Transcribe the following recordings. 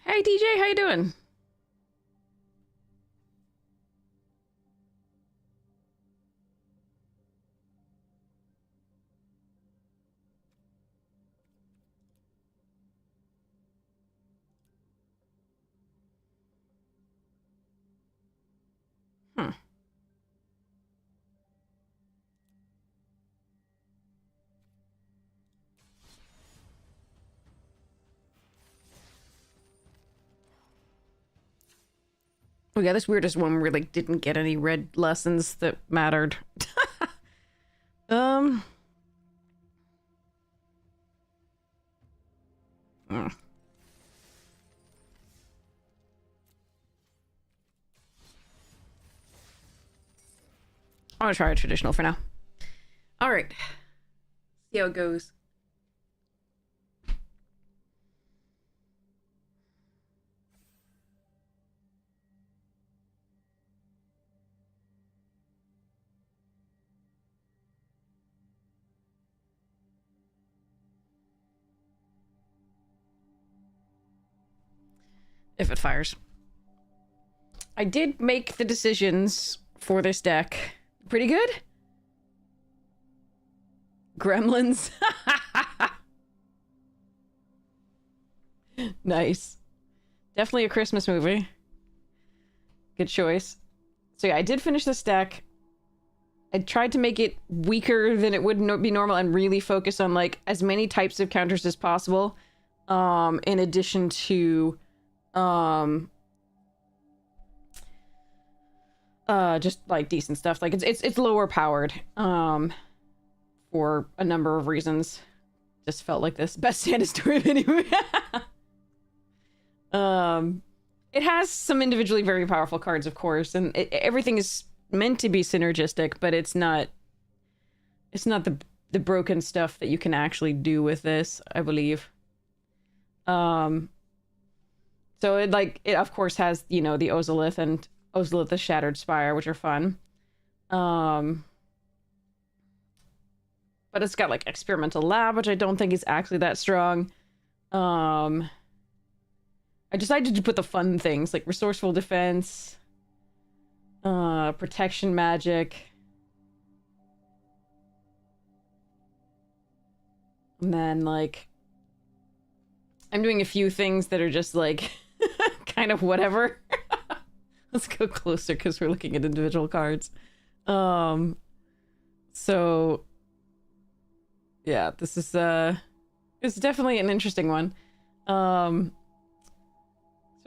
Hey DJ, how you doing? Hmm. We got this weirdest one where we like didn't get any red lessons that mattered. um. hmm. I'm gonna try a traditional for now. All right. See how it goes. If it fires. I did make the decisions for this deck. Pretty good? Gremlins. Nice. Definitely a Christmas movie. Good choice. So yeah, I did finish this deck. I tried to make it weaker than it would be normal and really focus on like as many types of counters as possible. In addition to just like decent stuff. Like it's lower powered for a number of reasons. Just felt like this best Santa story anyway. It has some individually very powerful cards, of course, and everything is meant to be synergistic, but it's not the broken stuff that you can actually do with this, I believe. So it of course has, you know, the Ozolith and Ozolith the Shattered Spire, which are fun. But it's got like Experimental Lab, which I don't think is actually that strong. I decided to put the fun things like Resourceful Defense, Protection Magic, and then like I'm doing a few things that are just like kind of whatever. Let's go closer because we're looking at individual cards. So yeah, this is it's definitely an interesting one. So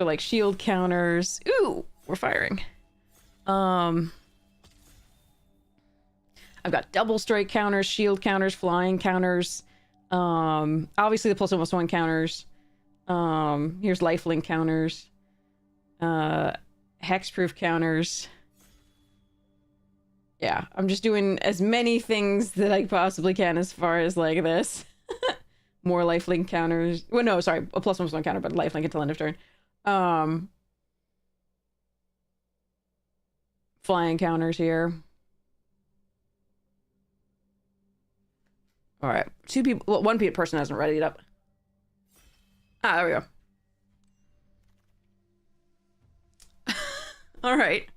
like shield counters. Ooh, we're firing. I've got double strike counters, shield counters, flying counters. Obviously the plus almost one counters. Here's lifelink counters. Hexproof counters. Yeah, I'm just doing as many things that I possibly can as far as like this. More lifelink counters. Well, no, sorry, a plus almost one counter, but lifelink until end of turn. Flying counters here. All right, two people. Well, one person hasn't readied up. Ah, there we go. All right.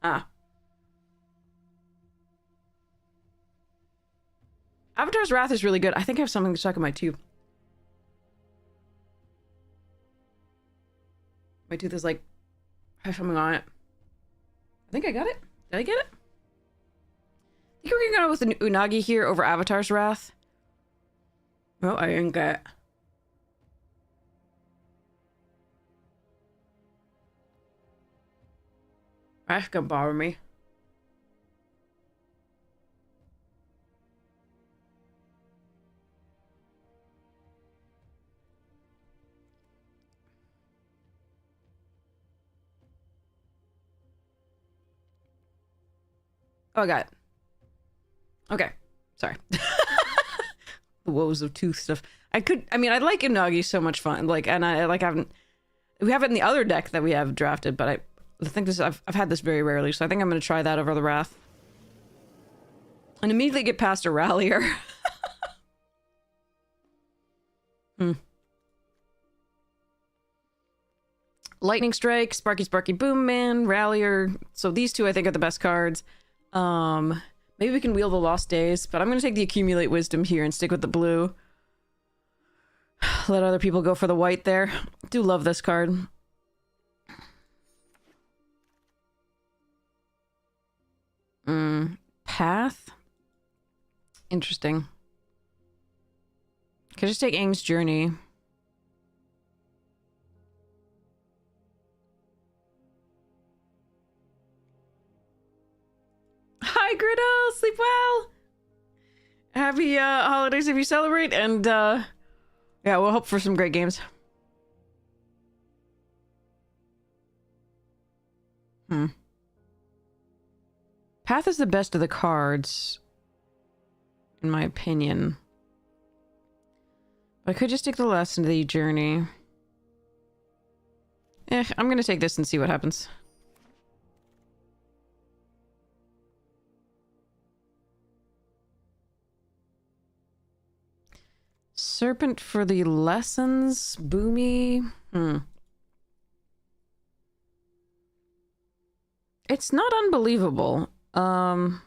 Ah. Avatar's Wrath is really good. I think I have something stuck in my tooth. My tooth is like, I have something on it. I think I got it. Did I get it? I think we're gonna go with an Unagi here over Avatar's Wrath. No, I didn't get it. That's gonna bother me. Oh, I got it. Okay. Sorry. The woes of tooth stuff. I mean, I like Unagi so much fun. Like, and I like haven't, we have it in the other deck that we have drafted, but I think this, I've had this very rarely, so I think I'm going to try that over the Wrath. And immediately get past a Rallier. Lightning Strike, Sparky Sparky Boom Man, Rallier. So these two I think are the best cards. Maybe we can wheel the Lost Days, but I'm going to take the Accumulate Wisdom here and stick with the blue. Let other people go for the white there. Do love this card. Path? Interesting. Could just take Aang's Journey. Hi, Griddle! Sleep well! Happy holidays if you celebrate, and yeah, we'll hope for some great games. Path is the best of the cards, in my opinion. But I could just take the Lesson of the Journey. I'm gonna take this and see what happens. Serpent for the lessons. Boomy. It's not unbelievable. I'm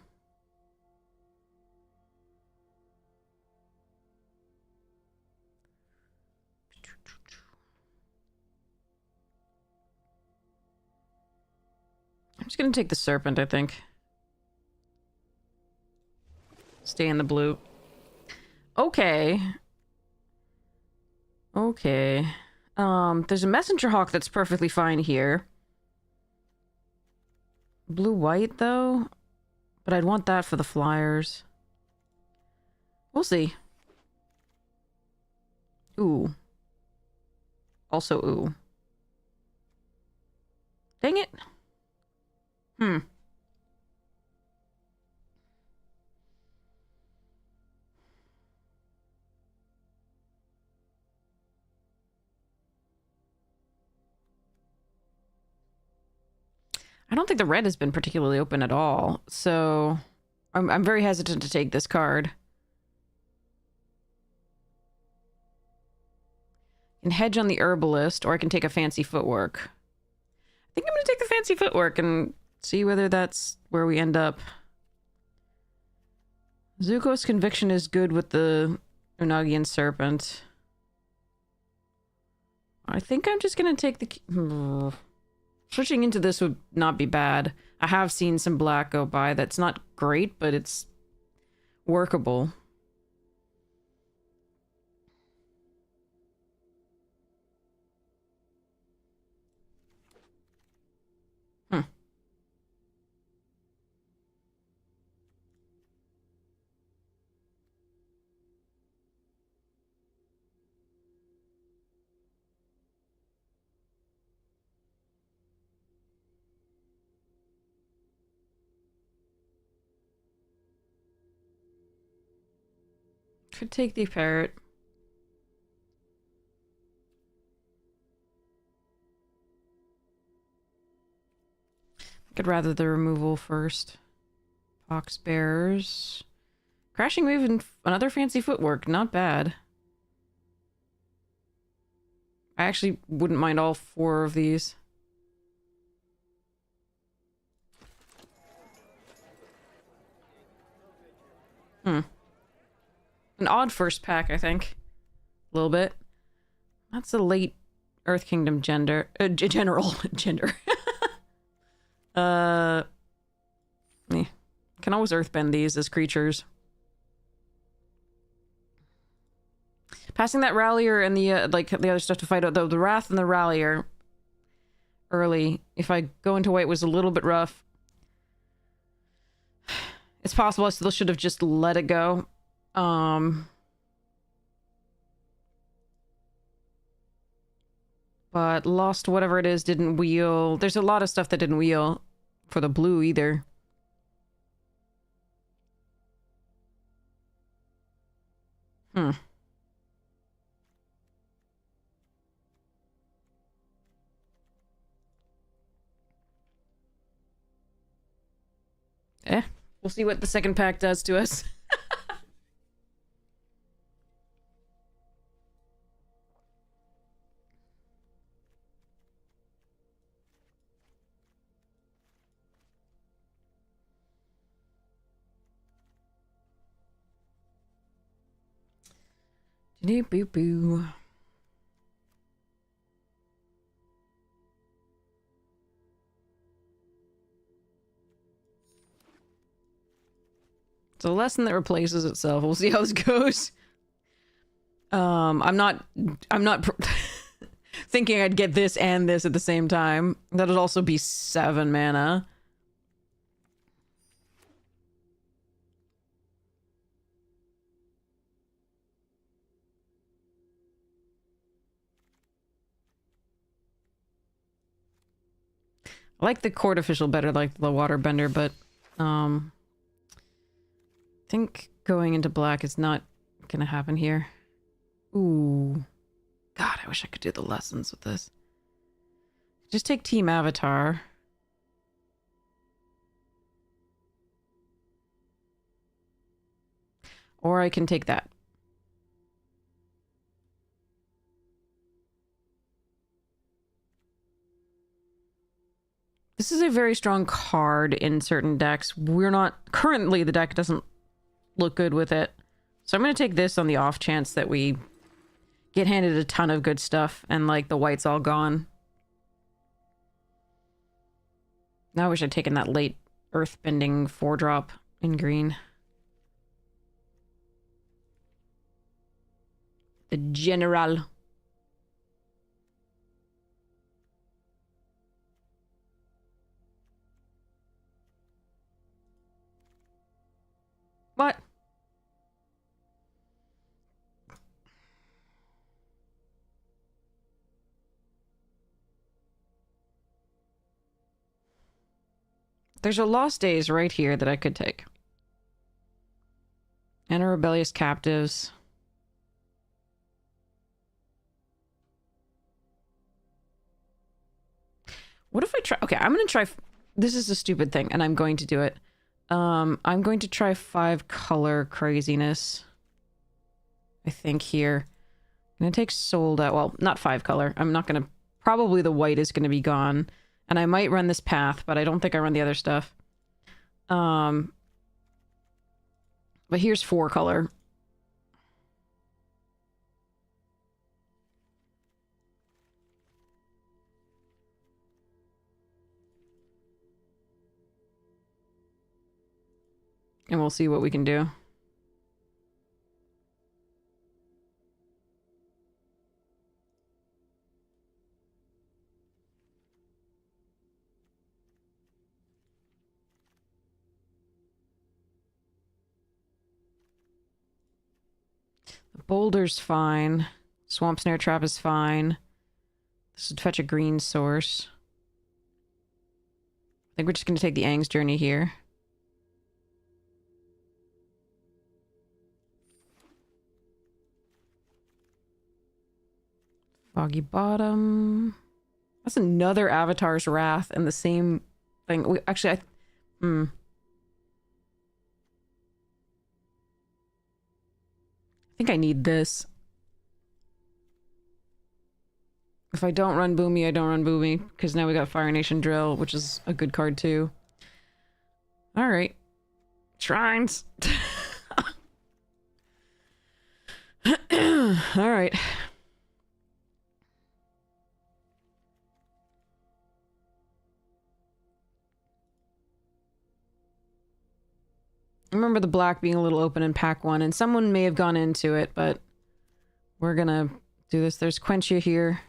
just gonna take the serpent, I think. Stay in the blue. Okay. Okay. There's a Messenger Hawk that's perfectly fine here. Blue-white, though? But I'd want that for the flyers. We'll see. Ooh. Also ooh. Dang it. I don't think the red has been particularly open at all, so I'm very hesitant to take this card. I can hedge on the herbalist, or I can take a fancy footwork. I think I'm going to take the fancy footwork and see whether that's where we end up. Zuko's conviction is good with the Unagian serpent. I think I'm just going to take the... Switching into this would not be bad. I have seen some black go by. That's not great, but it's workable. Could take the parrot. I'd rather the removal first. Fox bears. Crashing wave and another fancy footwork. Not bad. I actually wouldn't mind all 4 of these. An odd first pack, I think. A little bit. That's a late Earth Kingdom general. Gender. Yeah. Can always earthbend these as creatures. Passing that Rallier and the, like, the other stuff to fight out, though, the Wrath and the Rallier early, if I go into white, was a little bit rough. It's possible I still should have just let it go. But lost whatever it is, didn't wheel. There's a lot of stuff that didn't wheel for the blue either. We'll see what the second pack does to us. Boo boo. It's a lesson that replaces itself. We'll see how this goes. I'm not thinking I'd get this and this at the same time. That'd also be 7 mana. I like the court official better, like the waterbender, but I think going into black is not gonna happen here. Ooh. God, I wish I could do the lessons with this. Just take Team Avatar. Or I can take that. This is a very strong card in certain decks. We're not... Currently, the deck doesn't look good with it. So I'm going to take this on the off chance that we get handed a ton of good stuff and, like, the white's all gone. Now I wish I'd taken that late earthbending 4-drop in green. The General. What? There's a Lost Days right here that I could take. And a Rebellious Captives. What if I try... Okay, I'm going to try... This is a stupid thing, and I'm going to do it. I'm going to try 5-color craziness. I think here. I'm going to take Sold Out. Well, not 5-color. I'm not going to... Probably the white is going to be gone. And I might run this path, but I don't think I run the other stuff. But here's 4-color. And we'll see what we can do. The Boulder's fine. Swamp Snare Trap is fine. This would fetch a green source. I think we're just going to take the Aang's Journey here. Foggy Bottom. That's another Avatar's Wrath and the same thing. Actually, I think I need this. If I don't run Boomy, I don't run Boomy. Because now we got Fire Nation Drill, which is a good card too. Alright. Shrines. Alright. I remember the black being a little open in pack 1, and someone may have gone into it, but we're gonna do this. There's Quenchia here.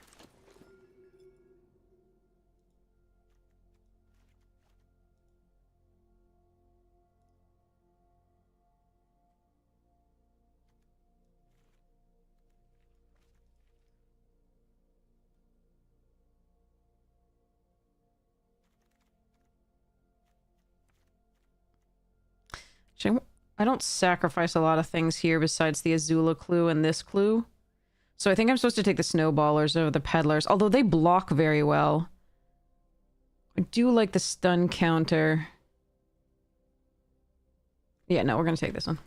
I don't sacrifice a lot of things here besides the Azula clue and this clue. So I think I'm supposed to take the Snowballers over the Peddlers, although they block very well. I do like the stun counter. Yeah, no, we're gonna take this one.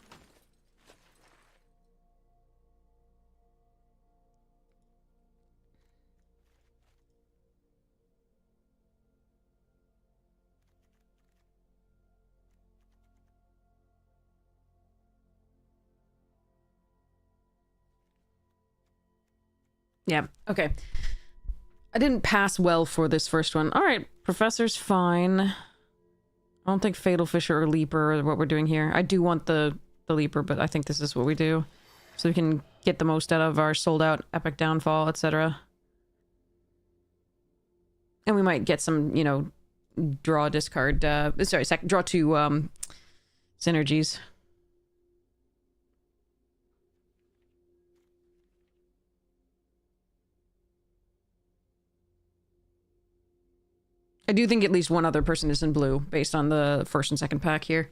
Yeah, okay. I didn't pass well for this first one. Alright, Professor's fine. I don't think Fatal Fissure or Leaper are what we're doing here. I do want the Leaper, but I think this is what we do. So we can get the most out of our sold out Epic Downfall, etc. And we might get some, you know, draw, discard, draw two, synergies. I do think at least one other person is in blue, based on the first and second pack here.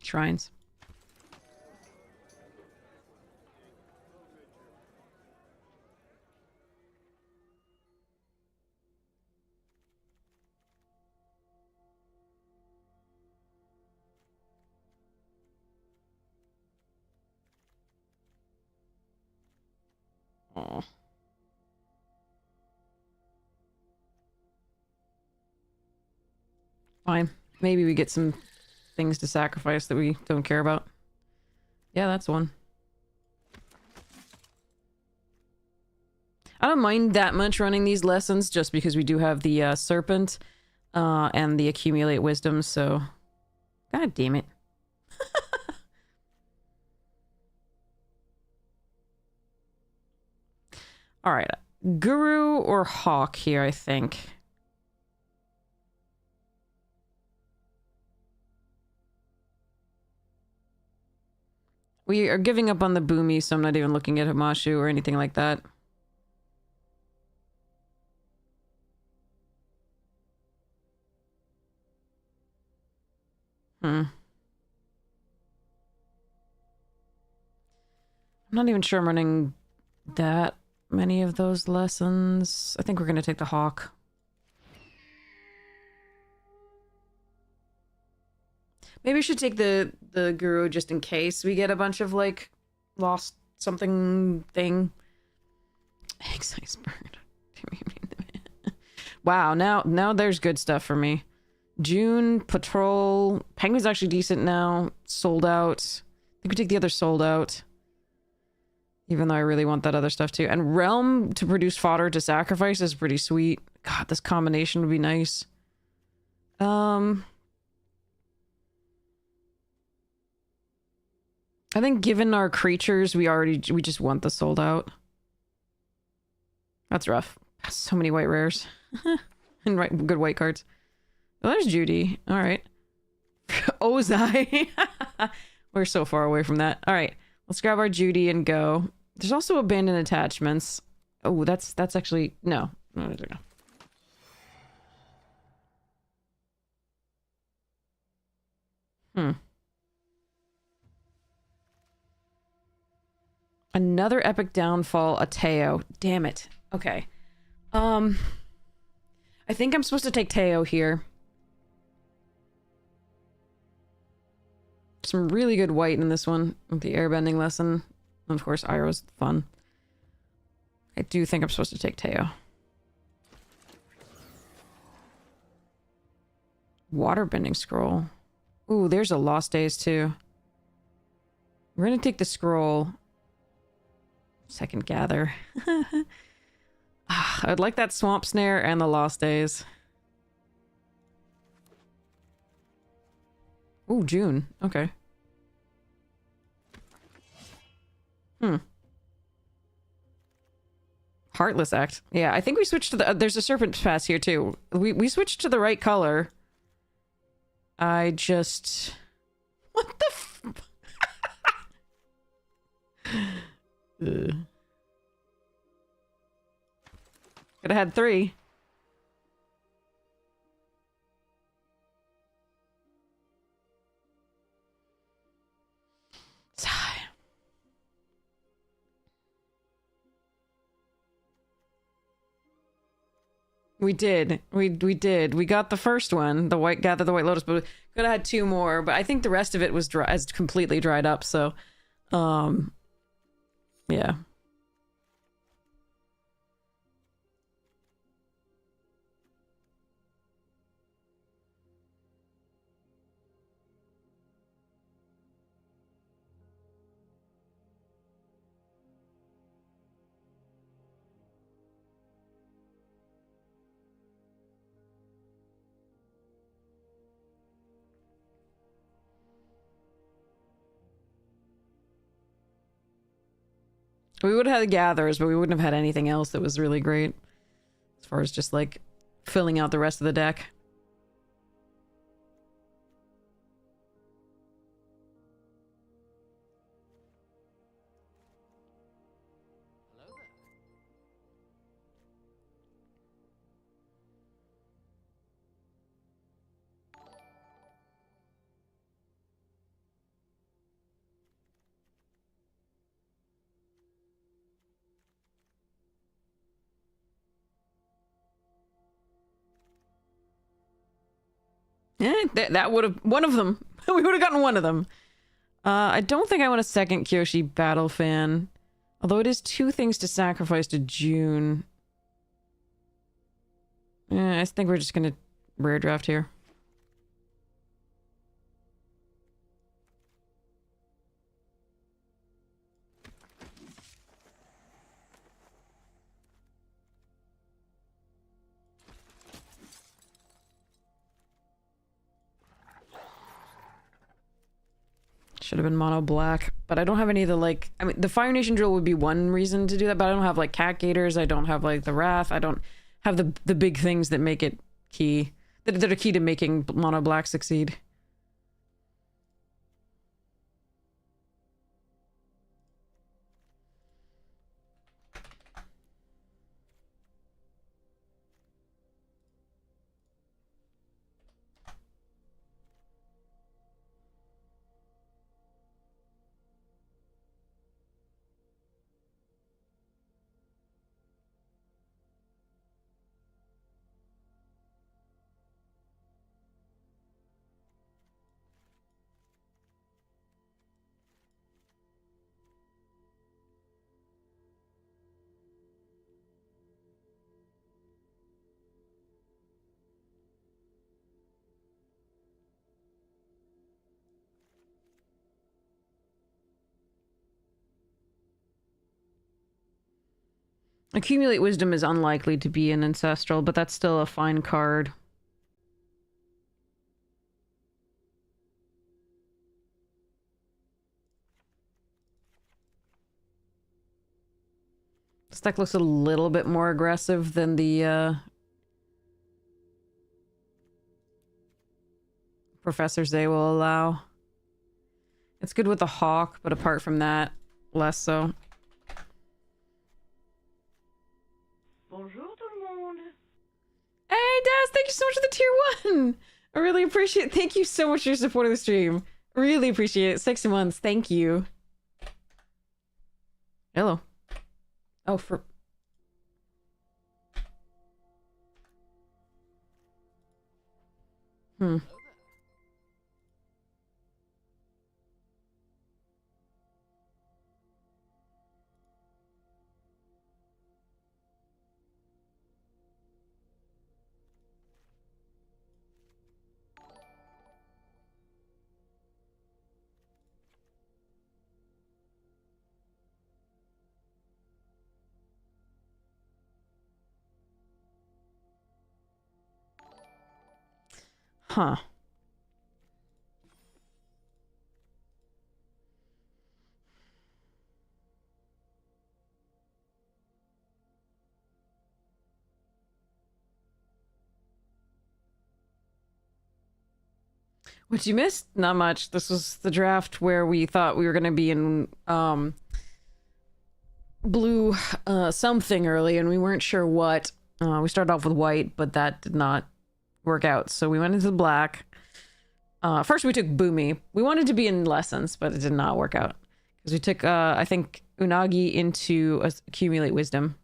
Shrines. Oh. Fine. Maybe we get some things to sacrifice that we don't care about. Yeah, that's one. I don't mind that much running these lessons just because we do have the Serpent and the Accumulate Wisdom, so... God damn it. Alright. Guru or Hawk here, I think. We are giving up on the Boomy, so I'm not even looking at Hamashu or anything like that. I'm not even sure I'm running that many of those lessons. I think we're going to take the Hawk. Maybe we should take the Guru just in case we get a bunch of, like, lost something thing. Excise bird. Wow, now there's good stuff for me. June, Patrol. Penguin's actually decent now. Sold out. I think we take the other sold out. Even though I really want that other stuff too. And Realm to produce fodder to sacrifice is pretty sweet. God, this combination would be nice. I think given our creatures, we just want the sold out. That's rough. So many white rares. And good white cards. Oh, there's Judy. Alright. Ozai. We're so far away from that. Alright. Let's grab our Judy and go. There's also abandoned attachments. Oh, that's actually... No. No, no, no. Another Epic Downfall, a Teo. Damn it. Okay. I think I'm supposed to take Teo here. Some really good white in this one with the airbending lesson. And of course, Iroh's fun. I do think I'm supposed to take Teo. Waterbending scroll. Ooh, there's a Lost Days too. We're gonna take the scroll. Second Gather. I'd like that Swamp Snare and the Lost Days. Ooh, June. Okay. Heartless Act. Yeah, I think we switched to the... there's a Serpent Pass here, too. We switched to the right color. I just... What the f... Could have had 3. Sigh. We did. We did. We got the first one, the white Gather the White Lotus, but we could have had 2 more. But I think the rest of it was completely dried up. So, yeah. We would have had gatherers, but we wouldn't have had anything else that was really great. As far as just, like, filling out the rest of the deck. That would have... One of them. We would have gotten one of them. I don't think I want a second Kyoshi Battle Fan. Although it is 2 things to sacrifice to June. I think we're just gonna rare draft here. Should have been mono black, but I don't have any of the, like, I mean, the Fire Nation drill would be one reason to do that, but I don't have, like, Cat Gators, I don't have, like, the Wrath, I don't have the big things that make it key, that are key to making mono black succeed. Accumulate Wisdom is unlikely to be an Ancestral, but that's still a fine card. This deck looks a little bit more aggressive than the, Professors they will allow. It's good with the Hawk, but apart from that, less so. Bonjour tout le monde. Hey, Daz, thank you so much for the tier 1! I really appreciate it. Thank you so much for your support of the stream. Really appreciate it. 6 months. Thank you. Hello. Oh, for... Huh. What you missed? Not much. This was the draft where we thought we were going to be in, blue, something early, and we weren't sure what. We started off with white, but that did not work out, so we went into the black. First we took Boomy. We wanted to be in Lessons, but it did not work out. Because we took, I think, Unagi into Accumulate Wisdom.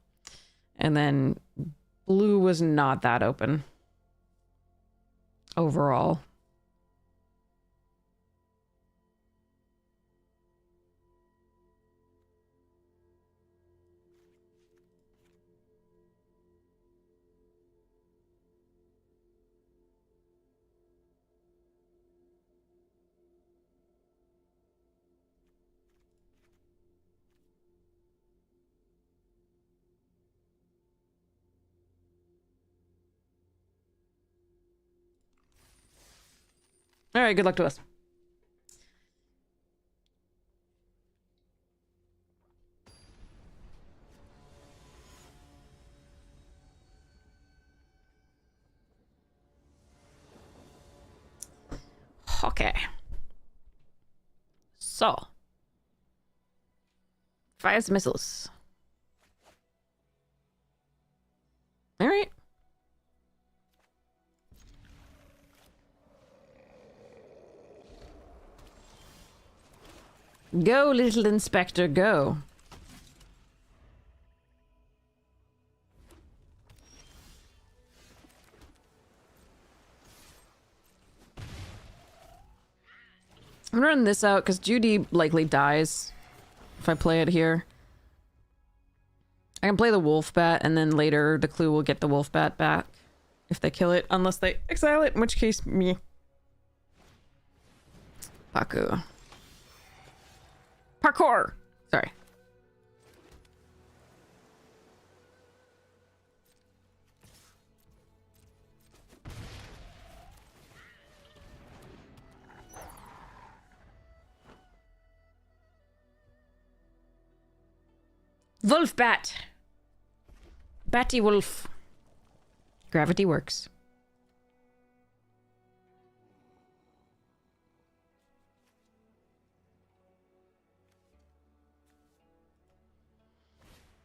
And then blue was not that open. Overall. All right, good luck to us. Okay. So. Fires missiles. Alright. Go, little inspector, go. I'm running this out because Judy likely dies if I play it here. I can play the wolf bat and then later the clue will get the wolf bat back if they kill it, unless they exile it, in which case me. Paku. Parkour! Sorry. Wolf bat! Batty wolf. Gravity works.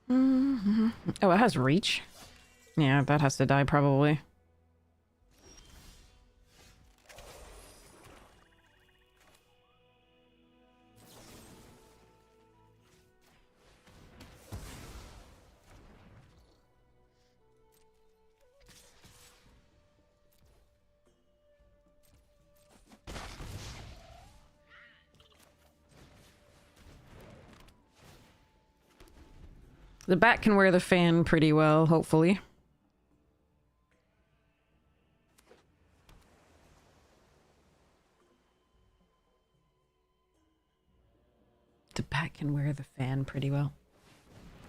Mm-hmm. Oh, it has reach. Yeah, that has to die probably. The bat can wear the fan pretty well, hopefully. The bat can wear the fan pretty well.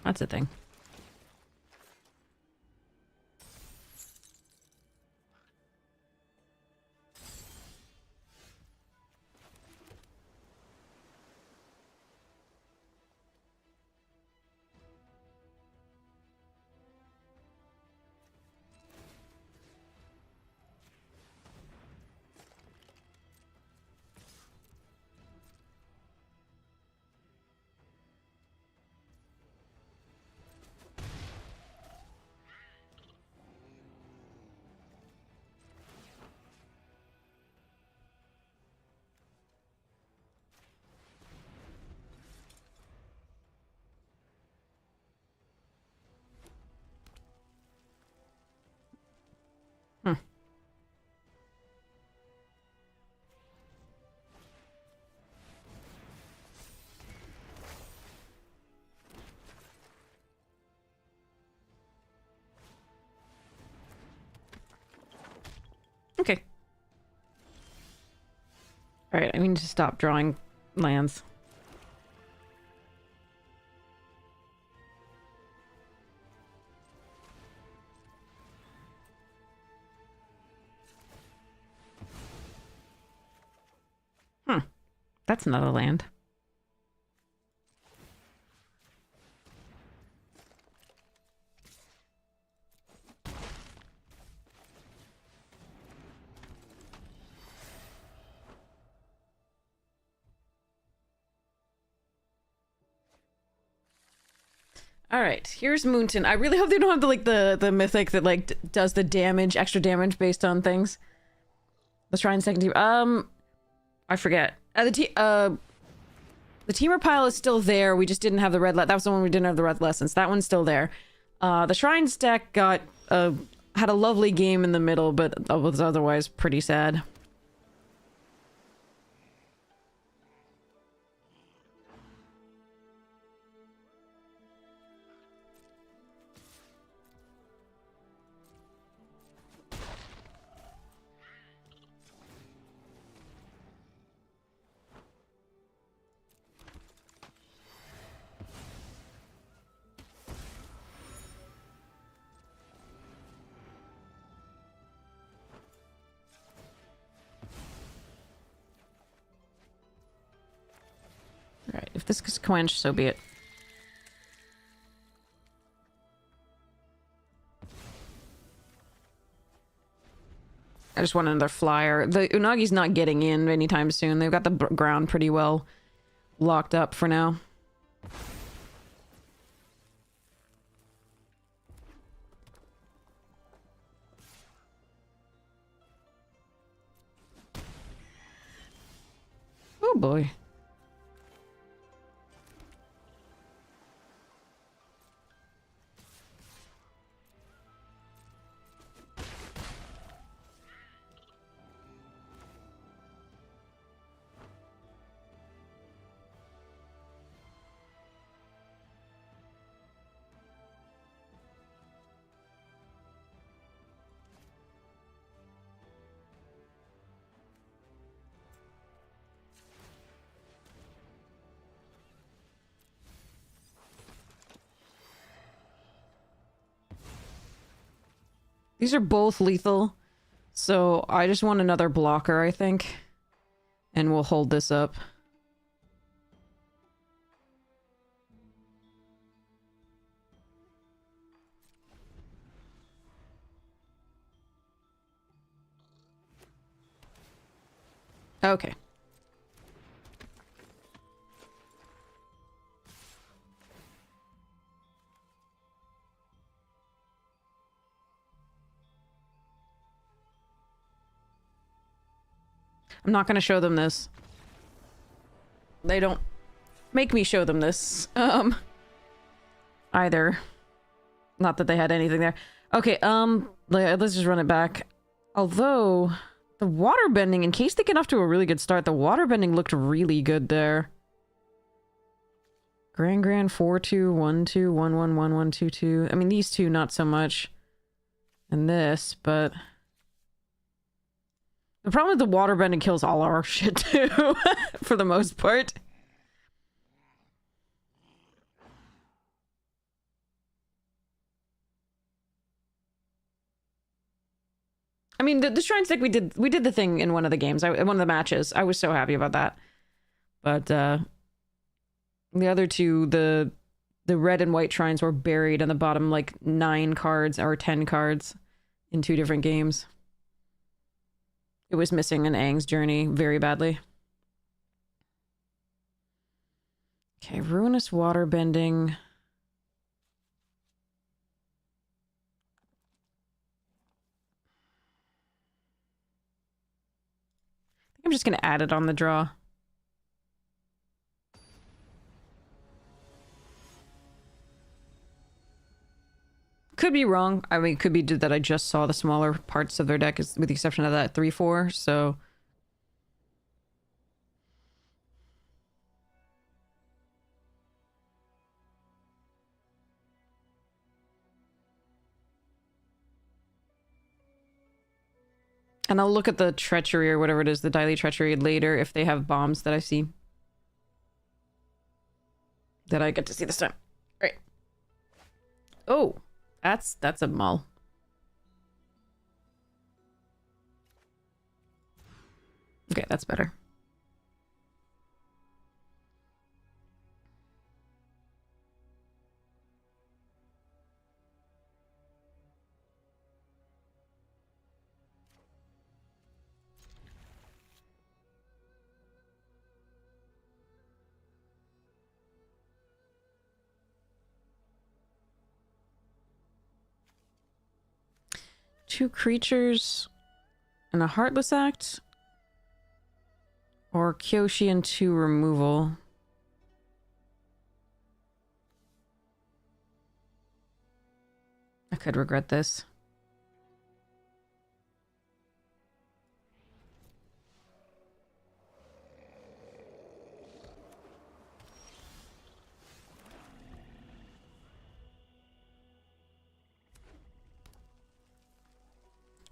That's a thing. Okay. Alright, I need to stop drawing lands. That's not a land. All right, here's Moonton. I really hope they don't have the mythic that like does the damage, extra damage based on things. The Shrine second team. I forget. The Teamer pile is still there. We just didn't have the red. That was the one we didn't have the red lessons. That one's still there. The Shrine stack got had a lovely game in the middle, but was otherwise pretty sad. Alright, if this gets quenched, so be it. just want another flyer. The Unagi's not getting in anytime soon. They've got the ground pretty well locked up for now. Oh boy. These are both lethal, so I just want another blocker, I think. And we'll hold this up. Okay. I'm not gonna show them this. They don't make me show them this. Either. Not that they had anything there. Okay, let's just run it back. Although, the waterbending, in case they get off to a really good start, the waterbending looked really good there. Grand 4-2, 1-2, 1-1, 1-1, 2-2. I mean, these two, not so much. And this, but... The problem with the waterbending kills all our shit, too. For the most part. I mean, the Shrine Stick, we did the thing in one of the games, one of the matches. I was so happy about that. But, the other two, the red and white shrines were buried on the bottom, like, 9 cards or 10 cards in 2 different games. It was missing an Aang's journey very badly. Okay, Ruinous Waterbending. I'm just gonna add it on the draw. Could be wrong. I mean, it could be that I just saw the smaller parts of their deck, with the exception of that 3-4, so... And I'll look at the Treachery or whatever it is, the Daily Treachery later, if they have bombs that I see. That I get to see this time. All right. Oh! That's a mull. Okay, that's better. Two creatures and a Heartless Act, or Kyoshi and 2 removal. I could regret this.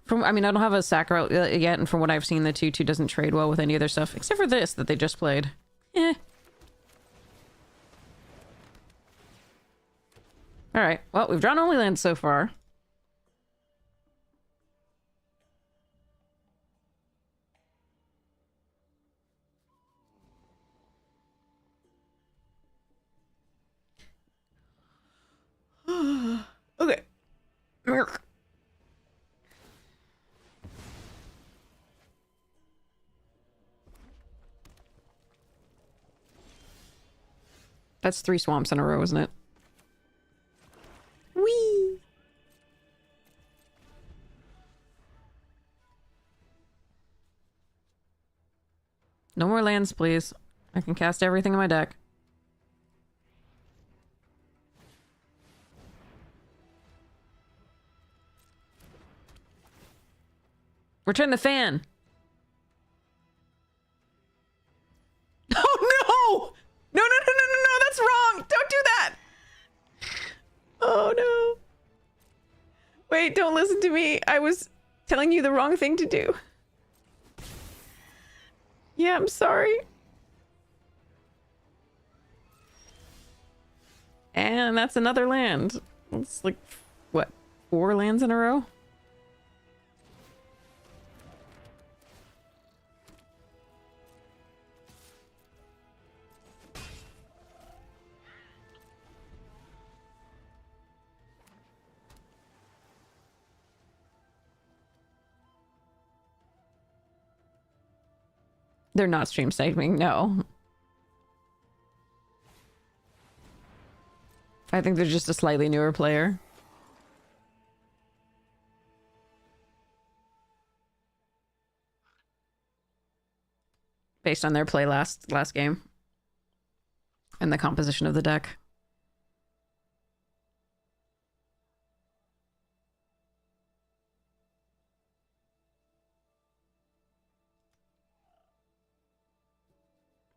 I mean, I don't have a Sakura yet, and from what I've seen, the 2-2 doesn't trade well with any other stuff, except for this that they just played. Eh. Alright, well, we've drawn only lands so far. Okay. That's 3 swamps in a row, isn't it? Whee! No more lands, please. I can cast everything in my deck. Return the fan! Oh no! No, no, no, no, no, no, that's wrong! Don't do that! Oh no. Wait, don't listen to me. I was telling you the wrong thing to do. Yeah, I'm sorry. And that's another land. It's like, what, 4 lands in a row? They're not stream sniping, no. I think they're just a slightly newer player. Based on their play last game. And the composition of the deck.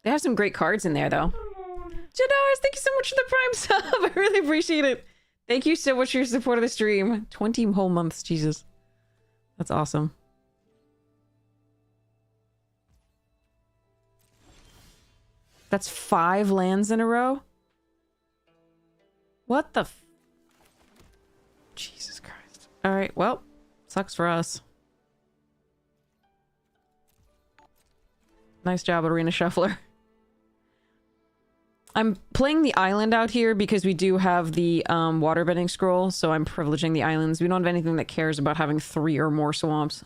They have some great cards in there, though. Jadars, thank you so much for the Prime sub. I really appreciate it. Thank you so much for your support of the stream. 20 whole months, Jesus. That's awesome. That's 5 lands in a row? What the f... Jesus Christ. Alright, well, sucks for us. Nice job, Arena Shuffler. I'm playing the island out here because we do have the waterbending scroll, so I'm privileging the islands. We don't have anything that cares about having 3 or more swamps.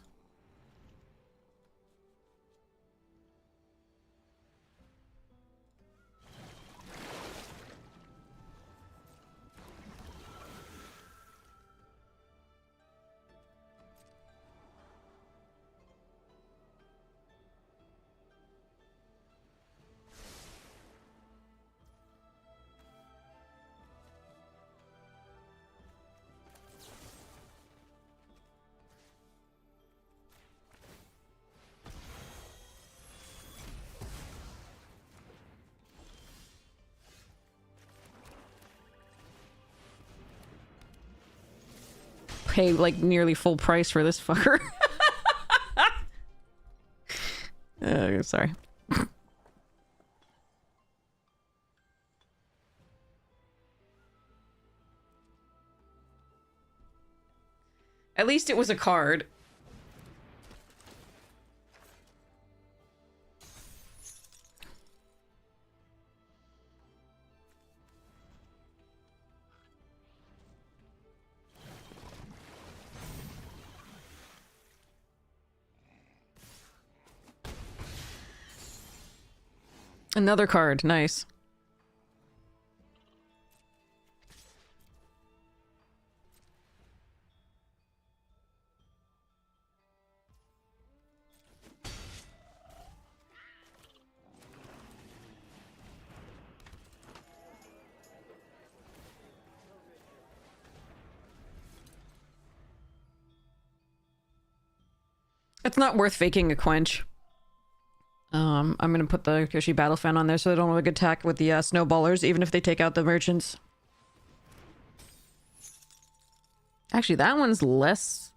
Pay like nearly full price for this fucker. Sorry. At least it was a card. Another card, nice. It's not worth faking a quench. I'm gonna put the Kyoshi Battle Fan on there so they don't have a good attack with the snowballers, even if they take out the merchants. Actually, that one's less...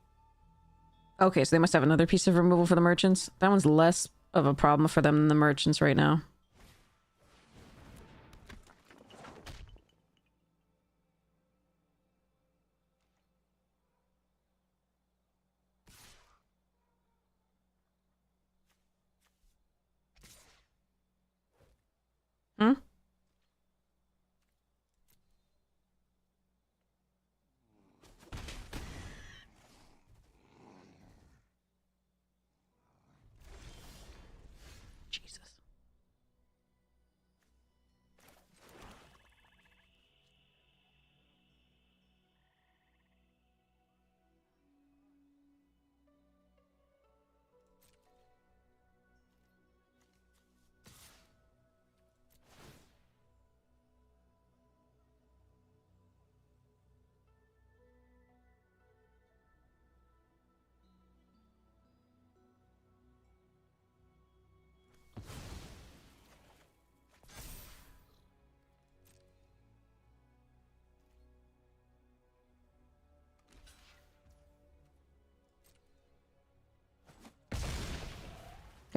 Okay, so they must have another piece of removal for the merchants. That one's less of a problem for them than the merchants right now. Hmm? Jesus.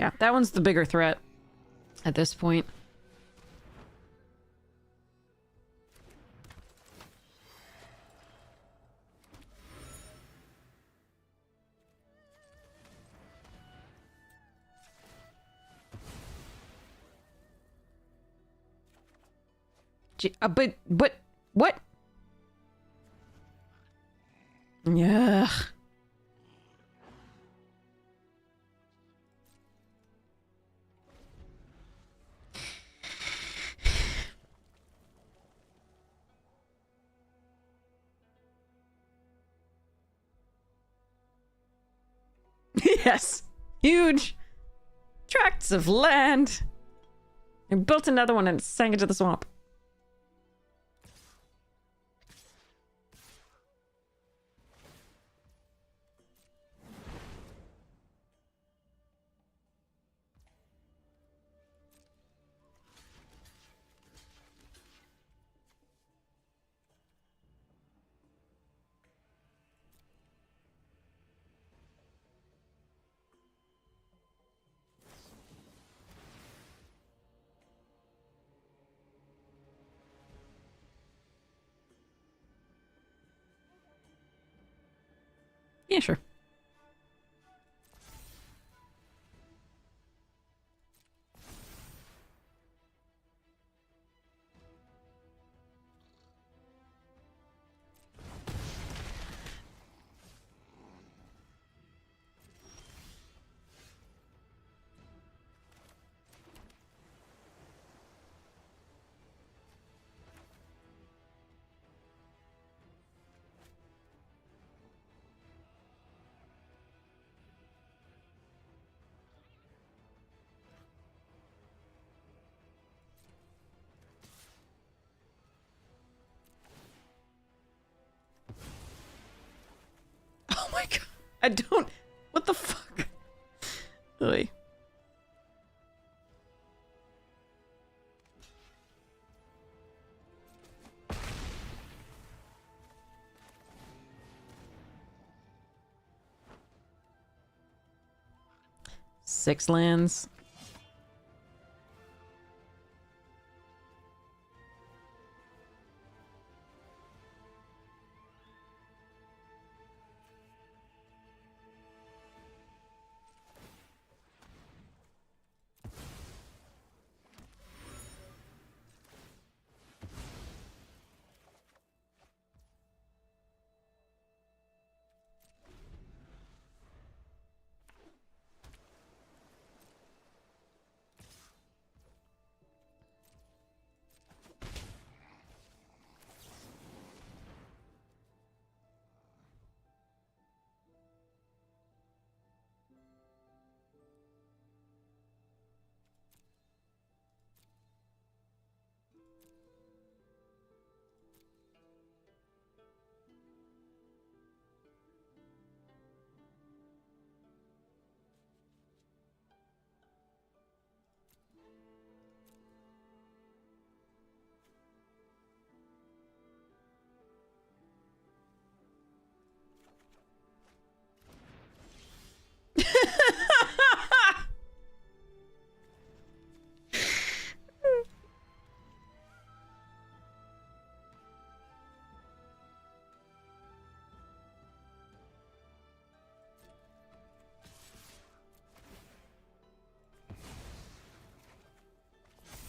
Yeah, that one's the bigger threat at this point. But what? Yeah. Yes. Huge tracts of land. I built another one and sank into the swamp. Yeah, sure. Oh my god. I don't... What the fuck? Really? Six lands.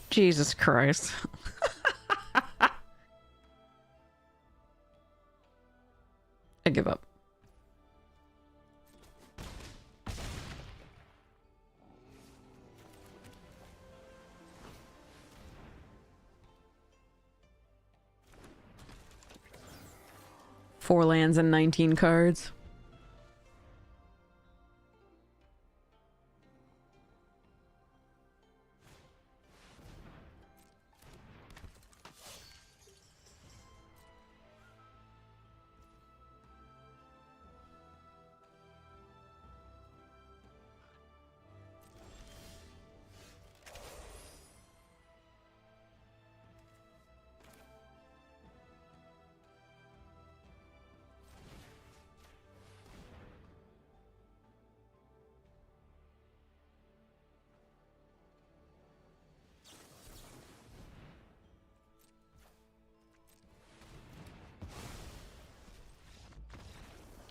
Jesus Christ. I give up. Four lands and 19 cards.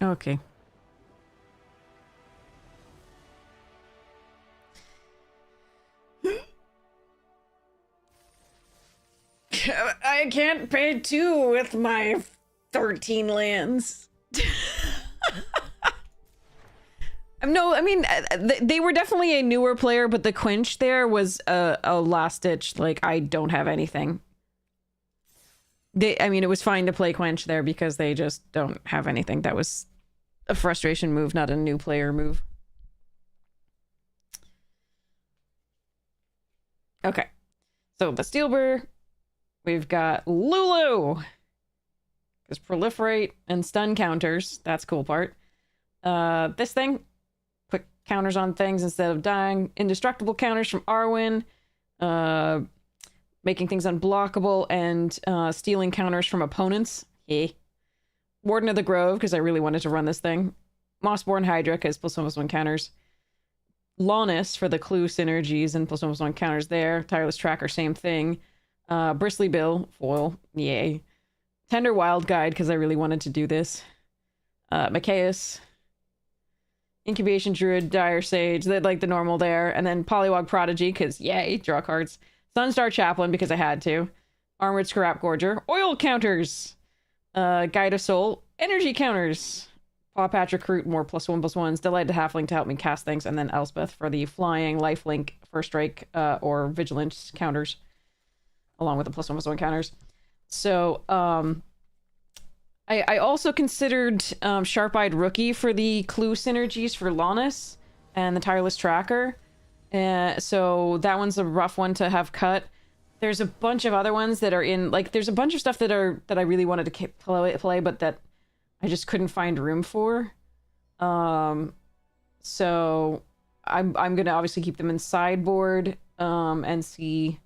Okay. I can't pay 2 with my 13 lands. No, I mean, they were definitely a newer player, but the Quench there was a last ditch, like, I don't have anything. I mean, it was fine to play Quench there because they just don't have anything. That was a frustration move, not a new player move. Okay. So the Steelbur, we've got Lulu. Because proliferate and stun counters, that's cool part. This thing, put counters on things instead of dying. Indestructible counters from Arwen. Making things unblockable and stealing counters from opponents. Yeah. Warden of the Grove, because I really wanted to run this thing. Mossborn Hydra, because +1/+1 counters. Lawless for the clue synergies and +1/+1 counters there. Tireless Tracker, same thing. Bristly Bill, foil, yay. Tender Wild Guide, because I really wanted to do this. Machaeus. Incubation Druid, Dire Sage, like the normal there. And then Polywog Prodigy, because yay, draw cards. Sunstar Chaplain, because I had to. Armored Scrap Gorger. Oil counters. Guide of Soul. Energy counters. Pawpatch Recruit, more +1/+1s. Delighted Halfling to help me cast things. And then Elspeth for the flying, lifelink, first strike, or vigilance counters. Along with the +1/+1 counters. So, I also considered Sharp-Eyed Rookie for the clue synergies for Lawless and the Tireless Tracker. So that one's a rough one to have cut. There's a bunch of other ones that are in, like, there's a bunch of stuff that I really wanted to play, but that I just couldn't find room for. So I'm gonna obviously keep them in sideboard and see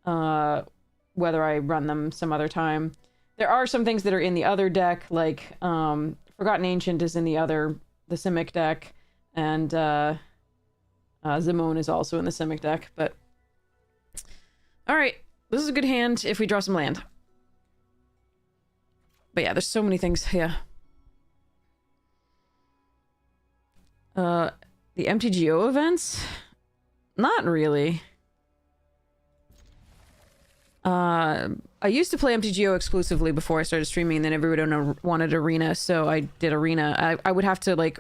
whether I run them some other time. There are some things that are in the other deck, like Forgotten Ancient is in the Simic deck, and Zimone is also in the Simic deck, but alright, this is a good hand if we draw some land. But yeah, there's so many things, yeah. The MTGO events? Not really. I used to play MTGO exclusively before I started streaming, and then everyone wanted Arena, so I did Arena. I would have to, like,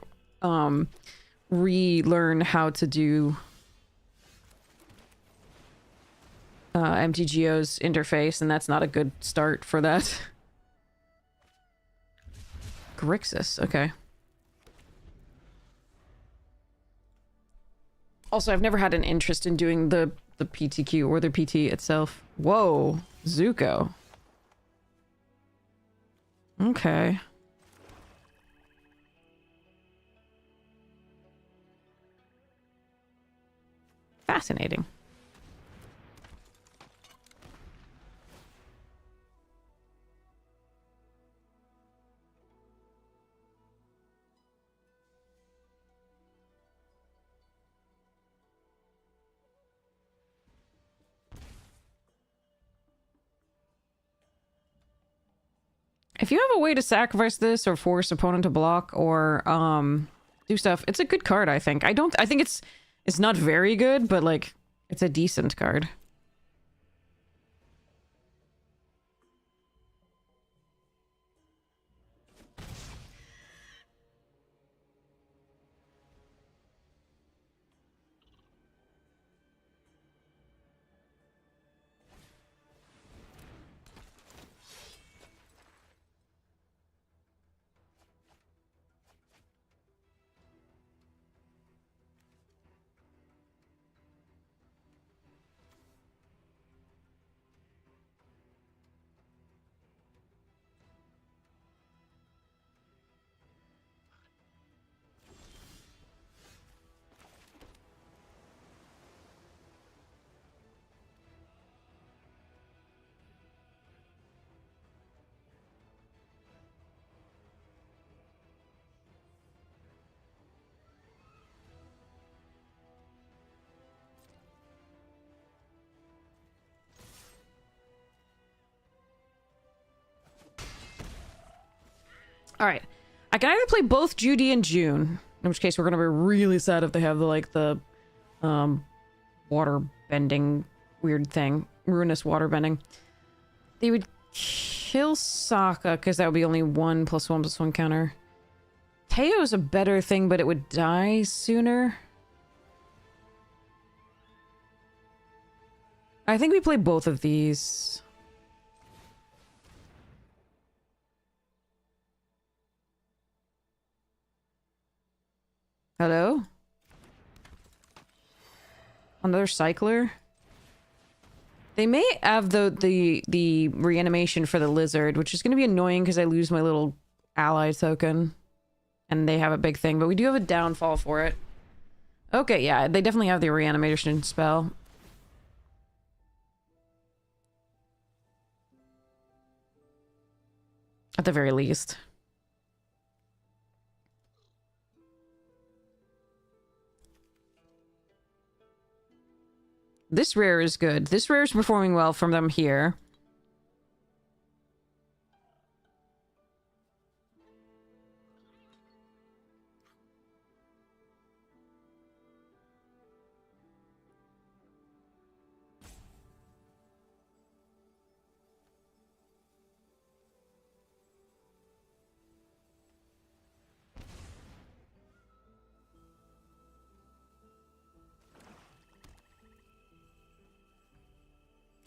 relearn how to do MTGO's interface, and that's not a good start for that. Grixis, okay. Also, I've never had an interest in doing the PTQ or the PT itself. Whoa, Zuko. Okay. Fascinating. If you have a way to sacrifice this or force opponent to block or do stuff, it's a good card, I think. I think it's not very good, but like it's a decent card. All right. I can either play both Judy and June, in which case we're gonna be really sad if they have the water bending weird thing, ruinous water bending. They would kill Sokka because that would be only 1+1+1 counter. Teo's a better thing, but it would die sooner. I think we play both of these. Hello? Another cycler? They may have the reanimation for the lizard, which is going to be annoying because I lose my little ally token. And they have a big thing, but we do have a downfall for it. Okay, yeah, they definitely have the reanimation spell. At the very least. This rare is good. This rare is performing well from them here.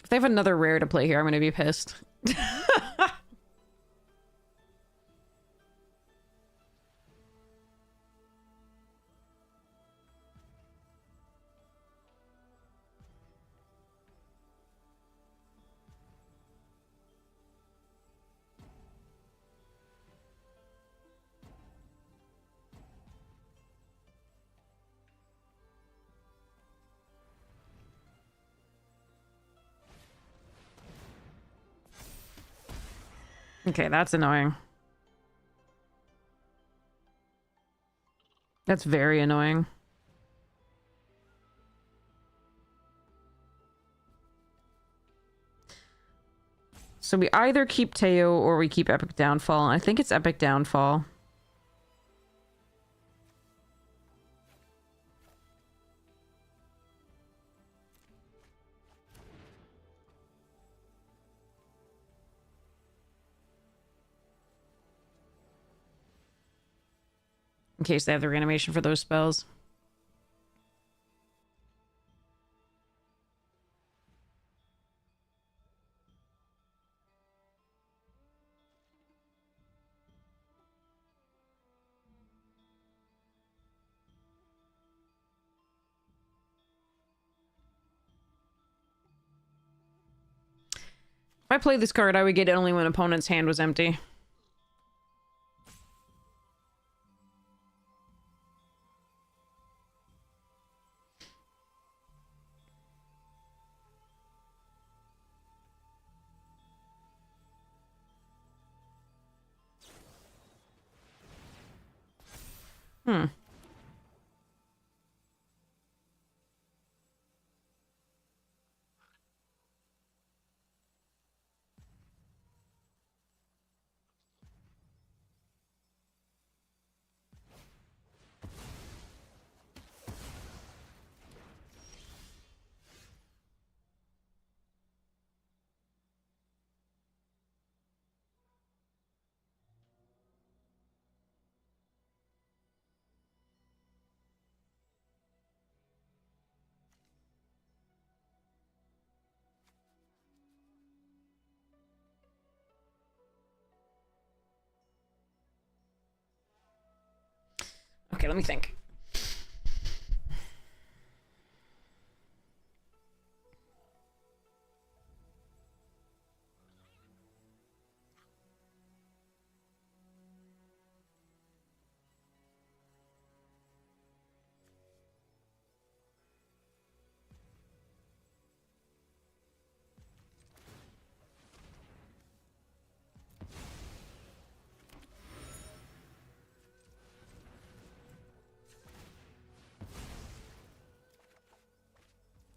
If they have another rare to play here, I'm gonna be pissed. Okay, that's annoying. That's very annoying. So we either keep Teo or we keep Epic Downfall. I think it's Epic Downfall. In case they have the reanimation for those spells. If I played this card, I would get it only when opponent's hand was empty. Hmm. Okay, let me think.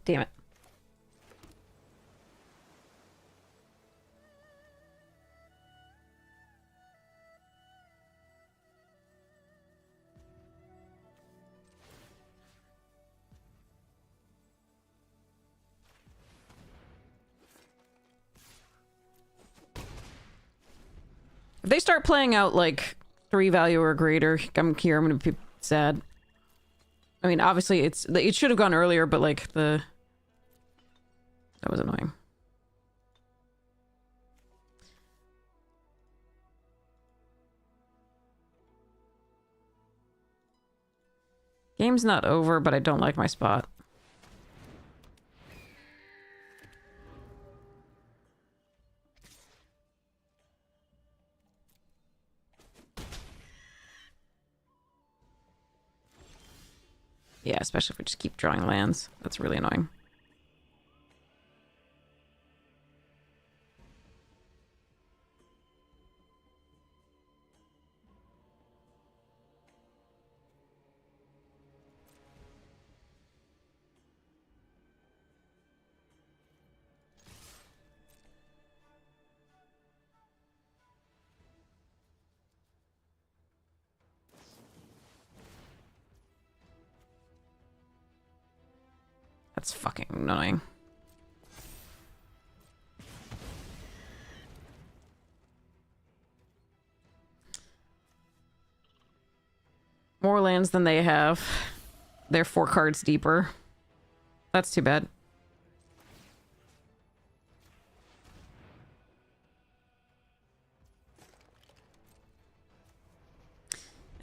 Damn it. If they start playing out like 3 value or greater, I'm gonna be sad. I mean, obviously it should have gone earlier, but like that was annoying. Game's not over, but I don't like my spot. Yeah, especially if we just keep drawing lands. That's really annoying. That's fucking annoying. More lands than they have. They're 4 cards deeper. That's too bad.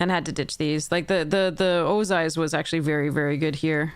And had to ditch these. Like the Ozai's was actually very, very good here.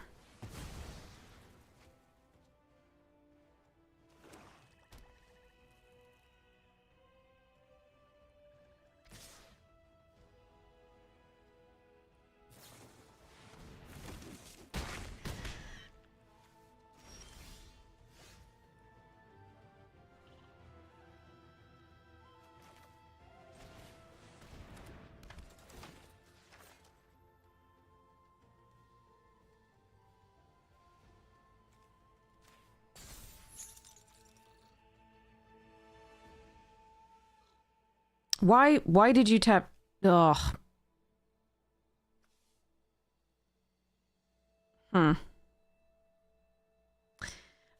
Why did you tap? Ugh.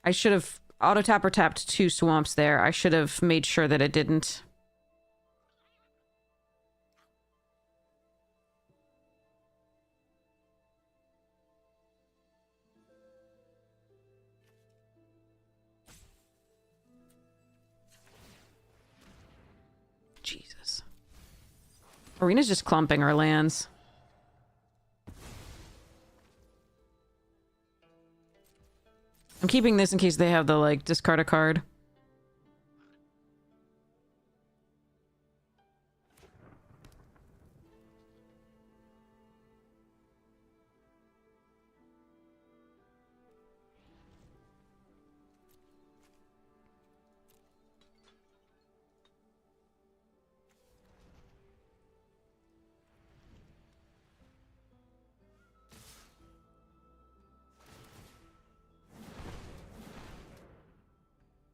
I should have auto-tap or tapped 2 swamps there. I should have made sure that it didn't. Jesus. Arena's just clumping our lands. I'm keeping this in case they have the, like, discard a card.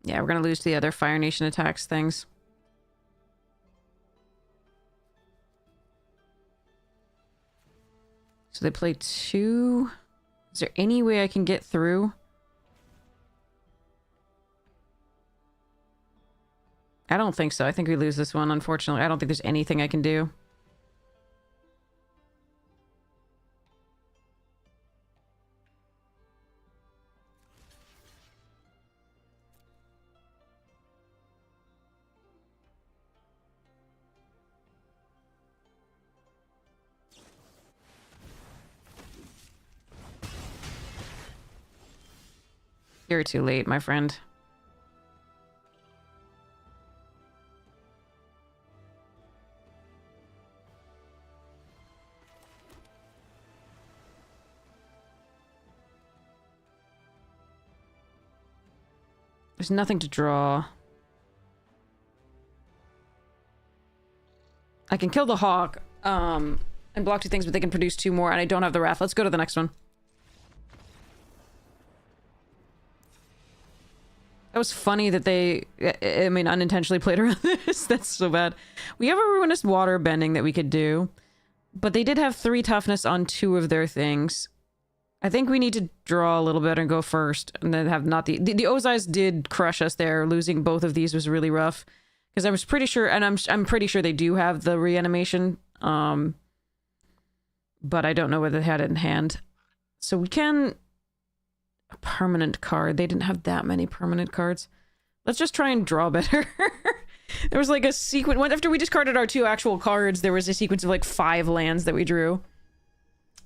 Yeah, we're gonna lose to the other Fire Nation attacks things. So they play 2. Is there any way I can get through? I don't think so. I think we lose this one, unfortunately. I don't think there's anything I can do. You're too late, my friend. There's nothing to draw. I can kill the hawk, and block 2 things, but they can produce 2 more, and I don't have the wrath. Let's go to the next one. That was funny that they, I mean, unintentionally played around this. That's so bad. We have a Ruinous Water bending that we could do, but they did have 3 toughness on 2 of their things. I think we need to draw a little bit and go first, and then have not the Ozai's did crush us there. Losing both of these was really rough. Because I was pretty sure, and I'm pretty sure they do have the reanimation, but I don't know whether they had it in hand. So we can... A permanent card. They didn't have that many permanent cards. Let's just try and draw better. There was like a sequence... After we discarded our 2 actual cards, there was a sequence of like 5 lands that we drew.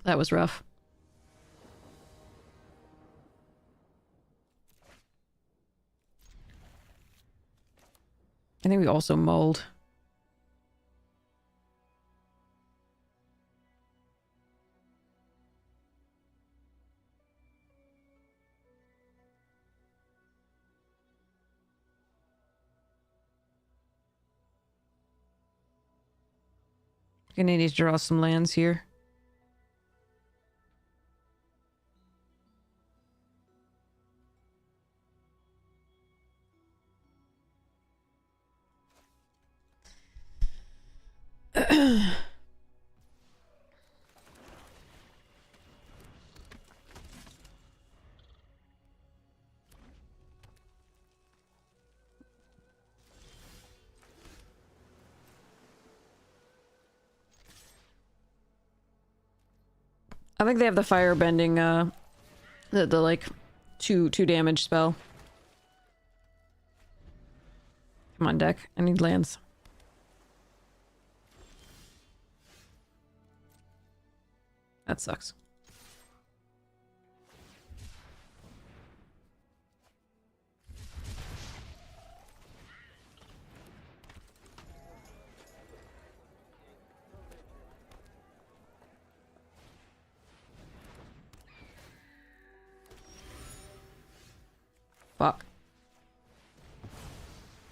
That was rough. I think we also mulled. Gonna need to draw some lands here. I think they have the firebending, the like, 2 damage spell. Come on, deck. I need lands. That sucks. Fuck.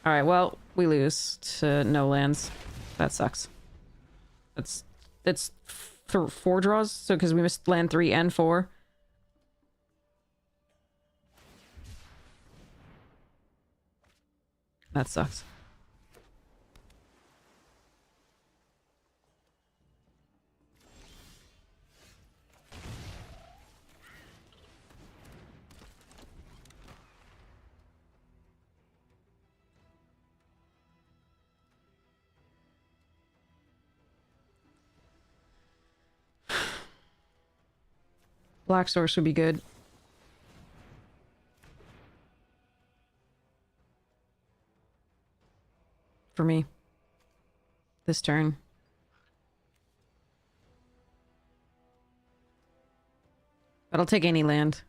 Alright, well, we lose to no lands. That sucks. That's 4 draws? So, because we missed land 3 and 4. That sucks. Black Source would be good. For me. This turn. But I'll take any land.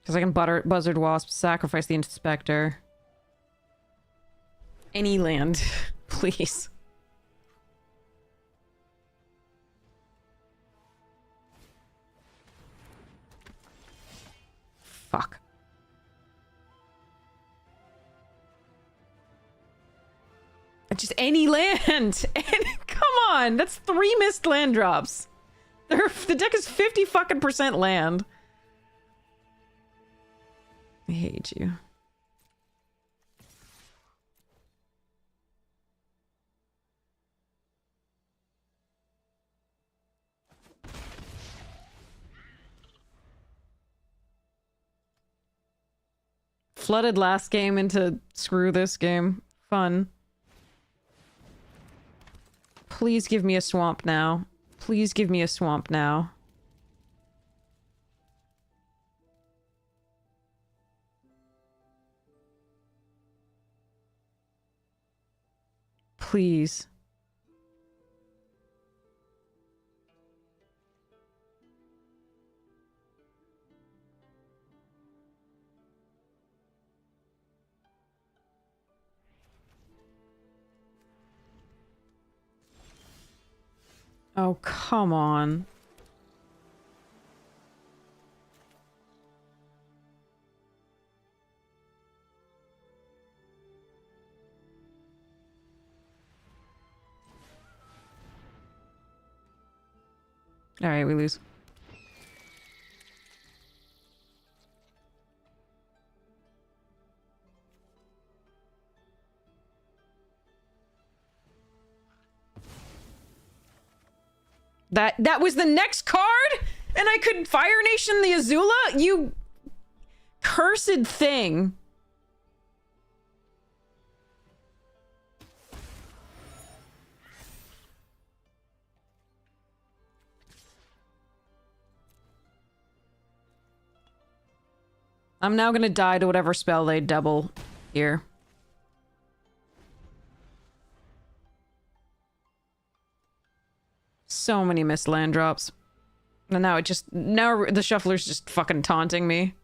Because I can Buzzard Wasp, sacrifice the Inspector. Any land. Please. Fuck. Just any land! Come on! That's 3 missed land drops! The deck is 50% land. I hate you. Flooded last game into screw this game. Fun. Please give me a swamp now. Please give me a swamp now. Please. Oh, come on. All right, we lose. That was the next card? And I could Fire Nation the Azula? You cursed thing. I'm now gonna die to whatever spell they double here. So many missed land drops. And now now the shuffler's just fucking taunting me.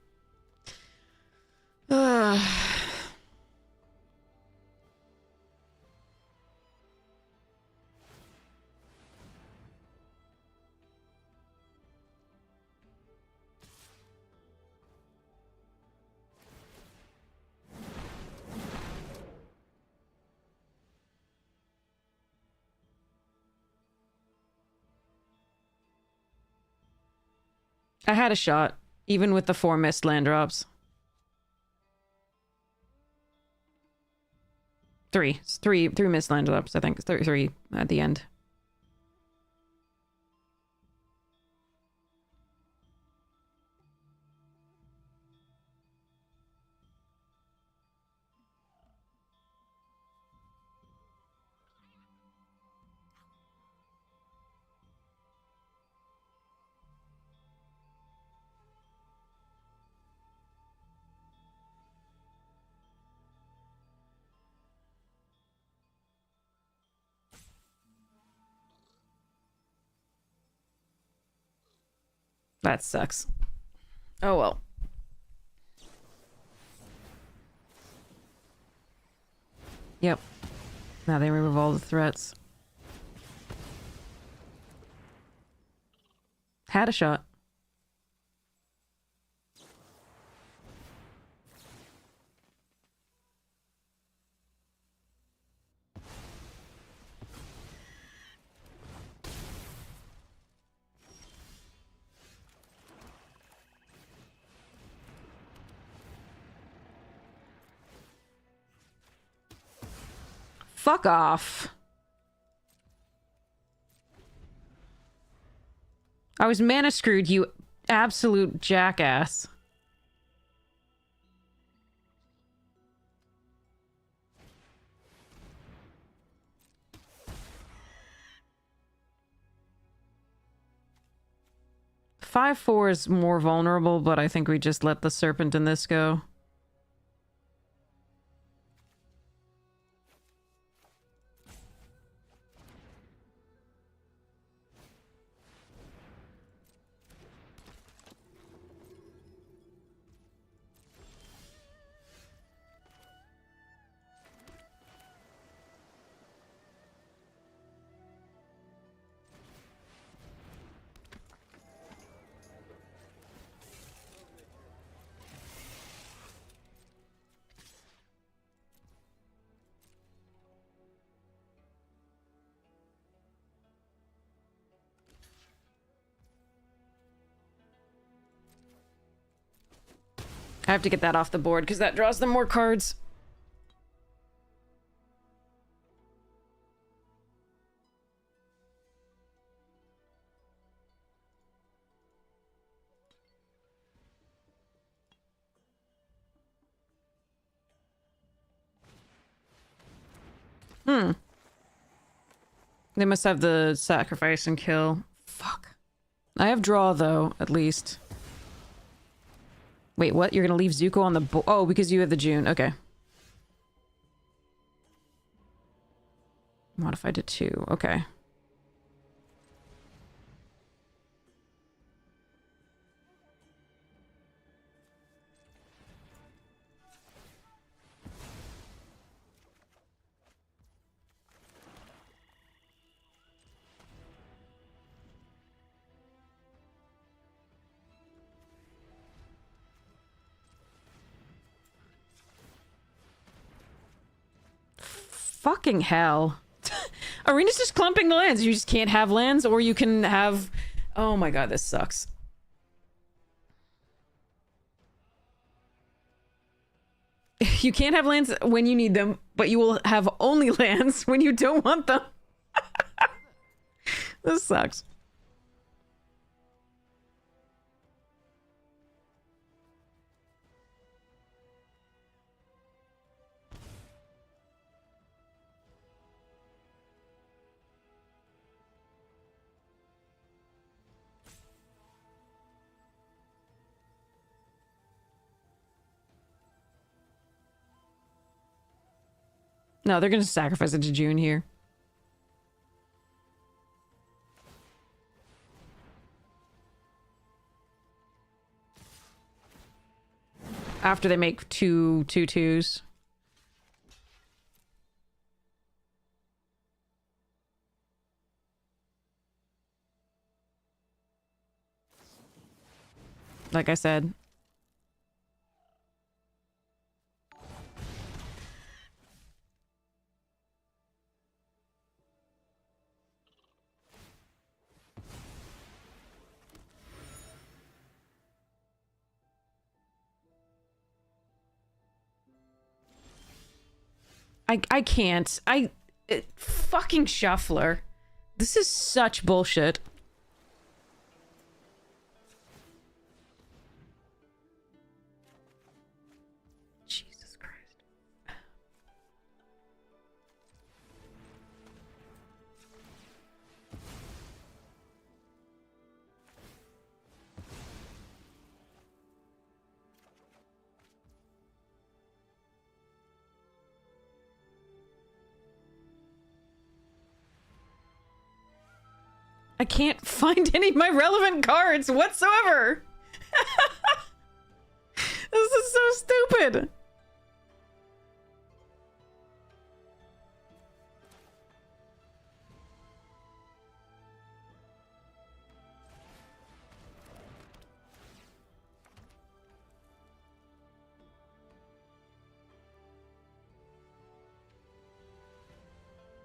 I had a shot, even with the 4 missed land drops. 3 missed land drops, I think. 3 at the end. That sucks. Oh well. Yep. Now they remove all the threats. Had a shot. Fuck off. I was mana screwed, you absolute jackass. Five four is more vulnerable, but I think we just let the serpent in this go. I have to get that off the board because that draws them more cards. They must have the sacrifice and kill. Fuck. I have draw, though, at least. Wait, what? You're gonna leave Zuko on the board? Oh, because you have the June. Okay. Modified to 2. Okay. Fucking hell. Arena's just clumping the lands. You just can't have lands, or you can have... Oh my god, this sucks. You can't have lands when you need them, but you will have only lands when you don't want them. This sucks. No, they're gonna sacrifice it to June here. After they make two twos. Like I said. I can't. Fucking shuffler. This is such bullshit. Jesus Christ. I can't find any of my relevant cards whatsoever. This is so stupid.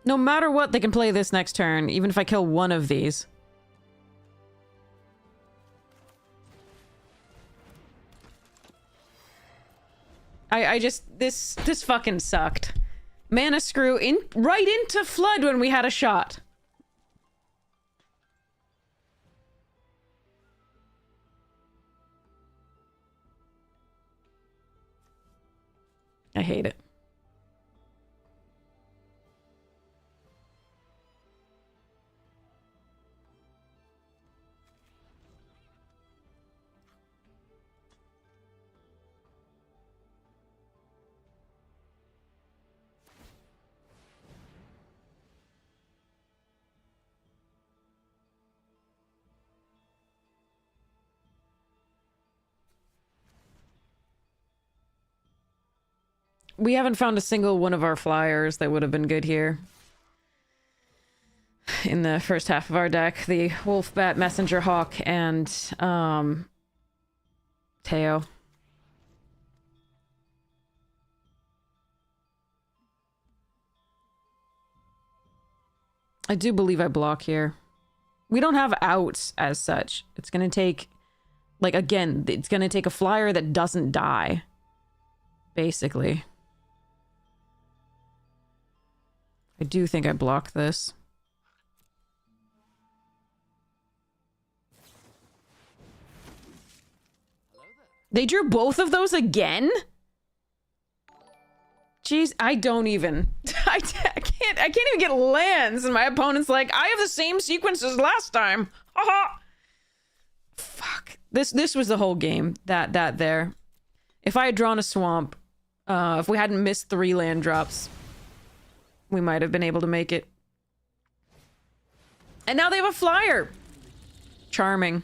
No matter what, they can play this next turn, even if I kill one of these. I just... This fucking sucked. Mana screw right into Flood when we had a shot. I hate it. We haven't found a single one of our flyers that would have been good here. In the first half of our deck. The Wolf, Bat, Messenger, Hawk, and, Teo. I do believe I block here. We don't have outs as such. It's gonna take... Like, again, it's gonna take a flyer that doesn't die. Basically. I do think I blocked this. They drew both of those again? Jeez, I don't even. I can't even get lands, and my opponent's like, I have the same sequence as last time. Haha. Fuck. This was the whole game. That there. If I had drawn a swamp, if we hadn't missed 3 land drops, we might have been able to make it. And now they have a flyer. Charming.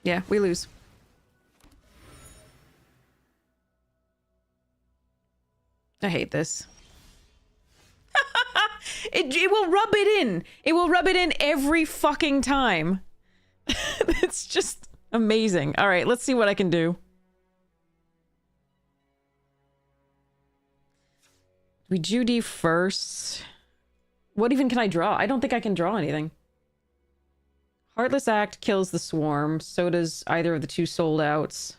Yeah, we lose. I hate this. It will rub it in. It will rub it in every fucking time. It's just amazing. All right, let's see what I can do. We Judy first. What even can I draw? I don't think I can draw anything. Heartless Act kills the Swarm. So does either of the 2 sold outs.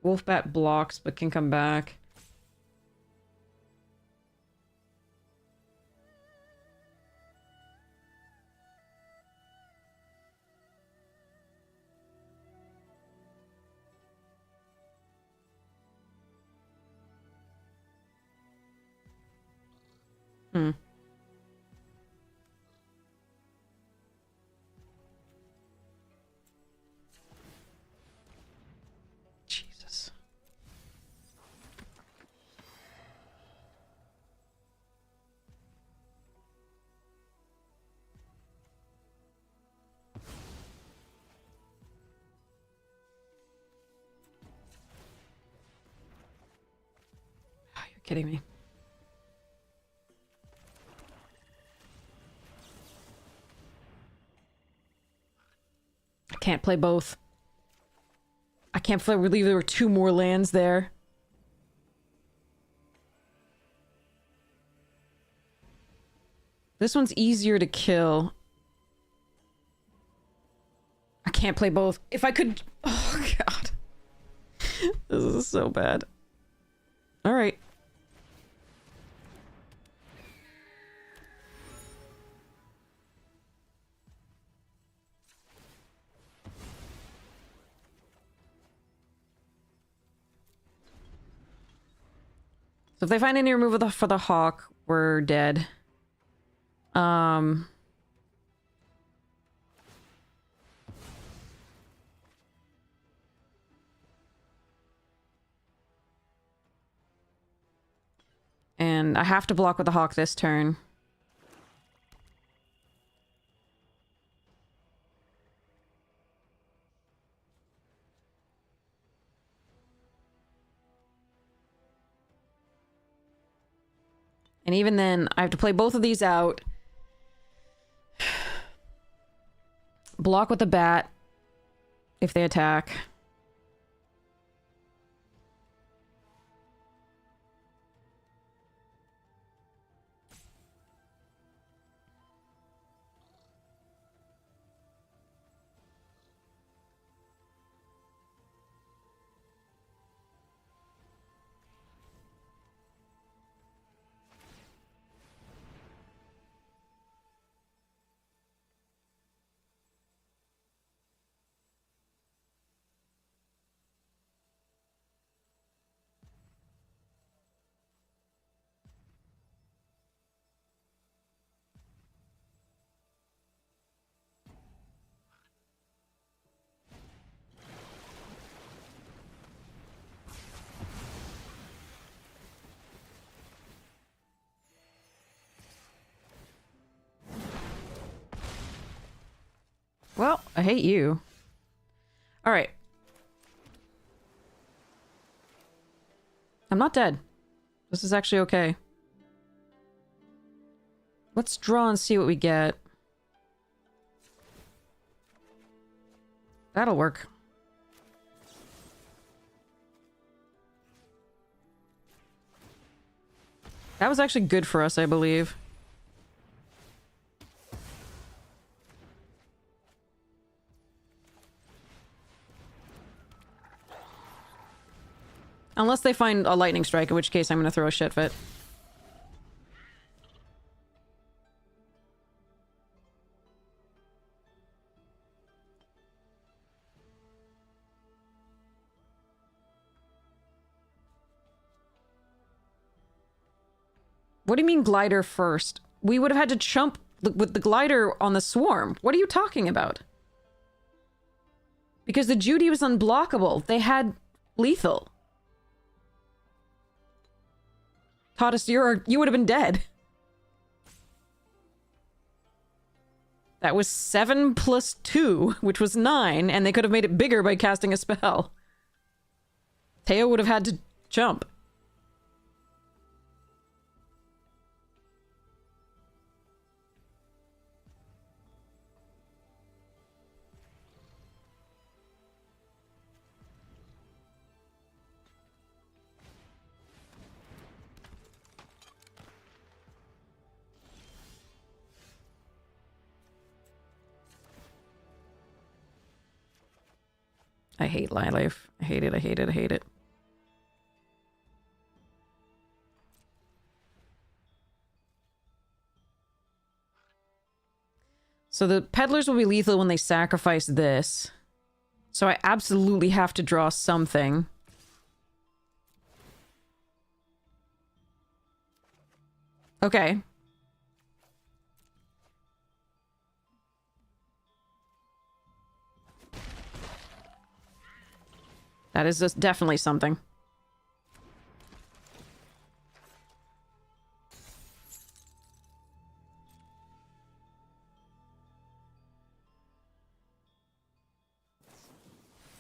Wolfbat blocks, but can come back. Hmm. Kidding me. I can't play both. I can't believe there were 2 more lands there. This one's easier to kill. I can't play both. If I could... Oh, God. This is so bad. Alright. So if they find any removal for the hawk, we're dead. And I have to block with the hawk this turn. And even then, I have to play both of these out. Block with the bat if they attack. Well, I hate you. Alright. I'm not dead. This is actually okay. Let's draw and see what we get. That'll work. That was actually good for us, I believe. Unless they find a lightning strike, in which case I'm gonna throw a shit fit. What do you mean glider first? We would have had to chump with the glider on the swarm. What are you talking about? Because the Judy was unblockable. They had lethal. Tadas, you would have been dead. That was 7 plus 2, which was 9, and they could have made it bigger by casting a spell. Teo would have had to jump. I hate Life. I hate it, I hate it, I hate it. So the peddlers will be lethal when they sacrifice this. So I absolutely have to draw something. Okay. That is just definitely something.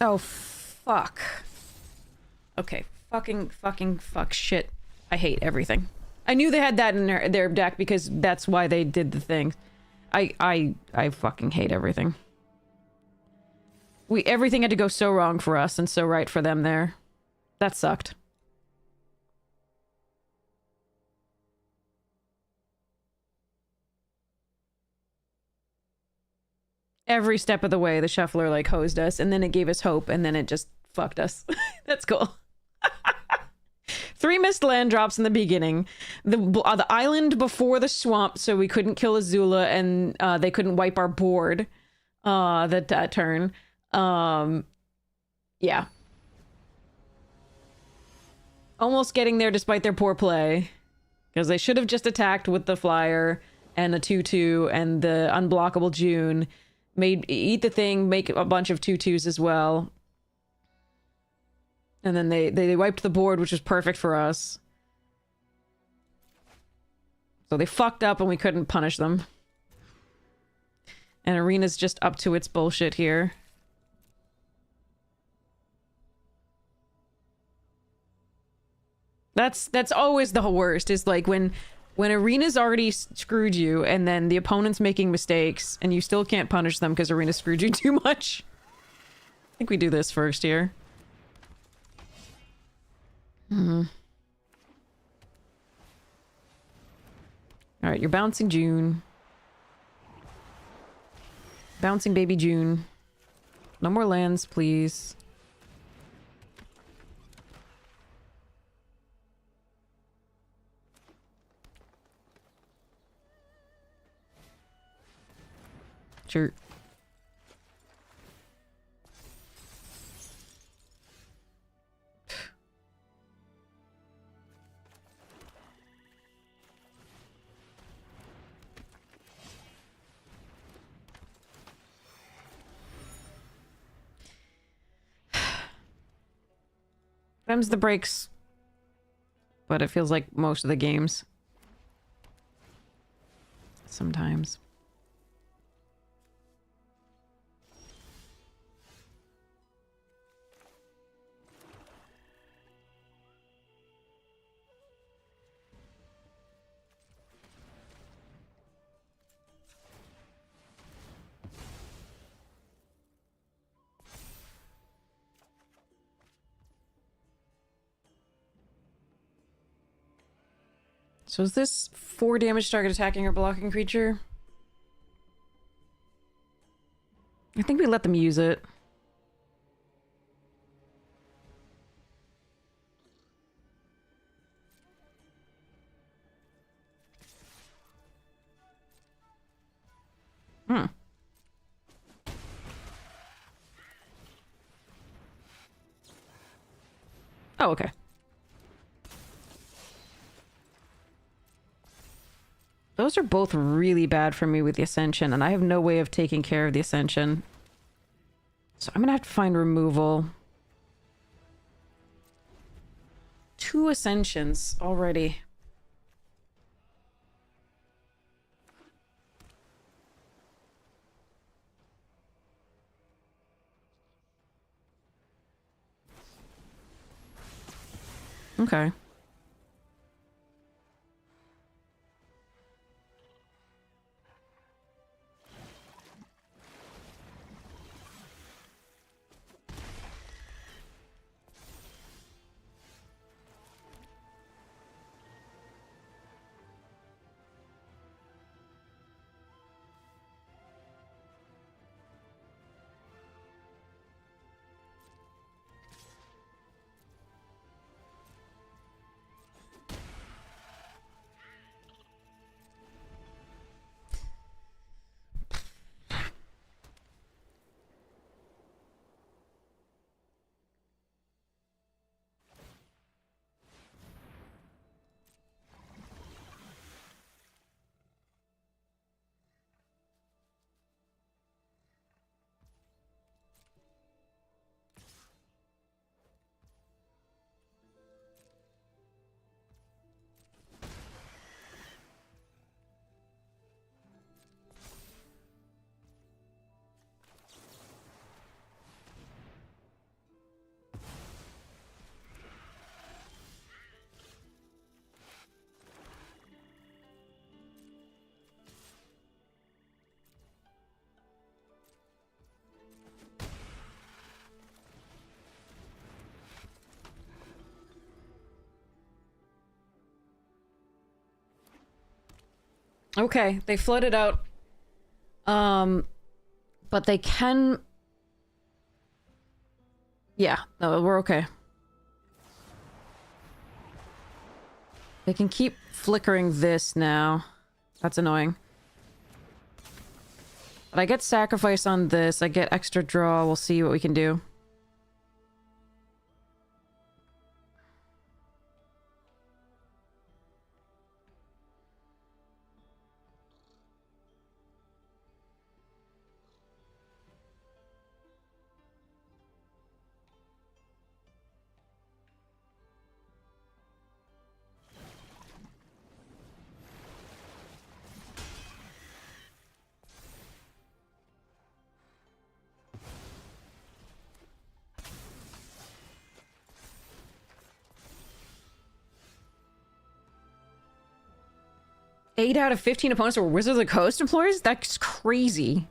Oh, fuck. Okay. Fuck shit. I hate everything. I knew they had that in their deck because that's why they did the thing. I fucking hate everything. Everything had to go so wrong for us and so right for them there. That sucked. Every step of the way, the shuffler like hosed us, and then it gave us hope, and then it just fucked us. That's cool. 3 missed land drops in the beginning. The island before the swamp, so we couldn't kill Azula, and they couldn't wipe our board that turn. Yeah. Almost getting there despite their poor play. Because they should have just attacked with the flyer and the 2/2 and the unblockable June. Eat the thing, make a bunch of 2/2s as well. And then they wiped the board, which was perfect for us. So they fucked up and we couldn't punish them. And Arena's just up to its bullshit here. That's always the worst, is like when Arena's already screwed you and then the opponent's making mistakes and you still can't punish them because Arena screwed you too much. I think we do this first here. Alright, you're bouncing June. Bouncing baby June. No more lands, please. Sure. Them's the breaks, but it feels like most of the games. Sometimes. So is this 4 damage target attacking or blocking creature? I think we let them use it. Hmm. Oh, okay. Those are both really bad for me with the Ascension, and I have no way of taking care of the Ascension. So I'm gonna have to find removal. 2 Ascensions already. Okay. Okay, they flooded out. But they can... Yeah, no, we're okay. They can keep flickering this now. That's annoying. But I get sacrifice on this. I get extra draw. We'll see what we can do. Eight out of 15 opponents were Wizards of the Coast employees? That's crazy.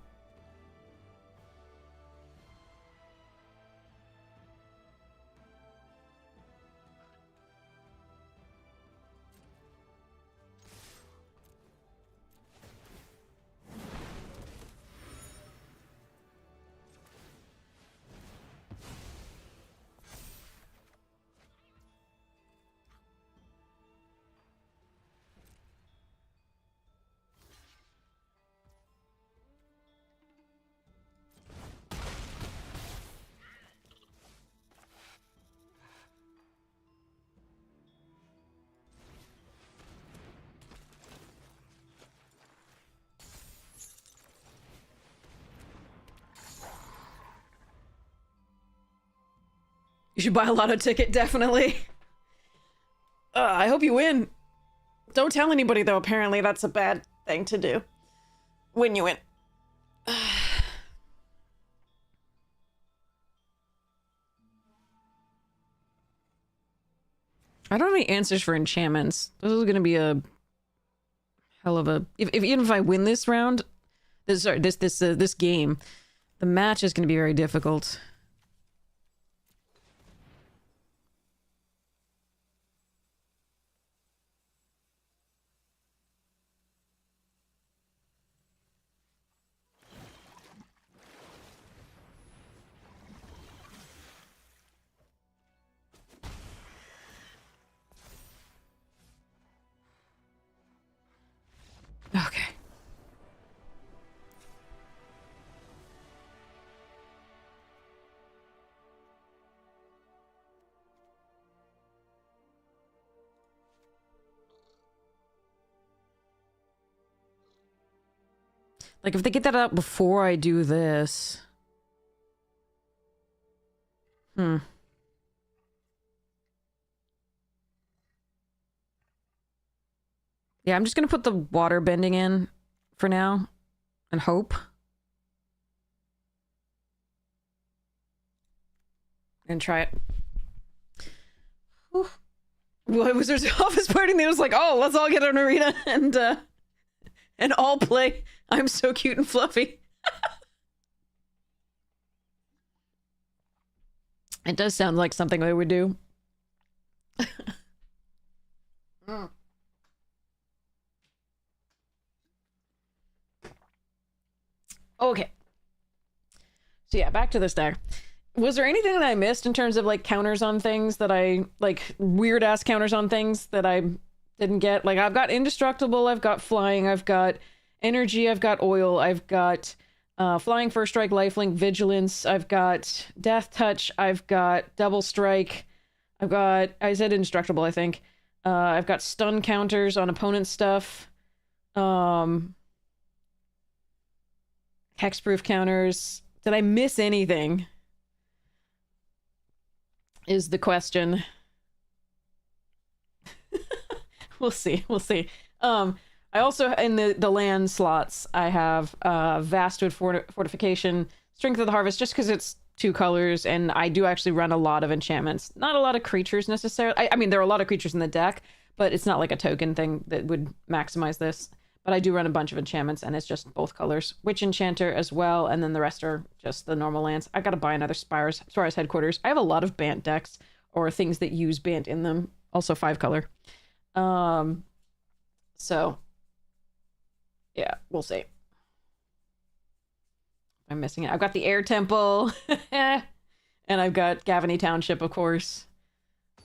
You should buy a lotto ticket, definitely. I hope you win. Don't tell anybody, though. Apparently, that's a bad thing to do. When you win. I don't have any answers for enchantments. This is gonna be a hell of a... Even if I win this round... This game, the match is gonna be very difficult. Okay. Like, if they get that out before I do this... Yeah, I'm just gonna put the water bending in for now and hope. And try it. Whew. Well, Wizards office party, and they was like, oh, let's all get an arena and all play I'm So Cute and Fluffy. It does sound like something they would do. Okay. So yeah, back to this deck. Was there anything that I missed in terms of like counters on things that I like weird ass counters on things that I didn't get? Like I've got indestructible, I've got flying, I've got energy, I've got oil, I've got flying, first strike, lifelink, vigilance, I've got death touch, I've got double strike, I've got, I said indestructible, I think. I've got stun counters on opponent stuff. Hexproof counters. Did I miss anything? Is the question. We'll see. We'll see. I also, in the land slots, I have Vastwood Fortification, Strength of the Harvest, just because it's 2 colors, and I do actually run a lot of enchantments. Not a lot of creatures necessarily. I mean, there are a lot of creatures in the deck, but it's not like a token thing that would maximize this. But I do run a bunch of enchantments, and it's just both colors. Witch Enchanter as well, and then the rest are just the normal lands. I gotta buy another Spires Headquarters. I have a lot of Bant decks, or things that use Bant in them. Also 5 color. So... Yeah, we'll see. I'm missing it. I've got the Air Temple, and I've got Gavany Township, of course,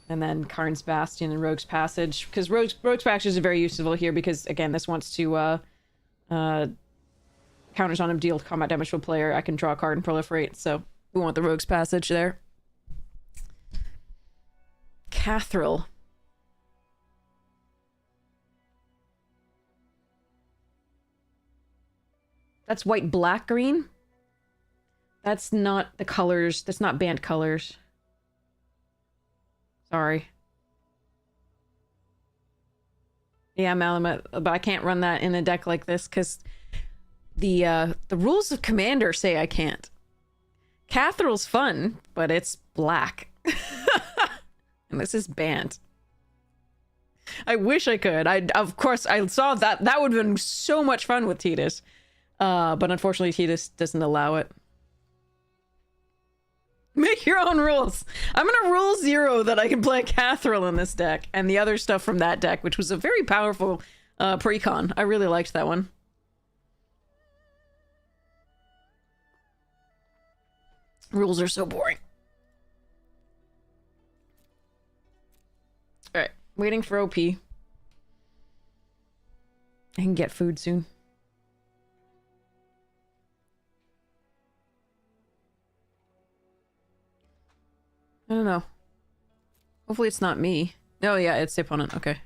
and then Karn's Bastion and Rogue's Passage. Because Rogue's Passage is very useful here because, again, this wants to counters on him, deal combat damage to a player. I can draw a card and proliferate, so we want the Rogue's Passage there. Cathril. That's white, black, green? That's not the colors. That's not banned colors. Sorry. Yeah, Malamet, but I can't run that in a deck like this because the rules of Commander say I can't. Cathril's fun, but it's black. And this is banned. I wish I could. Of course, I saw that. That would have been so much fun with Tidus. But unfortunately, Tidus doesn't allow it. Make your own rules. I'm gonna rule 0 that I can play Cathril in this deck, and the other stuff from that deck, which was a very powerful precon. I really liked that one. Rules are so boring. Alright, waiting for OP. I can get food soon. I don't know. Hopefully it's not me. Oh yeah, it's the opponent. Okay.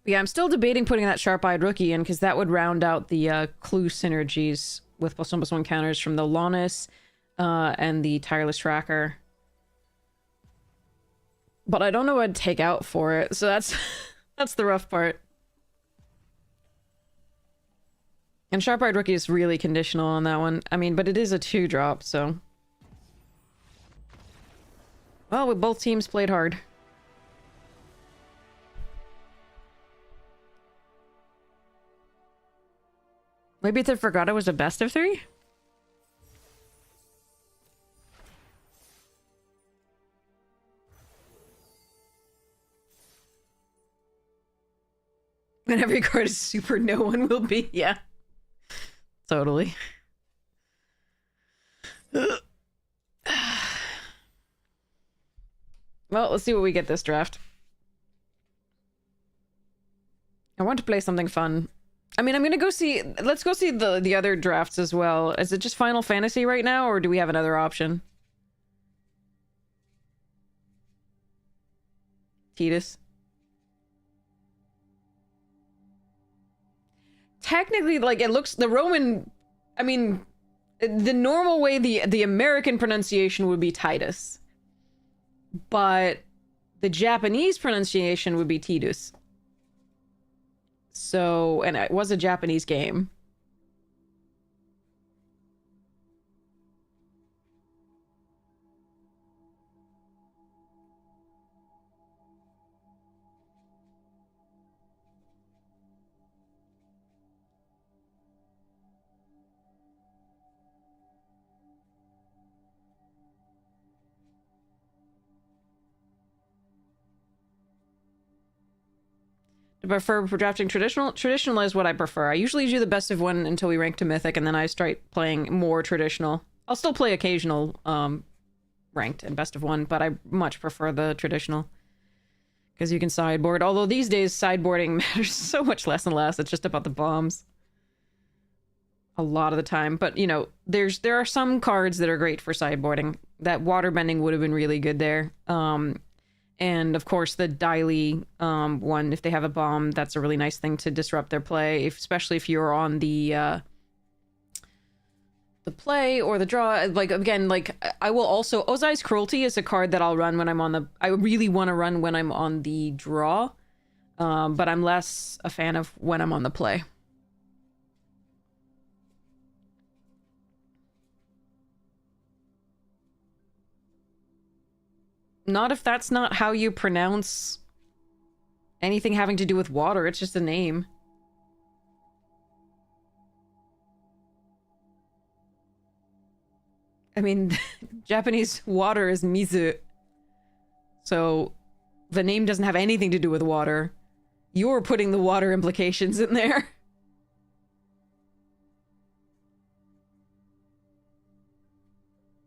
But yeah, I'm still debating putting that Sharp-Eyed Rookie in because that would round out the clue synergies with +1/+1 counters from the Lawless and the Tireless Tracker. But I don't know what I'd take out for it, so that's that's the rough part. And Sharp-Eyed Rookie is really conditional on that one. I mean, but it is a 2-drop, so... Well, both teams played hard. Maybe they forgot it was a best of 3? When every card is super, no one will be. Yeah. Totally. Well, let's see what we get this draft. I want to play something fun. I mean, I'm gonna go see... Let's go see the other drafts as well. Is it just Final Fantasy right now, or do we have another option? Tidus? Technically, like, it looks... The Roman... I mean, the normal way, the American pronunciation would be Titus. But the Japanese pronunciation would be Tidus. So, and it was a Japanese game. I prefer drafting traditional. Traditional is what I prefer. I usually do the best of 1 until we rank to Mythic, and then I start playing more traditional. I'll still play occasional ranked and best of 1, but I much prefer the traditional. Because you can sideboard. Although these days, sideboarding matters so much less and less. It's just about the bombs. A lot of the time. But, you know, there are some cards that are great for sideboarding. That waterbending would have been really good there. And of course, the Daily one, if they have a bomb, that's a really nice thing to disrupt their play, especially if you're on the play or the draw. Like, again, like, I will also... Ozai's Cruelty is a card that I'll run when I'm on the... I really want to run when I'm on the draw, but I'm less a fan of when I'm on the play. Not if that's not how you pronounce anything having to do with water. It's just a name. I mean, Japanese water is mizu. So the name doesn't have anything to do with water. You're putting the water implications in there.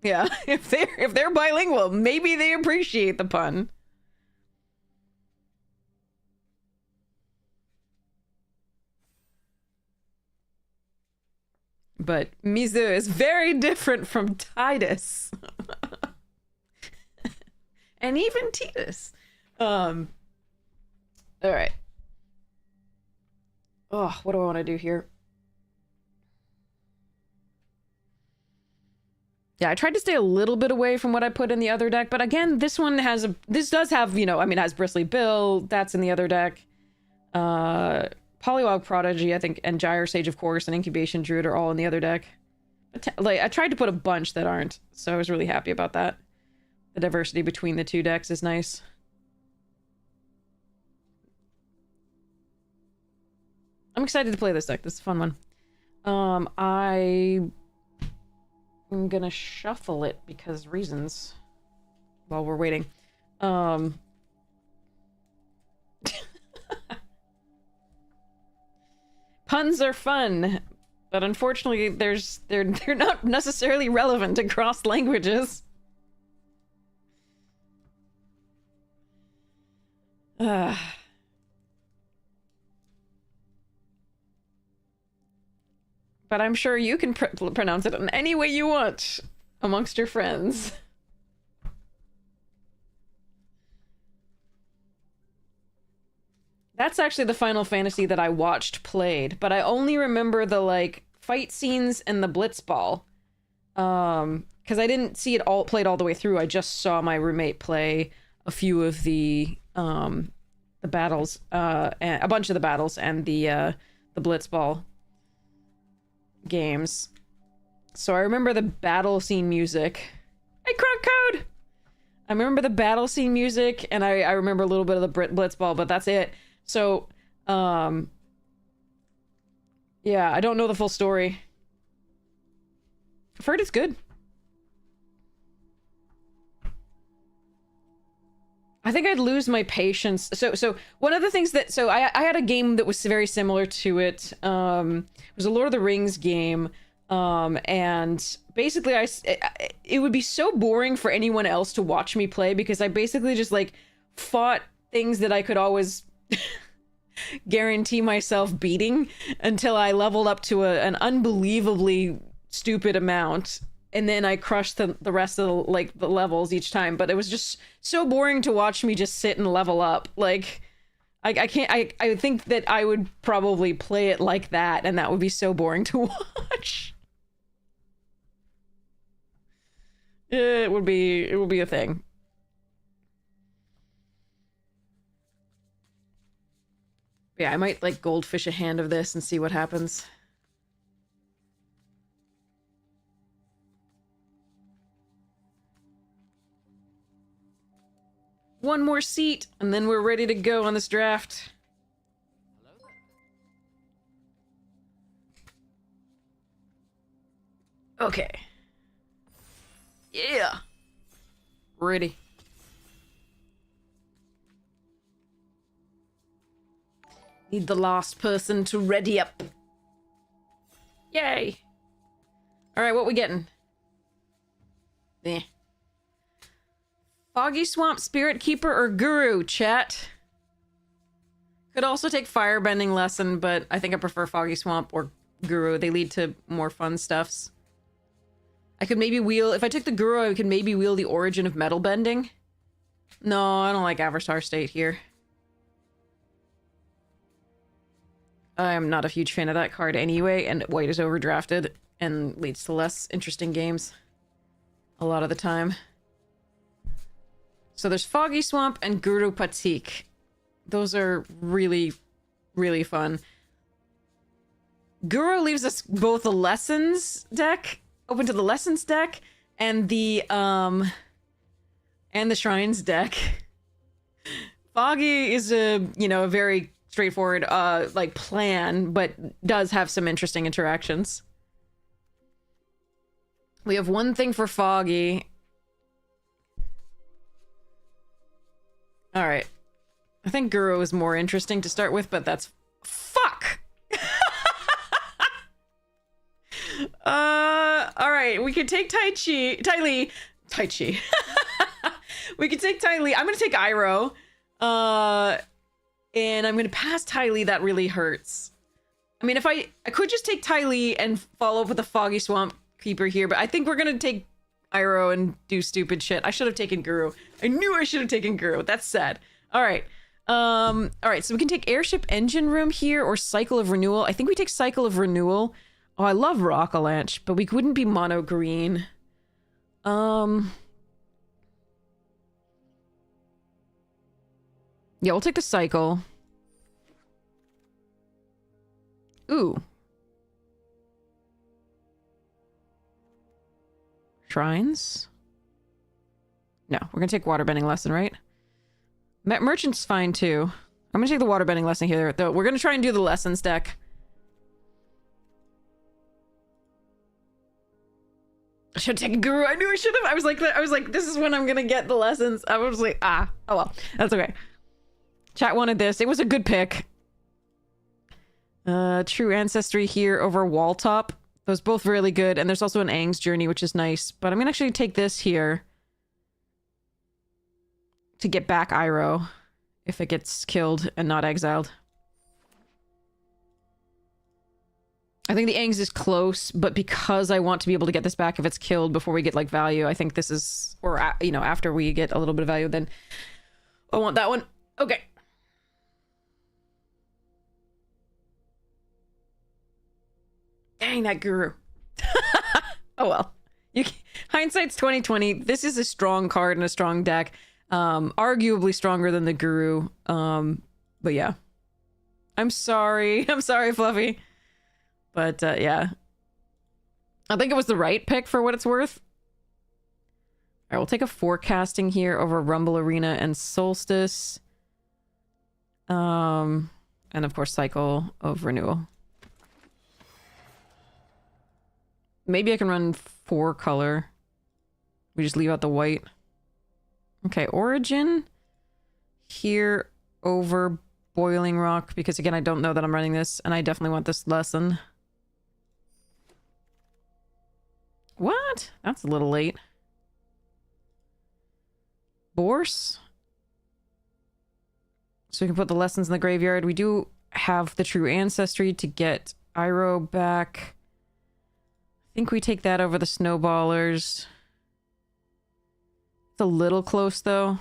Yeah, if they're bilingual, maybe they appreciate the pun. But Mizu is very different from Titus. And even Titus. All right. Oh, what do I want to do here? Yeah, I tried to stay a little bit away from what I put in the other deck, but again, this does have, you know, I mean, it has Bristly Bill, that's in the other deck. Poliwag Prodigy, I think, and Gyre Sage, of course, and Incubation Druid are all in the other deck. Like, I tried to put a bunch that aren't, so I was really happy about that. The diversity between the two decks is nice. I'm excited to play this deck. This is a fun one. I'm gonna shuffle it because reasons while we're waiting. Puns are fun, but unfortunately they're not necessarily relevant across languages. But I'm sure you can pronounce it in any way you want amongst your friends. That's actually the Final Fantasy that I watched played, but I only remember the, like, fight scenes and the Blitzball. Because I didn't see it all played all the way through. I just saw my roommate play a few of the battles, and a bunch of the battles and the Blitzball games. So I remember the battle scene music. Hey, Croc Code! I remember the battle scene music, and I remember a little bit of the Blitzball, but that's it. So, yeah, I don't know the full story. I've heard it's good. I think I'd lose my patience. So one of the things that... So I had a game that was very similar to it. It was a Lord of the Rings game. And basically it would be so boring for anyone else to watch me play because I basically just, like, fought things that I could always... guarantee myself beating until I leveled up to an unbelievably stupid amount, and then I crushed the rest of the levels each time. But it was just so boring to watch me just sit and level up. Like, I can't. I think that I would probably play it like that, and that would be so boring to watch. It would be a thing. Yeah, I might, like, goldfish a hand of this and see what happens. One more seat, and then we're ready to go on this draft. Okay. Yeah. Ready. Need the last person to ready up. Yay. Alright, what we getting? Eh. Foggy Swamp, Spirit Keeper, or Guru, chat? Could also take Firebending Lesson, but I think I prefer Foggy Swamp or Guru. They lead to more fun stuffs. I could maybe wheel... If I took the Guru, I could maybe wheel the Origin of Metal Bending. No, I don't like Avatar State here. I'm not a huge fan of that card anyway, and white is overdrafted and leads to less interesting games a lot of the time. So there's Foggy Swamp and Guru Patik. Those are really, really fun. Guru leaves us both a Lessons deck, open to the Lessons deck, and the Shrines deck. Foggy is a, you know, a very straightforward, like, plan, but does have some interesting interactions. We have one thing for Foggy. Alright. I think Guru is more interesting to start with, but that's... Fuck! Alright, we could take Ty Lee. We could take Ty Lee. I'm gonna take Iroh. And I'm gonna pass Ty Lee. That really hurts. I mean, if I could just take Ty Lee and follow up with the Foggy Swamp Keeper here, but I think we're gonna take Iroh and do stupid shit. I should have taken Guru. I knew I should have taken Guru. That's sad. Alright. Alright, so we can take Airship Engine Room here or Cycle of Renewal. I think we take Cycle of Renewal. Oh, I love Rockalanche, but we wouldn't be mono green. Yeah, we'll take the Cycle. Ooh. Shrines? No, we're gonna take Waterbending Lesson, right? Merchant's fine too. I'm gonna take the Waterbending Lesson here, though. We're gonna try and do the Lessons deck. I should have taken Guru. I knew I should have. I was like, this is when I'm gonna get the lessons. I was like, oh well, that's okay. Chat wanted this. It was a good pick. True Ancestry here over Walltop. Those both really good, and there's also an Aang's Journey, which is nice. But I'm gonna actually take this here to get back Iroh if it gets killed and not exiled. I think the Aang's is close, but because I want to be able to get this back if it's killed before we get, like, value, I think this is... Or, you know, after we get a little bit of value, then I want that one. Okay. Dang, that Guru. Oh, well. Hindsight's 20/20. This is a strong card and a strong deck. Arguably stronger than the Guru. But yeah. I'm sorry. I'm sorry, Fluffy. But, yeah. I think it was the right pick for what it's worth. Alright, we'll take a Forecasting here over Rumble Arena and Solstice. And of course, Cycle of Renewal. Maybe I can run 4 color. We just leave out the white. Okay, Origin here over Boiling Rock, because again, I don't know that I'm running this, and I definitely want this lesson. What? That's a little late. Bourse? So we can put the lessons in the graveyard. We do have the True Ancestry to get Iroh back. I think we take that over the Snowballers. It's a little close, though.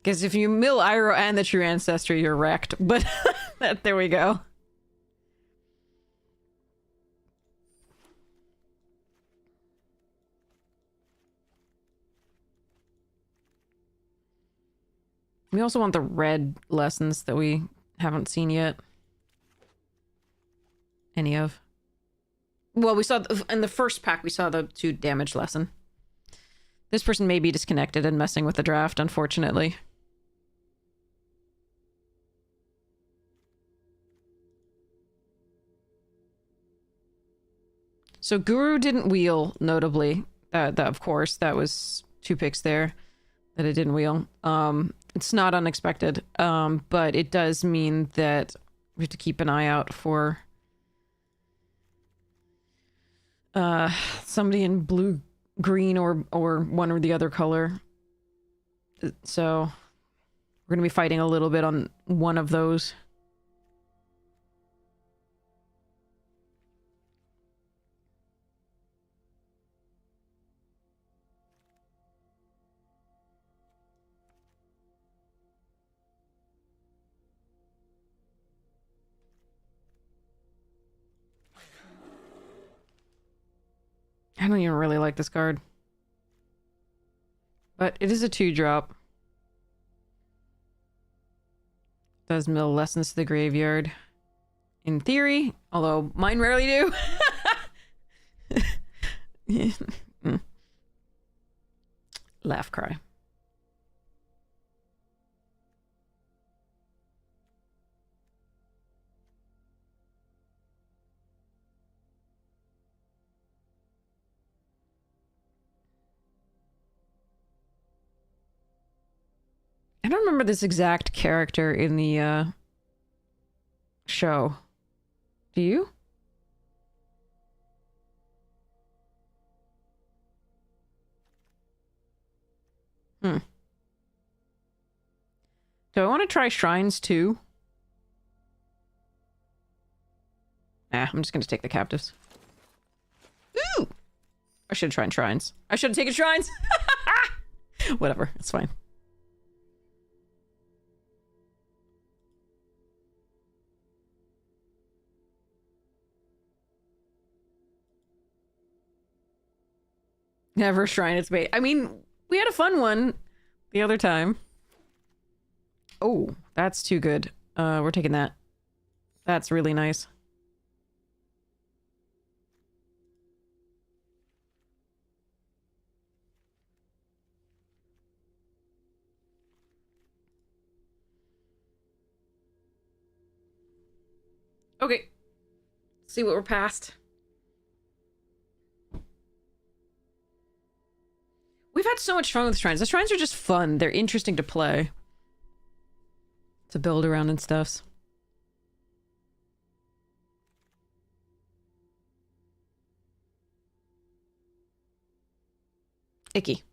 Because if you mill Iroh and the True Ancestry, you're wrecked. But there we go. We also want the red lessons that we haven't seen yet. Any of. Well, we saw in the first pack, we saw the 2 damage lesson. This person may be disconnected and messing with the draft, unfortunately. So Guru didn't wheel, notably. That of course, that was 2 picks there that it didn't wheel. It's not unexpected, but it does mean that we have to keep an eye out for somebody in blue, green, or one or the other color. So we're gonna be fighting a little bit on one of those. I don't even really like this card. But it is a 2-drop. Does mill lessons to the graveyard. In theory, although mine rarely do. Laugh cry. I don't remember this exact character in the show. Do you? Hmm. Do I want to try shrines too? Nah, I'm just gonna take the captives. Ooh! I should have tried shrines. I should have taken shrines! Whatever, it's fine. Never shrine its bait. I mean, we had a fun one the other time. Oh, that's too good. We're taking that. That's really nice. Okay. See what we're past. We've had so much fun with shrines. The shrines are just fun. They're interesting to play. To build around and stuff. Icky.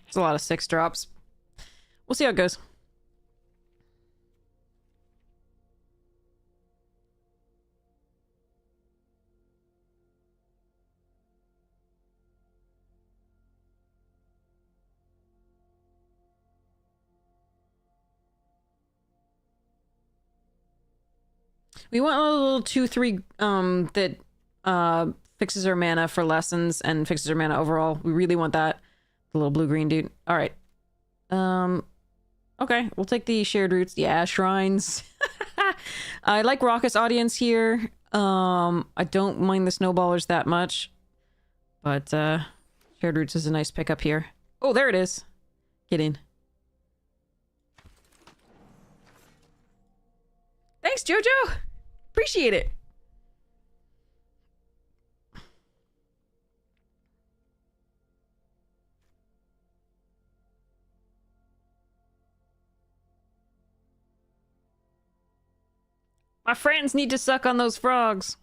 It's a lot of 6 drops. We'll see how it goes. We want a little 2/3 that fixes our mana for lessons and fixes our mana overall. We really want that. The little blue-green dude. Alright. Okay, we'll take the shared roots. Yeah, shrines. I like Raucous Audience here. I don't mind the snowballers that much. But shared roots is a nice pickup here. Oh, there it is. Get in. Thanks, Jojo! Appreciate it. My friends need to suck on those frogs.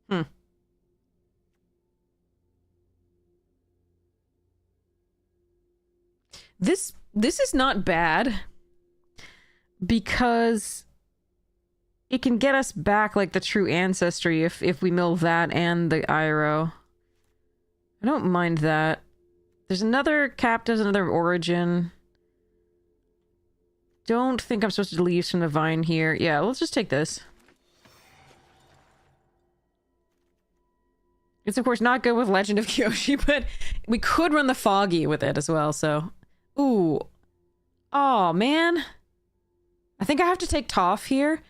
Hmm. This is not bad. Because it can get us back like the true ancestry if we mill that and the Iroh. I don't mind that. There's another captive, another origin. Don't think I'm supposed to do leaves from the vine here. Yeah, let's just take this. It's of course not good with Legend of Kyoshi, but we could run the Foggy with it as well, so... Ooh. Oh man. I think I have to take Toph here,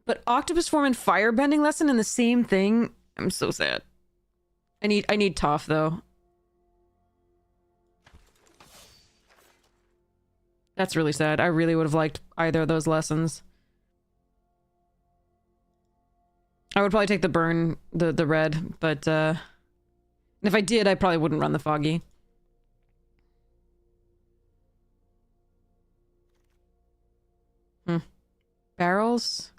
but Octopus Form and Firebending Lesson in the same thing? I'm so sad. I need Toph, though. That's really sad. I really would have liked either of those lessons. I would probably take the burn, the red, but if I did, I probably wouldn't run the Foggy. Barrels?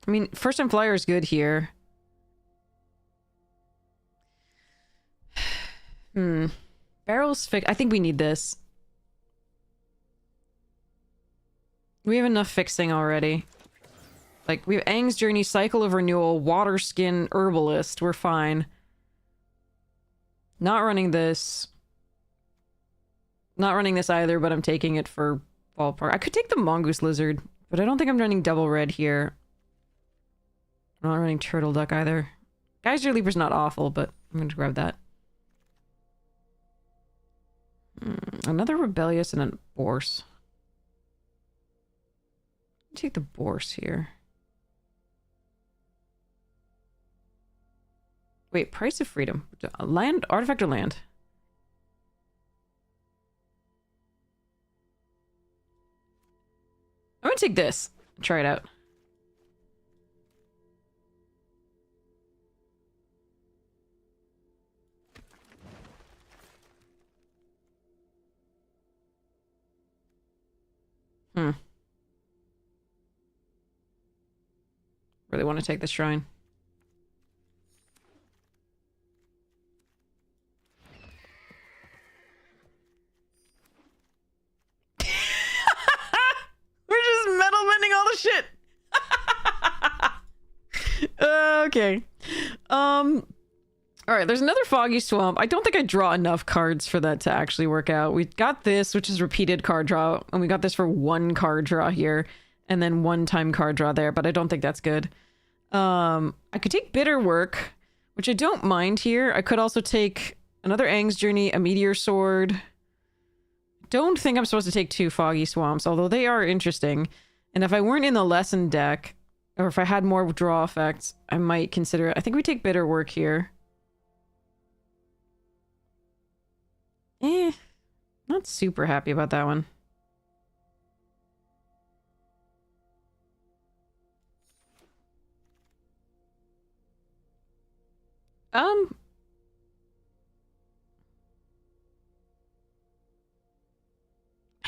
I mean, First Time Flyer is good here. Barrels I think we need this. We have enough fixing already. Like, we have Aang's Journey, Cycle of Renewal, Water Skin, Herbalist. We're fine. Not running this. Not running this either, but I'm taking it for ballpark. I could take the Mongoose Lizard, but I don't think I'm running double red here. I'm not running Turtle Duck either. Geyser Leaper's not awful, but I'm going to grab that. Another Rebellious and a Bourse. Take the Bourse here. Wait, Price of Freedom. Land, artifact or land? I'm gonna take this. Try it out. Really want to take the shrine. We're just metal bending all the shit. Okay. All right, there's another Foggy Swamp. I don't think I draw enough cards for that to actually work out. We got this, which is repeated card draw, and we got this for one card draw here, and then one time card draw there, but I don't think that's good. I could take Bitter Work, which I don't mind here. I could also take another Aang's Journey, a Meteor Sword. Don't think I'm supposed to take two Foggy Swamps, although they are interesting. And if I weren't in the lesson deck, or if I had more draw effects, I might consider it. I think we take Bitter Work here. Not super happy about that one. I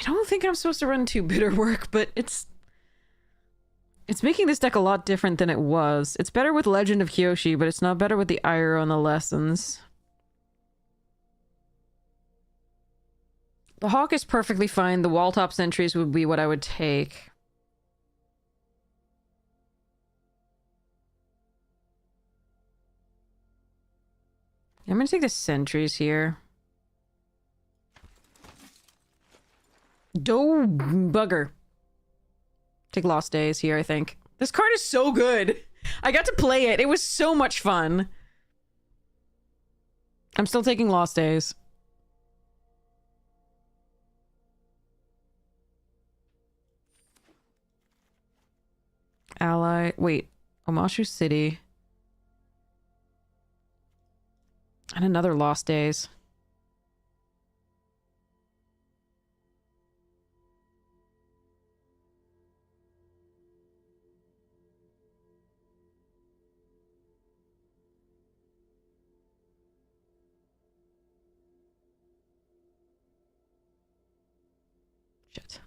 don't think I'm supposed to run two Bitter Work, but it's making this deck a lot different than it was. It's better with Legend of Kyoshi, but it's not better with the Iroh and the Lessons. The Hawk is perfectly fine. The Wall-Top Sentries would be what I would take. I'm gonna take the Sentries here. Doe bugger. Take Lost Days here, I think. This card is so good. I got to play it. It was so much fun. I'm still taking Lost Days. Ally. Wait. Omashu City. And another Lost Days. Shit.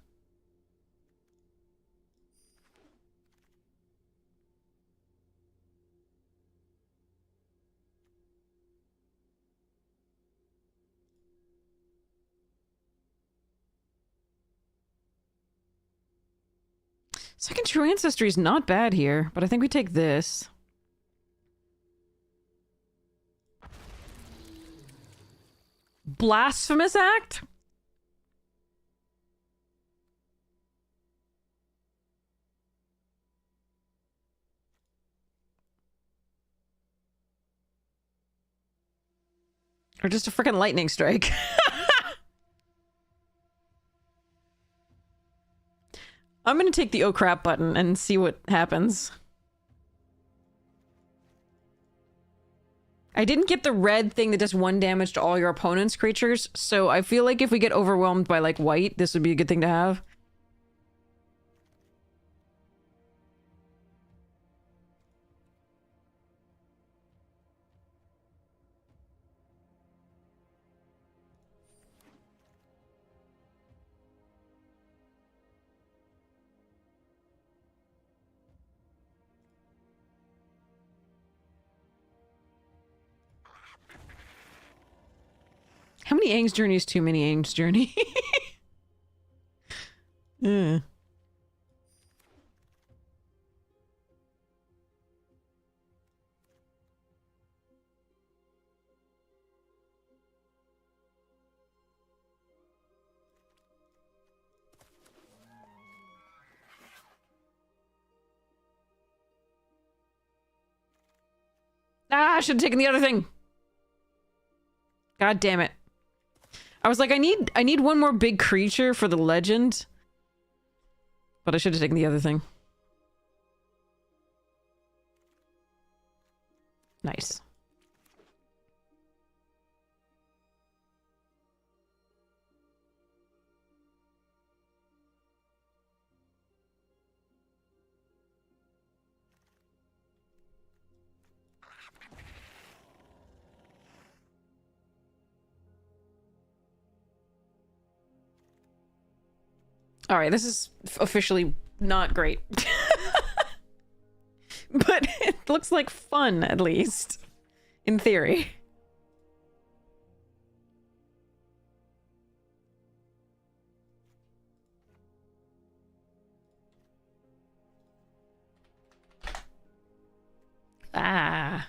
Second True Ancestry is not bad here, but I think we take this. Blasphemous Act? Or just a freaking lightning strike. I'm gonna take the oh crap button and see what happens. I didn't get the red thing that does 1 damage to all your opponent's creatures, so I feel like if we get overwhelmed by, like, white, this would be a good thing to have. How many Aang's Journey is too many Aang's Journey? Ah, I should have taken the other thing. God damn it. I was like, I need one more big creature for the legend. But I should have taken the other thing. Nice. Alright, this is officially not great. But it looks like fun, at least. In theory. Ah.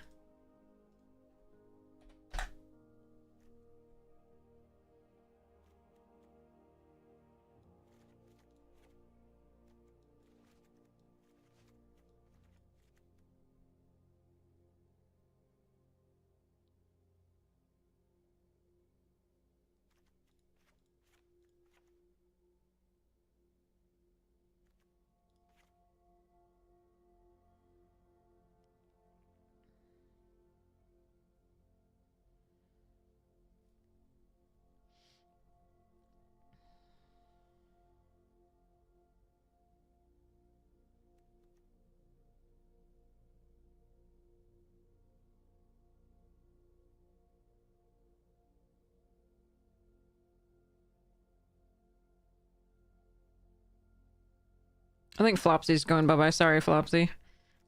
I think Flopsy's going bye-bye. Sorry, Flopsy. I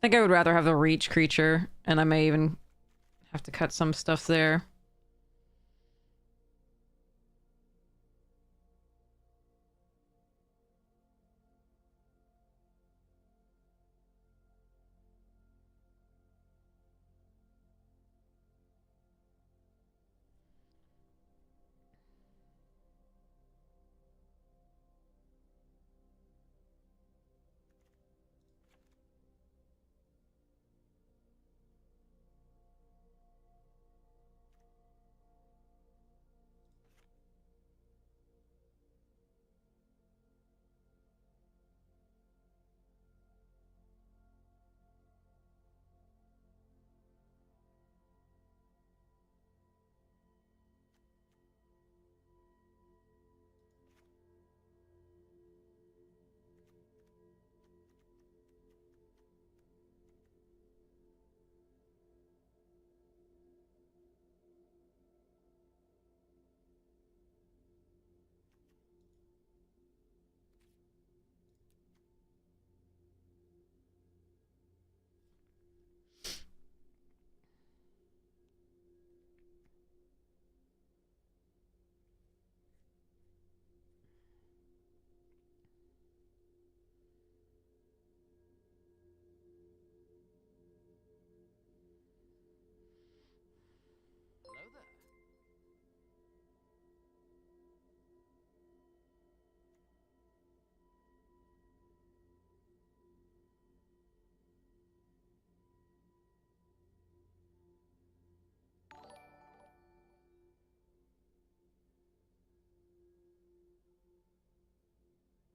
think I would rather have the reach creature, and I may even have to cut some stuff there.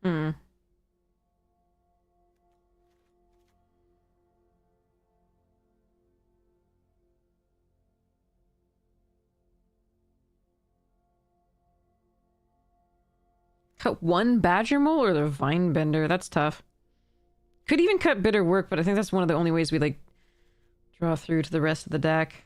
Hmm. Cut one Badger Mole or the Vine Bender? That's tough. Could even cut Bitter Work, but I think that's one of the only ways we, like, draw through to the rest of the deck.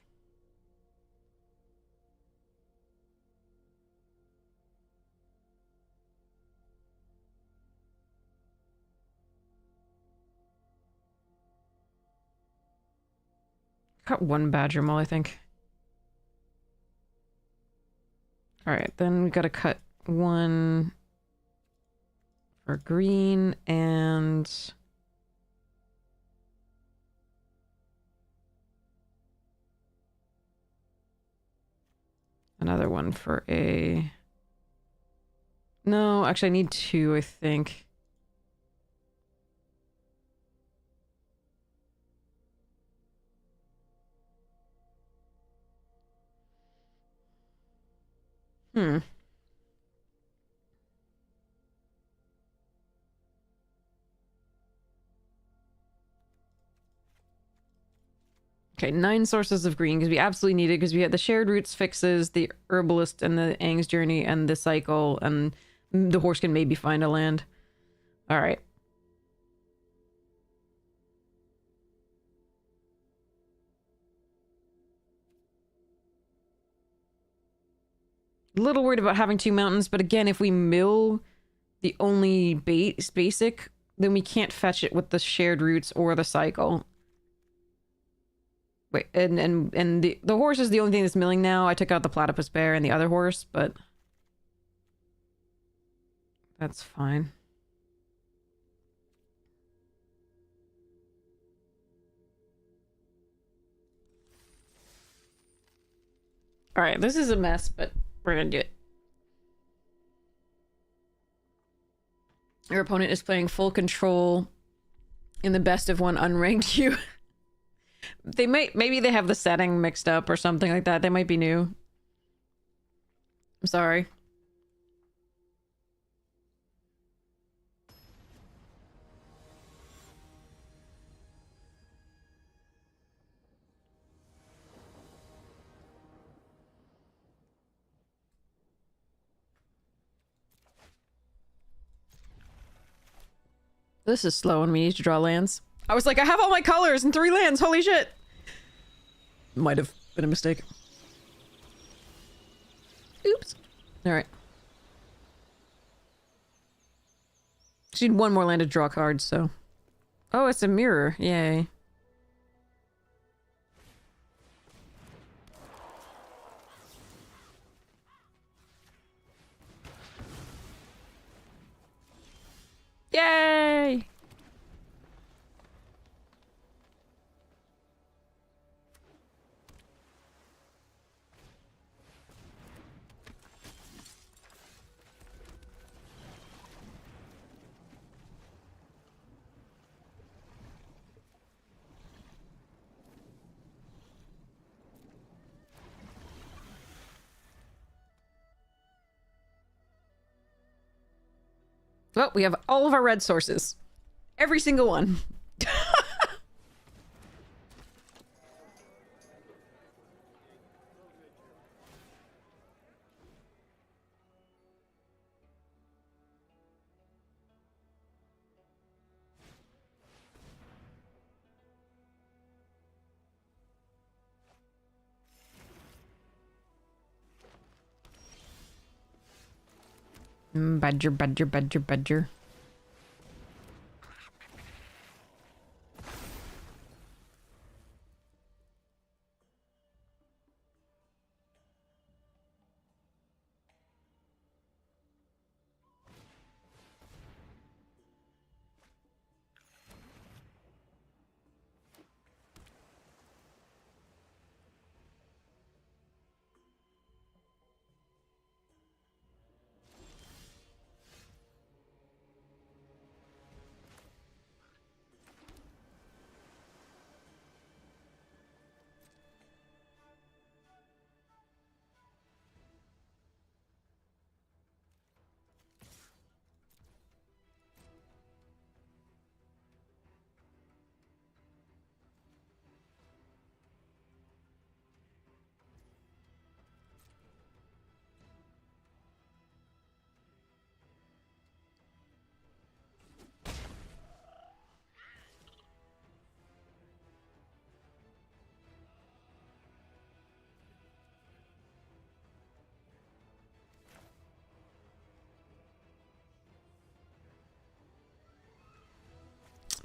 Cut one Badger Mole, I think. Alright, then we gotta cut one for green and another one for a... No, actually I need two, I think. Hmm. Okay, 9 sources of green because we absolutely need it because we had the shared roots fixes, the herbalist and the Aang's journey and the cycle, and the horse can maybe find a land. All right. A little worried about having 2 mountains, but again, if we mill the only basic, then we can't fetch it with the shared roots or the cycle. Wait, and the horse is the only thing that's milling now. I took out the platypus bear and the other horse, but that's fine. All right, this is a mess, but we're gonna do it. Your opponent is playing full control in the best of 1 unranked you. Maybe they have the setting mixed up or something like that. They might be new. I'm sorry. This is slow and we need to draw lands. I was like, I have all my colors and 3 lands. Holy shit. Might have been a mistake. Oops. All right. Just need 1 more land to draw cards, so. Oh, it's a mirror. Yay. Yay! Well, we have all of our red sources. Every single one. Badger, badger, badger, badger.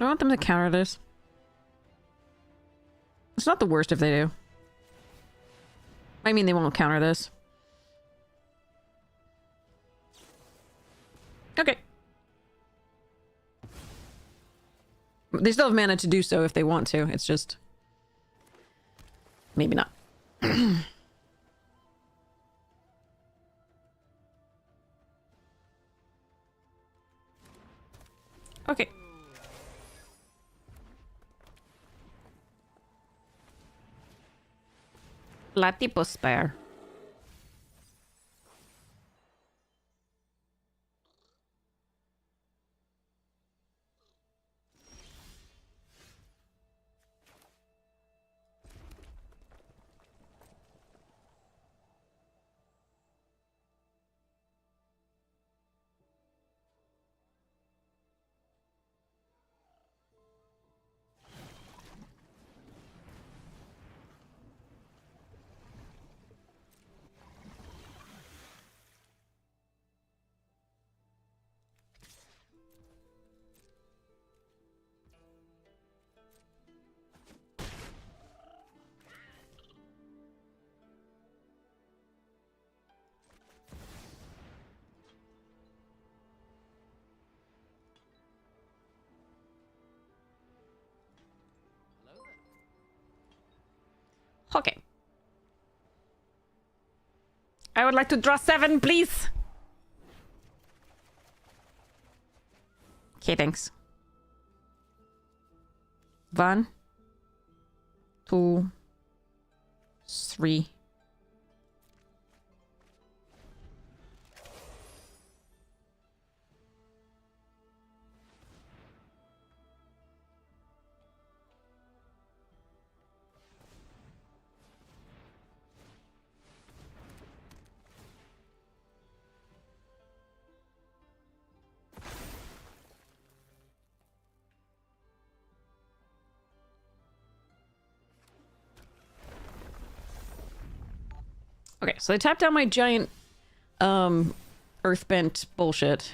I want them to counter this. It's not the worst if they do. I mean, they won't counter this. Okay. They still have mana to do so if they want to. It's just... maybe not. Okay. Platypus bear. Okay. I would like to draw 7, please. Okay, thanks. 1, 2, 3. Okay, so I tapped down my giant, earthbent bullshit.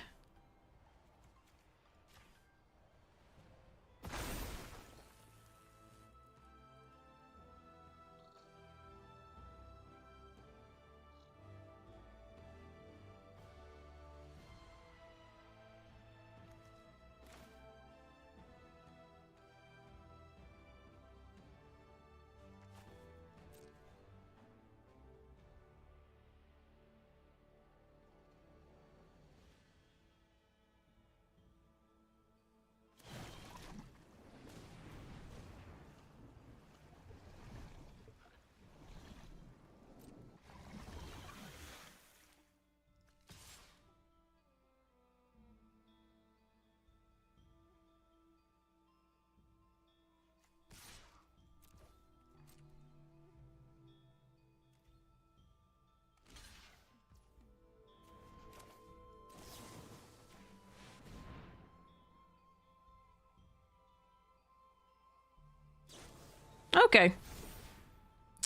Okay.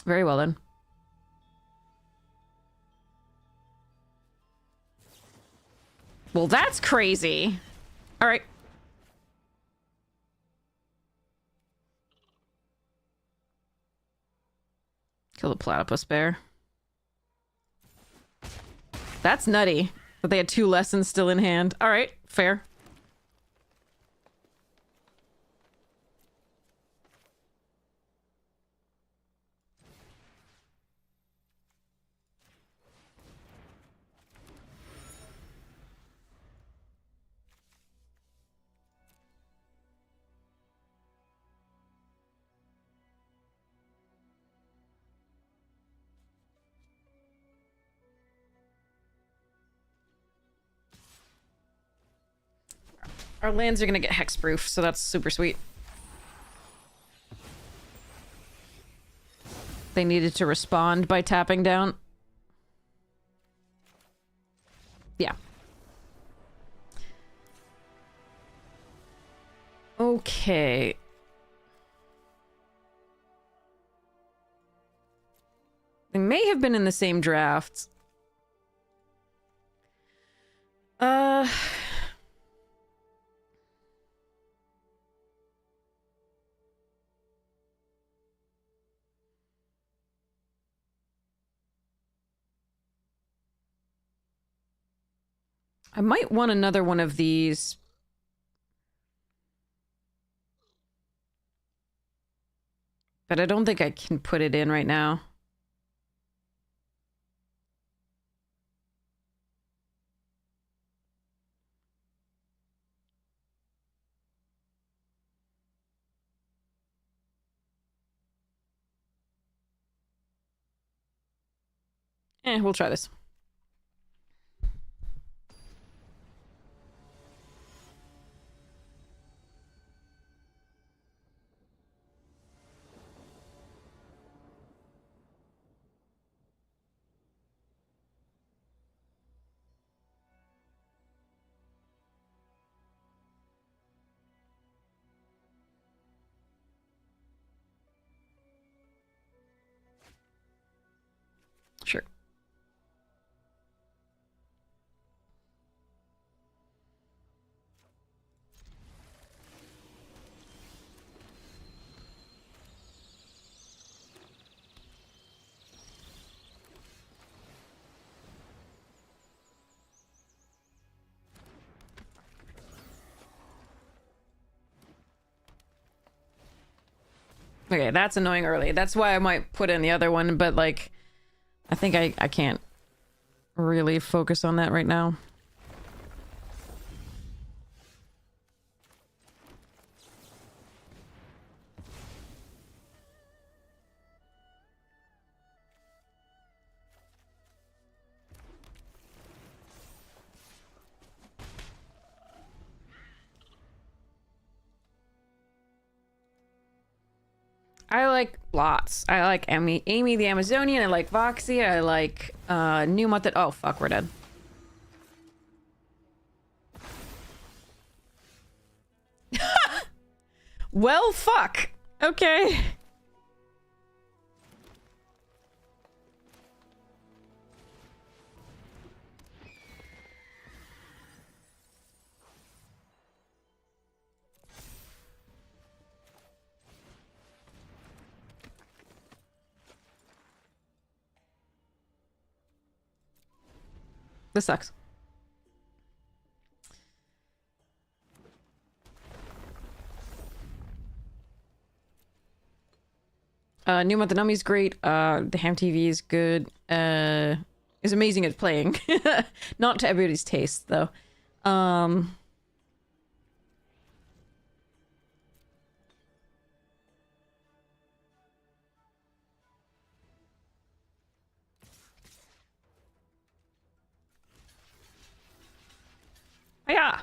Very well then. Well, that's crazy. All right. Kill the platypus bear. That's nutty. But they had 2 lessons still in hand. All right, fair. Our lands are gonna get hexproof, so that's super sweet. They needed to respond by tapping down. Yeah. Okay. They may have been in the same drafts. I might want another one of these. But I don't think I can put it in right now. We'll try this. Sure. Okay, that's annoying early. That's why I might put in the other one, but like, I think I can't really focus on that right now. I like lots. I like Amy the Amazonian. I like Voxy. I like Newmont that. Oh fuck, we're dead. Well, fuck. Okay. This sucks. Newmont the Nummy's great. The Ham TV is good. Is amazing at playing. Not to everybody's taste, though. Yeah.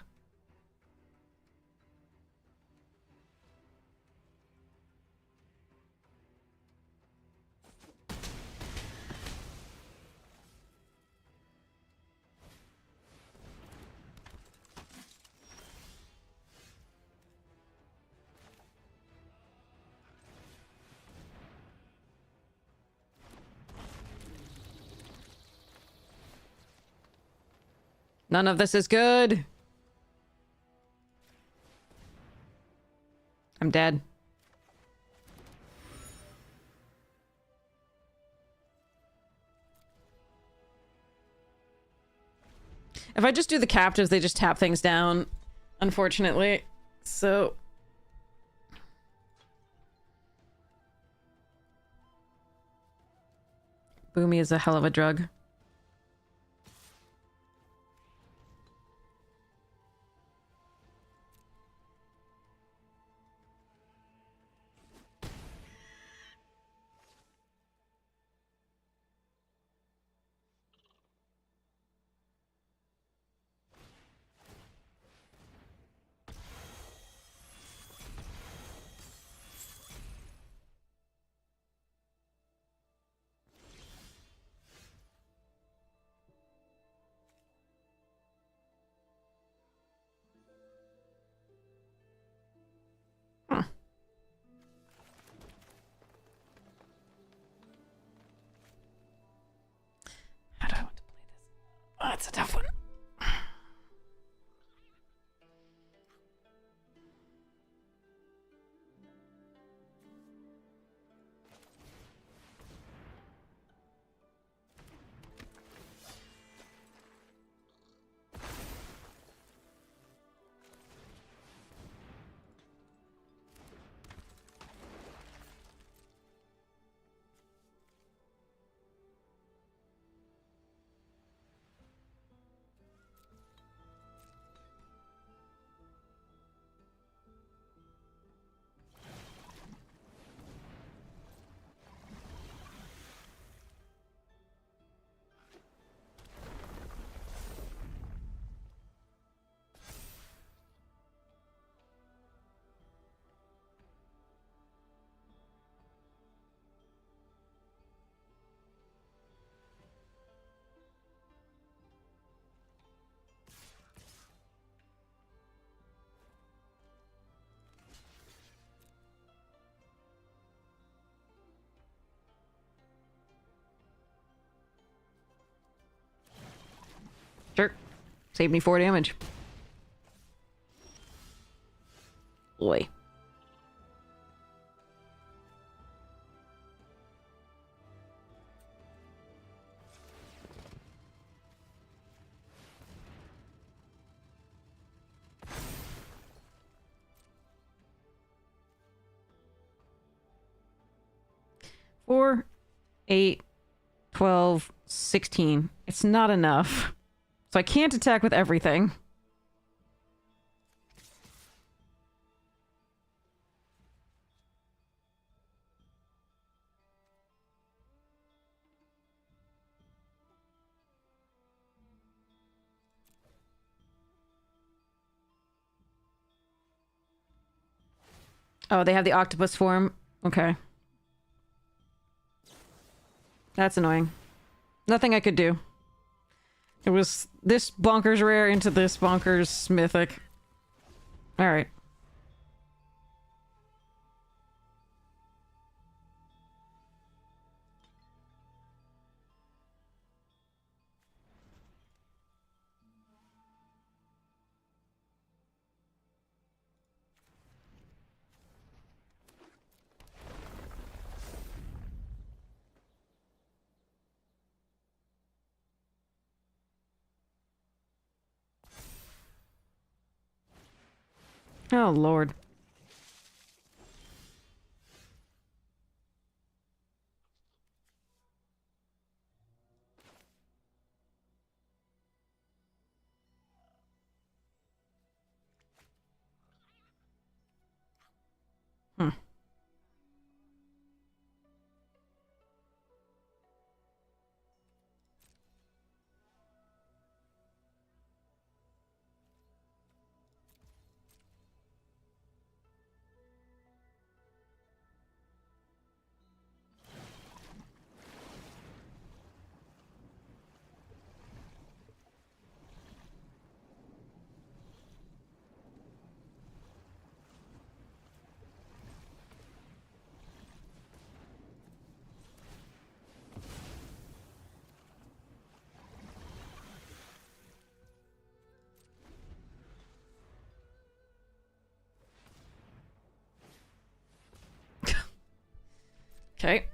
None of this is good. I'm dead. If I just do the captives, they just tap things down, unfortunately. So... Boomy is a hell of a drug. How do I want to play this? Oh, that's a tough one. Sure. Saved me 4 damage. Boy. 4, 8, 12, 16. It's not enough. So I can't attack with everything. Oh, they have the octopus form? Okay. That's annoying. Nothing I could do. It was this bonkers rare into this bonkers mythic. Alright. Oh, Lord. Hmm. Okay.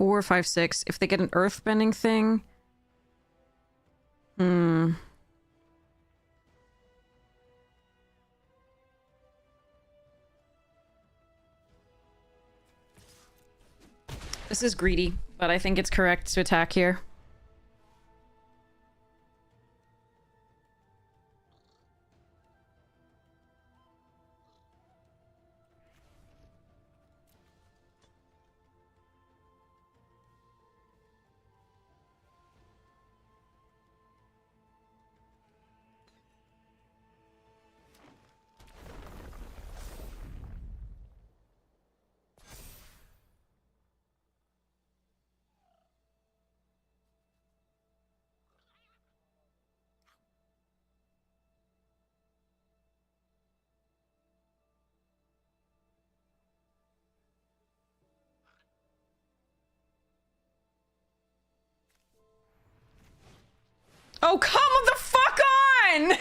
Four, five, six. If they get an earthbending thing... Hmm... This is greedy, but I think it's correct to attack here. Oh, come the fuck on!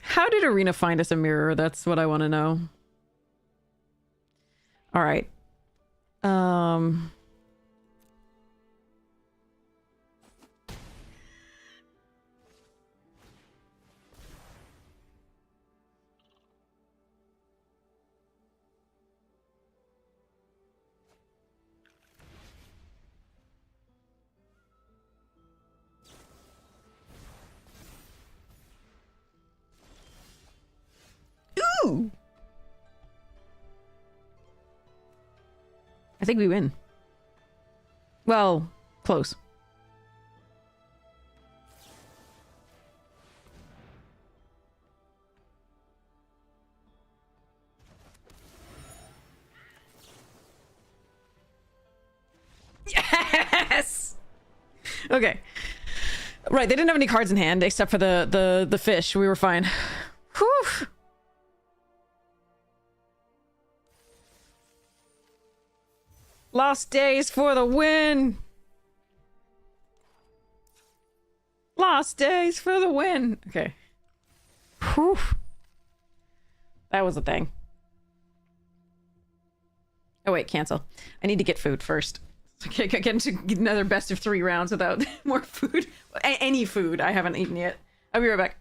How did Arena find us a mirror? That's what I want to know. All right. Ooh! I think we win. Well, close. Yes! Okay. Right, they didn't have any cards in hand except for the fish. We were fine. Whew! Lost days for the win! Lost days for the win! Okay. Whew. That was a thing. Oh wait, cancel. I need to get food first. Okay, get into another best of 3 rounds without more food. Any food I haven't eaten yet. I'll be right back.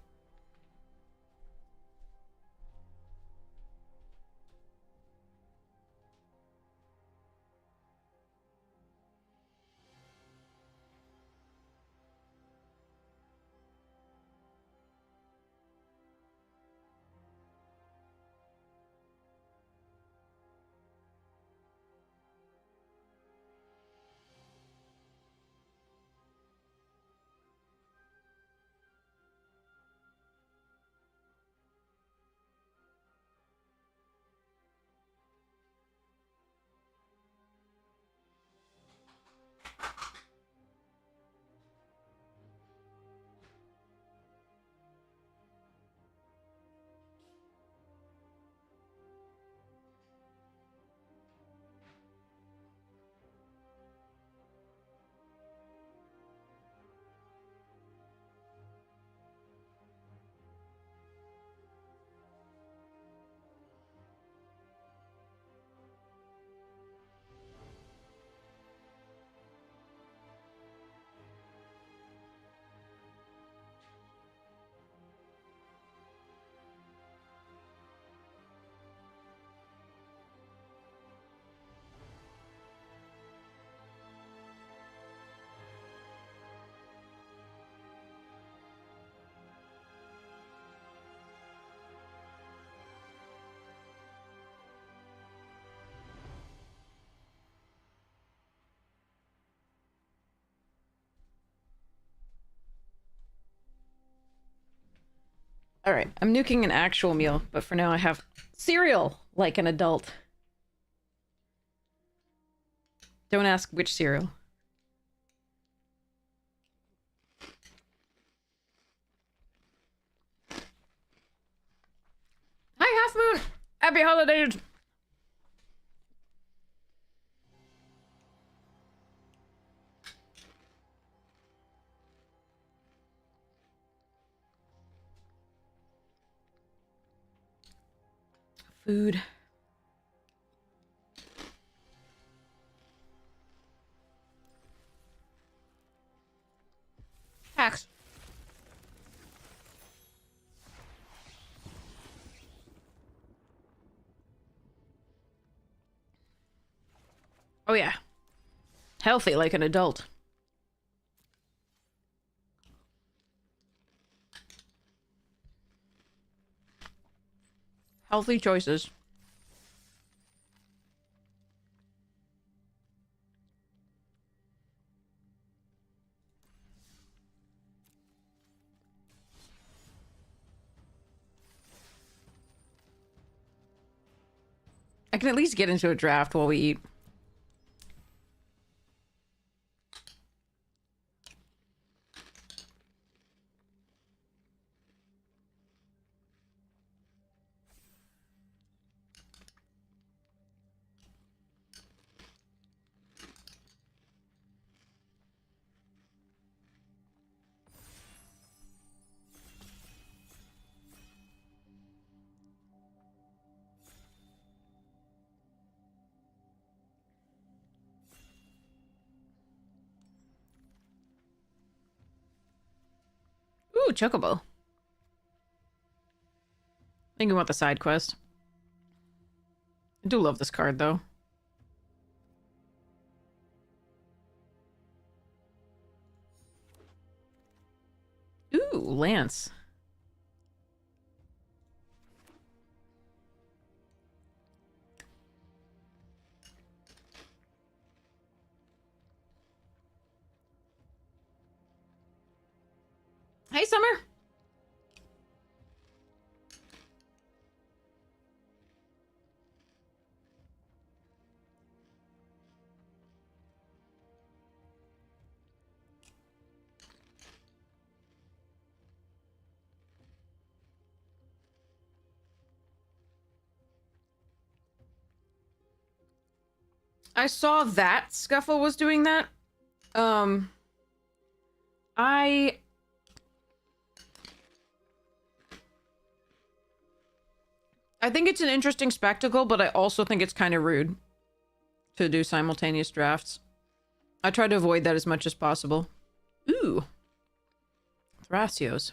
Alright, I'm nuking an actual meal, but for now I have cereal like an adult. Don't ask which cereal. Hi, Half Moon! Happy holidays! Food. Hacks. Oh yeah. Healthy like an adult. Healthy choices. I can at least get into a draft while we eat. Ooh, Chocobo. I think we want the side quest. I do love this card, though. Ooh, Lance. Hey, Summer. I saw that Scuffle was doing that. I think it's an interesting spectacle, but I also think it's kind of rude to do simultaneous drafts. I try to avoid that as much as possible. Ooh. Thrasios.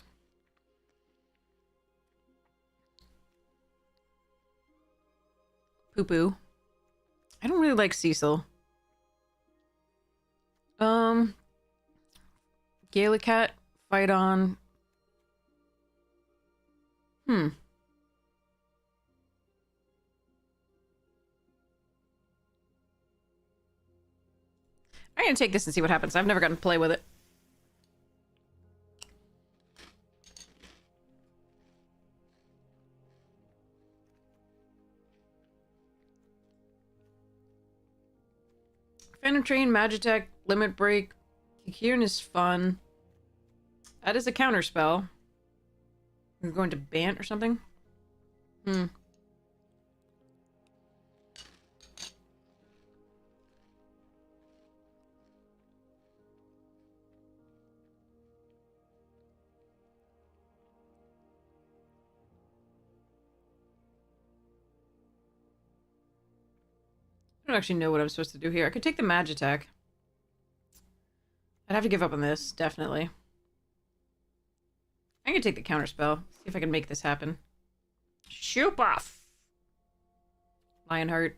Poo-poo. I don't really like Cecil. Gallicat, fight on. I'm gonna take this and see what happens. I've never gotten to play with it. Phantom Train, Magitech, Limit Break. Kikirn is fun. That is a counter spell. We're going to Bant or something? I don't actually know what I'm supposed to do here. I could take the Magitech. I'd have to give up on this, definitely. I'm gonna take the counterspell. See if I can make this happen. Shoop off! Lionheart.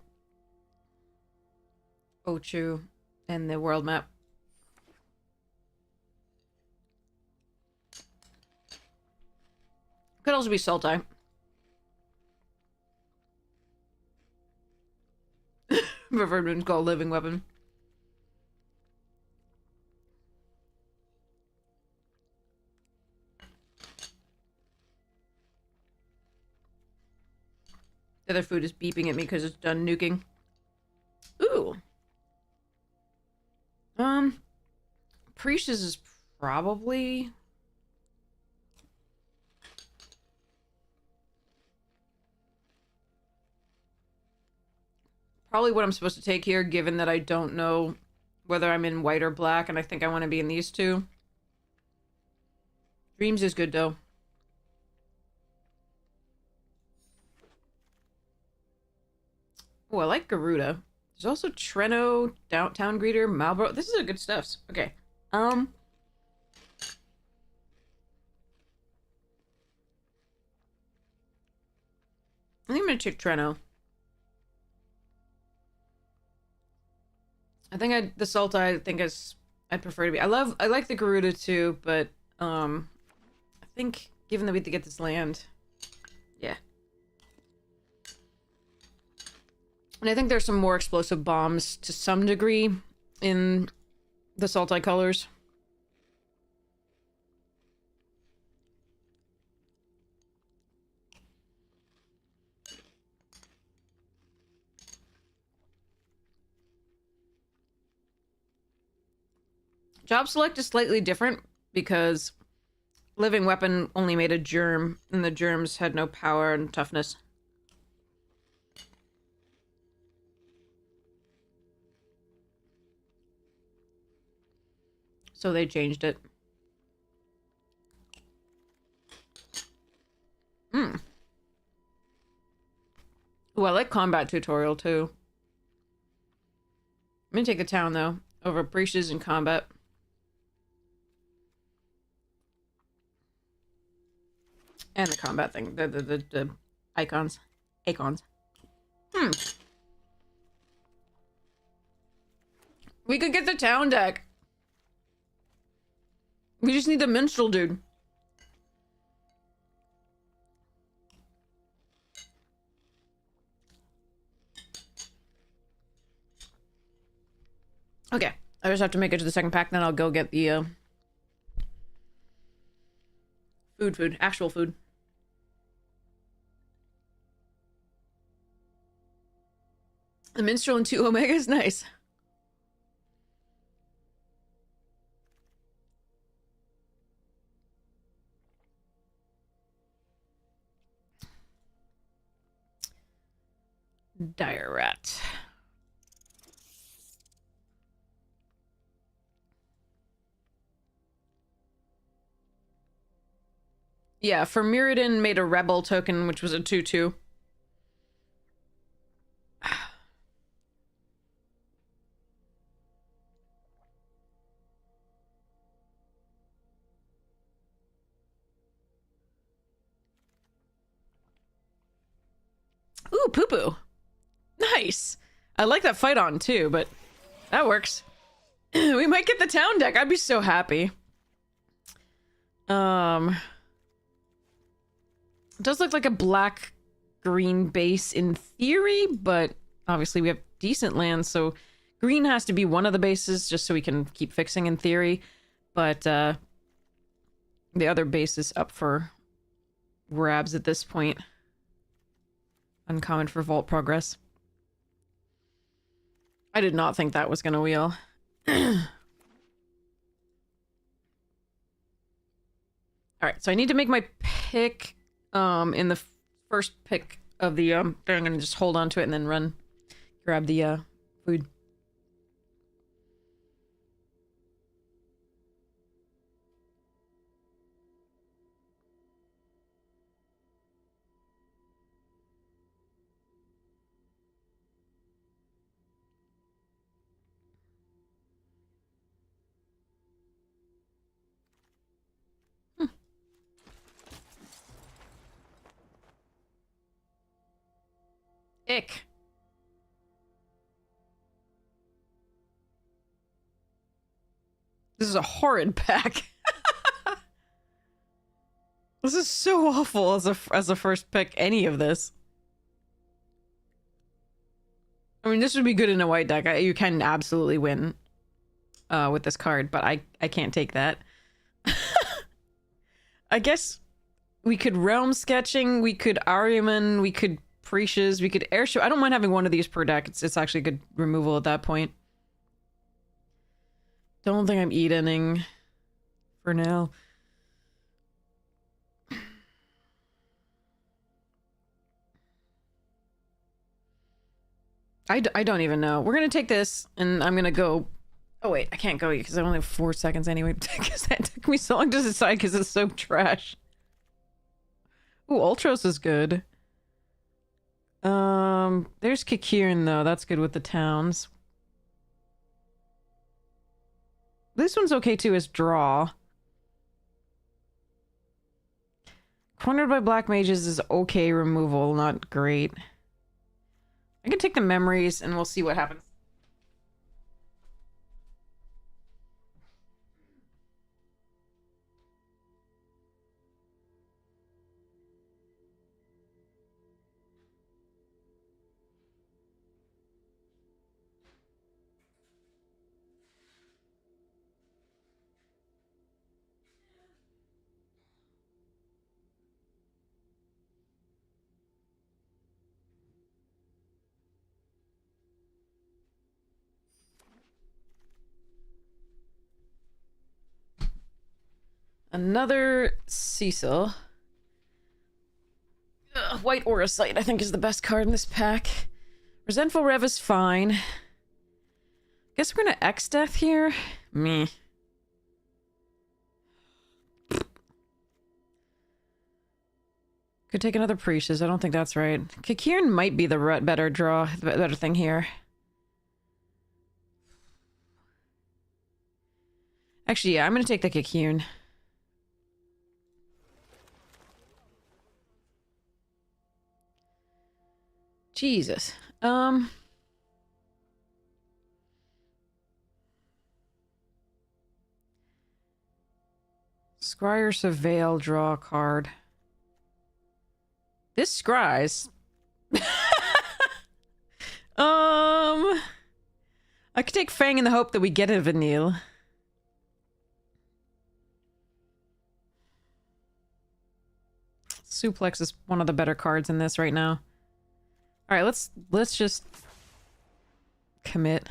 Ochu. And the world map. Could also be Sultai. Preferred one's called Living Weapon. The other food is beeping at me because it's done nuking. Ooh. Precious is probably... Probably what I'm supposed to take here, given that I don't know whether I'm in white or black, and I think I want to be in these two. Dreams is good, though. Oh, I like Garuda. There's also Treno, Downtown Greeter, Malboro. This is a good stuff. Okay. I think I'm gonna check Treno. I think the Sultai, I think I'd prefer to be. I like the Garuda too, but I think given that we have to get this land, yeah. And I think there's some more explosive bombs to some degree in the Sultai colors. Job select is slightly different because Living Weapon only made a germ, and the germs had no power and toughness. So they changed it. Ooh, I like combat tutorial too. I'm gonna take the town though, over breaches in combat. And the combat thing. The icons. Icons. We could get the town deck. We just need the minstrel dude. Okay. I just have to make it to the second pack, then I'll go get the food. Actual food. The minstrel and 2 omegas, nice. Dire rat. Yeah, for Mirrodin made a rebel token, which was a 2/2. Ooh, poo poo. Nice. I like that fight on too, but that works. We might get the town deck. I'd be so happy. It does look like a black-green base in theory, but obviously we have decent lands, so green has to be one of the bases just so we can keep fixing in theory. But the other base is up for grabs at this point. Uncommon for Vault Progress. I did not think that was gonna wheel. Alright, so I need to make my pick in the first pick of the I'm gonna just hold on to it and then run grab the food. Ick. This is a horrid pack. This is so awful as a first pick, any of this. I mean, this would be good in a white deck. You can absolutely win with this card, but I can't take that. I guess we could Realm Sketching, we could Ariaman, we could Precious, we could Airship. I don't mind having one of these per deck. It's actually good removal at that point. Don't think I'm Edening for now. I don't even know. We're gonna take this, and I'm gonna go... Oh wait, I can't go yet because I only have 4 seconds anyway. Because that took me so long to decide because it's so trash. Ooh, Ultros is good. There's Kikirn though. That's good with the towns. This one's okay too as draw. Cornered by Black Mages is okay removal, not great. I can take the memories and we'll see what happens. Another Cecil. White Auracite, I think, is the best card in this pack. Resentful Rev is fine. Guess we're gonna X-Death here? Meh. Could take another Precious. I don't think that's right. Kikirn might be the better draw, the better thing here. Actually, yeah, I'm gonna take the Kikirn. Jesus. Scryer Surveil, draw a card. This scries. I could take Fang in the hope that we get a Vanille. Suplex is one of the better cards in this right now. All right, let's just commit.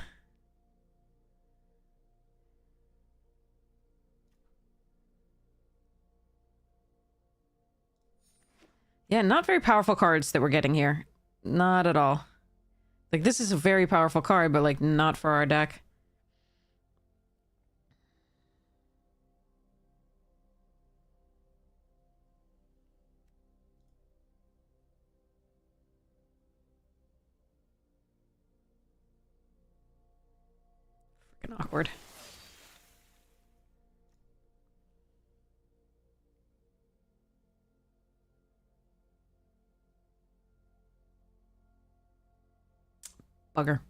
Yeah, not very powerful cards that we're getting here. Not at all. Like, this is a very powerful card, but, like, not for our deck. Freaking awkward. Bugger.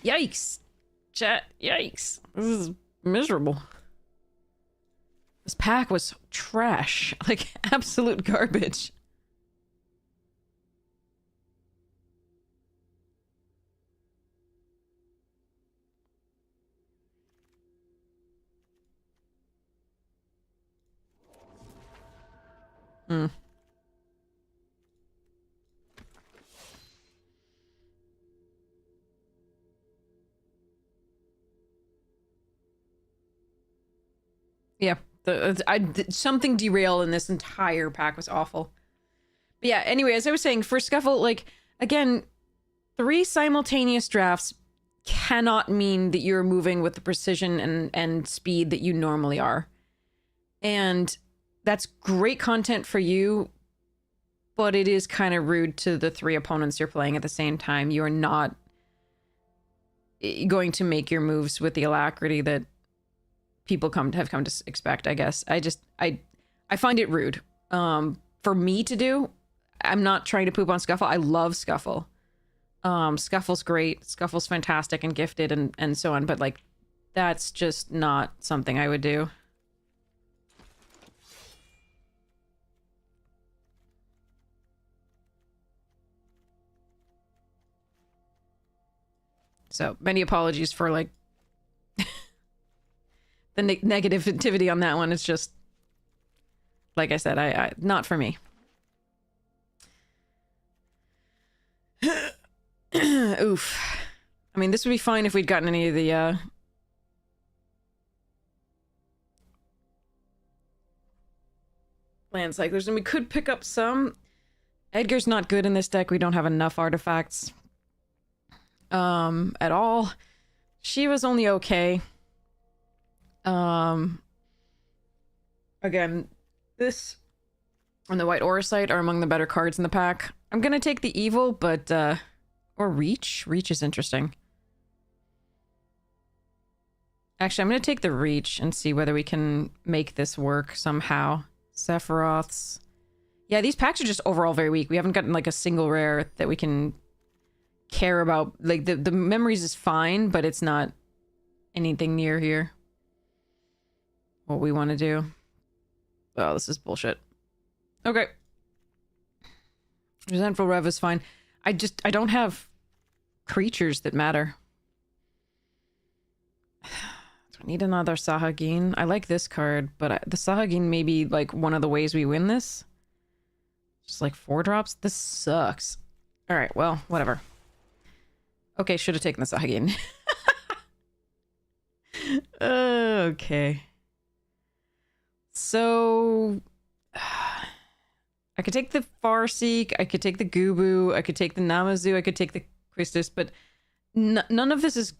Yikes. Chat, yikes. This is miserable. This pack was trash. Like, absolute garbage. Hmm. Yeah, something derailed in this entire pack was awful. But yeah, anyway, as I was saying, for Scuffle, like, again, 3 simultaneous drafts cannot mean that you're moving with the precision and speed that you normally are. And that's great content for you, but it is kind of rude to the 3 opponents you're playing at the same time. You're not going to make your moves with the alacrity that people have come to expect, I guess. I find it rude for me to do. I'm not trying to poop on Scuffle. I love Scuffle. Scuffle's great. Scuffle's fantastic and gifted and so on, but like, that's just not something I would do. So many apologies for like the negativity on that one. It's just, like I said, I not for me. Oof. I mean, this would be fine if we'd gotten any of the land cyclers, and we could pick up some. Edgar's not good in this deck. We don't have enough artifacts at all. Shiva's only okay. Again, this and the White Auracite are among the better cards in the pack. I'm gonna take the Evil, but or Reach. Reach is interesting. Actually, I'm gonna take the Reach and see whether we can make this work somehow. Sephiroths. Yeah, these packs are just overall very weak. We haven't gotten like a single rare that we can care about. Like, the memories is fine, but it's not anything near here what we want to do. Oh, this is bullshit. Okay. Resentful Rev is fine. I don't have creatures that matter. Do I need another Sahagin? I like this card, but the Sahagin may be like one of the ways we win this. Just like 4 drops? This sucks. Alright, well, whatever. Okay, should have taken the Sahagin. Okay. So I could take the Farseek, I could take the Gubu, I could take the Namazu, I could take the Christus, but none of this is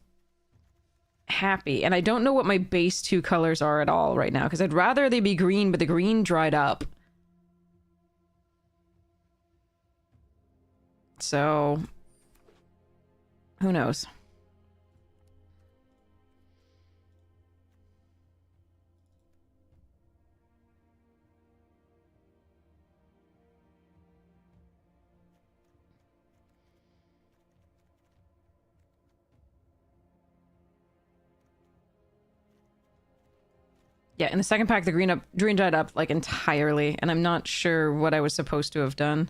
happy. And I don't know what my base 2 colors are at all right now, because I'd rather they be green, but the green dried up. So Who knows? Yeah, in the second pack, the green dried up like entirely, and I'm not sure what I was supposed to have done.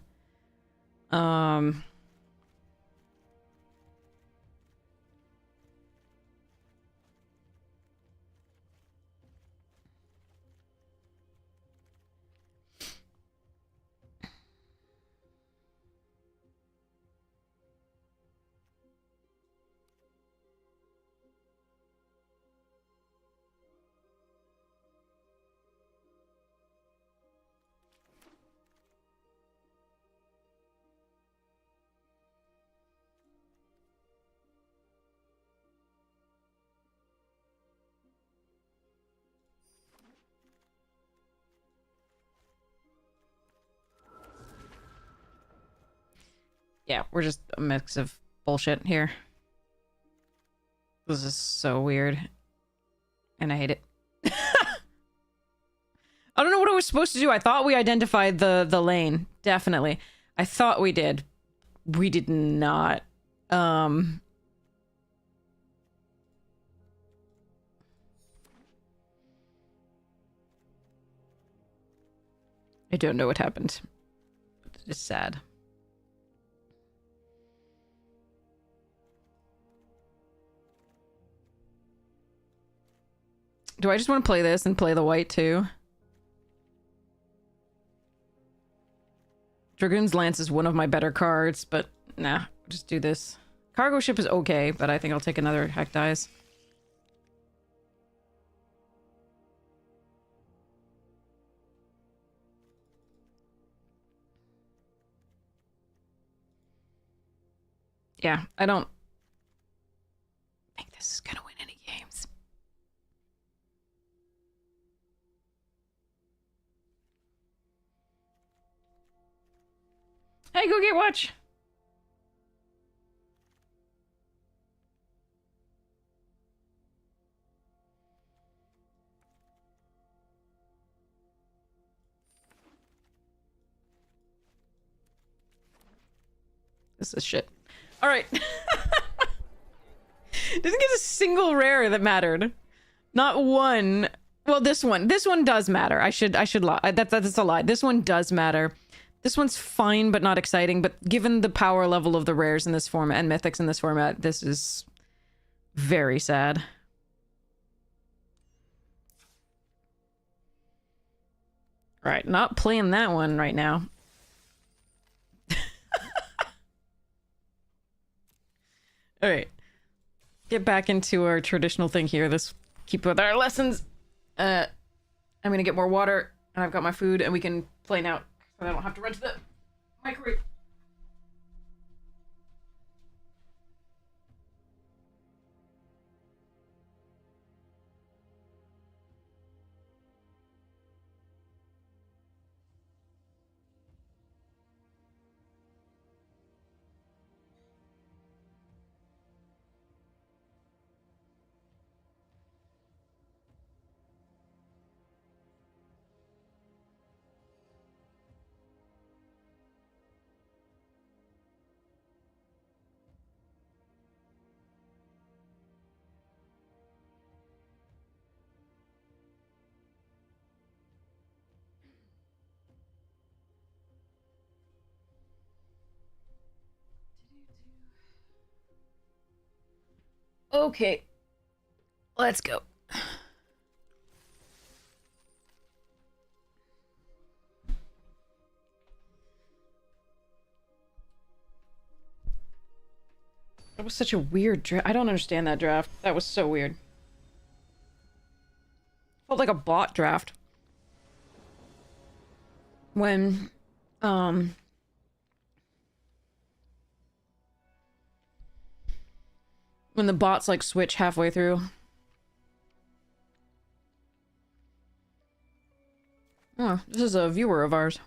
Yeah, we're just a mix of bullshit here. This is so weird. And I hate it. I don't know what I was supposed to do. I thought we identified the lane. Definitely. I thought we did. We did not. I don't know what happened. It's sad. Do I just want to play this and play the white too? Dragoon's Lance is one of my better cards, but nah, just do this. Cargo ship is okay, but I think I'll take another Heck Dies. Yeah, I don't think this is gonna win any games. Hey, go get watch. This is shit. All right. Didn't get a single rare that mattered. Not one. Well, this one does matter. I should lie. That's a lie. This one does matter. This one's fine, but not exciting. But given the power level of the rares in this format and mythics in this format, this is very sad. All right, not playing that one right now. All right, get back into our traditional thing here. Let's keep with our lessons. I'm gonna get more water, and I've got my food, and we can play now, so I don't have to run to the microwave. Okay, let's go. That was such a weird draft. I don't understand that draft. That was so weird. Felt like a bot draft. When, when the bots, like, switch halfway through. Oh, this is a viewer of ours.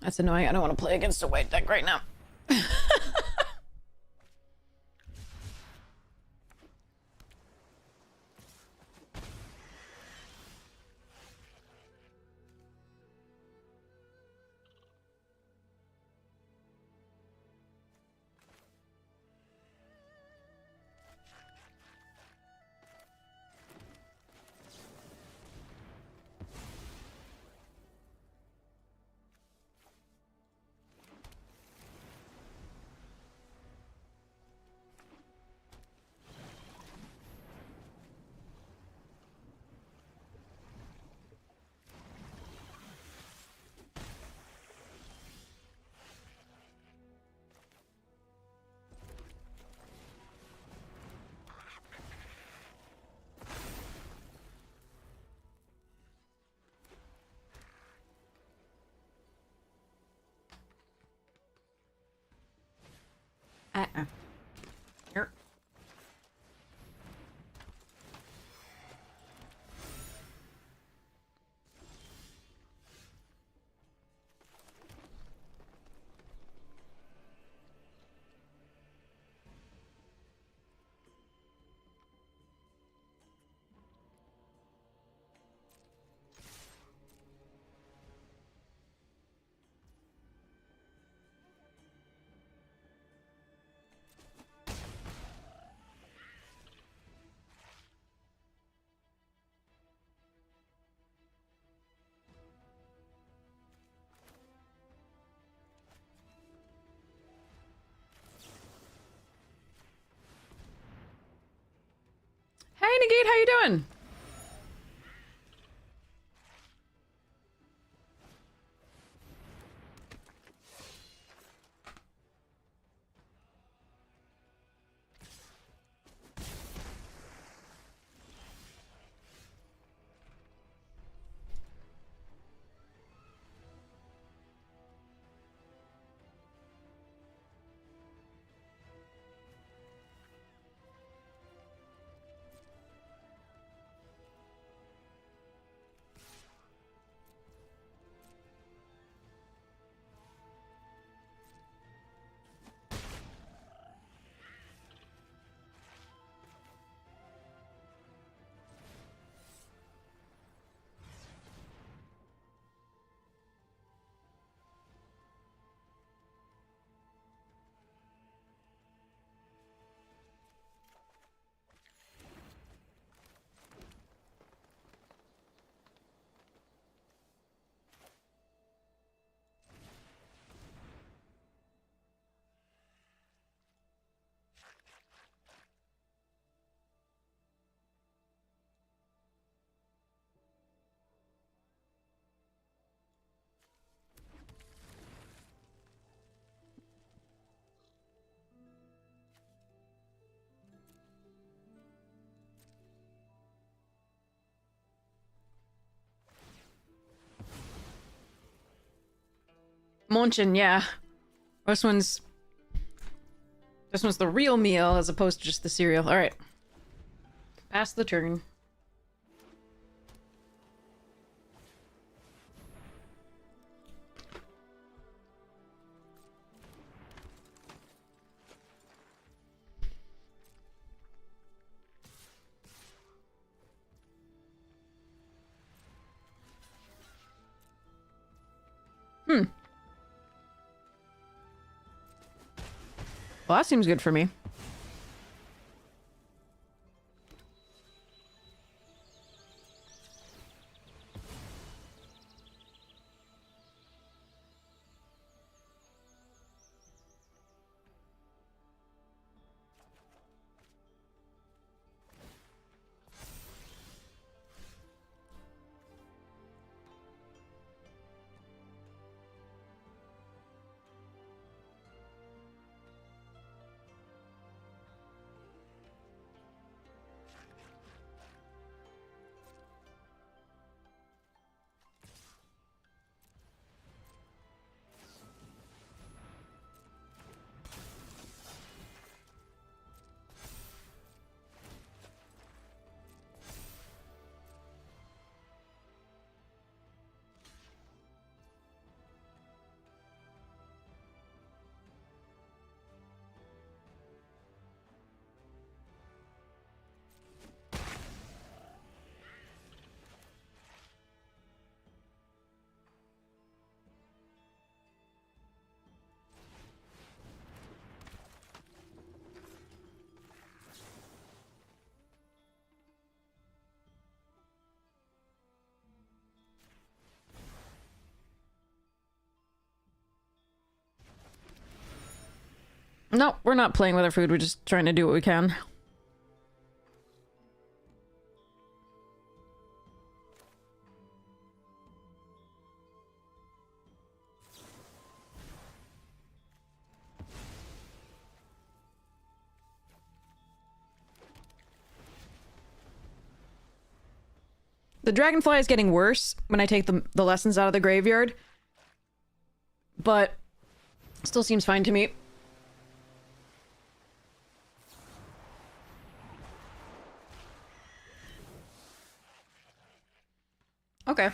That's annoying. I don't want to play against a white deck right now. Here. Hey, Negate, how you doing? Munchin, yeah. This one's the real meal as opposed to just the cereal. All right. Pass the turn. Well, that seems good for me. No, we're not playing with our food. We're just trying to do what we can. The dragonfly is getting worse when I take the lessons out of the graveyard. But still seems fine to me. Okay.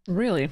Really?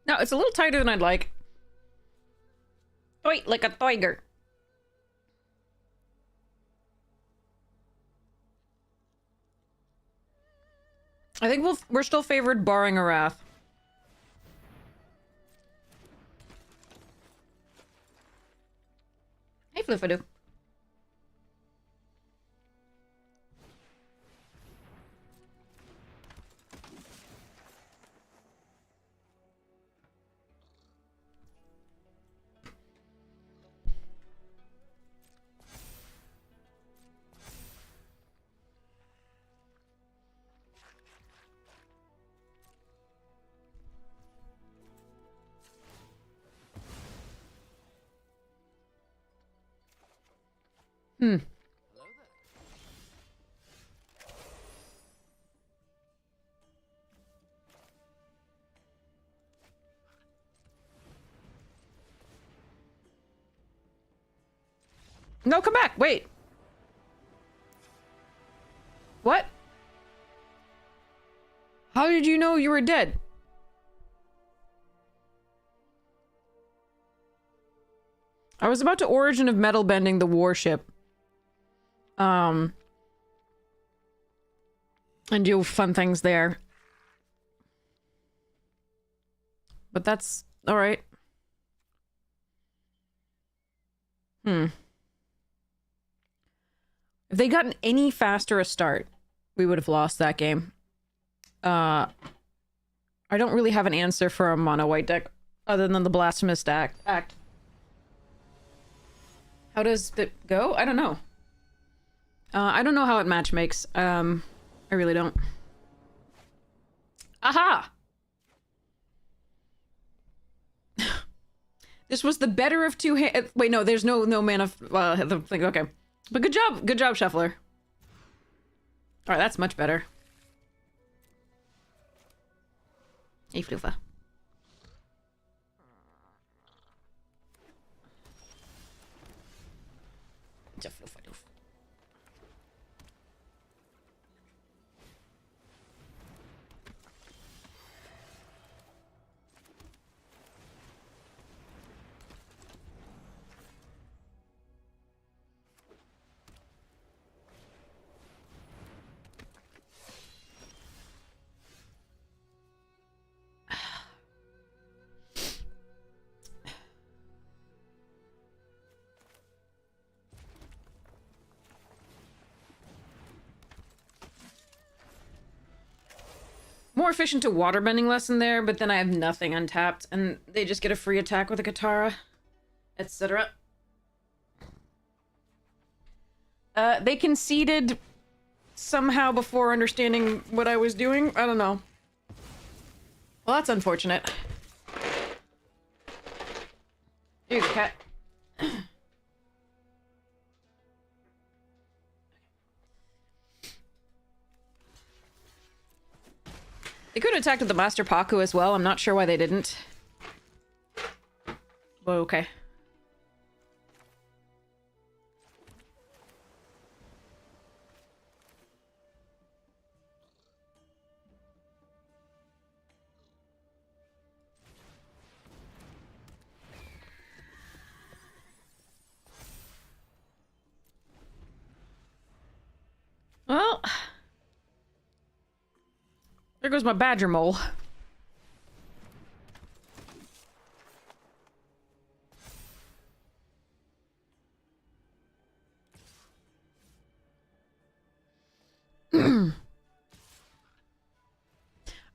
No, it's a little tighter than I'd like. Wait, like a tiger. I think we're still favored barring a wrath. Hey, Fliffadoo. No, come back. Wait. What? How did you know you were dead? I was about to Origin of Metal Bending the warship. And do fun things there. But that's alright. If they'd gotten any faster a start, we would have lost that game. I don't really have an answer for a mono white deck other than the Blasphemous Act. How does it go? I don't know. I don't know how it match makes. I really don't. Aha! This was the better of two hands. Wait, no, there's no man of the thing. Okay, but good job, Shuffler. All right, that's much better. Hey, Floofa. More efficient to waterbending lesson there, but then I have nothing untapped, and they just get a free attack with a Katara, etc. They conceded somehow before understanding what I was doing. I don't know. Well, that's unfortunate. Here you go, cat. They could have attacked with the Master Paku as well. I'm not sure why they didn't. Whoa, okay. Well, there goes my badger mole.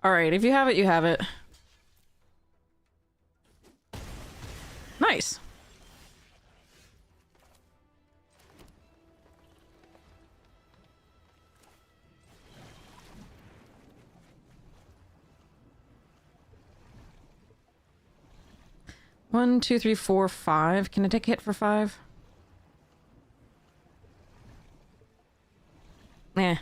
All right, if you have it, you have it. Nice. One, two, three, four, five. Can I take a hit for 5? Eh.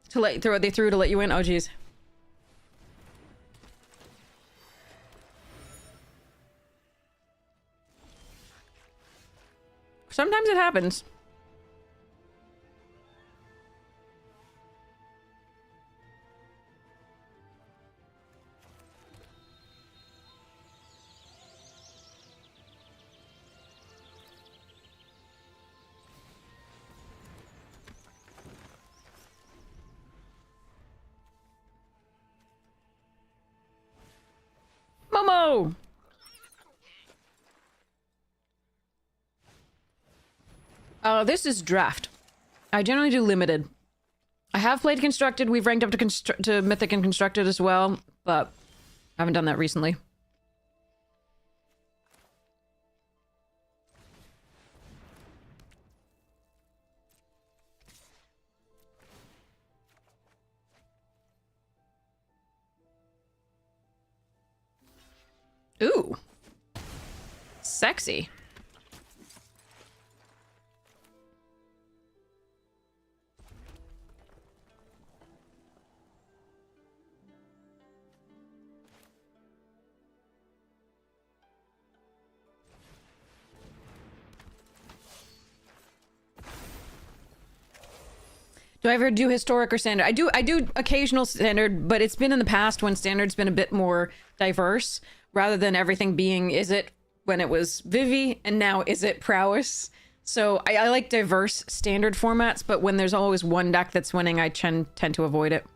To let throw what they threw to let you in. Oh geez. Sometimes it happens. Momo! This is draft. I generally do limited. I have played constructed. We've ranked up to mythic and constructed as well, but I haven't done that recently. Ooh. Sexy. Do I ever do historic or standard? I do occasional standard, but it's been in the past when standard's been a bit more diverse, rather than everything being, is it when it was Vivi, and now is it prowess? So I like diverse standard formats, but when there's always one deck that's winning, I tend to avoid it.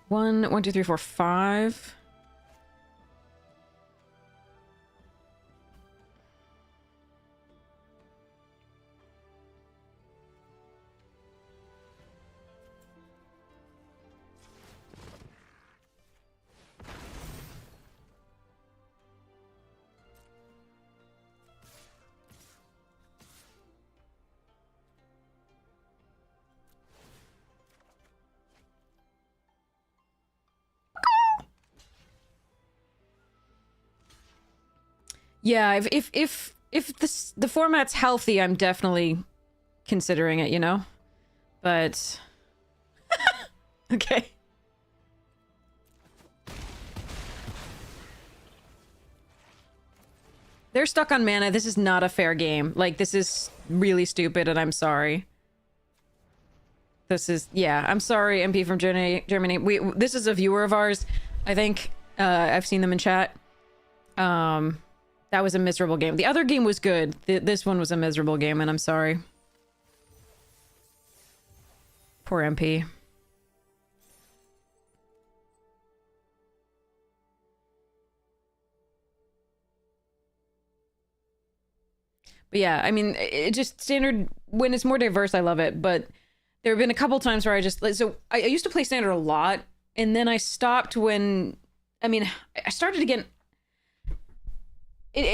One, two, three, four, 5. Yeah, if the format's healthy, I'm definitely considering it, you know? But okay. They're stuck on mana. This is not a fair game. Like, this is really stupid, and I'm sorry. This is, yeah, I'm sorry, MP from Germany. This is a viewer of ours, I think. I've seen them in chat. That was a miserable game. The other game was good. This one was a miserable game, and I'm sorry. Poor MP. But yeah, I mean, it just standard, when it's more diverse, I love it. But there have been a couple times where I just, so I used to play standard a lot, and then I stopped when, I mean, I started again.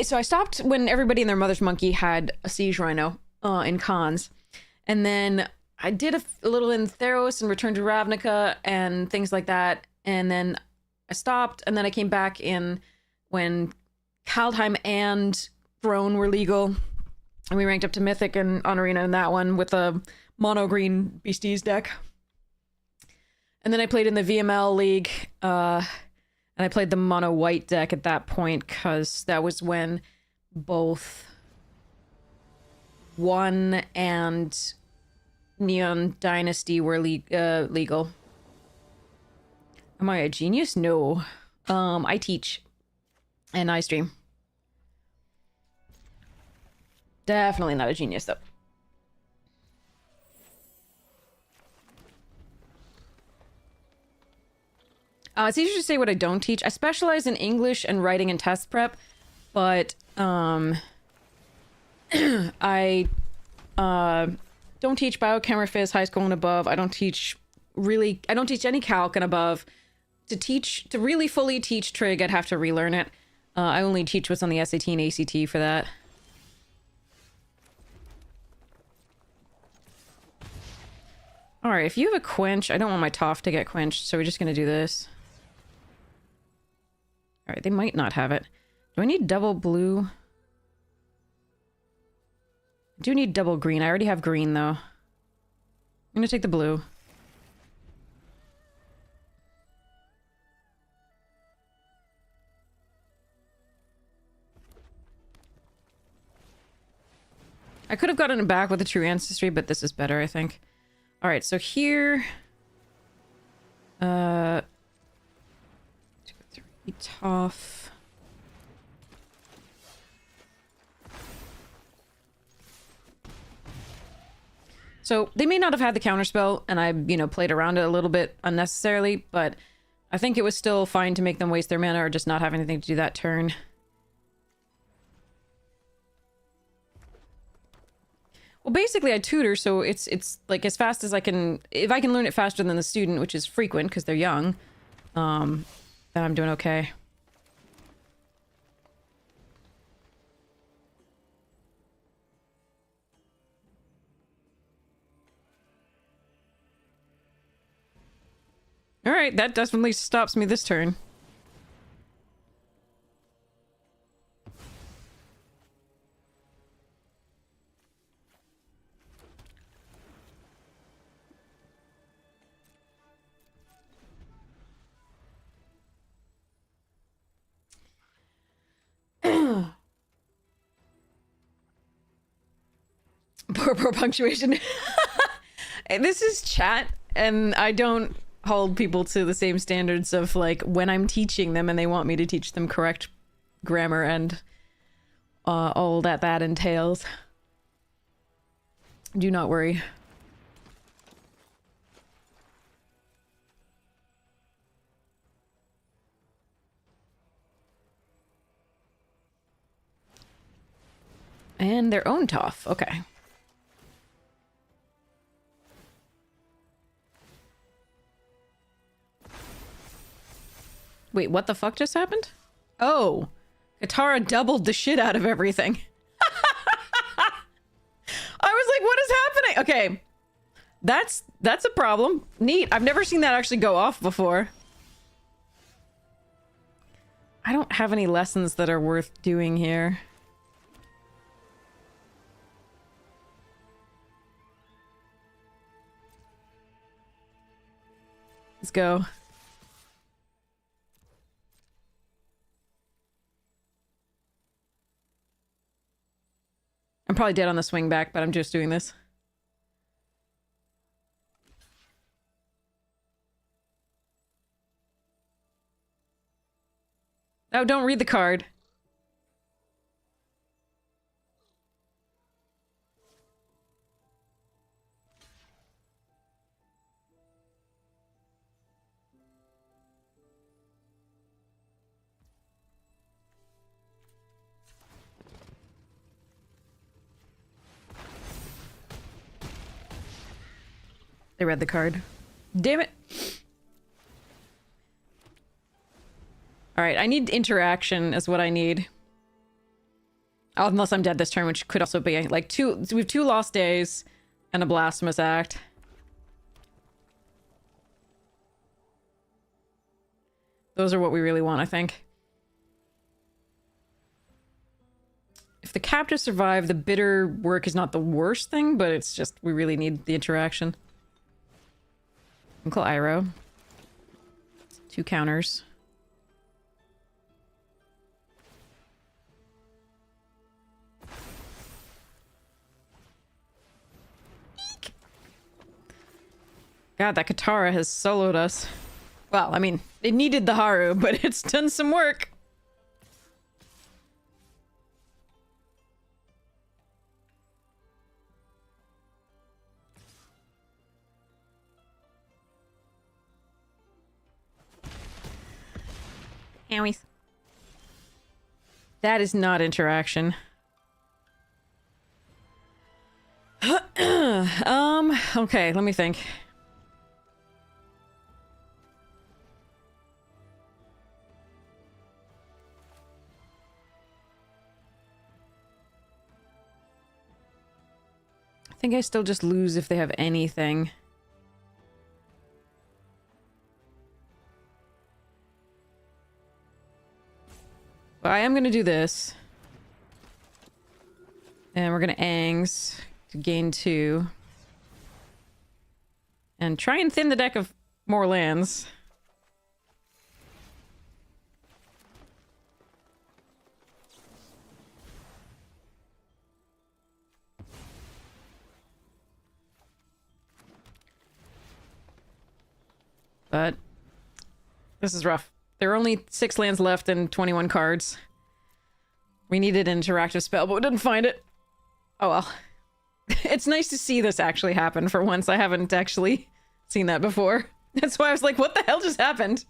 So I stopped when everybody and their mother's monkey had a siege rhino in cons. And then I did a little in Theros and returned to Ravnica and things like that. And then I stopped, and then I came back in when Kaldheim and Throne were legal. And we ranked up to Mythic and on Arena in that one with a mono green Beasties deck. And then I played in the VML League, and I played the mono white deck at that point because that was when both One and Neon Dynasty were legal. Am I a genius? No. I teach and I stream. Definitely not a genius though. It's easier to say what I don't teach. I specialize in English and writing and test prep, but I don't teach biochem or phys high school and above. I don't teach any calc and above. To really fully teach trig, I'd have to relearn it. I only teach what's on the SAT and ACT for that. Alright, if you have a quench, I don't want my Toph to get quenched, so we're just gonna do this. Alright, they might not have it. Do I need double blue? I do need double green. I already have green, though. I'm gonna take the blue. I could have gotten it back with a true ancestry, but this is better, I think. Alright, so here... 2, 3, Toph. So they may not have had the counterspell, and I, played around it a little bit unnecessarily, but I think it was still fine to make them waste their mana or just not have anything to do that turn. Well, basically I tutor, so it's like as fast as I can. If I can learn it faster than the student, which is frequent because they're young, then I'm doing okay. Alright, that definitely stops me this turn. Poor punctuation. This is chat, and I don't hold people to the same standards of, like, when I'm teaching them and they want me to teach them correct grammar and all that entails. Do not worry. And their own Toph. Okay. Wait, what the fuck just happened? Oh, Katara doubled the shit out of everything. I was like, what is happening? Okay, that's a problem. Neat. I've never seen that actually go off before. I don't have any lessons that are worth doing here. Let's go. I'm probably dead on the swing back, but I'm just doing this. Oh, don't read the card. They read the card. Damn it. Alright, I need interaction is what I need. Oh, unless I'm dead this turn, which could also be like we have 2 lost days. and a blasphemous act. Those are what we really want, I think. If the captives survive, the bitter work is not the worst thing, but it's just, we really need the interaction. Uncle Iroh. 2 counters. Eek. God, that Katara has soloed us. Well, I mean, it needed the Haru, but it's done some work. Owies. That is not interaction. Okay, let me think. I think I still just lose if they have anything. But I am gonna do this. And we're gonna Aang's to gain 2. And try and thin the deck of more lands. But this is rough. There are only 6 lands left and 21 cards. We needed an interactive spell, but we didn't find it. Oh well. It's nice to see this actually happen for once. I haven't actually seen that before. That's why I was like, what the hell just happened?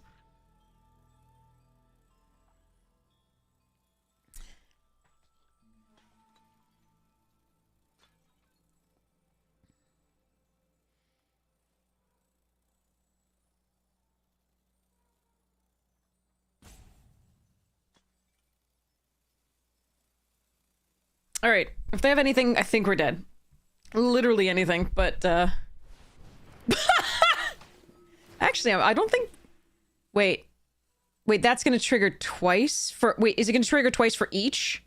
All right. If they have anything, I think we're dead. Literally anything, but actually, I don't think... Wait, that's gonna trigger twice for... Wait, is it gonna trigger twice for each?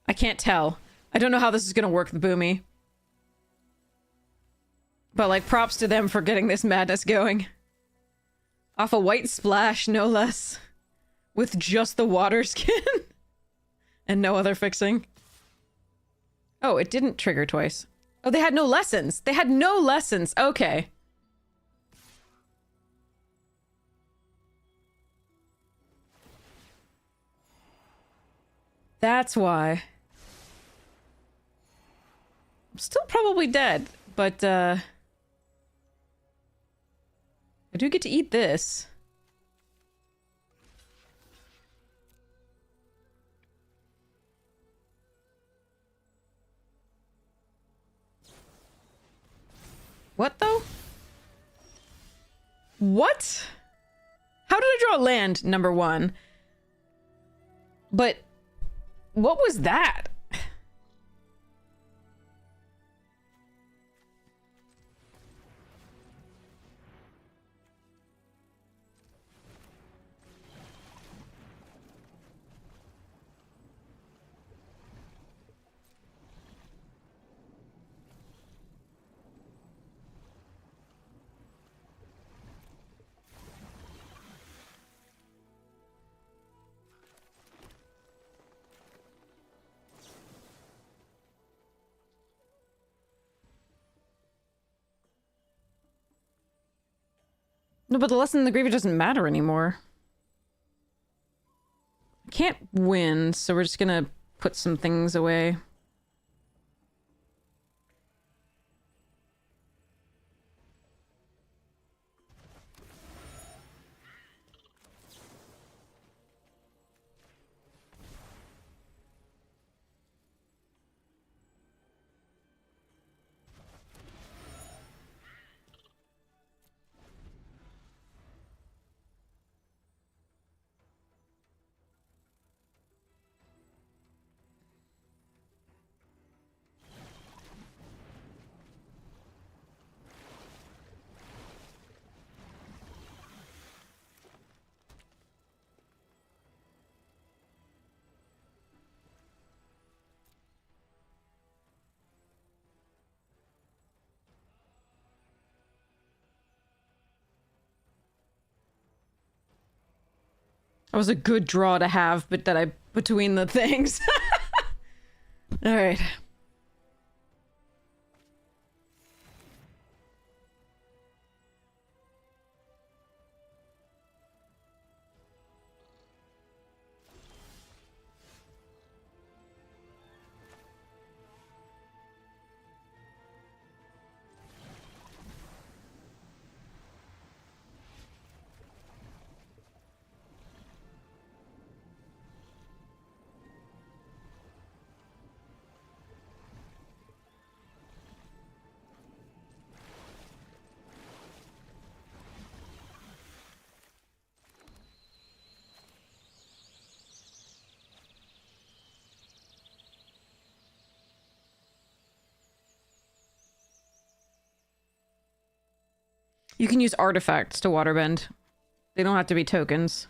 I can't tell. I don't know how this is gonna work, the Boomy. But, like, props to them for getting this madness going. Off a white splash, no less. With just the water skin. And no other fixing. Oh, it didn't trigger twice. Oh, they had no lessons. They had no lessons. Okay. That's why. I'm still probably dead, but, I do get to eat this. What, though? What? How did I draw land, number 1? But what was that? No, but the lesson in the graveyard doesn't matter anymore. I can't win, so we're just gonna put some things away. That was a good draw to have, but that I between the things. All right. You can use artifacts to waterbend. They don't have to be tokens.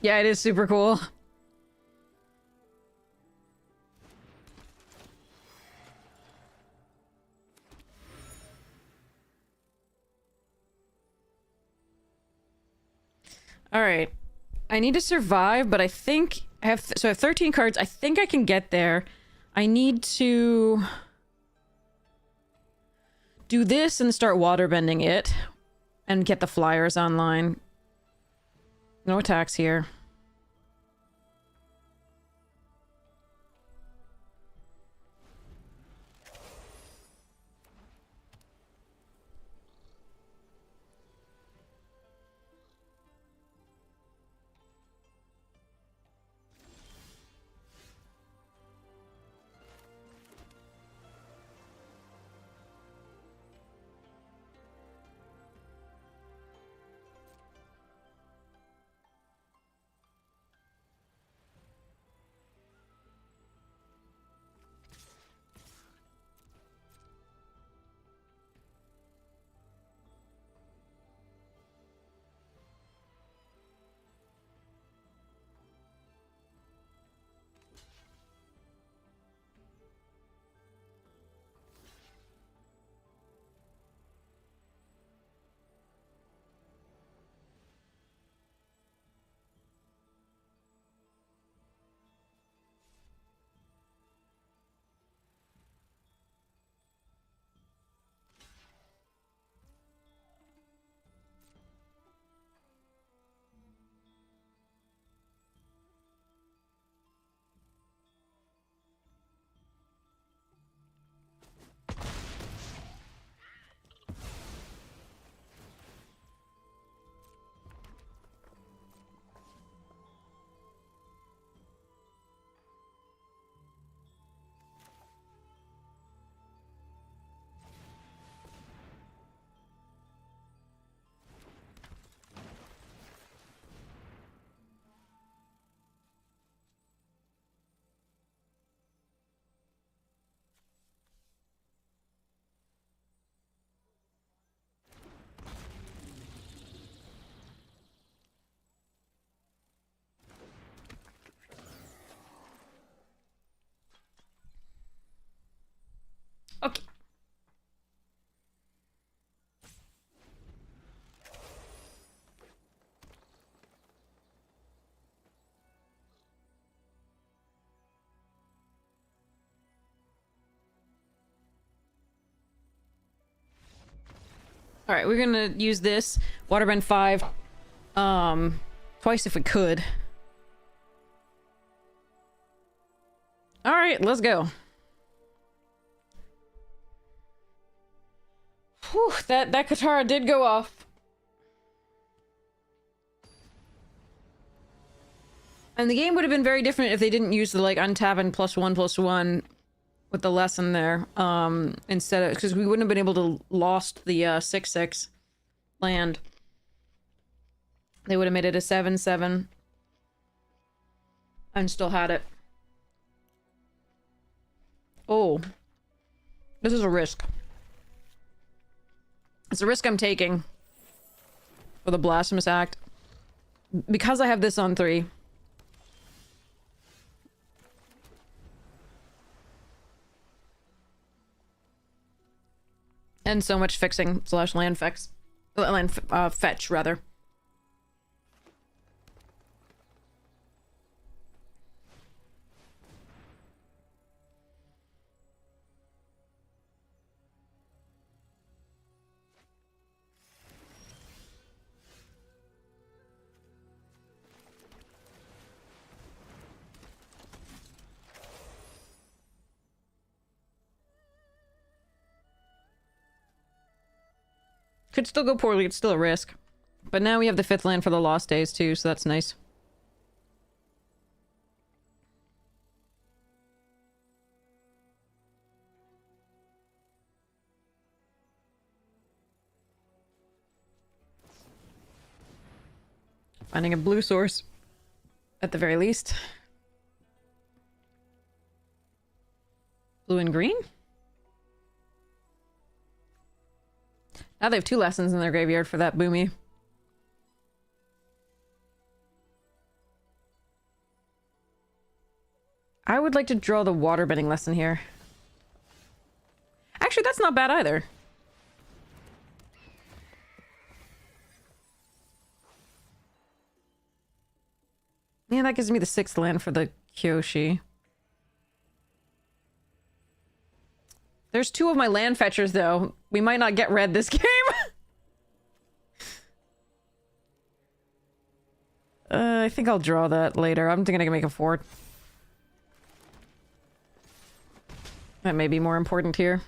Yeah, it is super cool. All right. I need to survive, but I think I have so I have 13 cards. I think I can get there. I need to do this and start waterbending it and get the flyers online. No attacks here. Okay. All right, we're gonna use this waterbend 5 twice if we could. All right, let's go. Whew, that Katara did go off. And the game would have been very different if they didn't use the like untap and +1/+1 with the lesson there. Instead of because we wouldn't have been able to lost the 6/6 land. They would have made it a 7-7. And still had it. Oh. This is a risk. It's a risk I'm taking. For the Blasphemous Act. Because I have this on 3. And so much fixing / land fetch. Fetch, rather. Could still go poorly, it's still a risk. But now we have the 5th land for the Lost Days too, so that's nice. Finding a blue source. At the very least. Blue and green? Now they have 2 lessons in their graveyard for that Boomy. I would like to draw the waterbending lesson here. Actually, that's not bad either. Yeah, that gives me the 6th land for the Kyoshi. There's 2 of my land fetchers, though. We might not get red this game. I think I'll draw that later. I'm gonna make a 4. That may be more important here.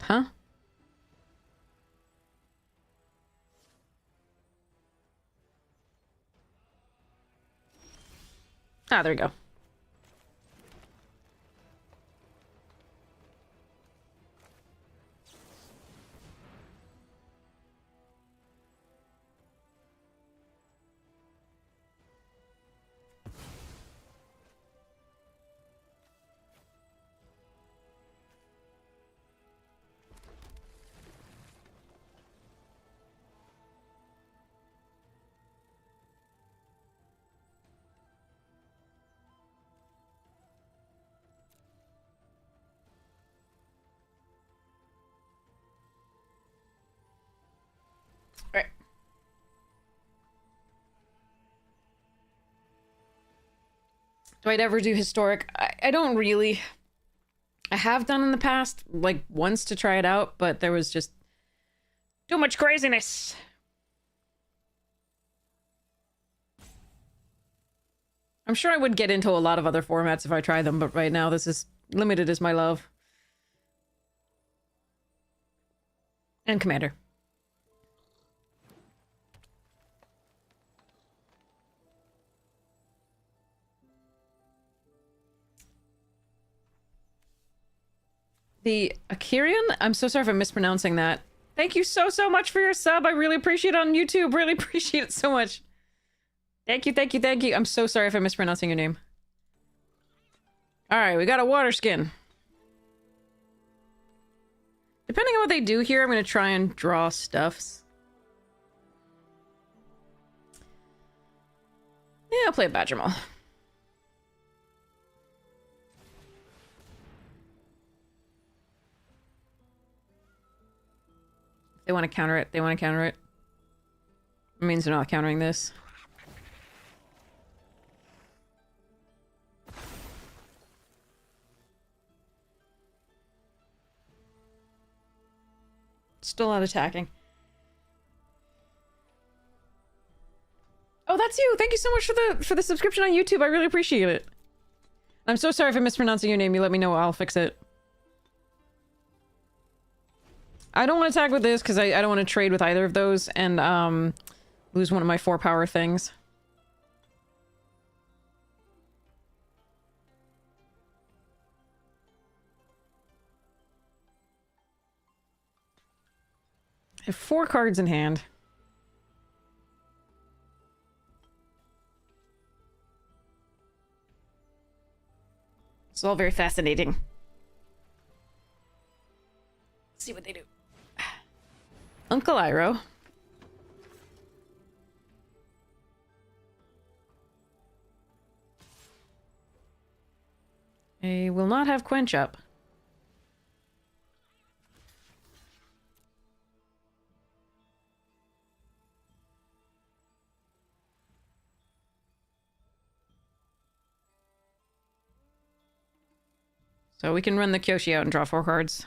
Huh? Ah, there we go. Right. Do I ever do historic? I don't really. I have done in the past, like once to try it out, but there was just too much craziness. I'm sure I would get into a lot of other formats if I tried them, but right now this is limited as my love. And Commander. The Akirian? I'm so sorry if I'm mispronouncing that. Thank you so much for your sub. I really appreciate it on YouTube. Really appreciate it so much. Thank you. I'm so sorry if I'm mispronouncing your name. Alright, we got a water skin. Depending on what they do here, I'm going to try and draw stuffs. Yeah, I'll play a Badgermaul. They want to counter it. They want to counter it. It means they're not countering this. Still not attacking. Oh, that's you! Thank you so much for the subscription on YouTube. I really appreciate it. I'm so sorry if I'm mispronouncing your name. You let me know. I'll fix it. I don't want to attack with this because I don't want to trade with either of those and lose one of my 4 power things. I have 4 cards in hand. It's all very fascinating. Let's see what they do. Uncle Iroh. I will not have Quench up. So we can run the Kyoshi out and draw 4 cards.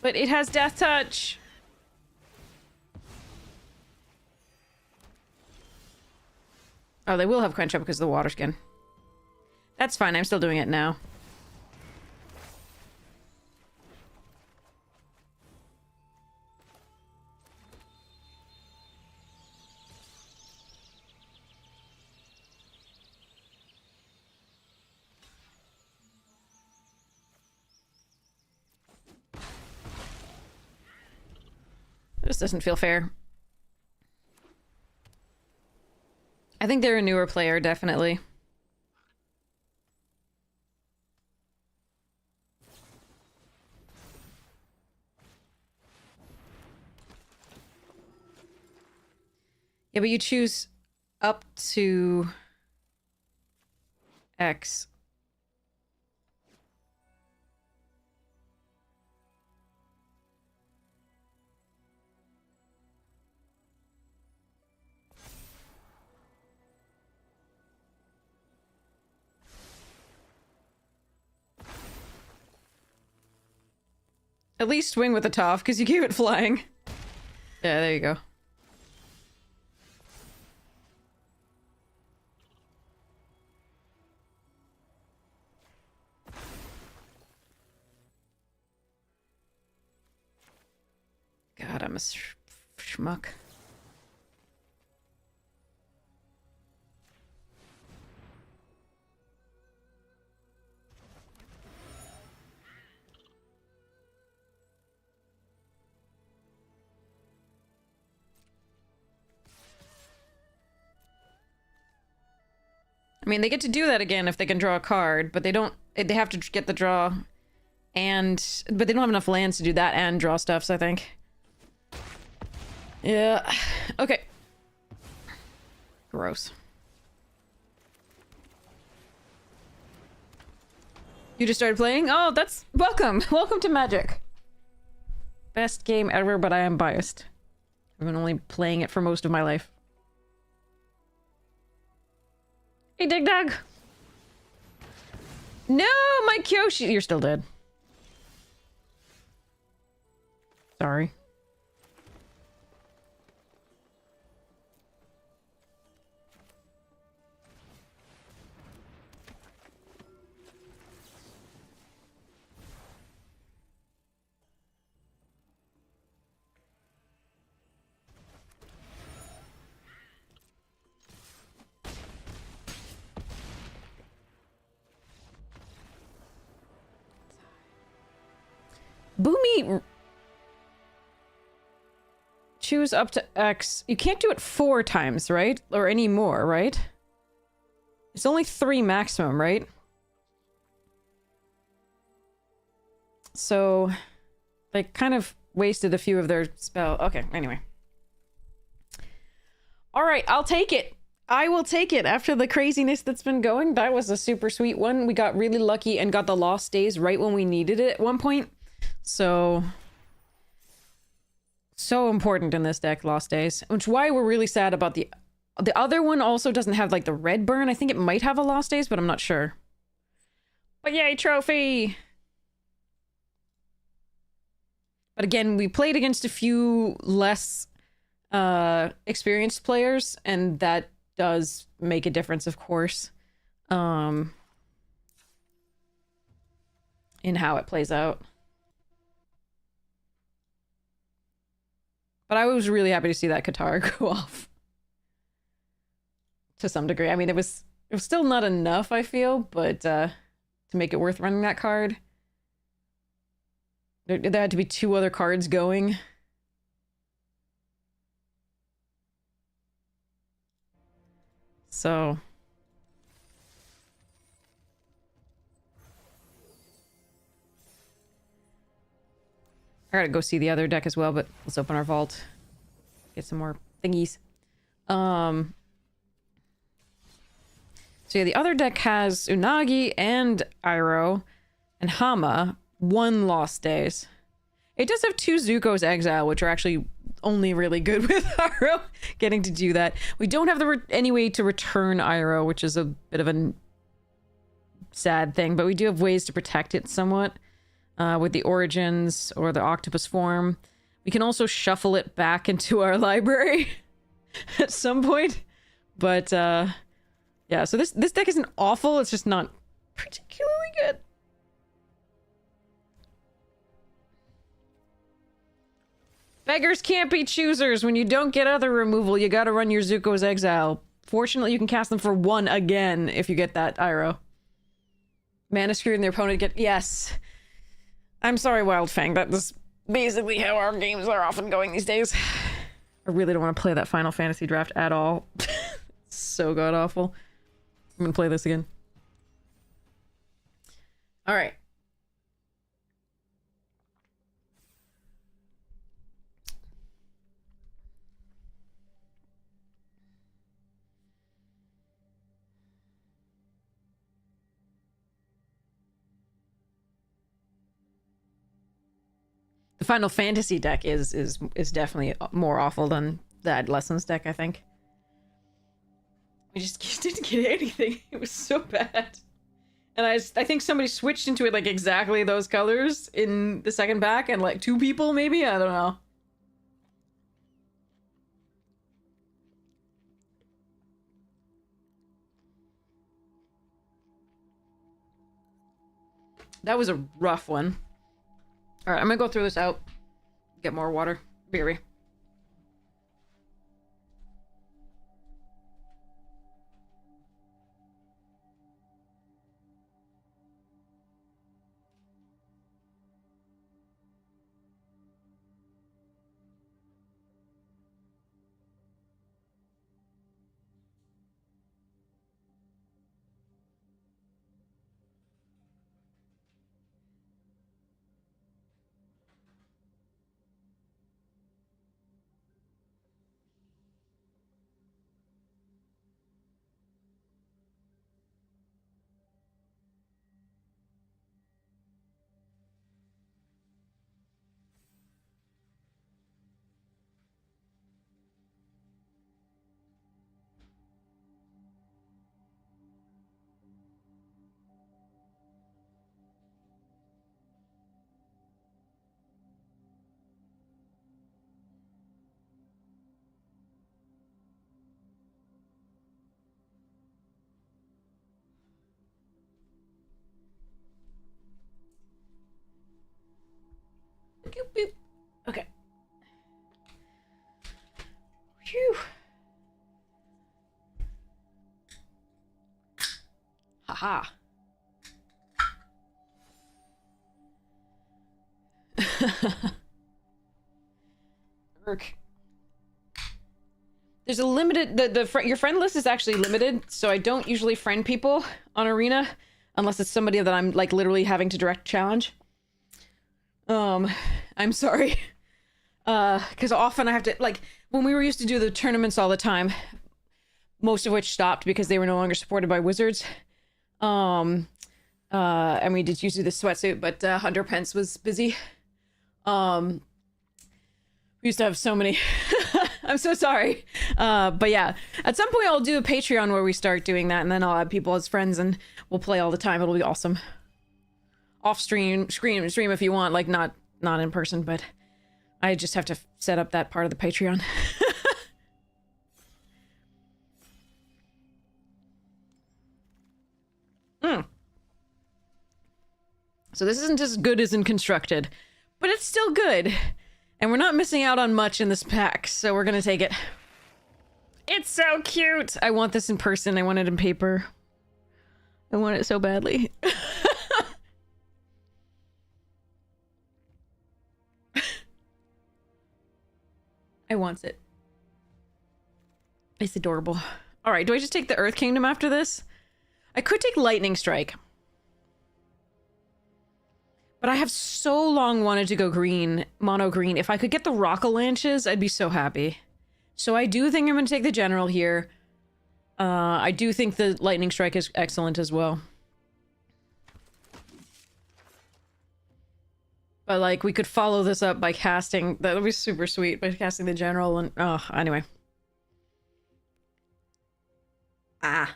But it has Death Touch! Oh, they will have Quench up because of the Water Skin. That's fine, I'm still doing it now. This doesn't feel fair. I think they're a newer player, definitely. Yeah, but you choose up to X. At least swing with the Toph, because you gave it flying. Yeah, there you go. God, I'm a schmuck. I mean, they get to do that again if they can draw a card, but they don't... They have to get the draw and... But they don't have enough lands to do that and draw stuff, so I think. Yeah. Okay. Gross. You just started playing? Oh, that's... Welcome! Welcome to Magic! Best game ever, but I am biased. I've been only playing it for most of my life. Hey, Dig Dug! No, my Kyoshi! You're still dead. Sorry. Boomy... Choose up to X. You can't do it 4 times, right? Or any more, right? It's only 3 maximum, right? So... They kind of wasted a few of their spell. Okay, anyway. Alright, I'll take it. I will take it after the craziness that's been going. That was a super sweet one. We got really lucky and got the Lost Days right when we needed it at one point. So important in this deck, Lost Days. Which is why we're really sad about the other one also doesn't have like the red burn. I think it might have a Lost Days, but I'm not sure. But yay, trophy! But again, we played against a few less experienced players, and that does make a difference, of course. in how it plays out. But I was really happy to see that Katara go off. To some degree. I mean, it was still not enough, I feel, but to make it worth running that card. There had to be 2 other cards going. So... I gotta go see the other deck as well, but let's open our vault. Get some more thingies. So yeah, the other deck has Unagi and Iroh and Hama, 1 Lost Days. It does have 2 Zuko's Exile, which are actually only really good with Iroh getting to do that. We don't have any way to return Iroh, which is a bit of a sad thing, but we do have ways to protect it somewhat. With the Origins or the Octopus form. We can also shuffle it back into our library at some point. But, yeah, so this deck isn't awful, it's just not particularly good. Beggars can't be choosers. When you don't get other removal, you gotta run your Zuko's Exile. Fortunately, you can cast them for 1 again if you get that Iroh. Mana Screw and their opponent get... Yes. I'm sorry, Wildfang. That is basically how our games are often going these days. I really don't want to play that Final Fantasy draft at all. It's so god-awful. I'm gonna play this again. Alright. The Final Fantasy deck is definitely more awful than the Adolescence deck, I think. We just didn't get anything. It was so bad. And I think somebody switched into it like exactly those colors in the second pack, and like 2 people maybe? I don't know. That was a rough one. Alright, I'm gonna go through this out. Get more water. Beery. Okay. Phew. Haha. Irk. There's a limited... your friend list is actually limited, so I don't usually friend people on Arena unless it's somebody that I'm, like, literally having to direct challenge. I'm sorry. Because often I have to... Like, when we were used to do the tournaments all the time, most of which stopped because they were no longer supported by Wizards. And we did usually the sweatsuit, but Hunter Pence was busy. We used to have so many. I'm so sorry. But yeah, at some point I'll do a Patreon where we start doing that, and then I'll add people as friends and we'll play all the time. It'll be awesome. Off stream if you want, like not in person, but I just have to set up that part of the Patreon. So this isn't as good as in Constructed, but it's still good. And we're not missing out on much in this pack, so we're gonna take it. It's so cute! I want this in person. I want it in paper. I want it so badly. I want it. It's adorable. Alright, do I just take the Earth Kingdom after this? I could take Lightning Strike. But I have so long wanted to go green, mono green. If I could get the Rockalanches, I'd be so happy. So I do think I'm going to take the General here. I do think the Lightning Strike is excellent as well. But, like, we could follow this up by casting... That would be super sweet, by casting the General and... Oh, anyway. Ah.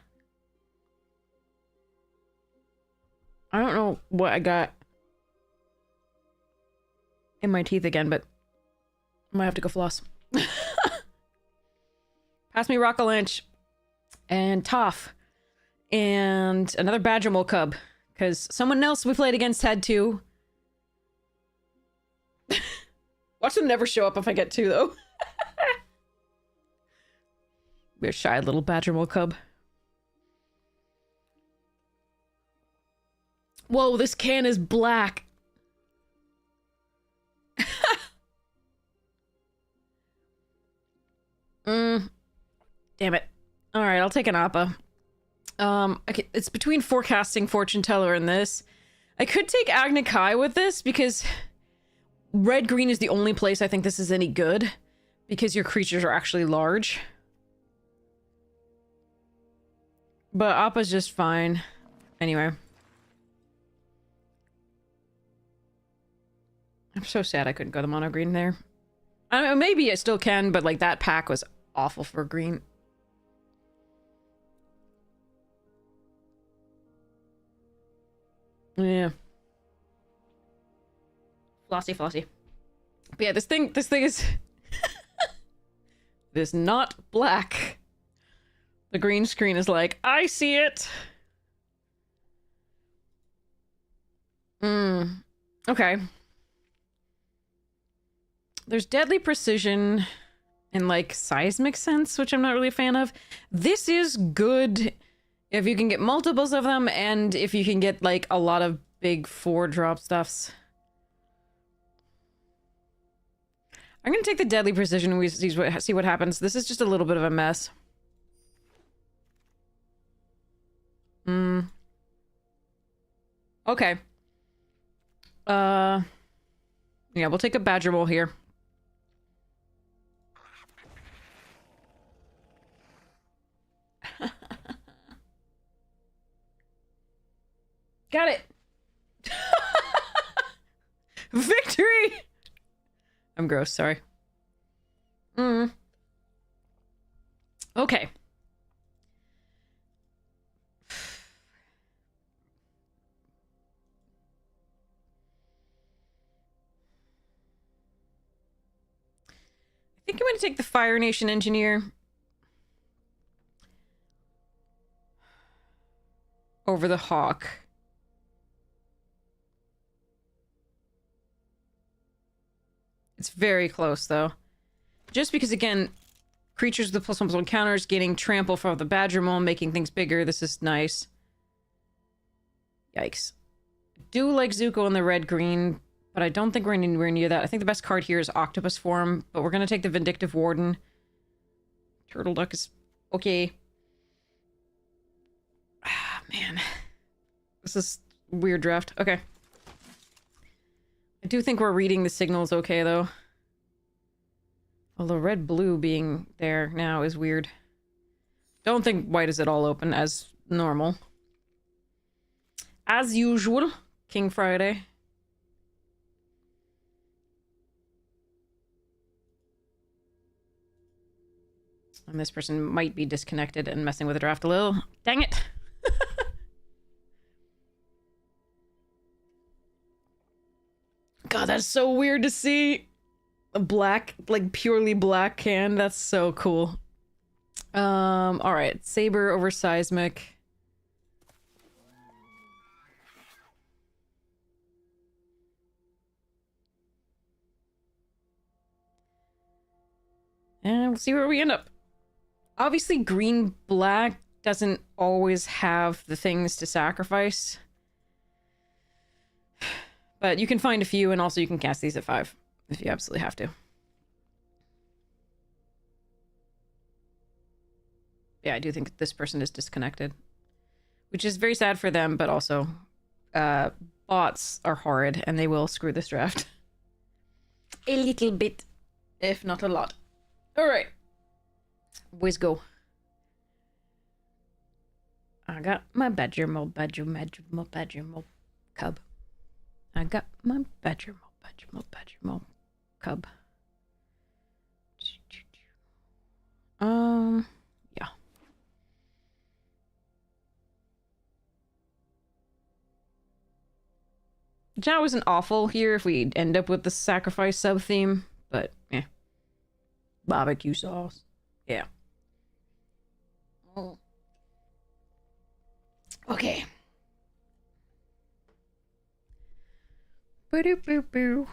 I don't know what I got in my teeth again, but I might have to go floss. Pass me Rockalanche and Toph and another Badgermole Cub, because someone else we played against had two. Watch them never show up if I get two, though. Be a shy little Badgermole Cub. Whoa, this can is black. Damn it. Alright, I'll take an Appa. Okay, it's between Forecasting Fortune Teller and this. I could take Agni-Kai with this, because red-green is the only place I think this is any good, because your creatures are actually large. But Appa's just fine. Anyway. I'm so sad I couldn't go the mono green there. I don't know, maybe I still can, but like that pack was awful for green. Yeah. Flossy, flossy. But yeah, this thing is... It is not black. The green screen is like, I see it! Okay. There's Deadly Precision and, like, Seismic Sense, which I'm not really a fan of. This is good if you can get multiples of them, and if you can get, like, a lot of big 4-drop stuffs. I'm gonna take the Deadly Precision and we see what happens. This is just a little bit of a mess. Okay. Yeah, we'll take a Badgermole here. Got it! Victory! I'm gross, sorry. Okay. I think I'm going to take the Fire Nation Engineer over the Hawk. It's very close, though. Just because, again, creatures with +1/+1 encounters, getting trample from the Badgermole, making things bigger. This is nice. Yikes. I do like Zuko in the red-green, but I don't think we're anywhere near that. I think the best card here is Octopus Form, but we're going to take the Vindictive Warden. Turtle Duck is okay. Ah, man. This is a weird draft. Okay. I do think we're reading the signals okay, though. Although red-blue being there now is weird. Don't think white is at all open, as normal. As usual, King Friday. And this person might be disconnected and messing with the draft a little. Dang it! God, that's so weird to see. A black, like purely black can. That's so cool. Alright. Saber over Seismic. And we'll see where we end up. Obviously, green-black doesn't always have the things to sacrifice. But you can find a few, and also you can cast these at 5 if you absolutely have to. Yeah, I do think this person is disconnected. Which is very sad for them, but also bots are horrid, and they will screw this draft. A little bit, if not a lot. Alright. Boys go. I got my badger, my badger, my badger, my cub. I got my badger, my badger, my badger, my cub. Yeah. That wasn't awful here if we end up with the sacrifice sub-theme, but yeah. Barbecue sauce. Yeah. Oh. Okay. Boo-doo-boo-boo.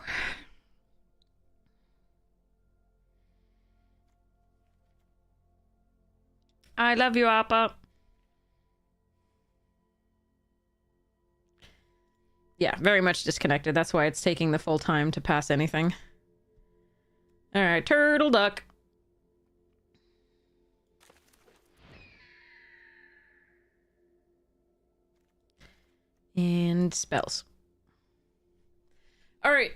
I love you, Appa. Yeah, very much disconnected. That's why it's taking the full time to pass anything. Alright, turtle duck. And spells. Alright.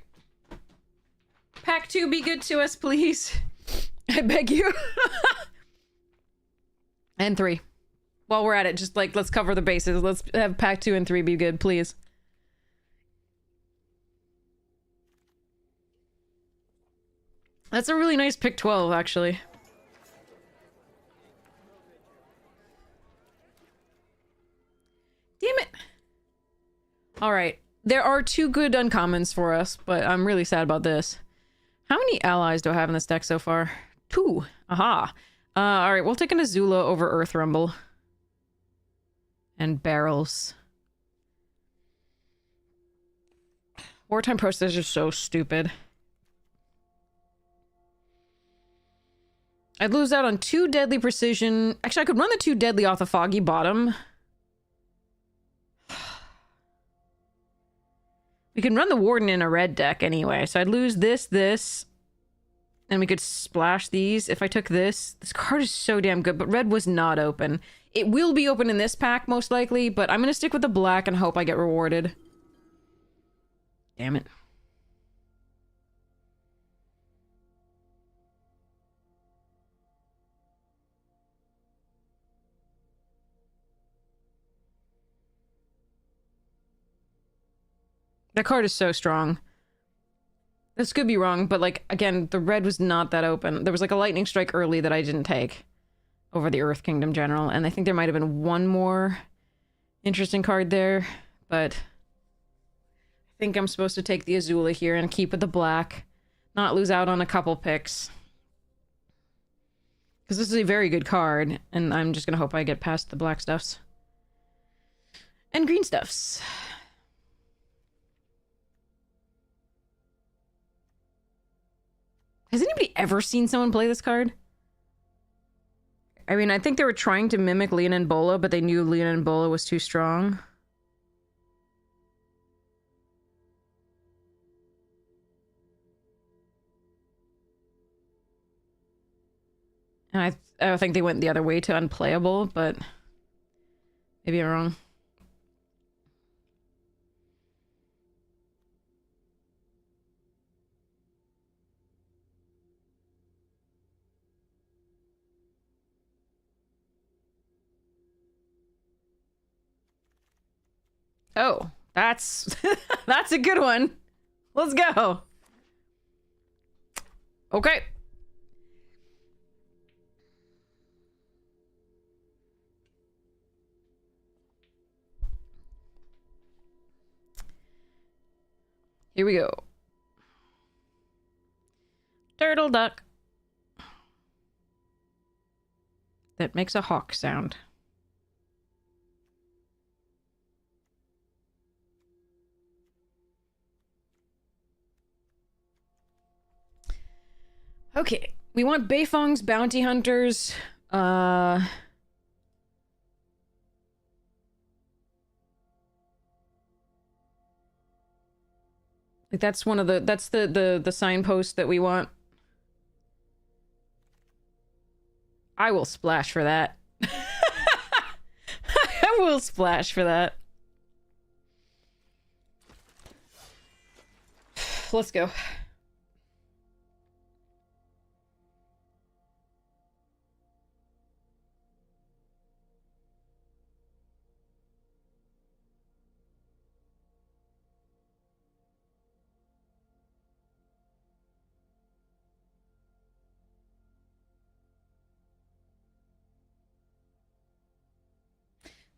Pack 2, be good to us, please. I beg you. And 3. While we're at it, just like, let's cover the bases. Let's have pack 2 and 3 be good, please. That's a really nice pick 12, actually. Damn it. Alright. There are 2 good uncommons for us, but I'm really sad about this. How many allies do I have in this deck so far? 2. Aha. Alright, we'll take an Azula over Earth Rumble. And barrels. Wartime Process is so stupid. I'd lose out on 2 deadly precision. Actually, I could run the 2 deadly off the Foggy Bottom. We can run the Warden in a red deck anyway, so I'd lose this, and we could splash these. If I took this card is so damn good, but red was not open. It will be open in this pack, most likely, but I'm gonna stick with the black and hope I get rewarded. Damn it. That card is so strong. This could be wrong, but like, again, the red was not that open. There was like a lightning strike early that I didn't take over the Earth Kingdom General, and I think there might have been one more interesting card there, but I think I'm supposed to take the Azula here and keep with the black, not lose out on a couple picks. Because this is a very good card, and I'm just gonna hope I get past the black stuffs. And green stuffs. Has anybody ever seen someone play this card? I mean, I think they were trying to mimic Leon and Bola, but they knew Leon and Bola was too strong. And I think they went the other way to unplayable, but maybe I'm wrong. Oh, that's that's a good one. Let's go. Okay. Here we go. Turtle duck. That makes a hawk sound. Okay, We want Beifong's bounty hunters. Like that's one of the signpost that we want. I will splash for that. I will splash for that. Let's go.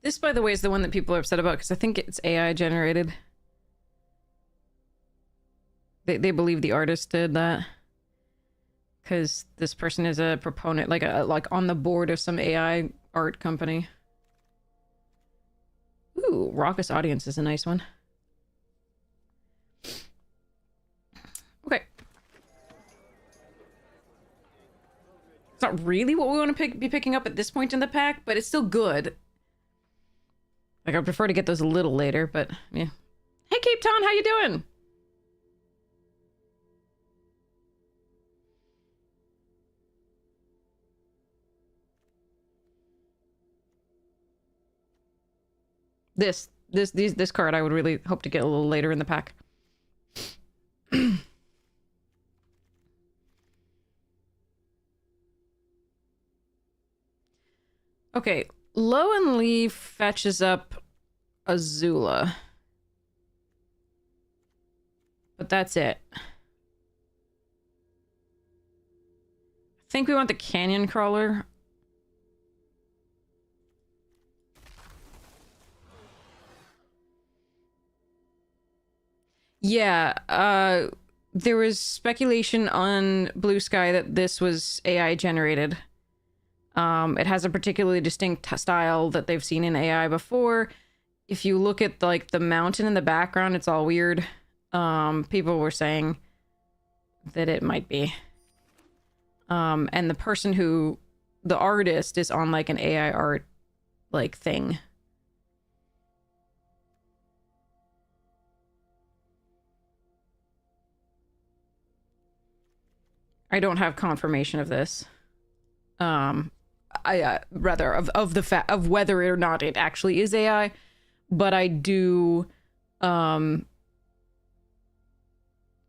This, by the way, is the one that people are upset about because I think it's AI generated. They believe the artist did that because this person is a proponent, like on the board of some AI art company. Ooh, raucous audience is a nice one. Okay. It's not really what we want to be picking up at this point in the pack, but it's still good. Like, I'd prefer to get those a little later, but yeah. Hey, Cape Town, how you doing? This card I would really hope to get a little later in the pack. Okay, Low and Lee fetches up Azula. But that's it. I think we want the Canyon Crawler. Yeah, there was speculation on Blue Sky that this was AI generated. It has a particularly distinct style that they've seen in AI before. If you look at like the mountain in the background, it's all weird. People were saying that it might be. And the person who, the artist is on like an AI art like thing. I don't have confirmation of this. Rather of the fact of whether or not it actually is AI, but I do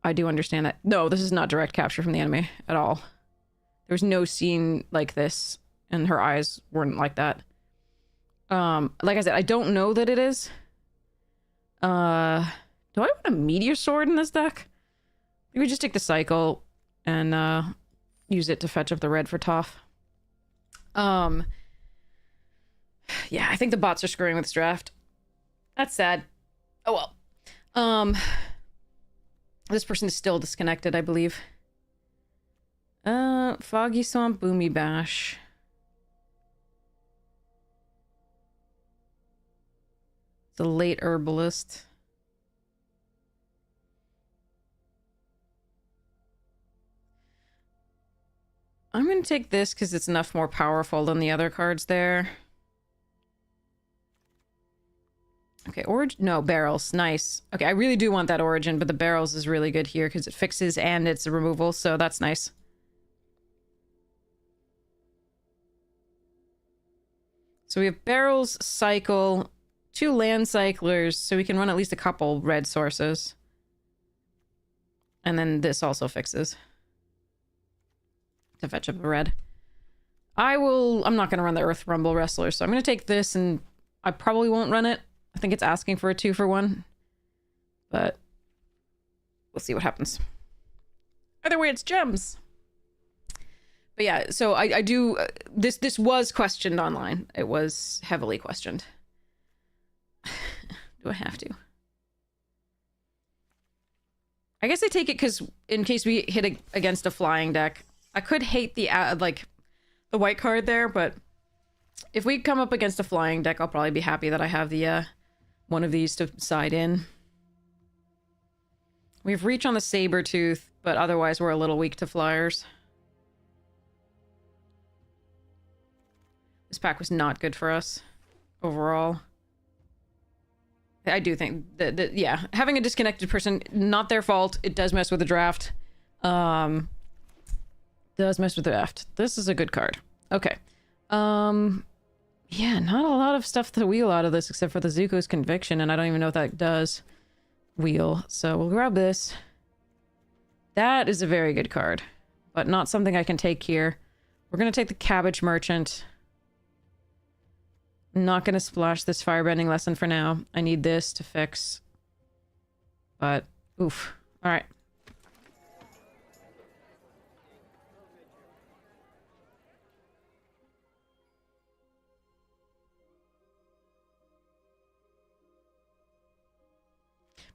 understand that. No, this is not direct capture from the anime at all. There's no scene like this, and her eyes weren't like that. Like I said, I don't know that it is. Do I want a meteor sword in this deck? Maybe just take the cycle and use it to fetch up the red for Toph. Yeah, I think the bots are screwing with this draft. That's sad. Oh well. This person is still disconnected, I believe. Foggy Swamp, Boomy Bash. The late herbalist. I'm gonna take this because it's enough more powerful than the other cards there. Okay, origin. No, barrels. Nice. Okay, I really do want that origin, but the barrels is really good here because it fixes and it's a removal, so that's nice. So we have barrels, cycle, 2 land cyclers, so we can run at least a couple red sources. And then this also fixes. To fetch up a red. I'm not going to run the Earth Rumble Wrestler, so I'm going to take this, and I probably won't run it. I think it's asking for a 2-for-1. But we'll see what happens. Either way, it's gems. But yeah, so I do... This was questioned online. It was heavily questioned. Do I have to? I guess I take it because in case we hit against a flying deck... I could hate the the white card there, but if we come up against a flying deck, I'll probably be happy that I have the one of these to side in. We have reach on the Sabertooth, but otherwise we're a little weak to flyers. This pack was not good for us overall. I do think that yeah, having a disconnected person, not their fault. It does mess with the draft. Does mess with the draft. This is a good card. Okay. Yeah, not a lot of stuff to wheel out of this except for the Zuko's Conviction, and I don't even know what that does wheel. So we'll grab this. That is a very good card, but not something I can take here. We're going to take the Cabbage Merchant. Not going to splash this Firebending Lesson for now. I need this to fix. But, oof. Alright.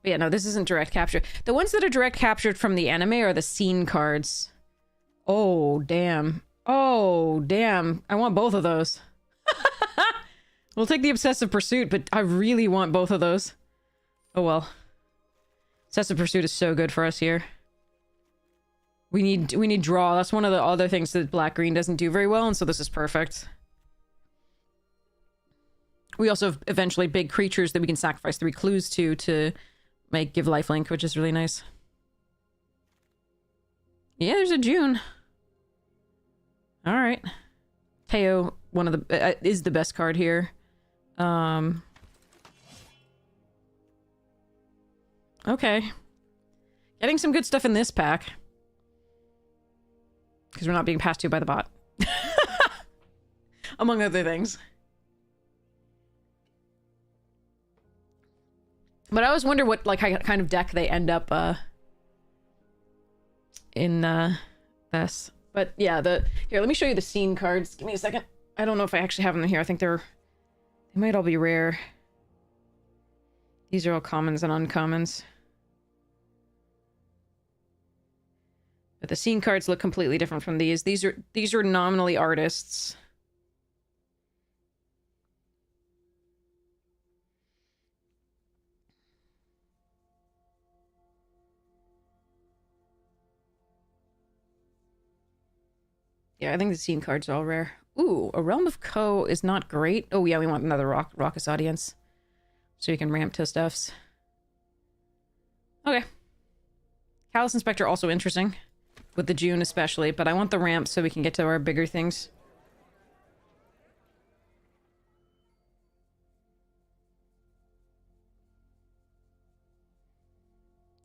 But yeah, no, this isn't direct capture. The ones that are direct captured from the anime are the scene cards. Oh, damn. Oh, damn. I want both of those. We'll take the Obsessive Pursuit, but I really want both of those. Oh well. Obsessive Pursuit is so good for us here. We need draw. That's one of the other things that black-green doesn't do very well, and so this is perfect. We also have eventually big creatures that we can sacrifice 3 clues to give lifelink, which is really nice. Yeah, there's a June. Alright. Teo, one of the is the best card here. Okay. Getting some good stuff in this pack. Because we're not being passed to by the bot. Among other things. But I always wonder what, like, kind of deck they end up, in, this. But, yeah, here, let me show you the scene cards. Give me a second. I don't know if I actually have them here. I think they might all be rare. These are all commons and uncommons. But the scene cards look completely different from these. These are nominally artists. Yeah, I think the scene cards are all rare. Ooh, a Realm of Ko is not great. Oh yeah, we want another Raucous Audience. So we can ramp to stuffs. Okay. Callous Inspector also interesting. With the June especially, but I want the ramp so we can get to our bigger things.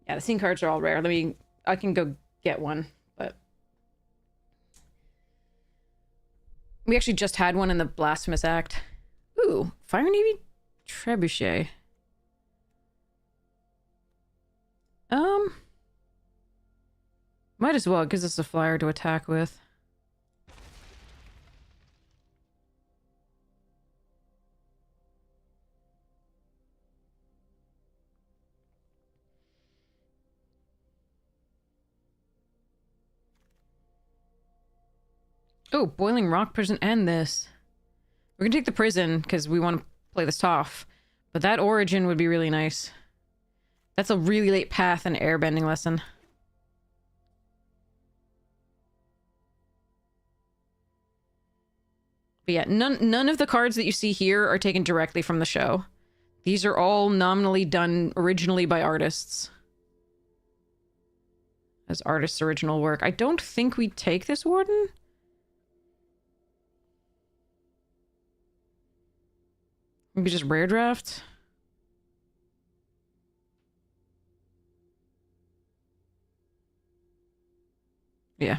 Yeah, the scene cards are all rare. I can go get one, but... We actually just had one in the Blasphemous Act. Ooh, Fire Navy Trebuchet. Might as well. It gives us a flyer to attack with. Oh, Boiling Rock Prison and this. We're gonna take the prison because we want to play this off. But that Origin would be really nice. That's a really late path and airbending lesson. But yeah, none of the cards that you see here are taken directly from the show. These are all nominally done originally by artists. As artists' original work. I don't think we take this Warden. Maybe just rare draft. Yeah.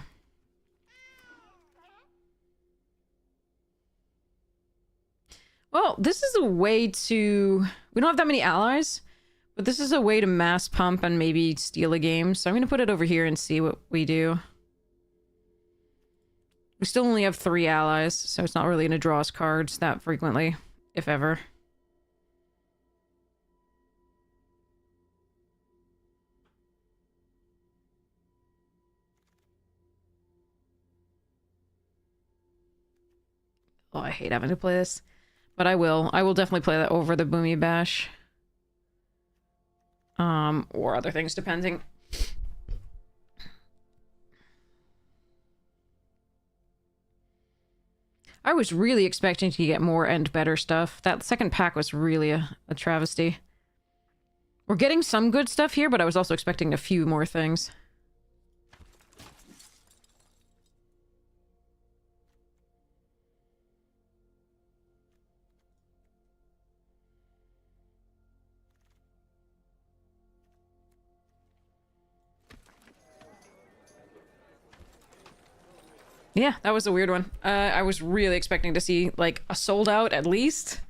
Well, this is a way to... We don't have that many allies, but this is a way to mass pump and maybe steal a game. So I'm going to put it over here and see what we do. We still only have 3 allies, so it's not really going to draw us cards that frequently, if ever. Oh, I hate having to play this. But I will. I will definitely play that over the Boomy Bash. Or other things, depending. I was really expecting to get more and better stuff. That second pack was really a travesty. We're getting some good stuff here, but I was also expecting a few more things. Yeah, that was a weird one. I was really expecting to see, like, a sold out at least.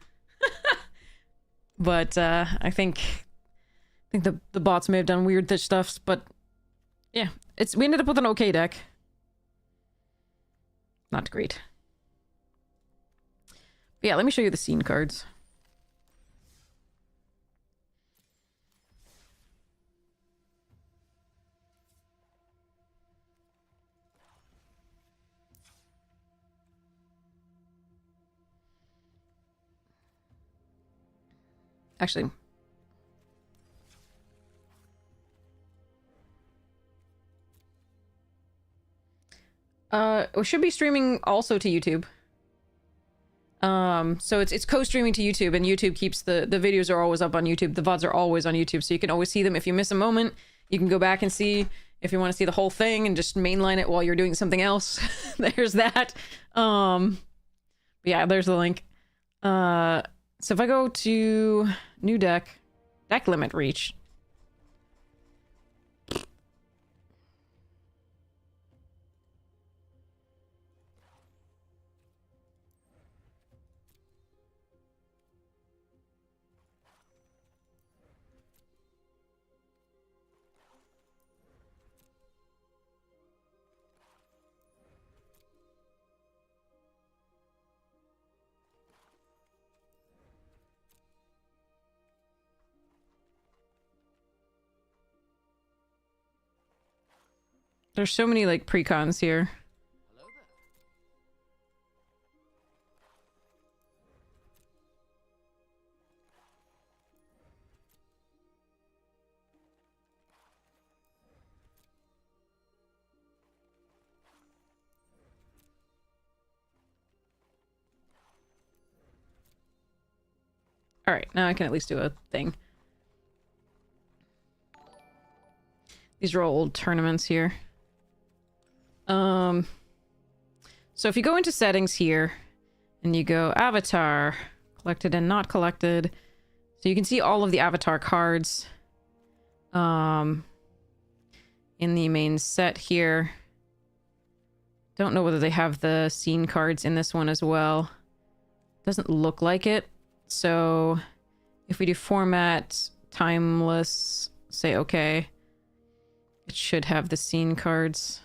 But, I think the bots may have done weird stuff, but yeah, we ended up with an okay deck. Not great. But yeah, let me show you the scene cards. Actually, we should be streaming also to YouTube. So it's co-streaming to YouTube, and YouTube keeps the videos are always up on YouTube. The VODs are always on YouTube, so you can always see them. If you miss a moment, you can go back and see. If you want to see the whole thing and just mainline it while you're doing something else, there's that. But yeah, there's the link. So if I go to new deck limit reach. There's so many, like, precons here. Alright, now I can at least do a thing. These are all old tournaments here. So if you go into settings here, and you go avatar, collected and not collected, so you can see all of the avatar cards, in the main set here. Don't know whether they have the scene cards in this one as well. Doesn't look like it. So if we do format, timeless, say okay, it should have the scene cards.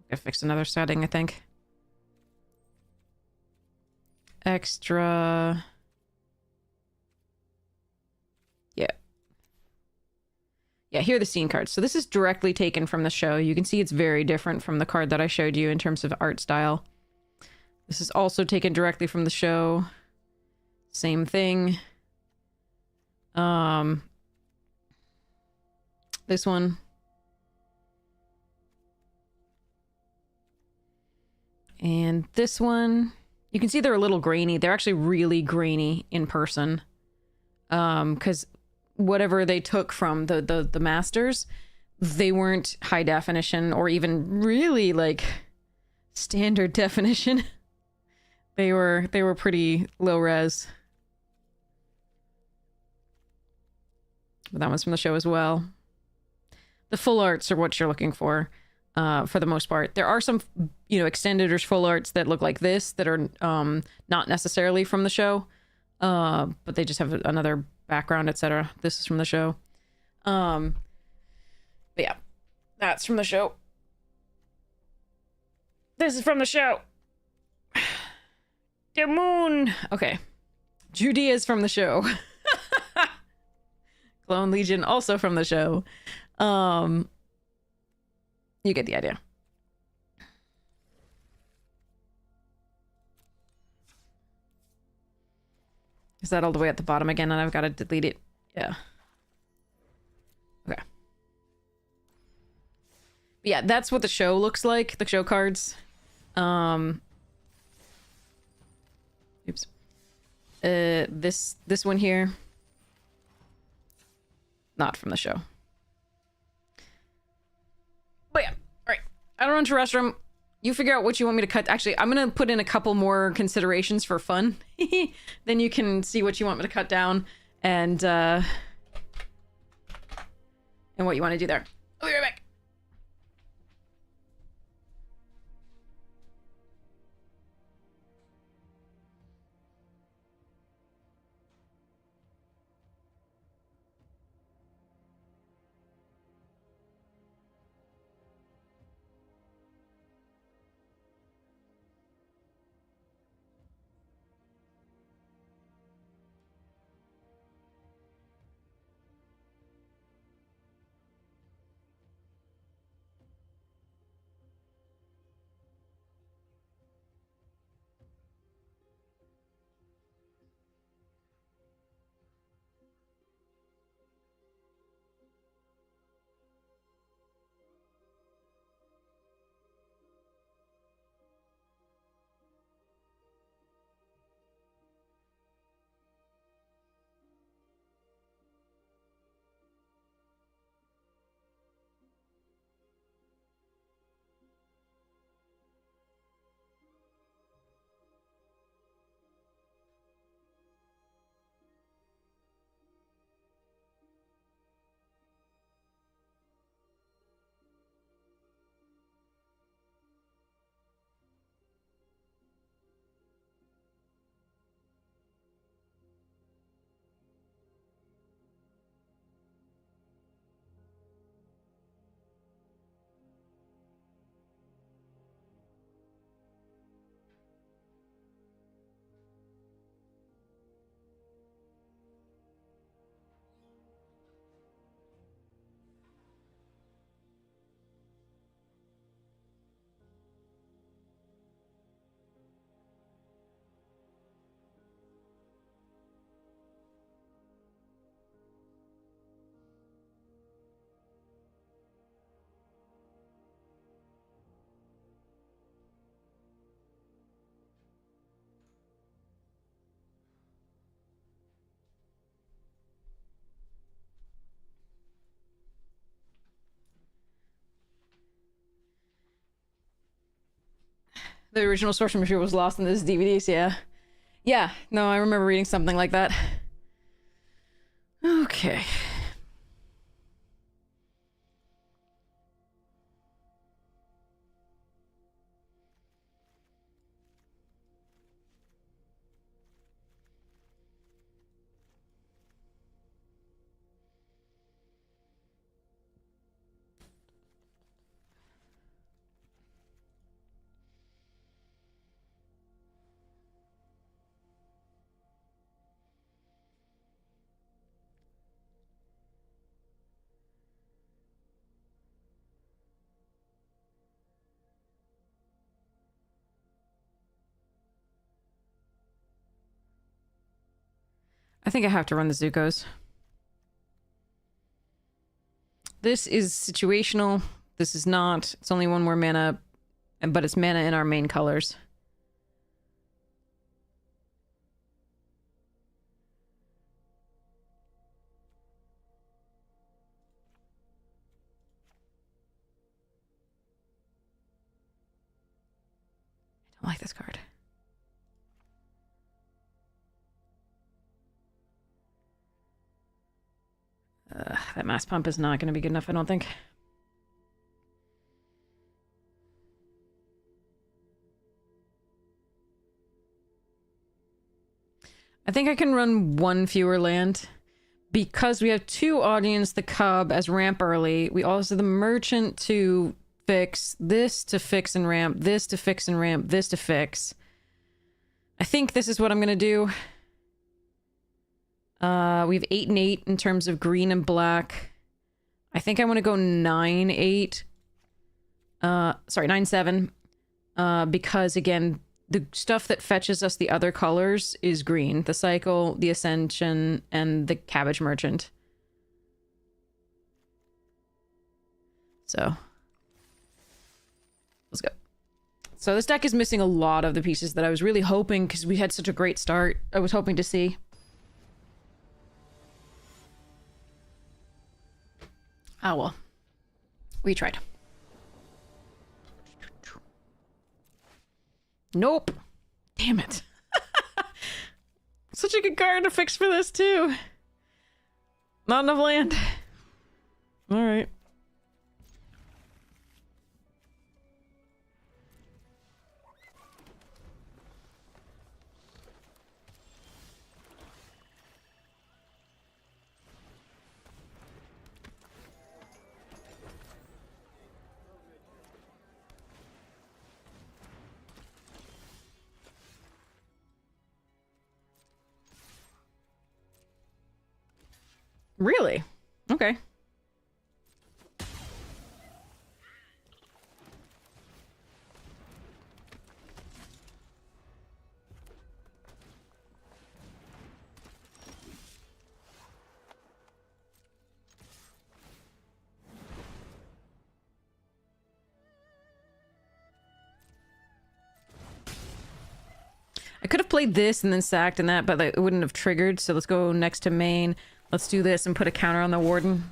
I fixed another setting, I think. Extra. Yeah. Yeah, here are the scene cards. So this is directly taken from the show. You can see it's very different from the card that I showed you in terms of art style. This is also taken directly from the show. Same thing. This one. And this one. You can see they're a little grainy. They're actually really grainy in person. Because whatever they took from the masters, they weren't high definition or even really, like, standard definition. They were pretty low res. But that one's from the show as well. The full arts are what you're looking for the most part. There are some, extended or full arts that look like this that are not necessarily from the show, but they just have another background, etc. This is from the show. But yeah, that's from the show. This is from the show. The moon. Okay. Judea is from the show. Clone Legion also from the show. You get the idea. Is that all the way at the bottom again and I've got to delete it? Yeah. Okay. Yeah, that's what the show looks like, the show cards. Oops. This one here. Not from the show. But yeah, alright. I don't run to restroom. You figure out what you want me to cut. Actually, I'm gonna put in a couple more considerations for fun. Then you can see what you want me to cut down and what you want to do there. I'll be right back. The original source material was lost in this DVDs, yeah. Yeah, no, I remember reading something like that. Okay. I think I have to run the Zuko's. This is situational. This is not. It's only one more mana, but it's mana in our main colors. I don't like this card. That mass pump is not going to be good enough, I don't think. I think I can run one fewer land. Because we have two Audience the Cub as ramp early, we also have the Merchant to fix, this to fix and ramp, this to fix and ramp, this to fix. I think this is what I'm going to do. We have 8 and 8 in terms of green and black. I think I want to go 9-8. Sorry, 9-7. Because again, the stuff that fetches us the other colors is green. The Cycle, the Ascension, and the Cabbage Merchant. So, Let's go. So this deck is missing a lot of the pieces that I was really hoping, because we had such a great start, I was hoping to see. Ah, well. We tried. Nope. Damn it. Such a good card to fix for this, too. Not enough land. Alright. Really? Okay. I could have played this and then sacked and that, but it wouldn't have triggered, so let's go next to main. Let's do this and put a counter on the Warden.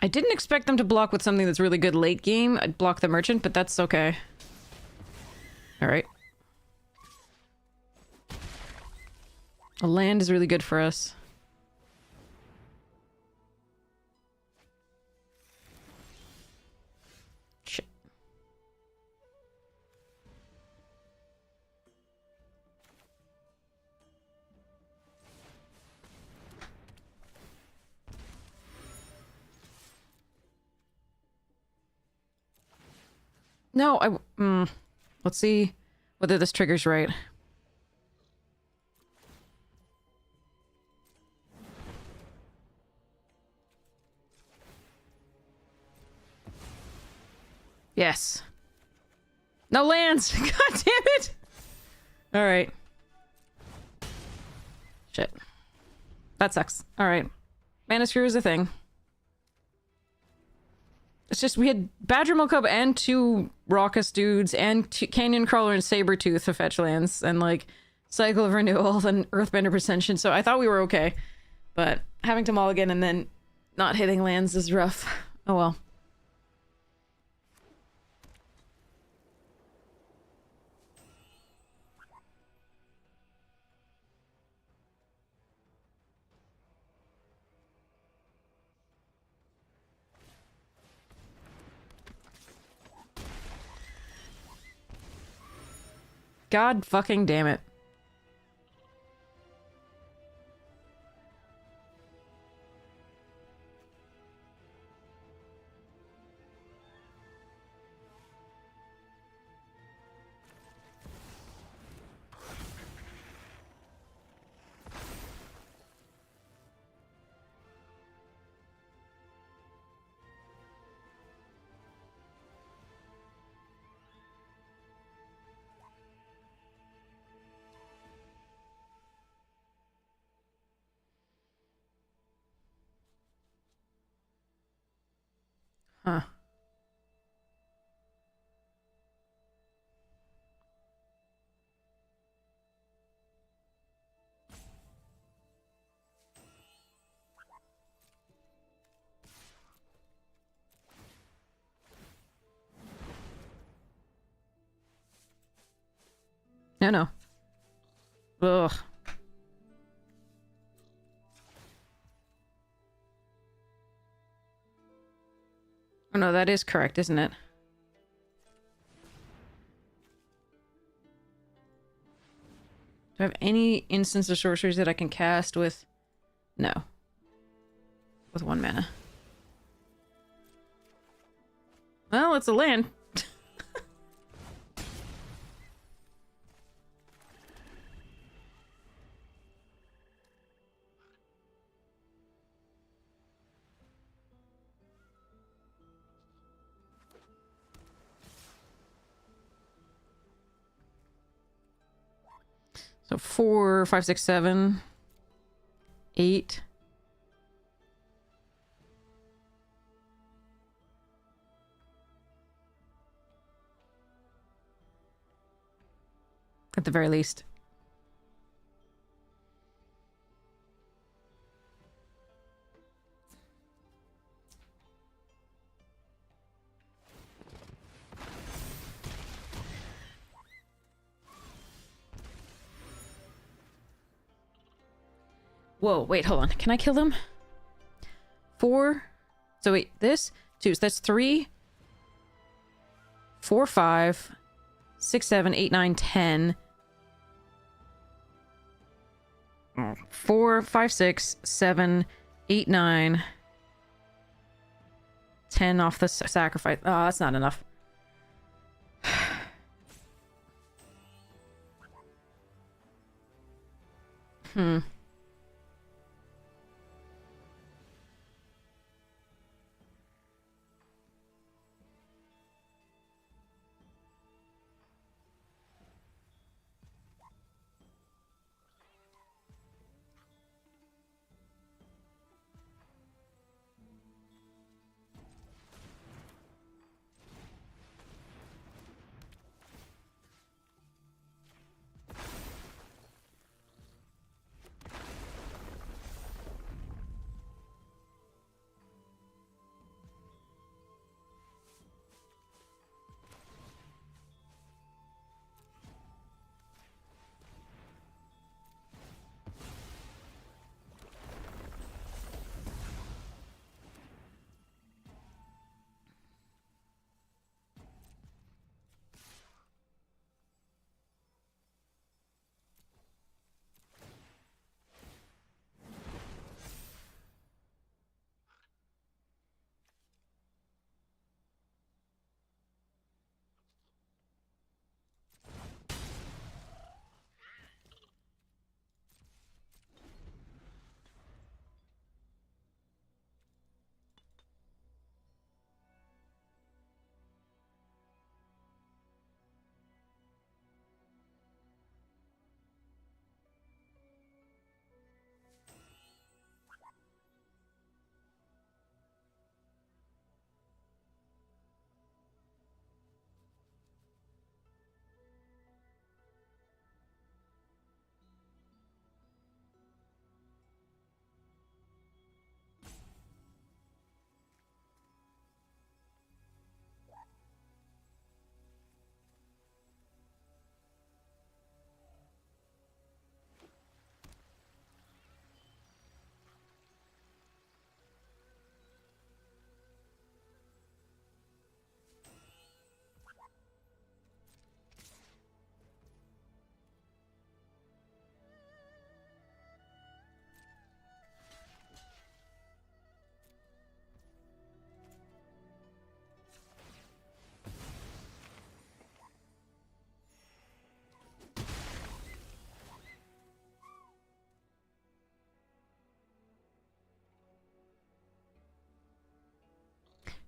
I didn't expect them to block with something that's really good late game. I'd block the Merchant, but that's okay. Alright. A land is really good for us. Shit. No, let's see whether this trigger's right. Yes. No lands! God damn it! Alright. Shit. That sucks. Alright. Mana Screw is a thing. It's just, we had Badger Cub and 2 Raucous Dudes and Canyon Crawler and Sabretooth to fetch lands, and like Cycle of Renewal and Earthbender Pretension, so I thought we were okay. But having to mulligan and then not hitting lands is rough. Oh well. God fucking damn it. Huh. No, no. Ugh. Oh no, that is correct, isn't it? Do I have any instance of sorceries that I can cast with... No. With 1 mana. Well, it's a land. So 4, 5, 6, 7, 8. At the very least. Whoa, wait, hold on. Can I kill them? 4. So wait, this? 2. So that's 3, 4, 5, 6, 7, 8, 9, 10. 4, 5, 6, 7, 8, 9. 10 off the sacrifice. Oh, that's not enough. Hmm.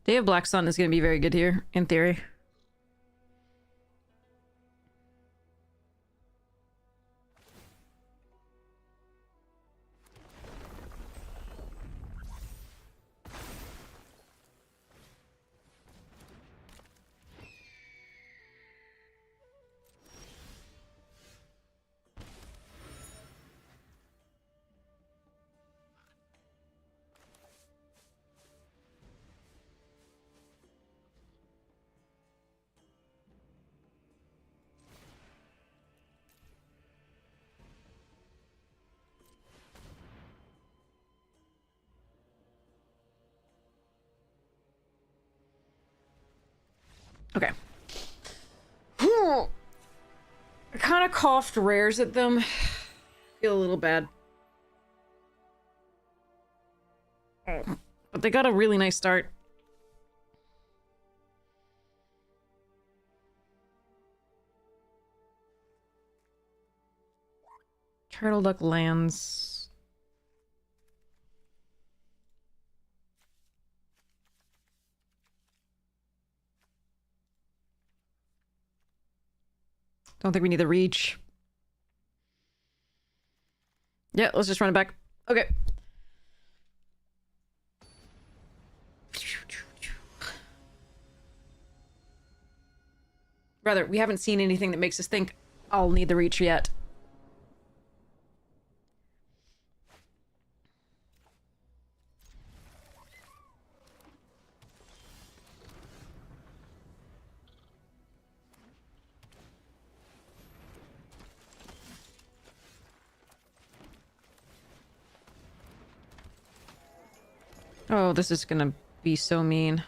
Day of Black Sun is going to be very good here, in theory. Okay. I kind of coughed rares at them. Feel a little bad. But they got a really nice start. Turtle Duck lands. Don't think we need the reach. Yeah, let's just run it back. Okay. Rather, we haven't seen anything that makes us think I'll need the reach yet. Oh, this is gonna be so mean.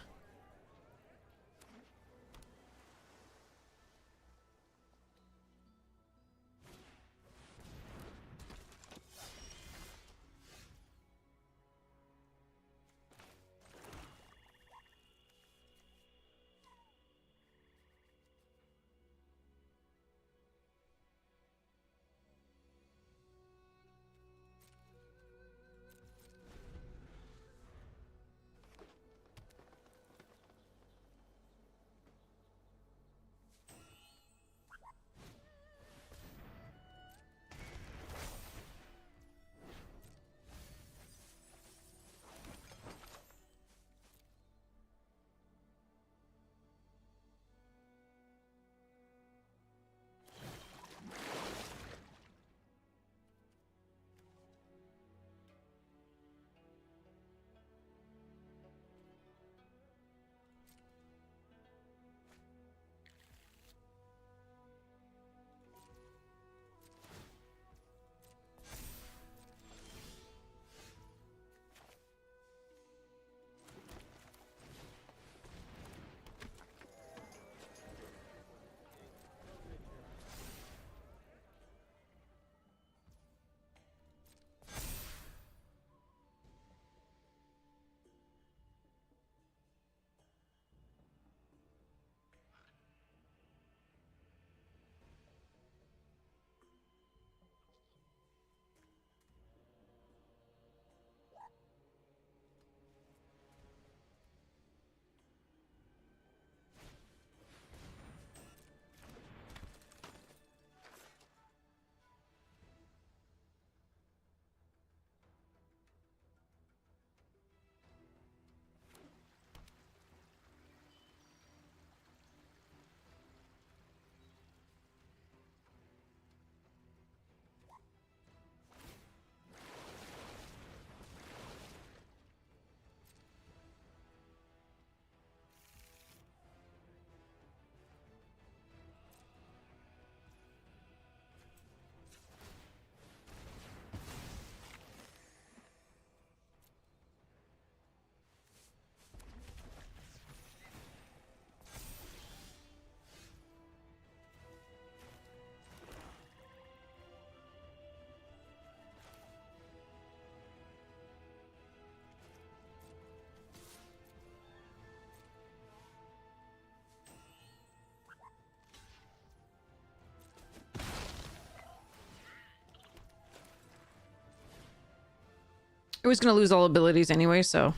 It was gonna lose all abilities anyway, so...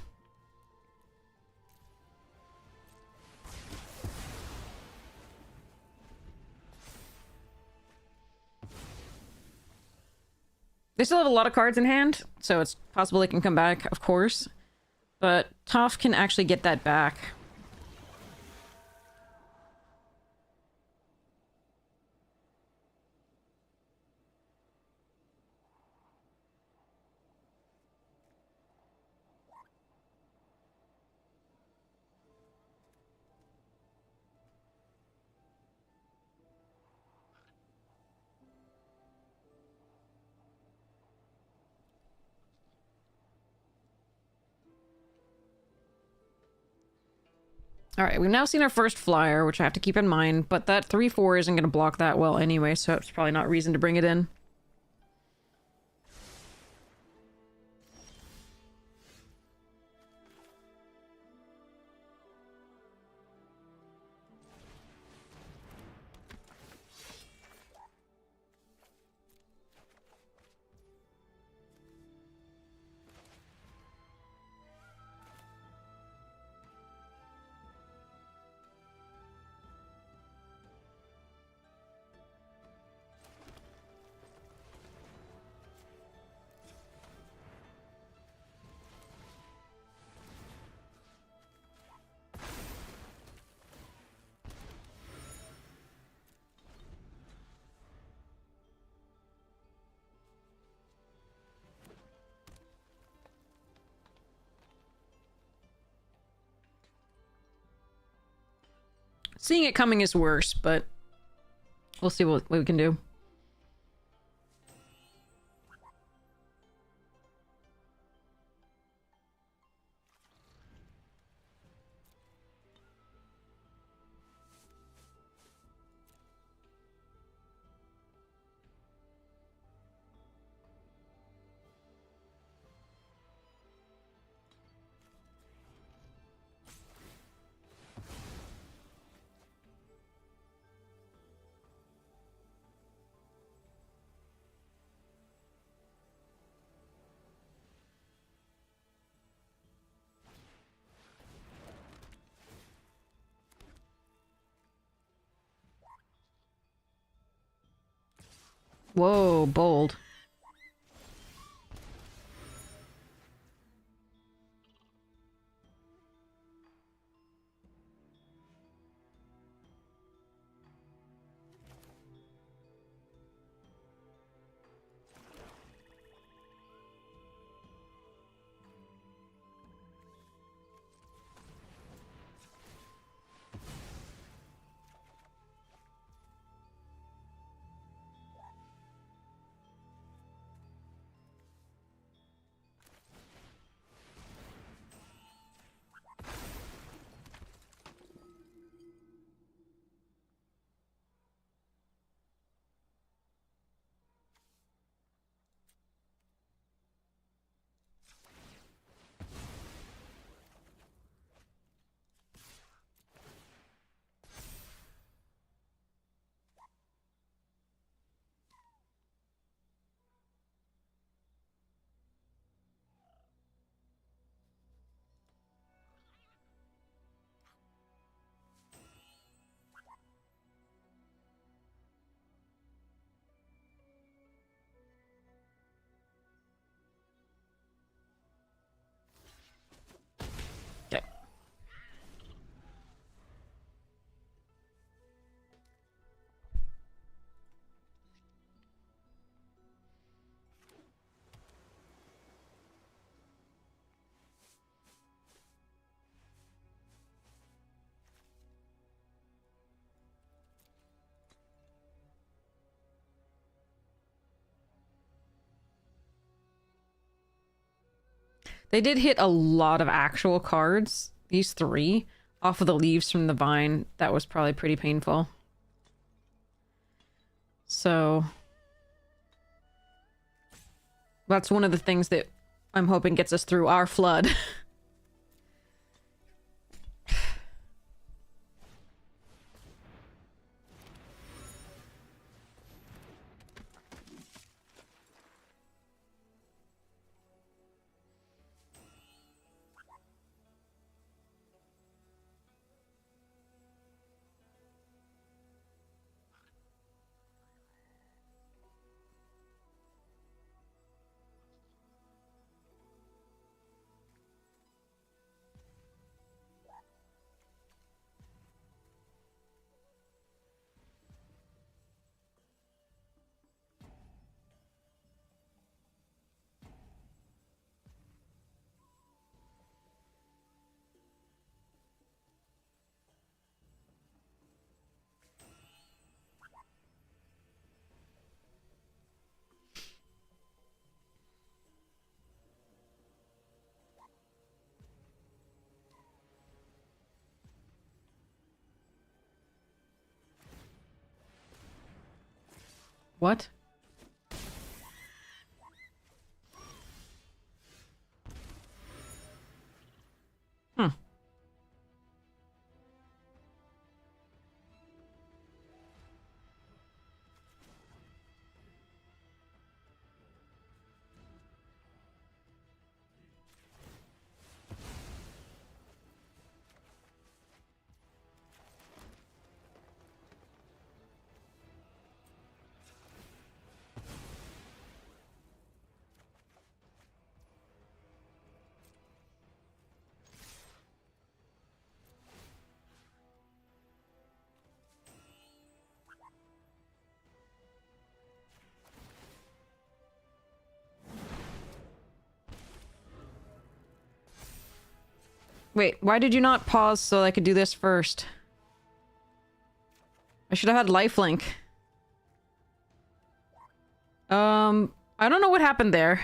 They still have a lot of cards in hand, so it's possible they can come back, of course. But Toph can actually get that back. Alright, we've now seen our first flyer, which I have to keep in mind, but that 3-4 isn't going to block that well anyway, so it's probably not reason to bring it in. Seeing it coming is worse, but we'll see what we can do. Whoa, bold. Okay. They did hit a lot of actual cards, these three, off of the leaves from the vine. That was probably pretty painful. So that's one of the things that I'm hoping gets us through our flood. What? Hmm. Wait, why did you not pause so I could do this first? I should have had lifelink. I don't know what happened there.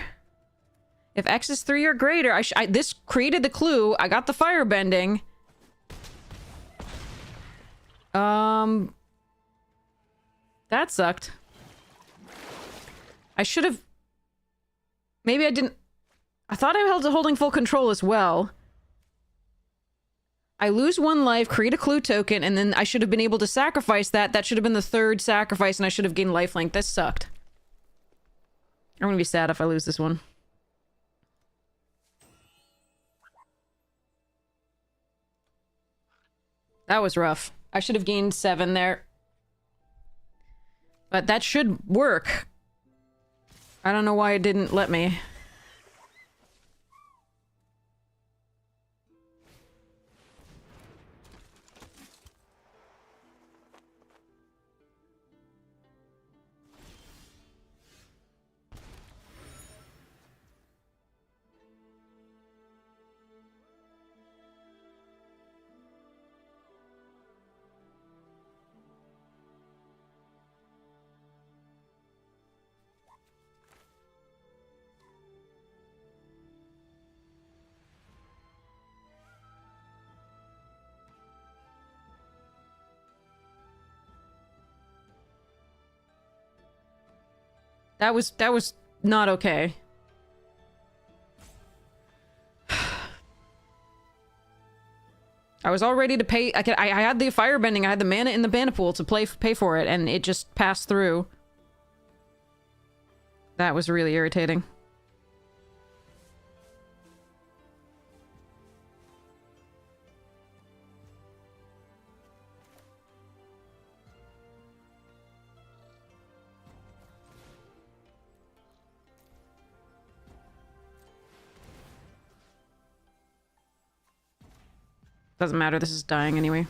If X is 3 or greater, this created the clue. I got the firebending. That sucked. I should have... Maybe I didn't... I thought I was holding full control as well. I lose 1 life, create a clue token, and then I should have been able to sacrifice that. That should have been the 3rd sacrifice, and I should have gained lifelink. This sucked. I'm gonna be sad if I lose this one. That was rough. I should have gained 7 there. But that should work. I don't know why it didn't let me. That was not okay. I was all ready to pay. I had the firebending. I had the mana in the mana pool to pay for it, and it just passed through. That was really irritating. Doesn't matter, this is dying anyway.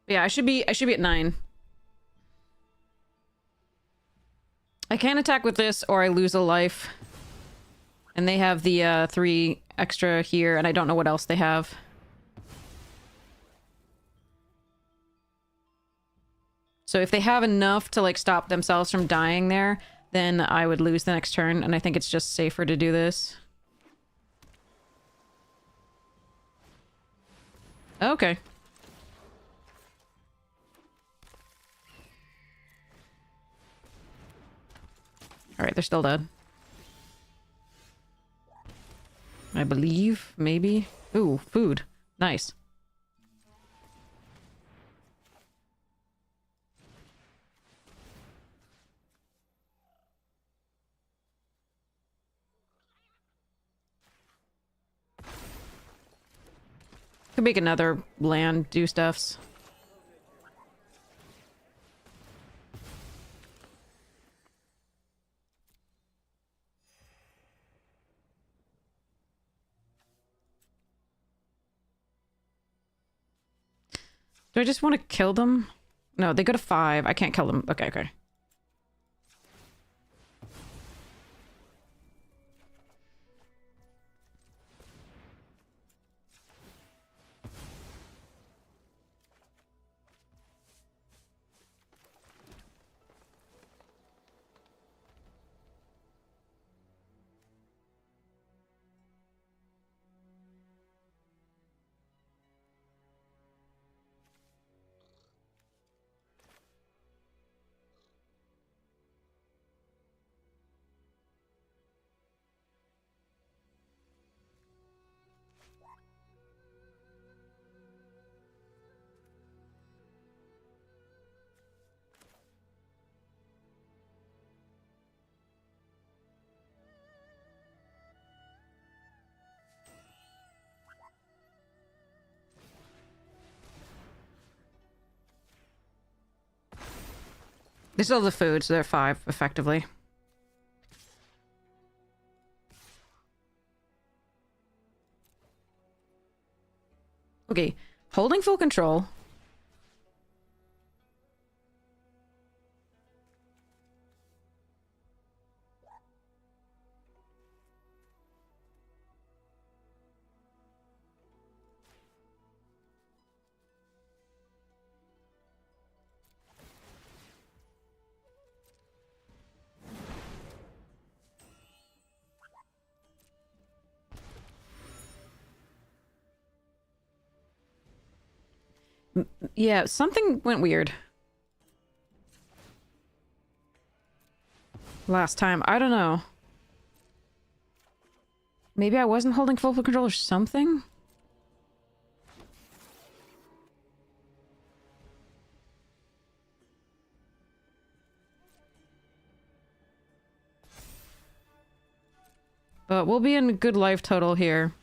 Yeah, I should be at 9. I can't attack with this or I lose a life. And they have the 3 extra here, and I don't know what else they have. So if they have enough to like stop themselves from dying there, then I would lose the next turn, and I think it's just safer to do this. Okay. Alright, they're still dead. I believe, maybe. Ooh, food. Nice. Could make another land do stuffs. Do I just want to kill them? No, they go to 5. I can't kill them. Okay, okay. They still have the food, so they're 5, effectively. Okay, holding full control. Yeah, something went weird. Last time. I don't know. Maybe I wasn't holding full control or something? But we'll be in good life total here.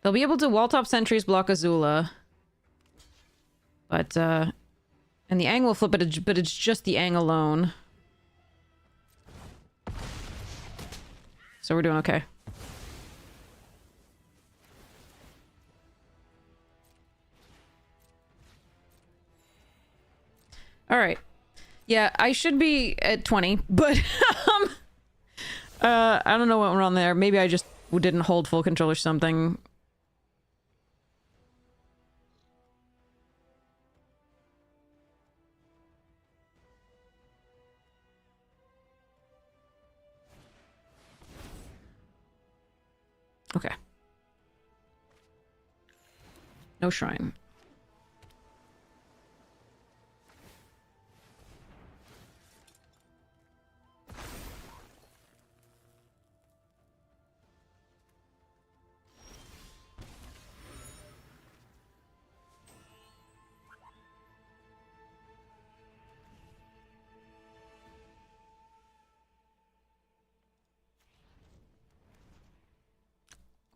They'll be able to wall-top sentries block Azula. But, and the Aang will flip it, but it's just the Aang alone. So we're doing okay. Alright. Yeah, I should be at 20, but, I don't know what went wrong there. Maybe I just didn't hold full control or something. Okay. No shrine.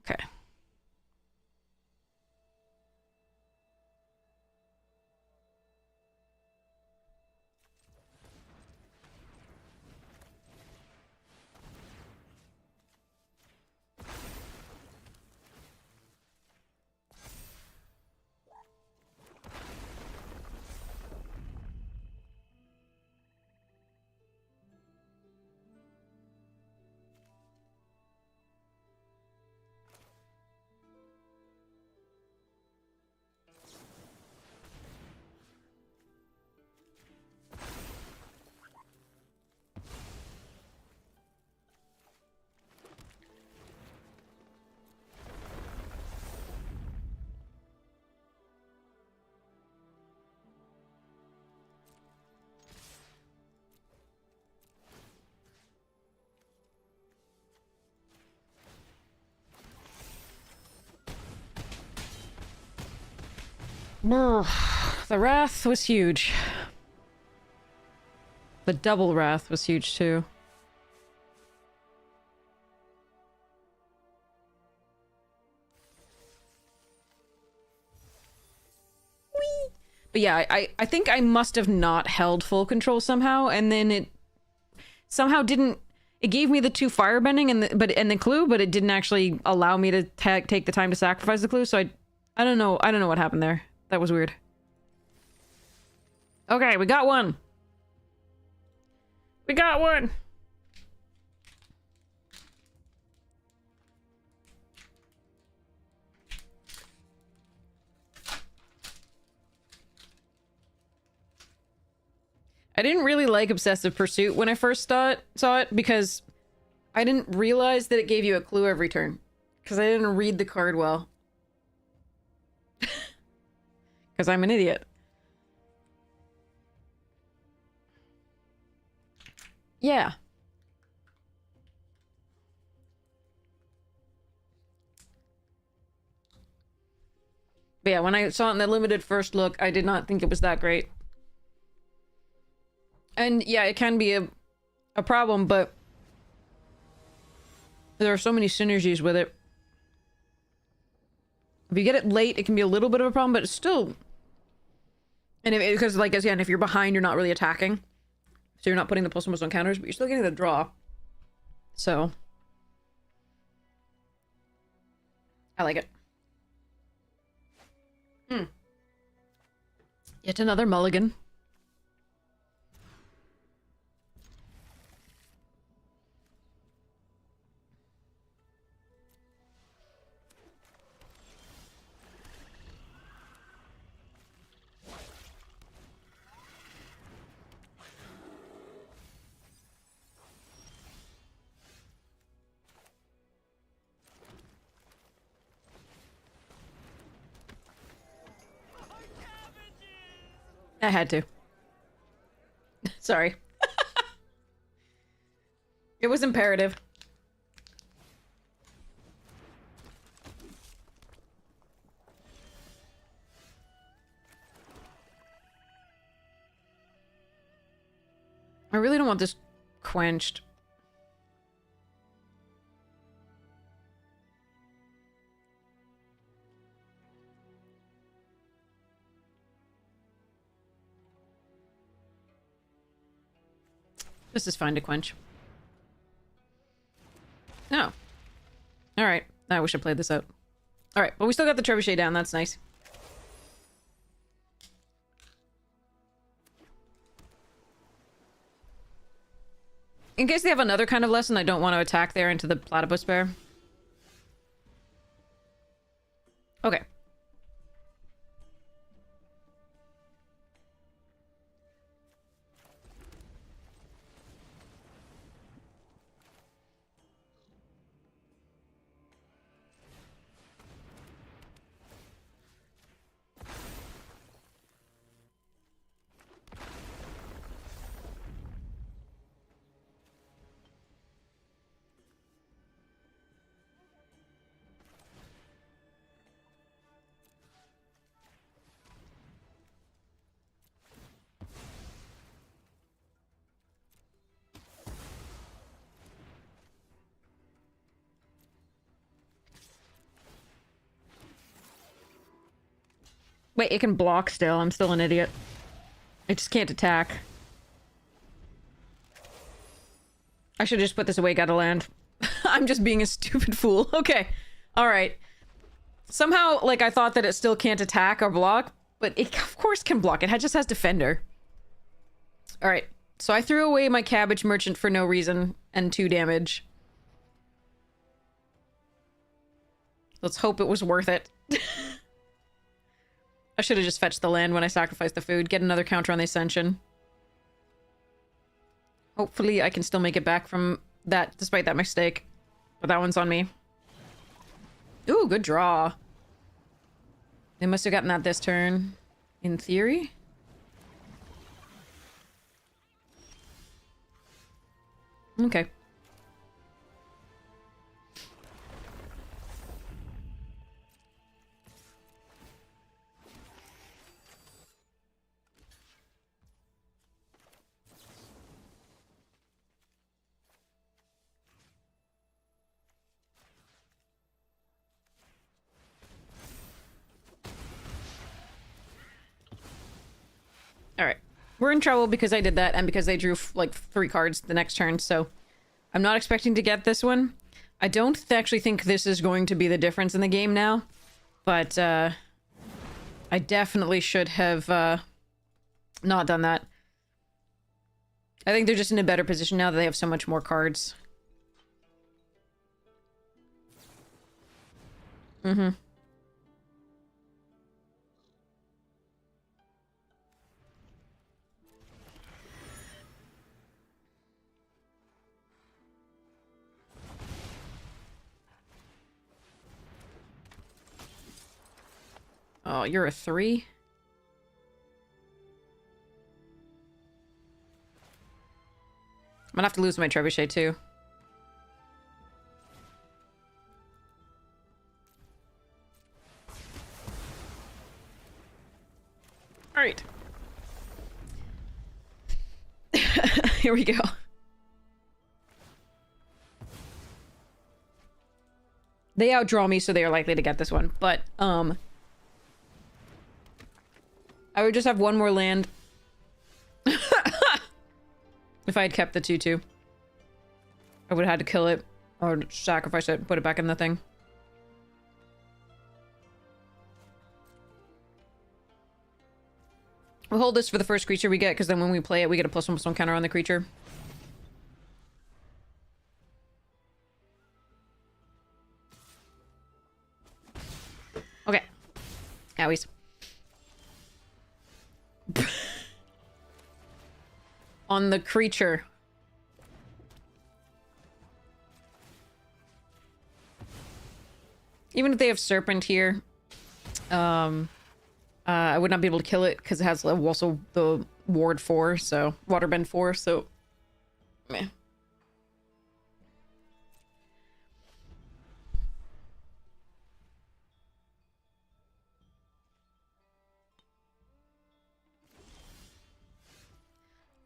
Okay. The wrath was huge. The double wrath was huge too. Whee! But yeah, I think I must have not held full control somehow, and then it somehow didn't. It gave me the 2 firebending and the clue, but it didn't actually allow me to take the time to sacrifice the clue. So I don't know. I don't know what happened there. That was weird. Okay, we got one. We got one. I didn't really like Obsessive Pursuit when I first saw it because I didn't realize that it gave you a clue every turn. Because I didn't read the card well. Because I'm an idiot. Yeah. But yeah, when I saw it in the limited first look, I did not think it was that great. And yeah, it can be a problem, but there are so many synergies with it. If you get it late, it can be a little bit of a problem, but it's still And because, like, again, if you're behind, you're not really attacking. So you're not putting the plus on counters, but you're still getting the draw. So. I like it. Yet another mulligan. I had to. Sorry. It was imperative. I really don't want this quenched. This is fine to quench. No. Alright. I wish I played this out. Alright, but we still got the trebuchet down. That's nice. In case they have another kind of lesson, I don't want to attack there into the platypus bear. Okay. Wait, it can block still. I'm still an idiot. It just can't attack. I should just put this away, gotta land. I'm just being a stupid fool. Okay. Alright. Somehow, like, I thought that it still can't attack or block, but it of course can block. It just has defender. Alright. So I threw away my cabbage merchant for no reason and 2 damage. Let's hope it was worth it. I should have just fetched the land when I sacrificed the food. Get another counter on the Ascension. Hopefully I can still make it back from that, despite that mistake. But that one's on me. Ooh, good draw. They must have gotten that this turn. In theory. Okay. Alright. We're in trouble because I did that and because they drew, like, 3 cards the next turn, so... I'm not expecting to get this one. I don't actually think this is going to be the difference in the game now. But, I definitely should have, not done that. I think they're just in a better position now that they have so much more cards. Mm-hmm. Oh, you're a 3? I'm gonna have to lose my trebuchet too. Alright. Here we go. They outdraw me, so they are likely to get this one, but, I would just have one more land. If I had kept the 2/2. I would have had to kill it. Or sacrifice it, put it back in the thing. We'll hold this for the first creature we get, because then when we play it, we get a +1/+1 counter on the creature. Okay. Owies. On the creature. Even if they have Serpent here, I would not be able to kill it because it has also the Ward 4, so Waterbend 4, so meh.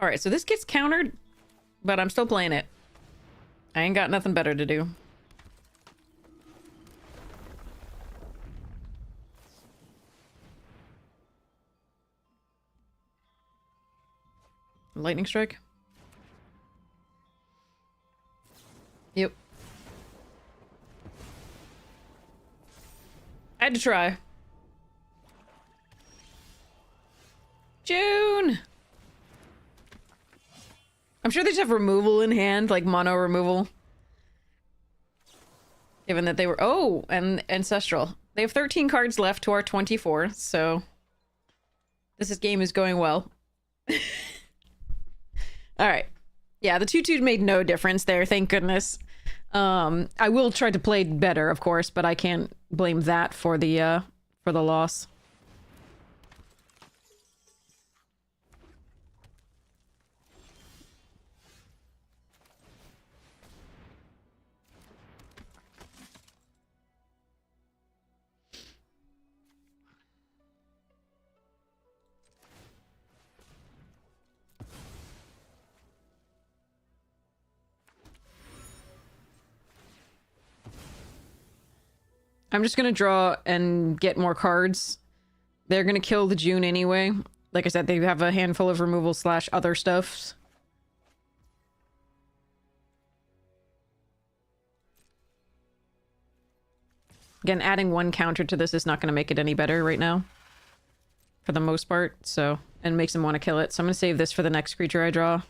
Alright, so this gets countered, but I'm still playing it. I ain't got nothing better to do. Lightning Strike? Yep. I had to try. June! I'm sure they just have removal in hand, like mono removal. Given that they were... Oh, and Ancestral. They have 13 cards left to our 24, so... This game is going well. Alright. Yeah, the 2/2 made no difference there, thank goodness. I will try to play better, of course, but I can't blame that for the loss. I'm just gonna draw and get more cards. They're gonna kill the June anyway. Like I said, they have a handful of removal / other stuffs. Again, adding one counter to this is not gonna make it any better right now. For the most part, so... And makes them want to kill it. So I'm gonna save this for the next creature I draw.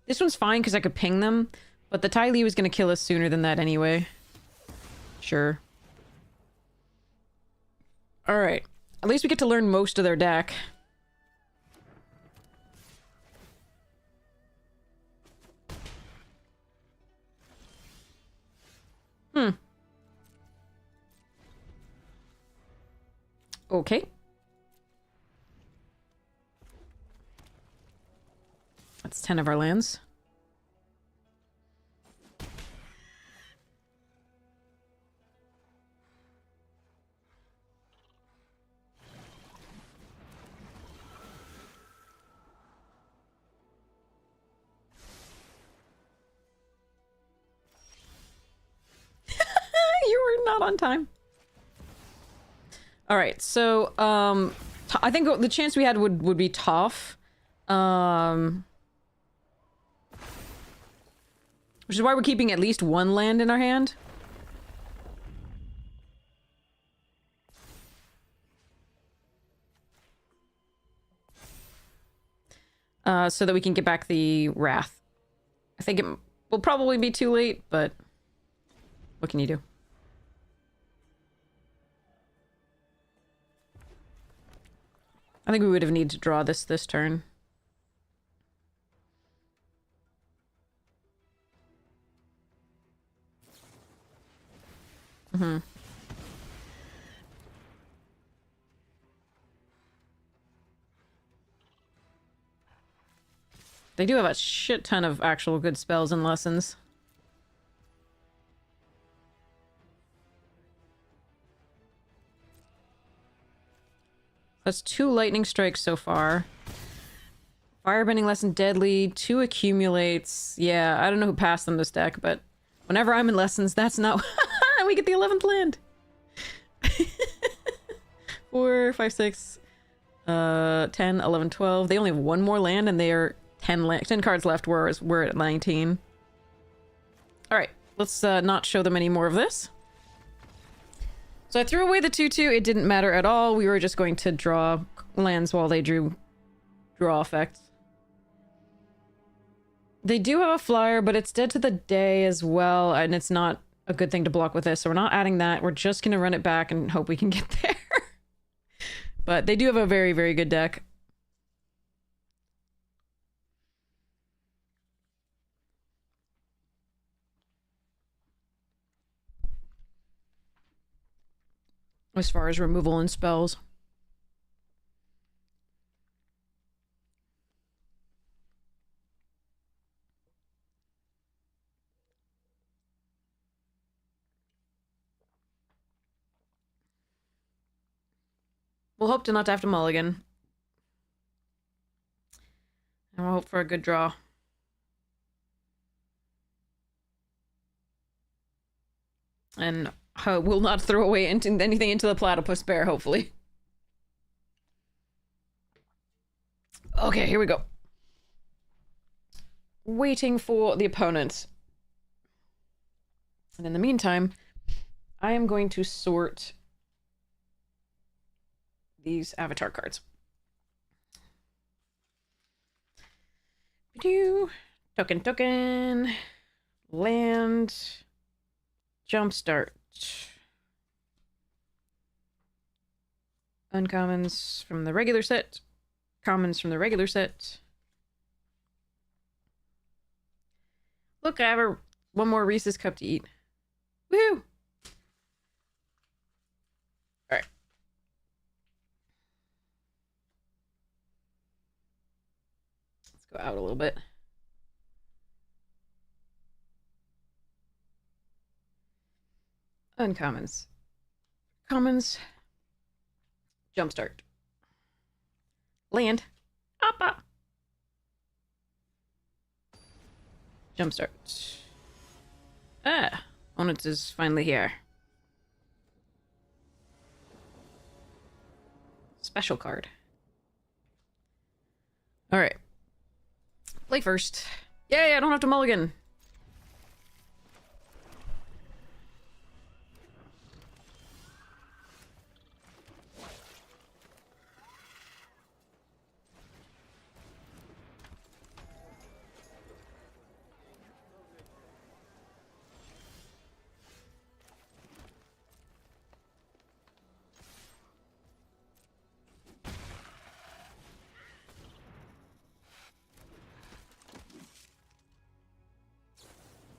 This one's fine because I could ping them, but the Ty Lee was gonna kill us sooner than that anyway. Sure. Alright. At least we get to learn most of their deck. Okay. That's 10 of our lands. You were not on time. All right, so I think the chance we had would be Toph. Which is why we're keeping at least one land in our hand. So that we can get back the Wrath. I think it will probably be too late, but what can you do? I think we would have needed to draw this turn. Mm-hmm. They do have a shit ton of actual good spells and lessons. That's 2 lightning strikes so far. Firebending lesson deadly, 2 accumulates. Yeah, I don't know who passed them this deck, but whenever I'm in lessons, that's not... We get the 11th land! 4, 5, 6... 10, 11, 12. They only have one more land and they are 10 cards left, whereas we're at 19. Alright, let's not show them any more of this. So I threw away the 2/2. It didn't matter at all. We were just going to draw lands while they drew draw effects. They do have a flyer, but it's dead to the day as well, and it's not a good thing to block with this, so we're not adding that. We're just going to run it back and hope we can get there. But they do have a very, very good deck. As far as removal and spells. We'll hope to not have to mulligan. And we'll hope for a good draw. And we'll not throw away anything into the platypus bear, hopefully. Okay, here we go. Waiting for the opponent. And in the meantime, I am going to sort these avatar cards. Token. Land. Jumpstart. Uncommons from the regular set. Commons from the regular set. Look, I have one more Reese's Cup to eat. Woohoo! Alright. Let's go out a little bit. Uncommons. Commons. Jumpstart. Land. Appa. Jumpstart. Ah, Onix is finally here. Special card. Alright. Play first. Yay, I don't have to mulligan.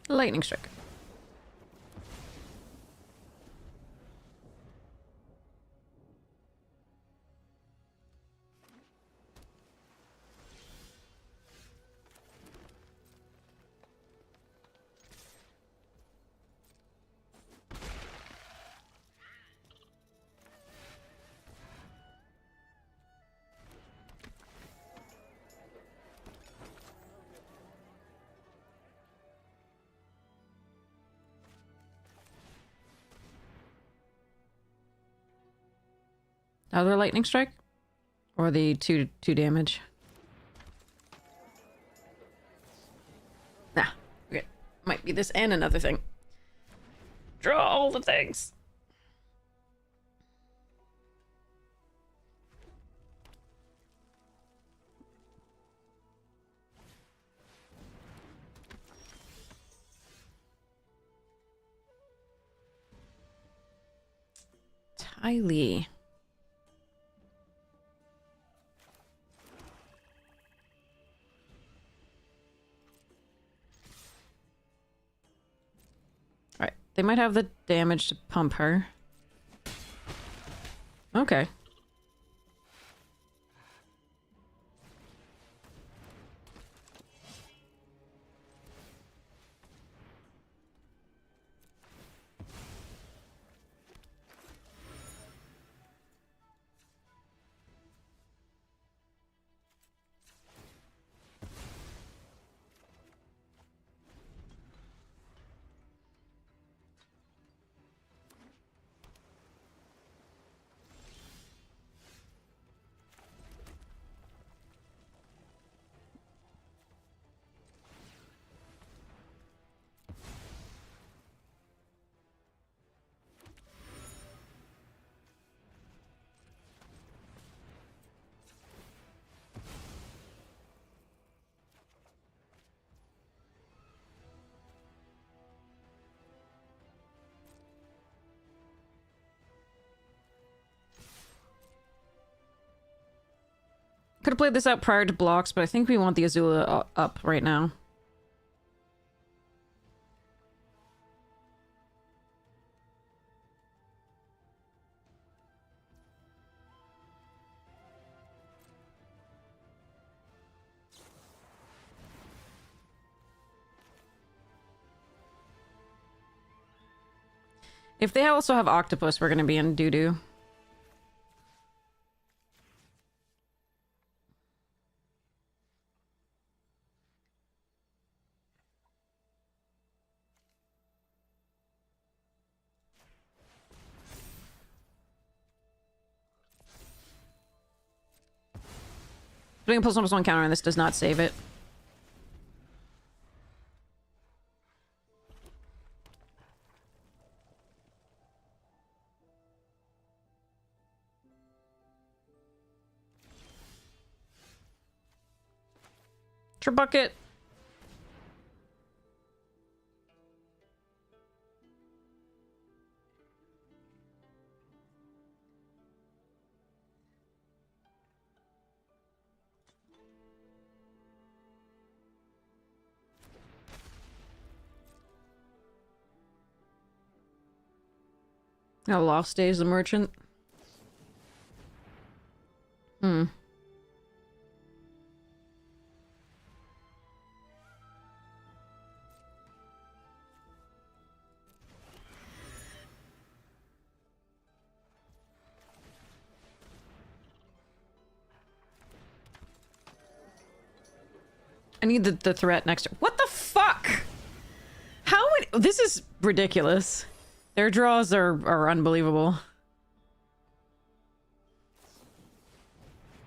Lightning strike. Other lightning strike? Or the two damage? Nah, okay. Might be this and another thing. Draw all the things. Tylee. Alright, they might have the damage to pump her. Okay. Could have played this out prior to blocks, but I think we want the Azula up right now. If they also have Octopus, we're gonna be in doo-doo. Putting a +1/+1 counter on this does not save it. Bucket. Oh, Lost Days the Merchant. Hmm. I need the threat next to— What the fuck? How many— This is ridiculous. Their draws are unbelievable.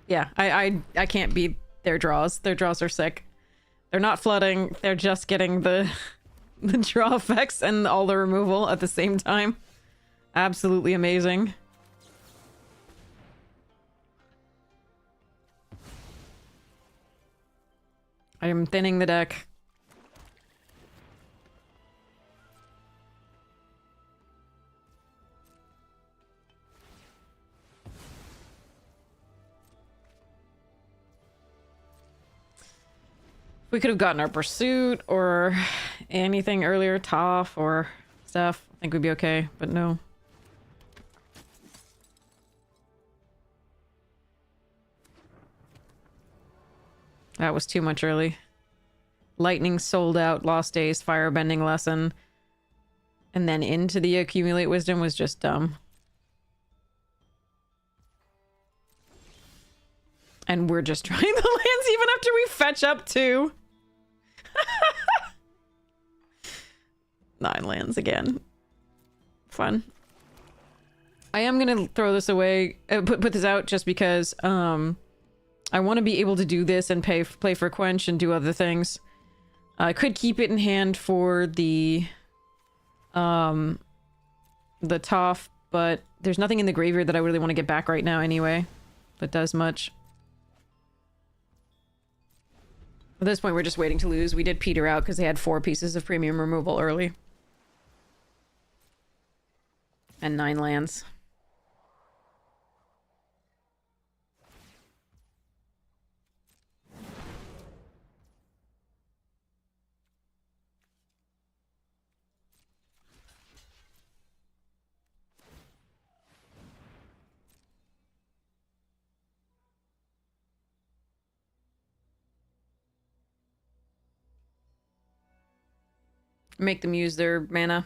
Yeah, I can't beat their draws. Their draws are sick. They're not flooding, they're just getting the the draw effects and all the removal at the same time. Absolutely amazing. I am thinning the deck. We could have gotten our Pursuit or anything earlier, Toph or stuff. I think we'd be okay, but no. That was too much early. Lightning sold out, Lost Days, Firebending Lesson, and then into the Accumulate Wisdom was just dumb. And we're just trying the lands even after we fetch up too. 9 lands again. Fun. I am gonna throw this away, put this out just because I want to be able to do this and play for Quench and do other things. I could keep it in hand for the Toph, but there's nothing in the graveyard that I really want to get back right now anyway that does much. At this point, we're just waiting to lose. We did peter out because they had 4 pieces of premium removal early. And 9 lands. Make them use their mana.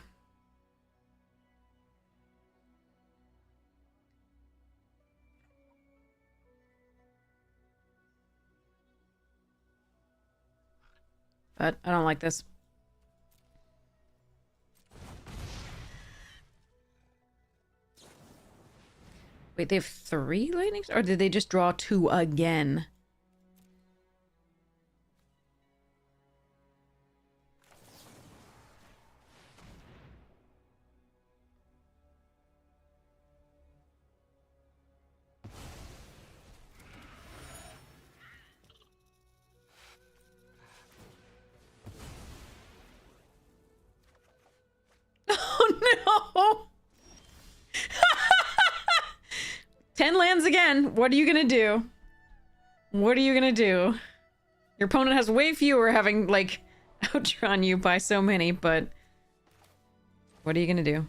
But I don't like this. Wait, they have 3 lightnings? Or did they just draw 2 again? Oh no! 10 lands again. What are you gonna do? What are you gonna do? Your opponent has way fewer, having, like, outdrawn you by so many, but... What are you gonna do?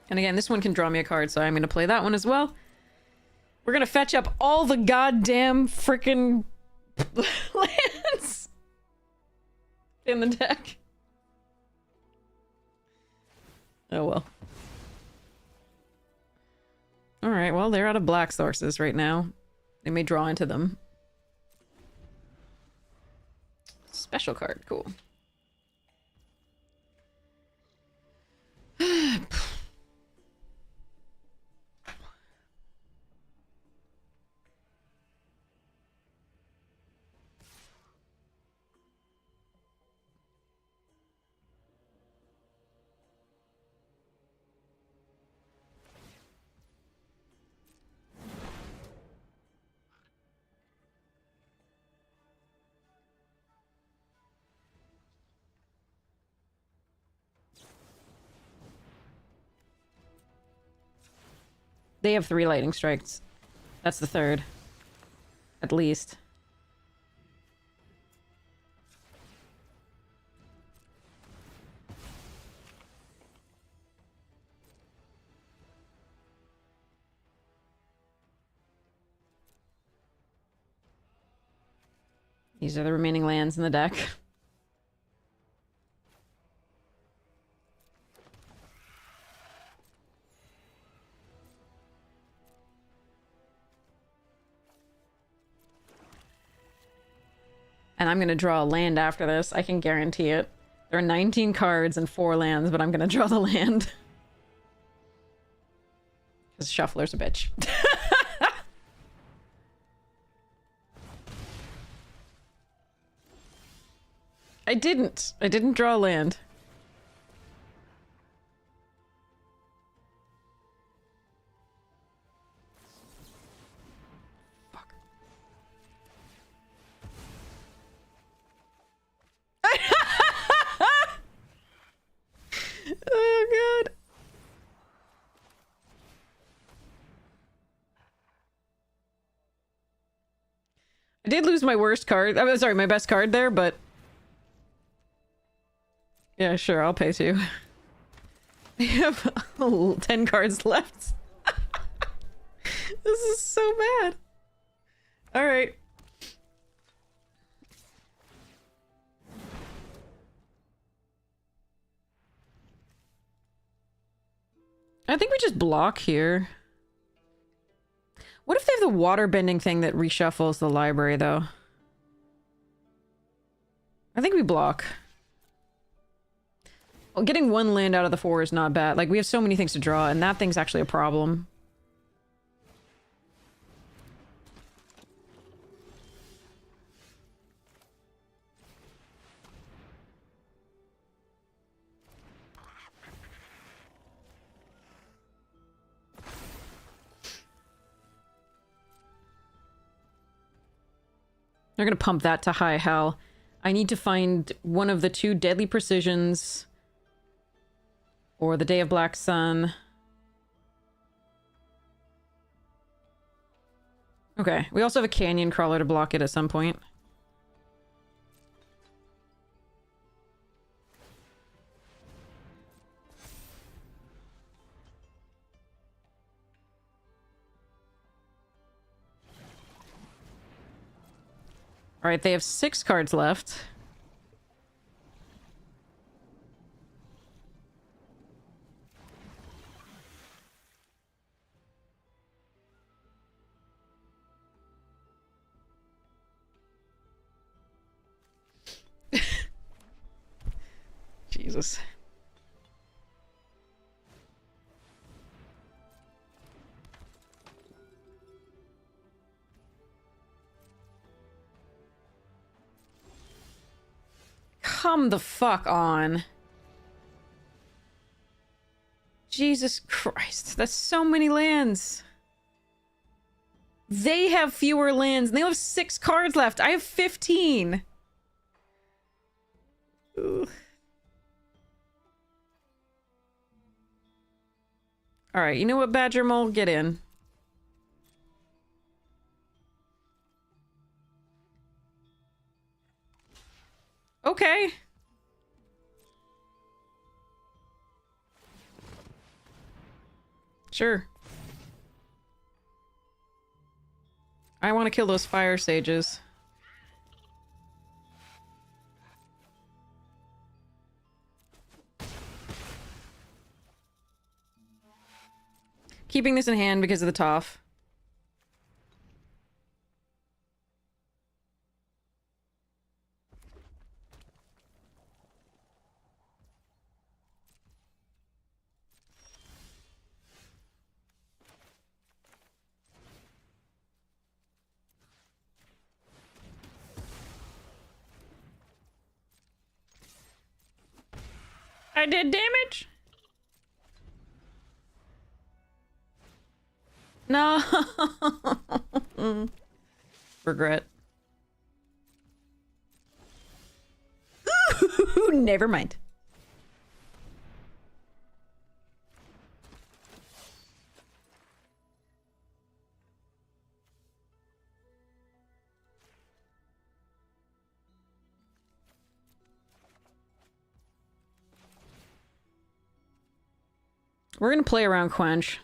And again, this one can draw me a card, so I'm gonna play that one as well. We're gonna fetch up all the goddamn frickin' lands in the deck. Oh well. Alright, well, they're out of black sources right now. They may draw into them. Special card, cool. They have 3 lightning strikes. That's the 3rd. At least. These are the remaining lands in the deck. And I'm gonna draw a land after this. I can guarantee it. There are 19 cards and 4 lands, but I'm gonna draw the land. Because Shuffler's a bitch. I didn't draw a land. Fuck. Oh god. I did lose my worst card. I'm sorry, my best card there, but yeah, sure, I'll pay too. I have 10 cards left. This is so bad. Alright. I think we just block here. What if they have the water bending thing that reshuffles the library, though? I think we block. Well, getting 1 land out of the 4 is not bad. Like, we have so many things to draw, and that thing's actually a problem. They're gonna pump that to high hell. I need to find one of the 2 Deadly Precisions or the Day of Black Sun. Okay, we also have a Canyon Crawler to block it at some point. Alright, they have 6 cards left. Jesus. Come the fuck on. Jesus Christ, that's so many lands. They have fewer lands, and they have 6 cards left. I have 15. Ugh. All right, you know what, Badger Mole? Get in. Okay. Sure. I want to kill those fire sages. Keeping this in hand because of the Toph. I did damage? No. Regret. Ooh, never mind. We're gonna play around Quench.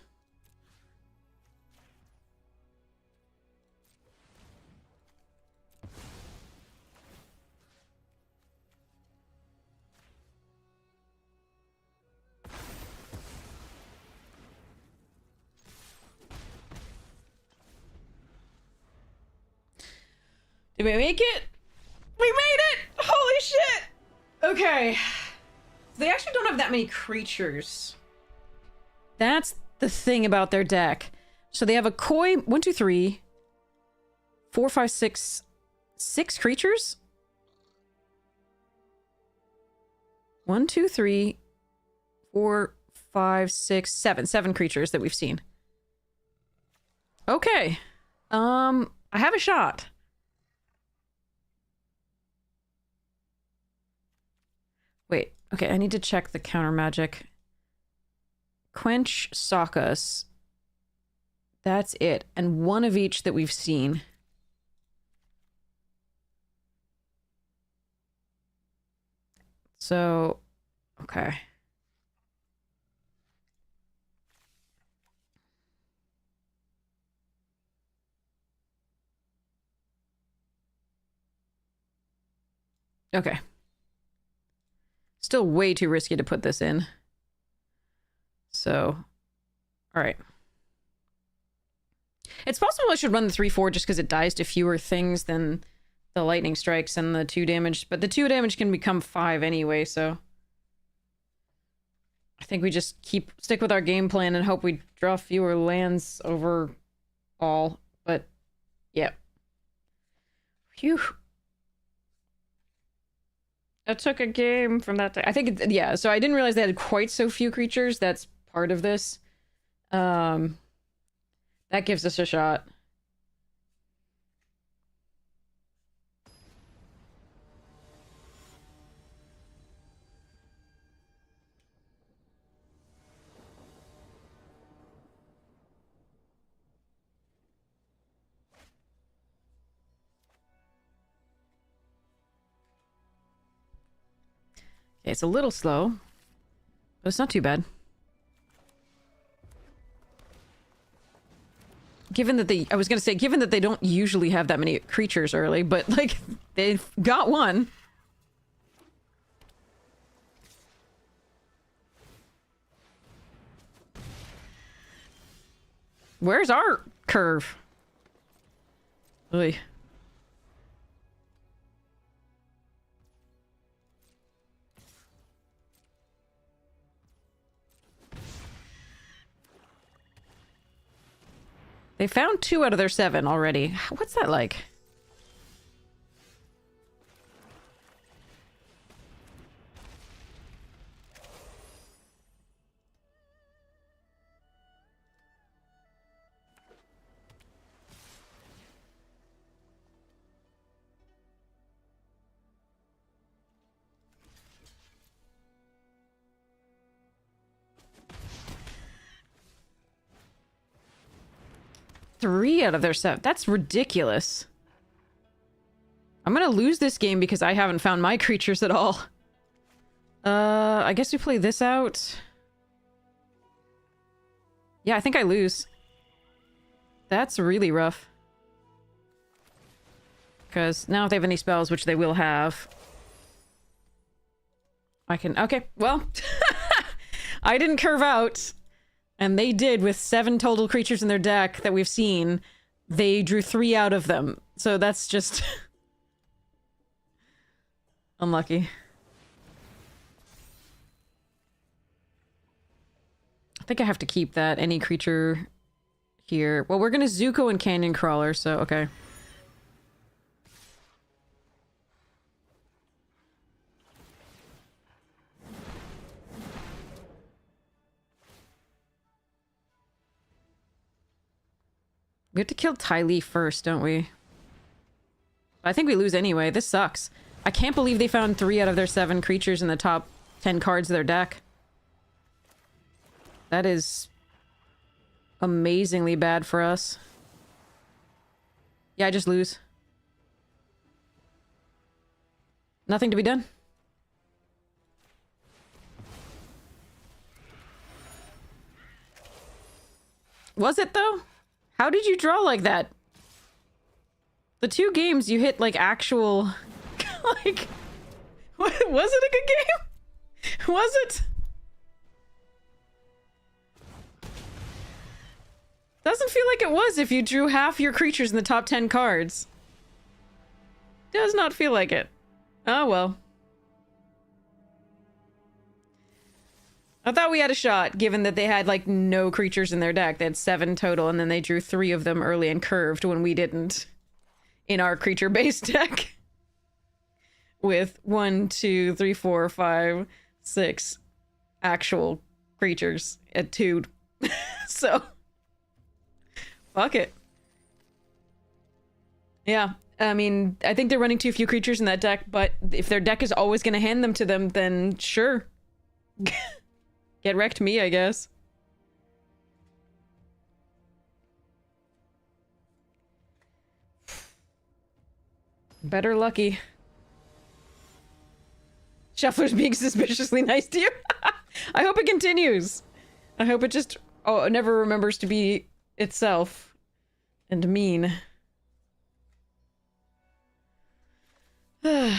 Did we make it? We made it! Holy shit! Okay. They actually don't have that many creatures. That's the thing about their deck. So they have a Koi, 1, 2, 3, 4, 5, 6, 6 creatures? 1, 2, 3, 4, 5, 6, 7. 7 creatures that we've seen. Okay. I have a shot. Wait, okay, I need to check the counter magic. Quench, Sokkas. That's it. And one of each that we've seen. So, okay. Okay. Still way too risky to put this in. So, all right. It's possible I should run the 3/4 just because it dies to fewer things than the lightning strikes and the 2 damage. But the 2 damage can become 5 anyway, so I think we just stick with our game plan and hope we draw fewer lands overall. But yeah. Phew. It took a game from that. I think yeah. So I didn't realize they had quite so few creatures. That's part of this. That gives us a shot. Okay, it's a little slow, but it's not too bad. Given that I was gonna say, given that they don't usually have that many creatures early, but like they've got one. Where's our curve? Oy. They found 2 out of their 7 already. What's that like? 3 out of their 7. That's ridiculous. I'm gonna lose this game because I haven't found my creatures at all. I guess we play this out. Yeah, I think I lose. That's really rough. Because now if they have any spells, which they will have, I can... Okay, well, I didn't curve out, and they did with 7 total creatures in their deck that we've seen. They drew 3 out of them, so that's just... unlucky. I think I have to keep that. Any creature here. Well, we're gonna Zuko and Canyon Crawler, so okay. We have to kill Ty Lee first, don't we? I think we lose anyway. This sucks. I can't believe they found 3 out of their 7 creatures in the top 10 cards of their deck. That is amazingly bad for us. Yeah, I just lose. Nothing to be done. Was it, though? How did you draw like that? The 2 games you hit, like, actual... like... Was it a good game? Was it? Doesn't feel like it was if you drew half your creatures in the top 10 cards. Does not feel like it. Oh, well. I thought we had a shot, given that they had, like, no creatures in their deck. They had 7 total, and then they drew 3 of them early and curved when we didn't. In our creature-based deck. With 1, 2, 3, 4, 5, 6 actual creatures at 2. So... fuck it. Yeah, I mean, I think they're running too few creatures in that deck, but if their deck is always going to hand them to them, then sure. Get wrecked me, I guess. Better lucky. Shuffler's being suspiciously nice to you. I hope it continues. I hope it just never remembers to be itself and mean. Yeah,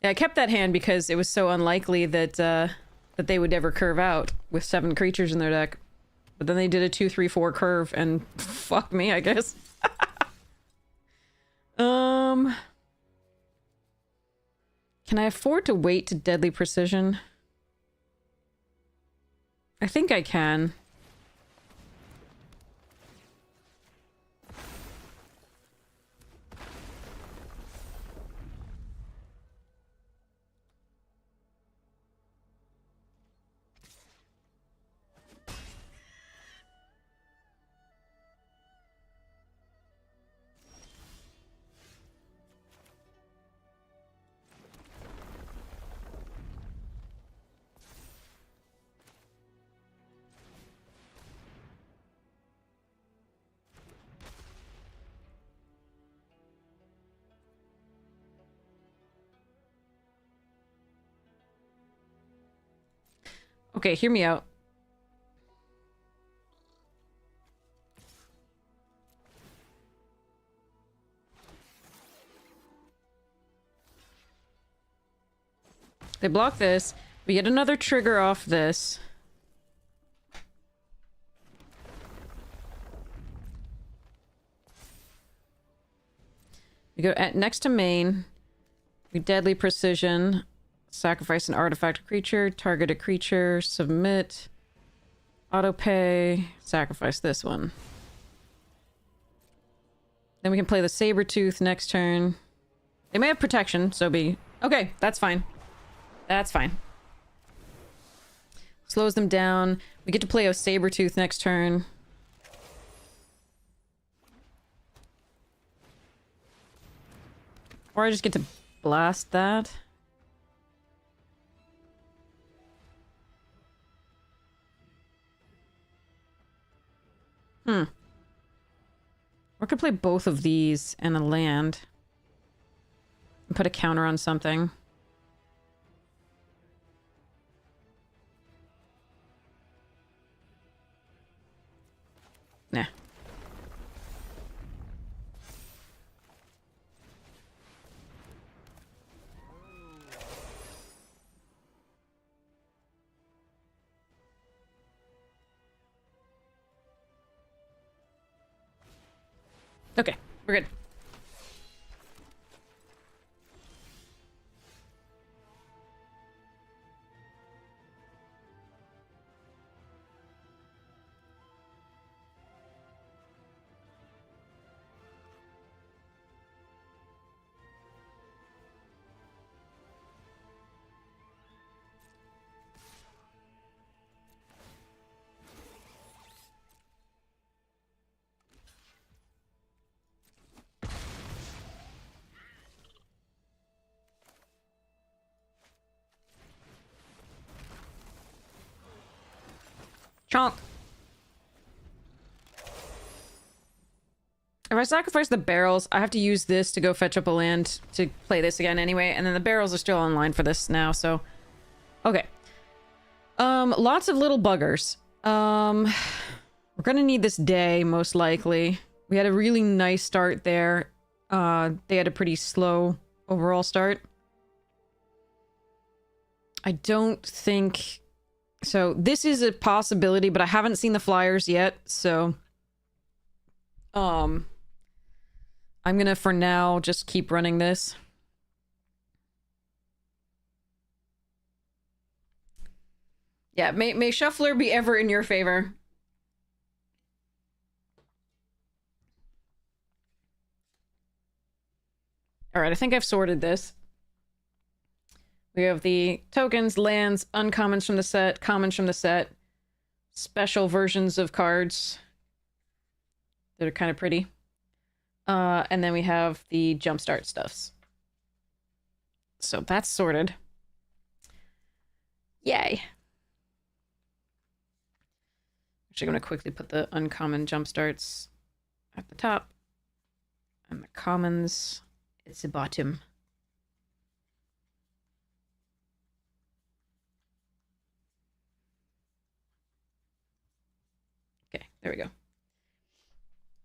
I kept that hand because it was so unlikely that that they would ever curve out with 7 creatures in their deck. But then they did a 2, 3, 4 curve and fuck me, I guess. Can I afford to wait to Deadly Precision? I think I can. Okay, hear me out. They block this. We get another trigger off this. We go next to main. We Deadly Precision. Sacrifice an artifact creature, target a creature, submit, auto pay, sacrifice this one. Then we can play the Sabertooth next turn. They may have protection, so be... Okay, that's fine. That's fine. Slows them down. We get to play a Sabertooth next turn. Or I just get to blast that. Or I could play both of these and a land. And put a counter on something. Nah. Okay, we're good. Chonk. If I sacrifice the barrels, I have to use this to go fetch up a land to play this again anyway, and then the barrels are still online for this now, so... Okay. Lots of little buggers. We're gonna need this day, most likely. We had a really nice start there. They had a pretty slow overall start. I don't think... So, this is a possibility, but I haven't seen the flyers yet, so... I'm gonna, for now, just keep running this. Yeah, may Shuffler be ever in your favor. Alright, I think I've sorted this. We have the tokens, lands, uncommons from the set, commons from the set, special versions of cards that are kind of pretty. And then we have the jumpstart stuffs. So that's sorted. Yay. Actually, I'm going to quickly put the uncommon jumpstarts at the top. And the commons at the bottom. Okay, there we go.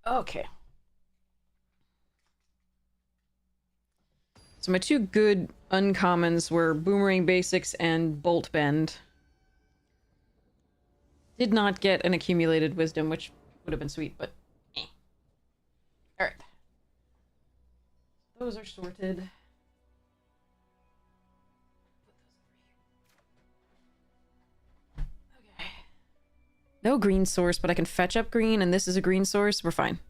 Okay. So my two good uncommons were Boomerang Basics and Bolt Bend. Did not get an accumulated wisdom, which would have been sweet, but eh. Alright. Those are sorted. Okay. No green source, but I can fetch up green, and this is a green source. We're fine.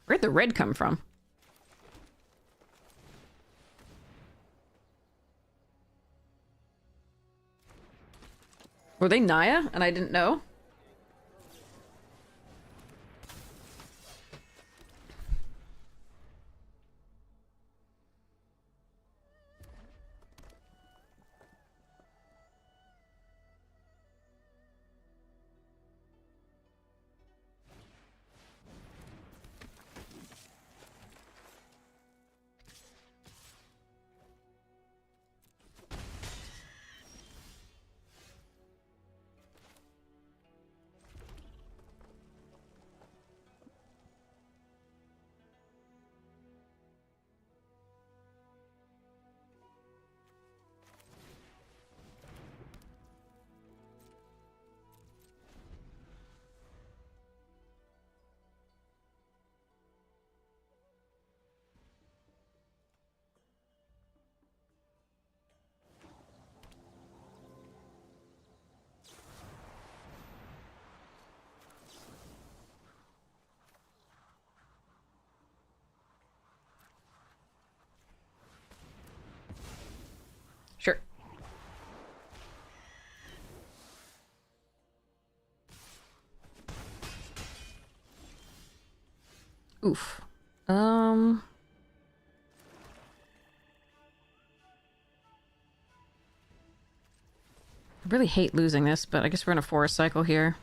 Where'd the red come from? Were they Naya and I didn't know? Oof. I really hate losing this, but I guess we're in a forest cycle here.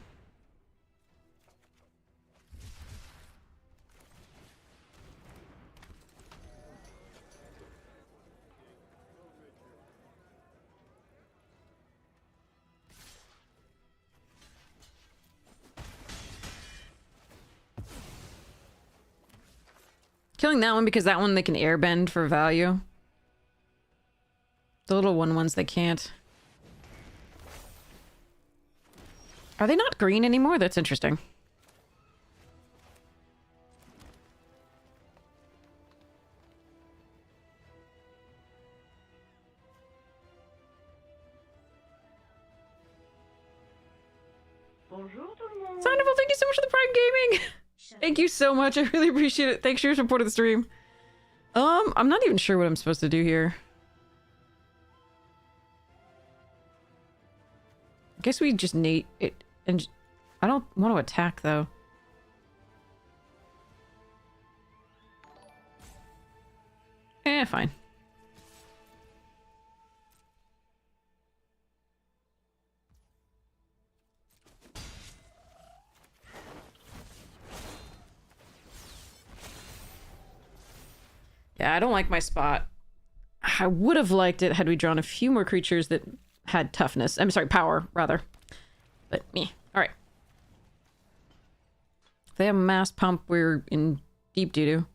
Killing that one because that one they can airbend for value. The little ones they can't. Are they not green anymore? That's interesting. Bonjour tout le monde. Sounderful, thank you so much for the Prime Gaming! Thank you so much, I really appreciate it. Thanks for your support of the stream. I'm not even sure what I'm supposed to do here. I guess we just nate it, and I don't want to attack, though. Fine. Yeah, I don't like my spot. I would have liked it had we drawn a few more creatures that had toughness. I'm sorry, power, rather. But me. Alright. If they have a mass pump, we're in deep doo-doo.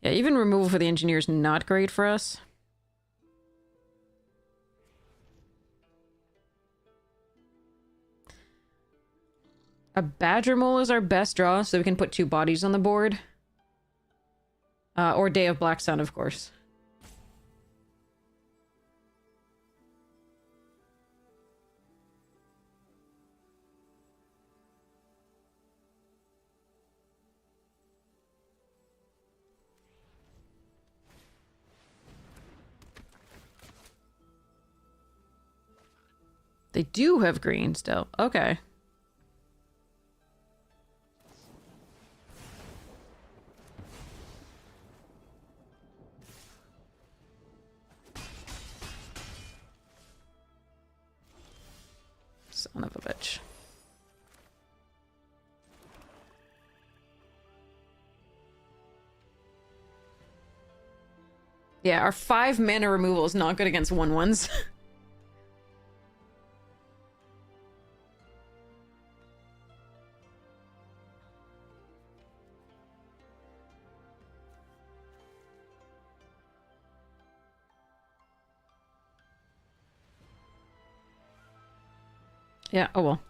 Yeah, even removal for the engineer is not great for us. A Badger Mole is our best draw, so we can put 2 bodies on the board. Or Day of Black Sun, of course. They do have green still. Okay. Son of a bitch. Yeah, our 5 mana removal is not good against 1/1s. Yeah, oh well.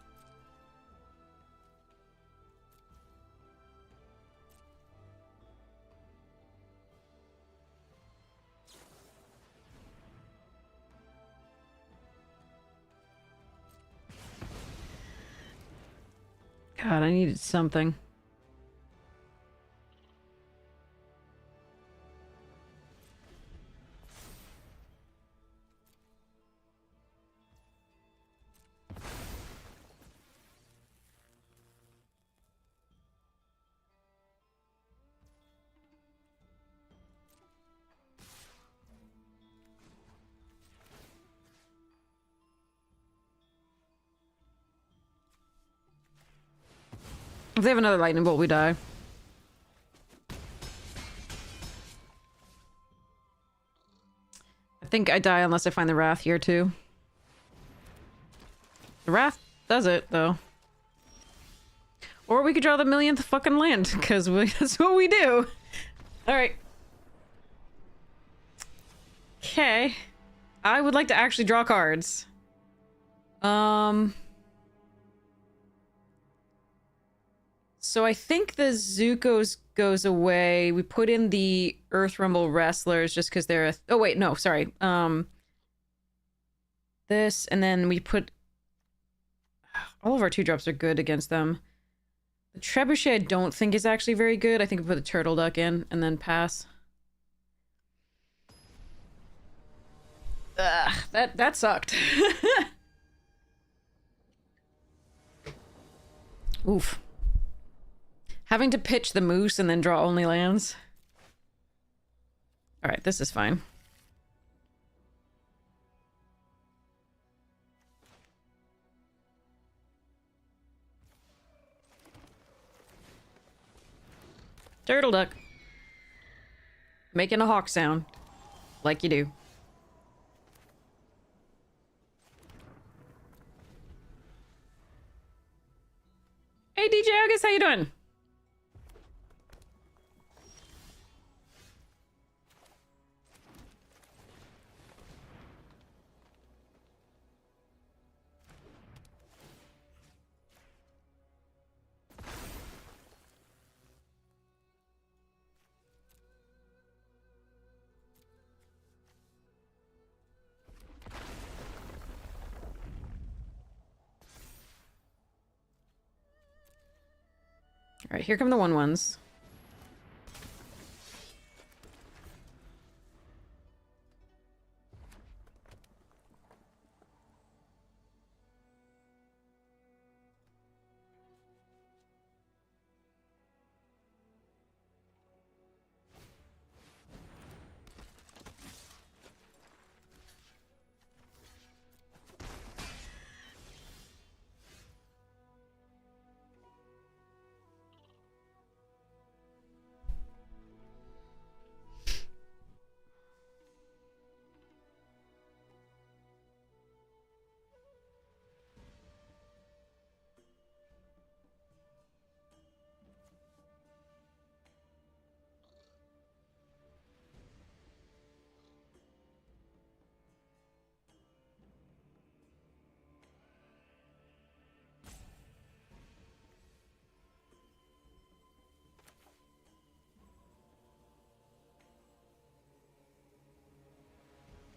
God, I needed something. If they have another lightning bolt, we die. I think I die unless I find the Wrath here, too. The Wrath does it, though. Or we could draw the millionth fucking land, because that's what we do. Alright. Okay. I would like to actually draw cards. So I think the Zuko's goes away. We put in the Earth Rumble Wrestlers just because they're oh wait, no, sorry. This, and then we put all of our 2-drops are good against them. The Trebuchet I don't think is actually very good. I think we put the Turtle Duck in and then pass. Ugh, that sucked. Oof. Having to pitch the moose and then draw only lands. Alright, this is fine. Turtle duck. Making a hawk sound. Like you do. Hey DJ August, how you doing? All right, here come the 1/1s.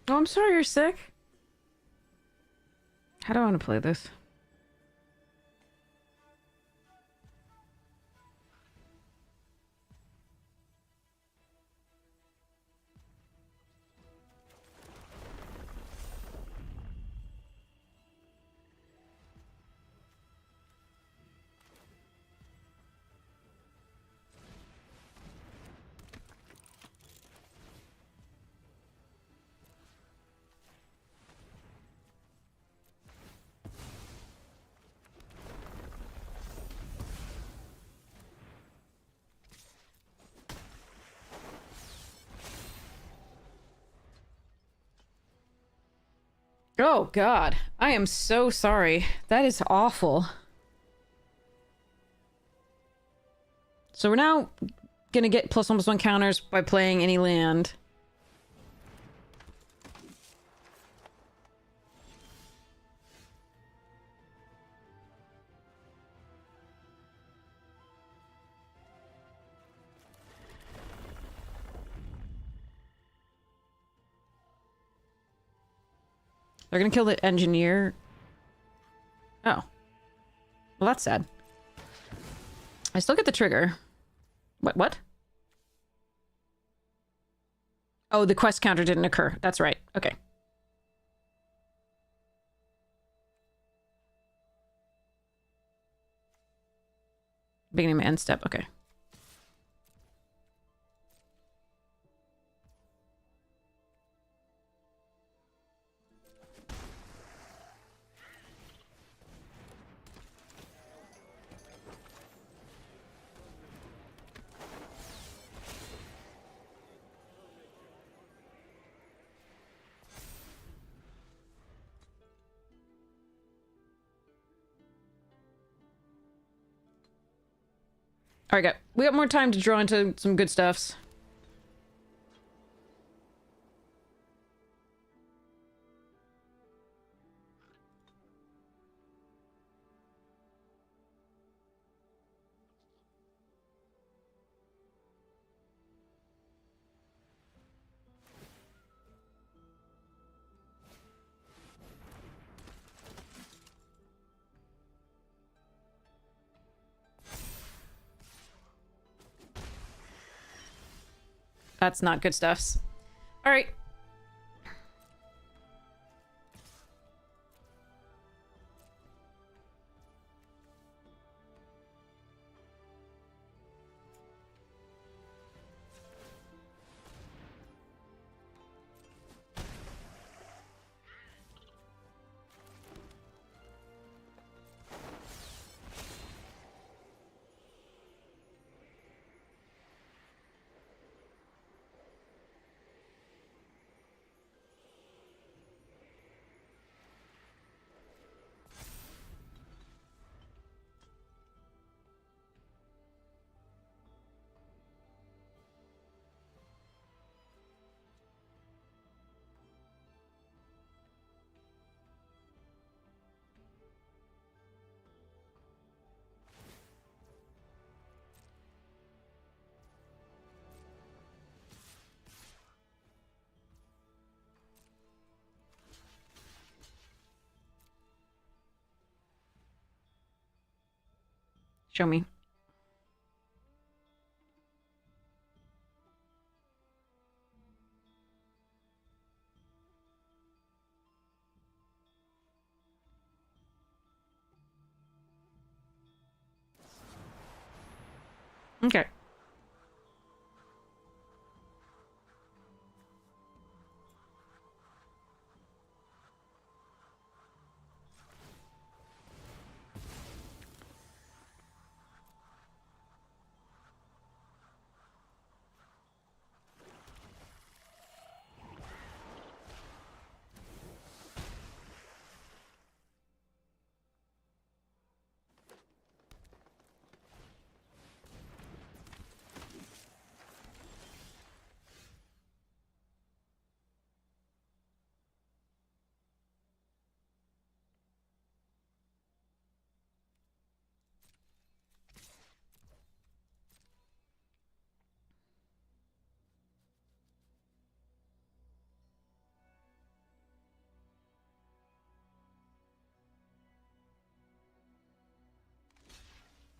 Oh, I'm sorry you're sick. How do I want to play this? Oh, God. I am so sorry. That is awful. So we're now gonna get +1/+1 counters by playing any land. They're gonna kill the engineer. Oh. Well, that's sad. I still get the trigger. What? Oh, the quest counter didn't occur. That's right. Okay. Beginning of end step. Okay. All right, we got more time to draw into some good stuffs. That's not good stuffs. All right. Show me. Okay.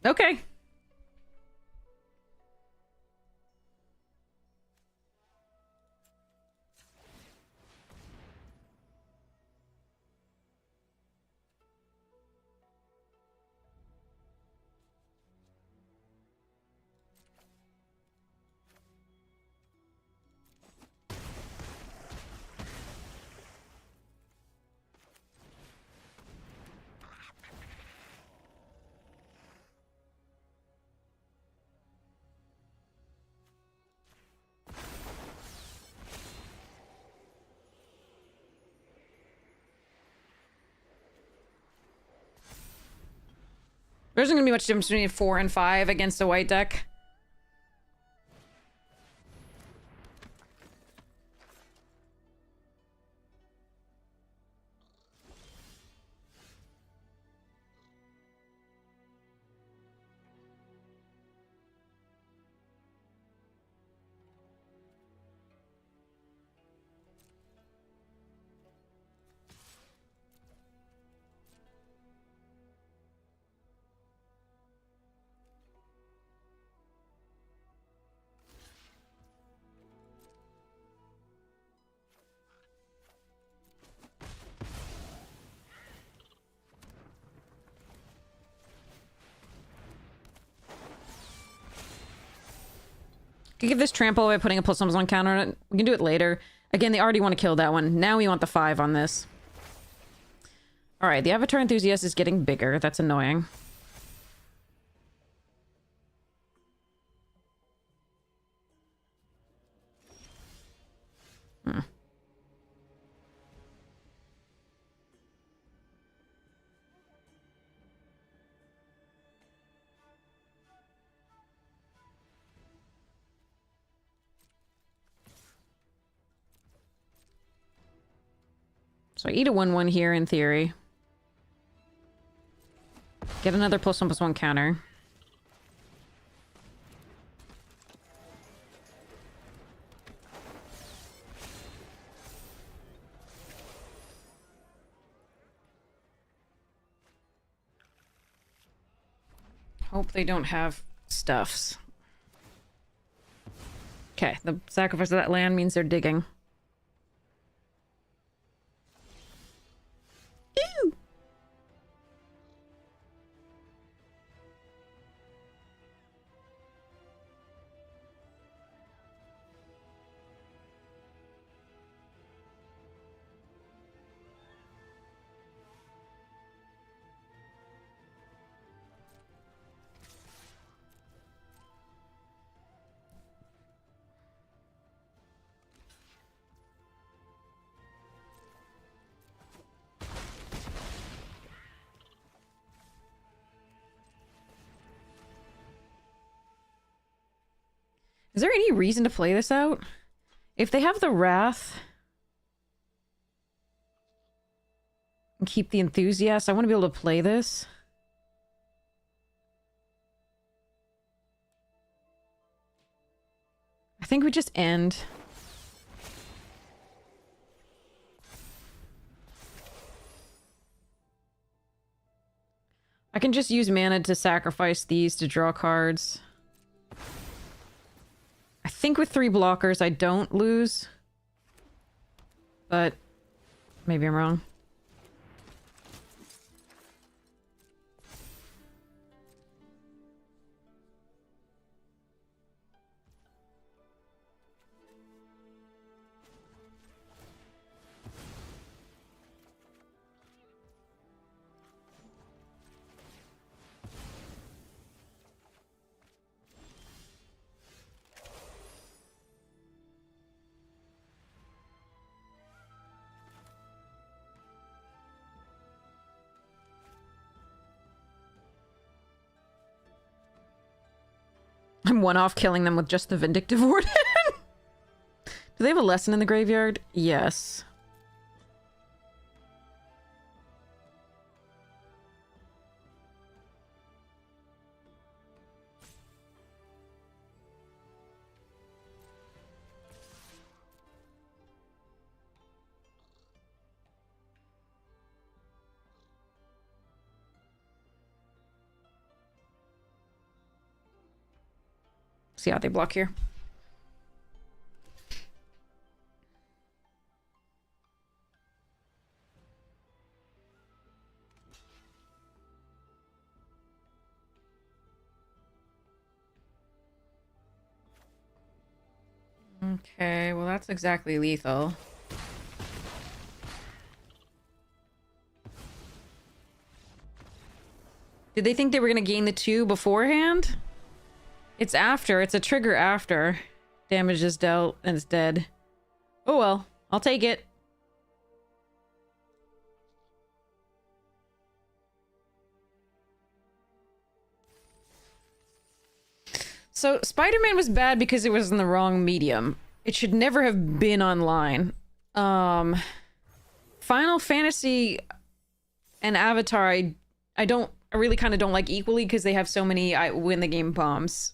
Okay. There isn't going to be much difference between 4 and 5 against a white deck. Could give this trample by putting a +1/+1 counter on it. We can do it later. Again, they already want to kill that one. Now we want the 5 on this. Alright, the Avatar Enthusiast is getting bigger. That's annoying. Hmm. So I eat a 1/1 here in theory. Get another +1/+1 counter. Hope they don't have stuffs. Okay, the sacrifice of that land means they're digging. Ew! Is there any reason to play this out? If they have the Wrath and keep the Enthusiast, I want to be able to play this. I think we just end. I can just use mana to sacrifice these to draw cards. I think with 3 blockers I don't lose. But maybe I'm wrong. I'm one off killing them with just the Vindictive Warden. Do they have a lesson in the graveyard? Yes. See how they block here. Okay, well that's exactly lethal. Did they think they were gonna gain the 2 beforehand? It's after. It's a trigger after. Damage is dealt and it's dead. Oh well. I'll take it. So, Spider-Man was bad because it was in the wrong medium. It should never have been online. Final Fantasy and Avatar, I really kind of don't like equally because they have so many win the game bombs.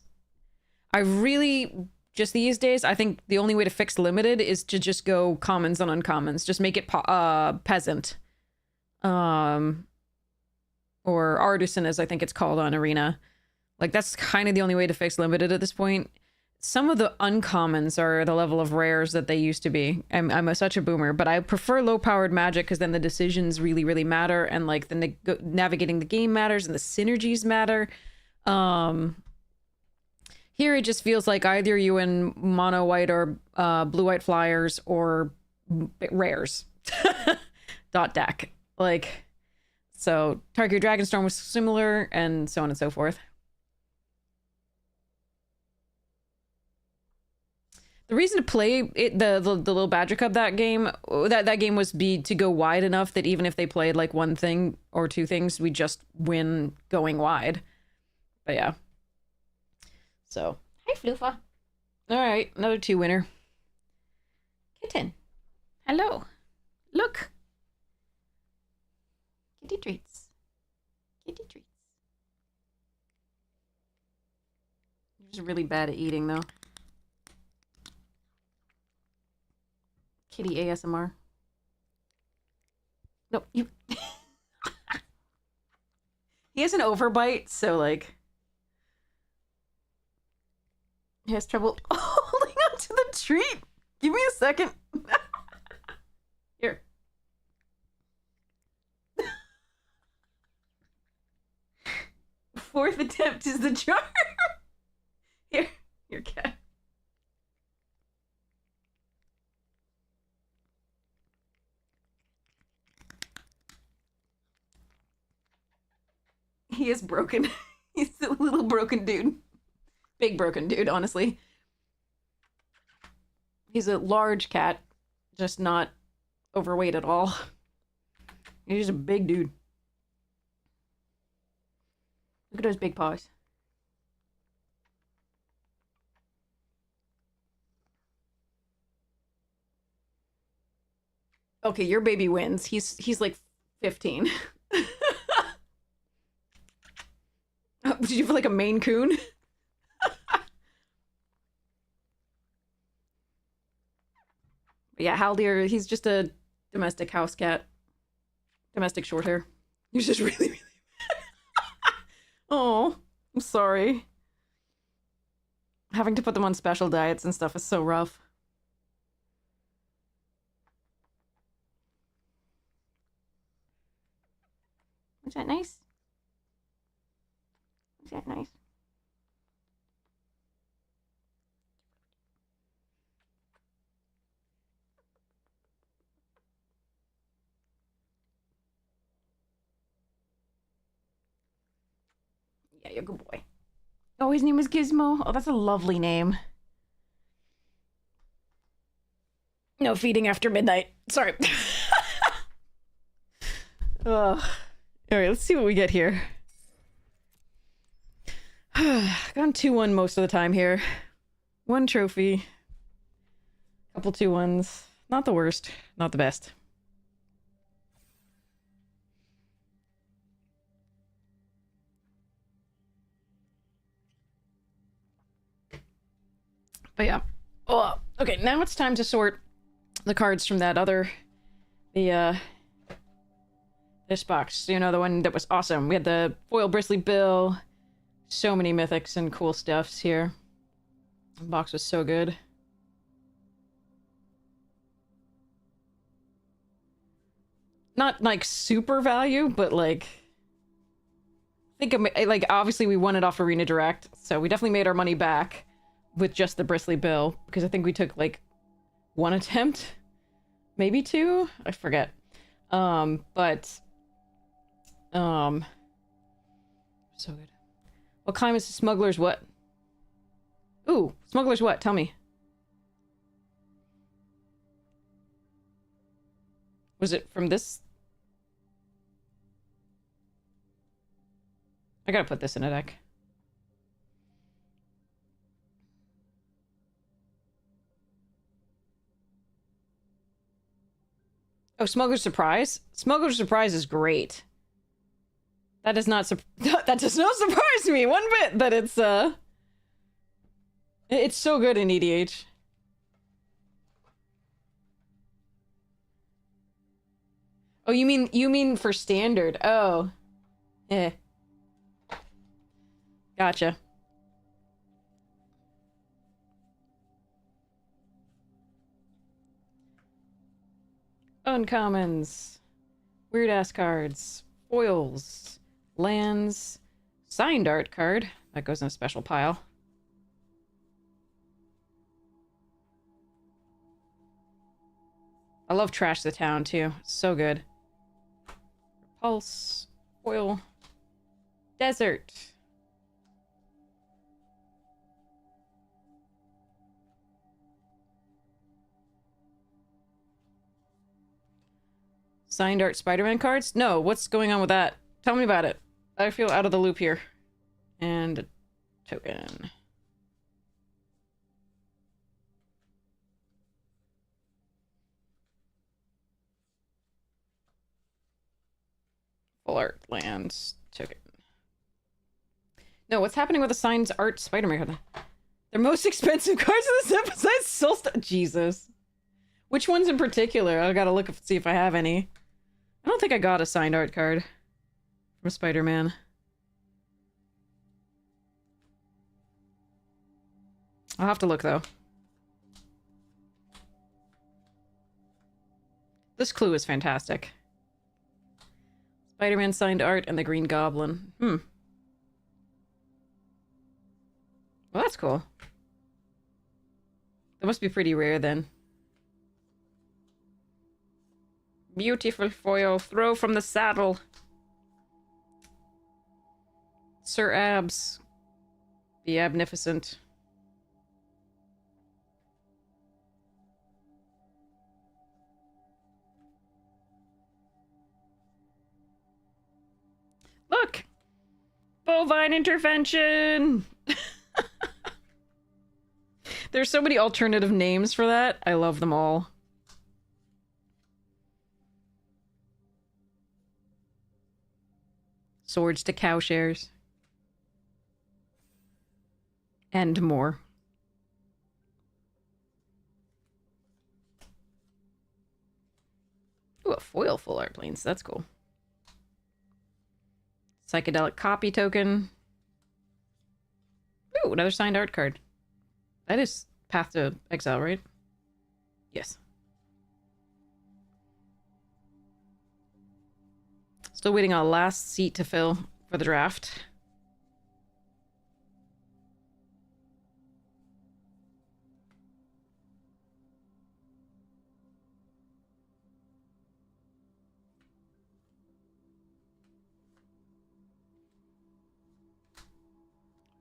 I really, just these days, I think the only way to fix limited is to just go commons on uncommons. Just make it peasant. Or artisan, as I think it's called on Arena. Like, that's kind of the only way to fix limited at this point. Some of the uncommons are the level of rares that they used to be. I'm such a boomer, but I prefer low-powered magic because then the decisions really, really matter, and like the navigating the game matters, and the synergies matter. Here it just feels like either you in mono white or blue white flyers or rares. Dot deck. Like, so Tarkir Dragonstorm was similar, and so on and so forth. The reason to play it, the little Badger Cub that game was to go wide enough that even if they played like one thing or two things, we just win going wide. But yeah. So, hi Floofa. All right, another 2 winner. Kitten. Hello. Look. Kitty treats. Kitty treats. You're just really bad at eating though. Kitty ASMR. No, you. He has an overbite, so like. He has trouble holding on to the treat. Give me a second. Here. Fourth attempt is the charm. Here, your cat. He is broken. He's a little broken dude. Big broken dude, honestly. He's a large cat, just not overweight at all. He's just a big dude. Look at those big paws. Okay, your baby wins. He's like 15. Did you feel like a Maine Coon? Yeah, Haldir, he's just a domestic house cat. Domestic short hair. He's just really, really Oh, I'm sorry. Having to put them on special diets and stuff is so rough. Was that nice? Was that nice? Yeah, you're a good boy. Oh, his name was Gizmo? Oh, that's a lovely name. No feeding after midnight. Sorry. Ugh. Alright, let's see what we get here. Gone 2-1 most of the time here. 1 trophy. Couple 2-1s. Not the worst. Not the best. But yeah. Oh, okay, now it's time to sort the cards from that other... this box. You know, the one that was awesome. We had the foil Bristly Bill. So many mythics and cool stuffs here. The box was so good. Not, like, super value, but, like... I think, like, obviously we won it off Arena Direct, so we definitely made our money back with just the Bristly Bill, because I think we took, like, 1 attempt? Maybe 2? I forget. So good. What climb is Smuggler's what? Ooh, Smuggler's what? Tell me. Was it from this? I gotta put this in a deck. Oh, Smuggler's Surprise? Smuggler's Surprise is great. That does not that does not surprise me one bit that it's so good in EDH. Oh, you mean for standard? Oh. Eh. Gotcha. Uncommons. Weird ass cards. Foils. Lands. Signed art card. That goes in a special pile. I love Trash the Town too. So good. Pulse. Foil. Desert. Signed art Spider-Man cards? No, what's going on with that? Tell me about it. I feel out of the loop here. And a token. Full art lands token. No, what's happening with the signed art Spider-Man card? Their most expensive cards in this episode? Solstice. Jesus. Which ones in particular? I gotta look and see if I have any. I don't think I got a signed art card from Spider-Man. I'll have to look, though. This clue is fantastic. Spider-Man signed art and the Green Goblin. Well, that's cool. That must be pretty rare, then. Beautiful foil. Throw from the saddle. Sir Abs. Be abnificent. Look! Bovine intervention! There's so many alternative names for that. I love them all. Swords to cowshares. And more. Ooh, a foil full art planes. That's cool. Psychedelic copy token. Oh, another signed art card. That is Path to Exile, right? Yes. Still waiting on a last seat to fill for the draft.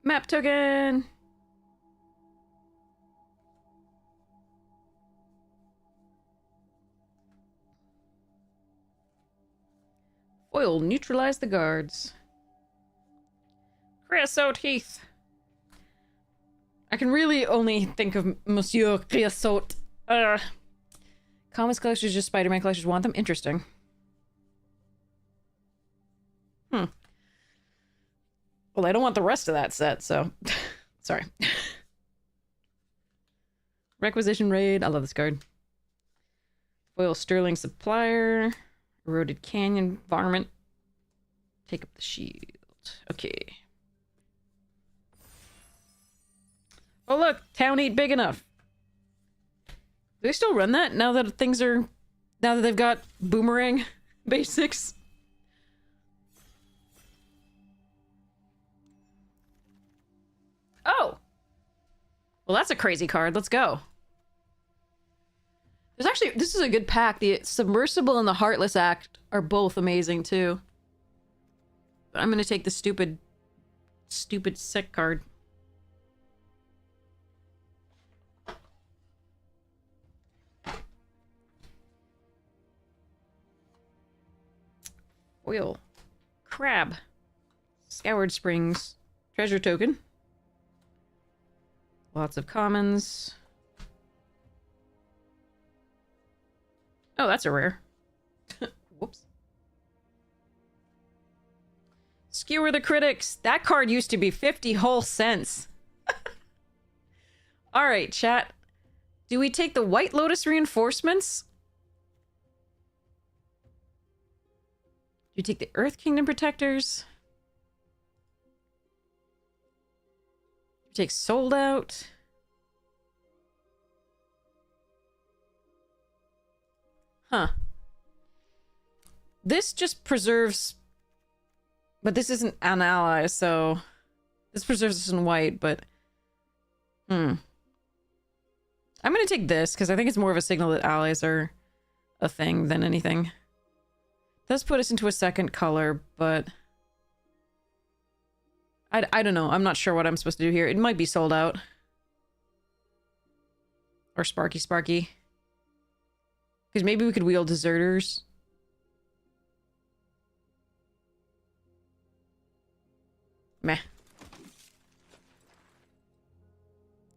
Map token! Foil, neutralize the guards. Creosote Heath. I can really only think of Monsieur Creosote. Comics collectors, just Spider-Man collectors want them? Interesting. Well, I don't want the rest of that set, so... Sorry. Requisition Raid. I love this card. Foil Sterling Supplier. Eroded Canyon Varmint. Take up the shield. Okay. Oh look! Town ain't big enough. Do they still run that now that things are... Now that they've got Boomerang basics? Oh! Well, that's a crazy card. Let's go. There's actually... This is a good pack. The Submersible and the Heartless Act are both amazing, too. But I'm gonna take the stupid sick card. Foil. Crab. Scoured Springs. Treasure token. Lots of commons. Oh, that's a rare. Whoops. Skewer the Critics. That card used to be 50 whole cents. Alright, chat. Do we take the White Lotus reinforcements? Do we take the Earth Kingdom Protectors? Take Sold Out. Huh. This just preserves... But this isn't an ally, so... This preserves us in white, but... I'm gonna take this, because I think it's more of a signal that allies are a thing than anything. It does put us into a second color, but... I don't know. I'm not sure what I'm supposed to do here. It might be Sold Out. Or Sparky Sparky. Because maybe we could wield Deserters. Meh.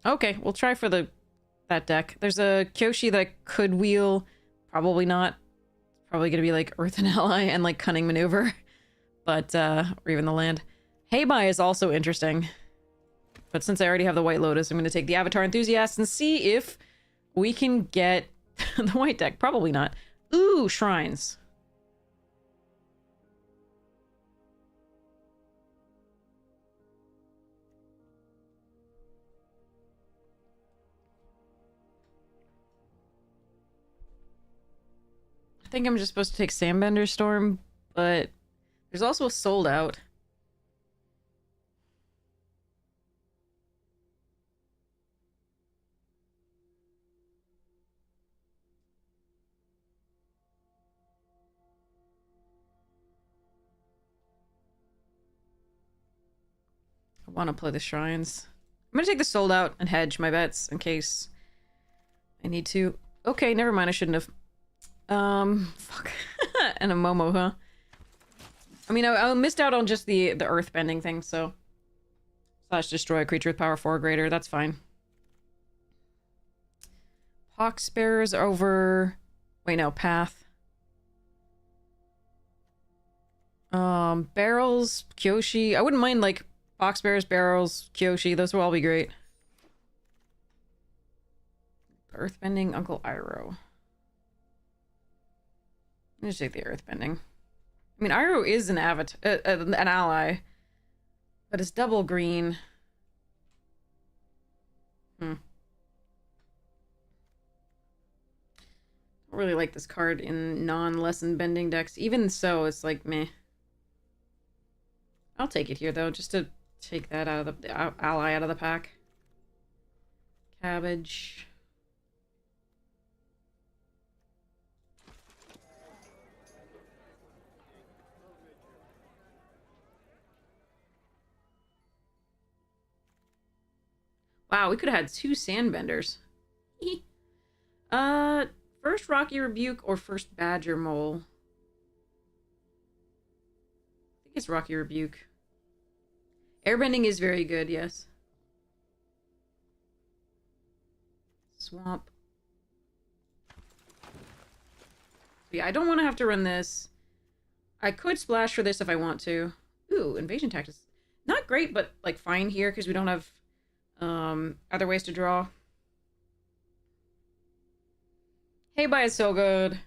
Okay, we'll try for that deck. There's a Kyoshi that I could wheel. Probably not. Probably gonna be like Earth and Ally and like Cunning Maneuver. But, or even the land. Heibai is also interesting. But since I already have the White Lotus, I'm going to take the Avatar Enthusiast and see if we can get the white deck. Probably not. Ooh, Shrines. I think I'm just supposed to take Sandbender Storm, but there's also a Sold Out. I want to play the Shrines. I'm gonna take the Sold Out and hedge my bets in case I need to. Okay, never mind. I shouldn't have. Fuck. And a Momo, huh? I mean, I missed out on just the earthbending thing, so... Slash destroy a creature with power 4 or greater. That's fine. Hawksbearers over... Wait, no. Path. Barrels, Kyoshi. I wouldn't mind, like, Hawksbearers, Barrels, Kyoshi. Those will all be great. Earthbending, Uncle Iroh. Let me just take the Earthbending. I mean, Iroh is an ally, but it's double green. I really like this card in non-lesson bending decks. Even so, it's like meh. I'll take it here though, just to take that out of the ally out of the pack. Cabbage. Wow, we could have had 2 Sandbenders. First Rocky Rebuke or first Badger Mole? I think it's Rocky Rebuke. Airbending is very good, yes. Swamp. So yeah, I don't want to have to run this. I could splash for this if I want to. Ooh, Invasion Tactics. Not great, but like fine here because we don't have other ways to draw. Hey, bye, it's so good.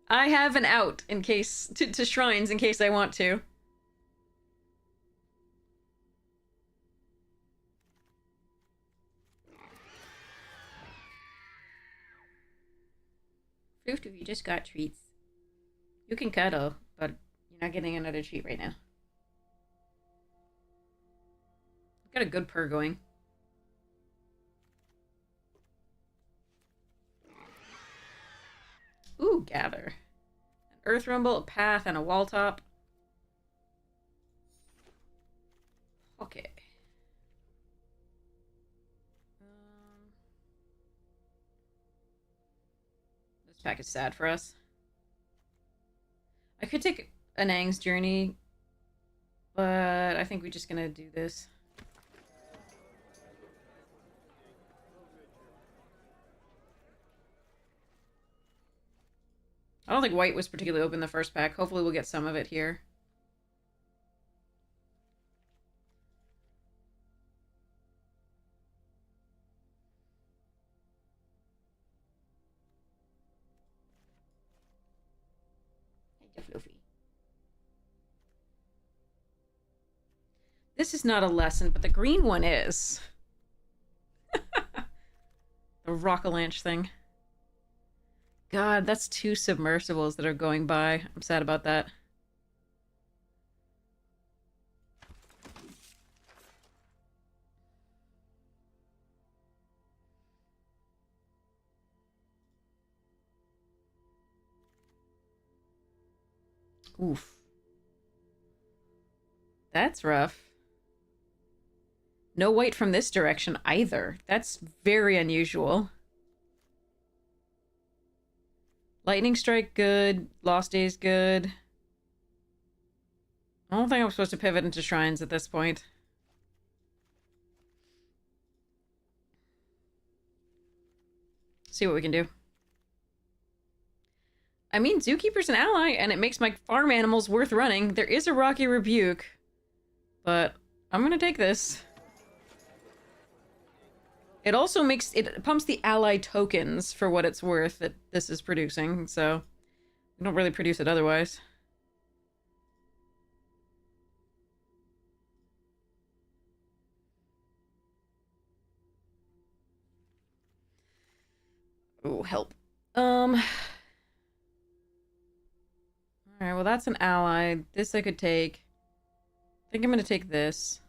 I have an out in case to shrines in case I want to. Fruit, you just got treats. You can cuddle, but you're not getting another treat right now. I've got a good purr going. Ooh, gather. An earth rumble, a path, and a wall top. Okay. This pack is sad for us. I could take an Aang's Journey, but I think we're just gonna do this. I don't think white was particularly open the first pack. Hopefully we'll get some of it here. This is not a lesson, but the green one is. The Rockalanche thing. God, that's 2 submersibles that are going by. I'm sad about that. Oof. That's rough. No white from this direction either. That's very unusual. Lightning Strike, good. Lost Days, good. I don't think I'm supposed to pivot into shrines at this point. See what we can do. I mean, Zookeeper's an ally, and it makes my farm animals worth running. There is a Rocky Rebuke, but I'm gonna take this. It also makes... It pumps the ally tokens for what it's worth that this is producing, so... We don't really produce it otherwise. Oh, help. Alright, well that's an ally. This I could take. I think I'm gonna take this.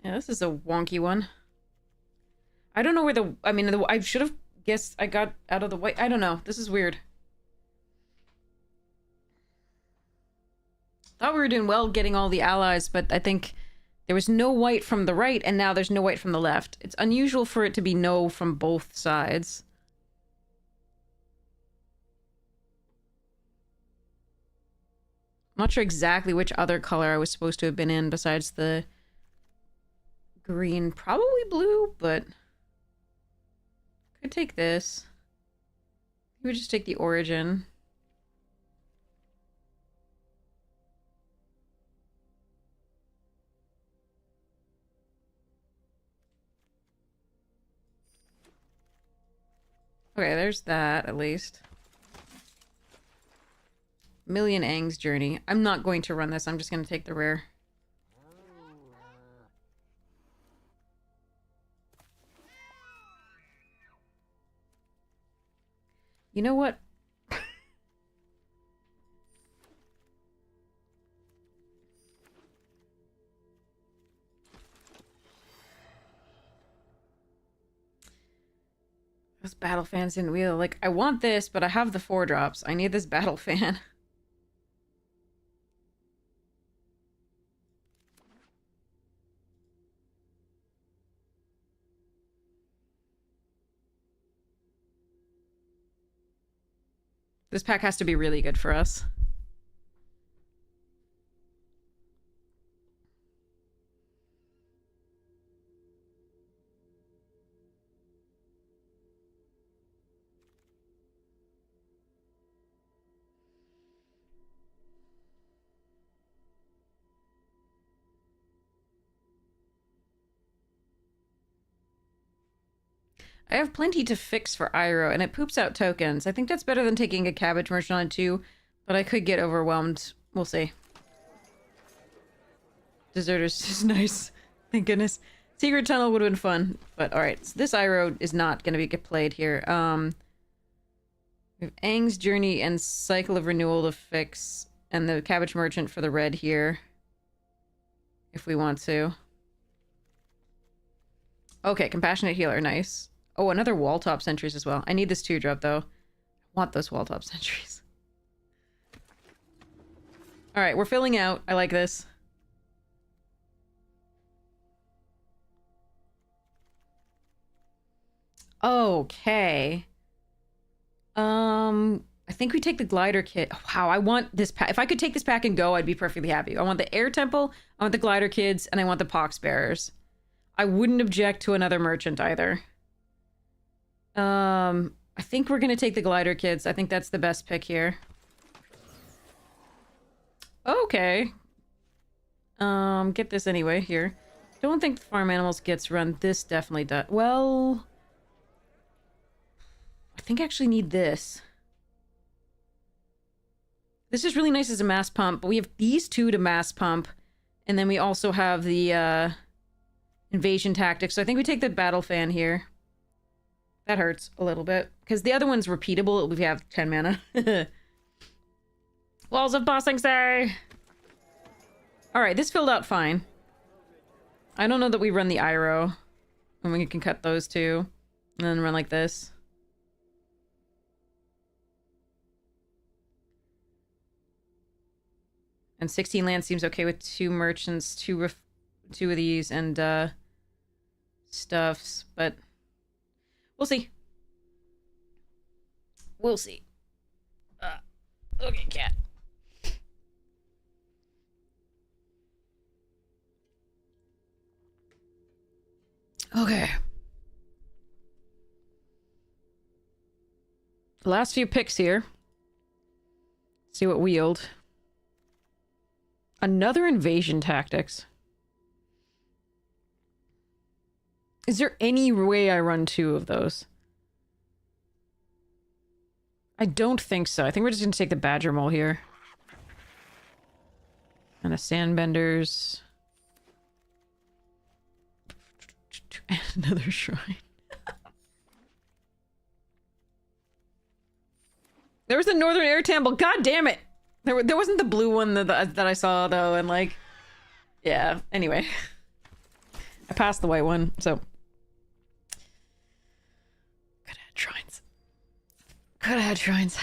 Yeah, this is a wonky one. I don't know where the... I mean, I should have guessed I got out of the white... I don't know. This is weird. Thought we were doing well getting all the allies, but I think there was no white from the right, and now there's no white from the left. It's unusual for it to be no from both sides. I'm not sure exactly which other color I was supposed to have been in besides the green. Probably blue, but could take this. We would just take the origin. Okay, there's that, at least. Million Aang's Journey. I'm not going to run this. I'm just going to take the rare. You know what? Those battle fans didn't wheel. Like, I want this, but I have the 4 drops. I need this battle fan. This pack has to be really good for us. I have plenty to fix for Iroh, and it poops out tokens. I think that's better than taking a Cabbage Merchant on 2, but I could get overwhelmed. We'll see. Deserters is nice. Thank goodness. Secret Tunnel would have been fun, but alright. So this Iroh is not going to be played here. We have Aang's Journey and Cycle of Renewal to fix, and the Cabbage Merchant for the red here. If we want to. Okay, Compassionate Healer, nice. Oh, another wall top sentries as well. I need this 2-drop, though. I want those wall top sentries. Alright, we're filling out. I like this. Okay. I think we take the glider kit. Oh, wow, I want this pack. If I could take this pack and go, I'd be perfectly happy. I want the Air Temple, I want the glider kids, and I want the Pox Bearers. I wouldn't object to another merchant either. I think we're gonna take the glider kids. I think that's the best pick here. Okay. Get this anyway here. Don't think the farm animals gets run. This definitely does. Well, I think I actually need this. This is really nice as a mass pump, but we have these 2 to mass pump. And then we also have the, invasion tactics. So I think we take the battle fan here. That hurts a little bit. Because the other one's repeatable. We have 10 mana. Walls of Ba Sing Se! Alright, this filled out fine. I don't know that we run the Iroh. And we can cut those 2. And then run like this. And 16 land seems okay with 2 merchants, 2 of these, and stuffs, but we'll see. We'll see. Okay, cat. Okay. The last few picks here. See what wheeled. Another invasion tactics. Is there any way I run 2 of those? I don't think so. I think we're just gonna take the Badger Mole here. And the Sandbenders. Another shrine. There was a Northern Air Temple. God damn it! There wasn't the blue one that I saw, though, and, like... Yeah, anyway. I passed the white one, so... Could've had shrines. Could've had shrines.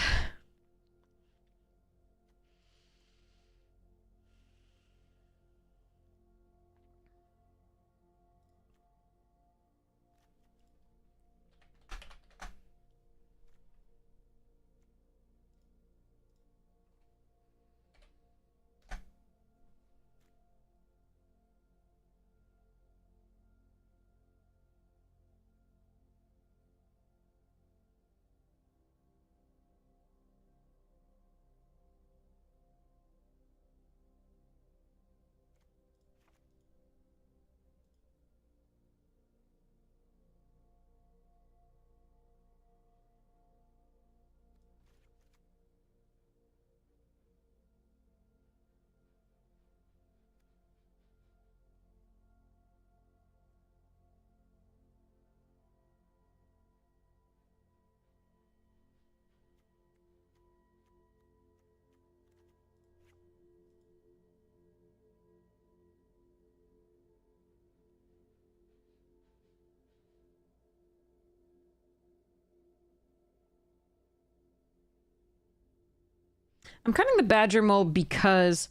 I'm cutting the Badger Mole because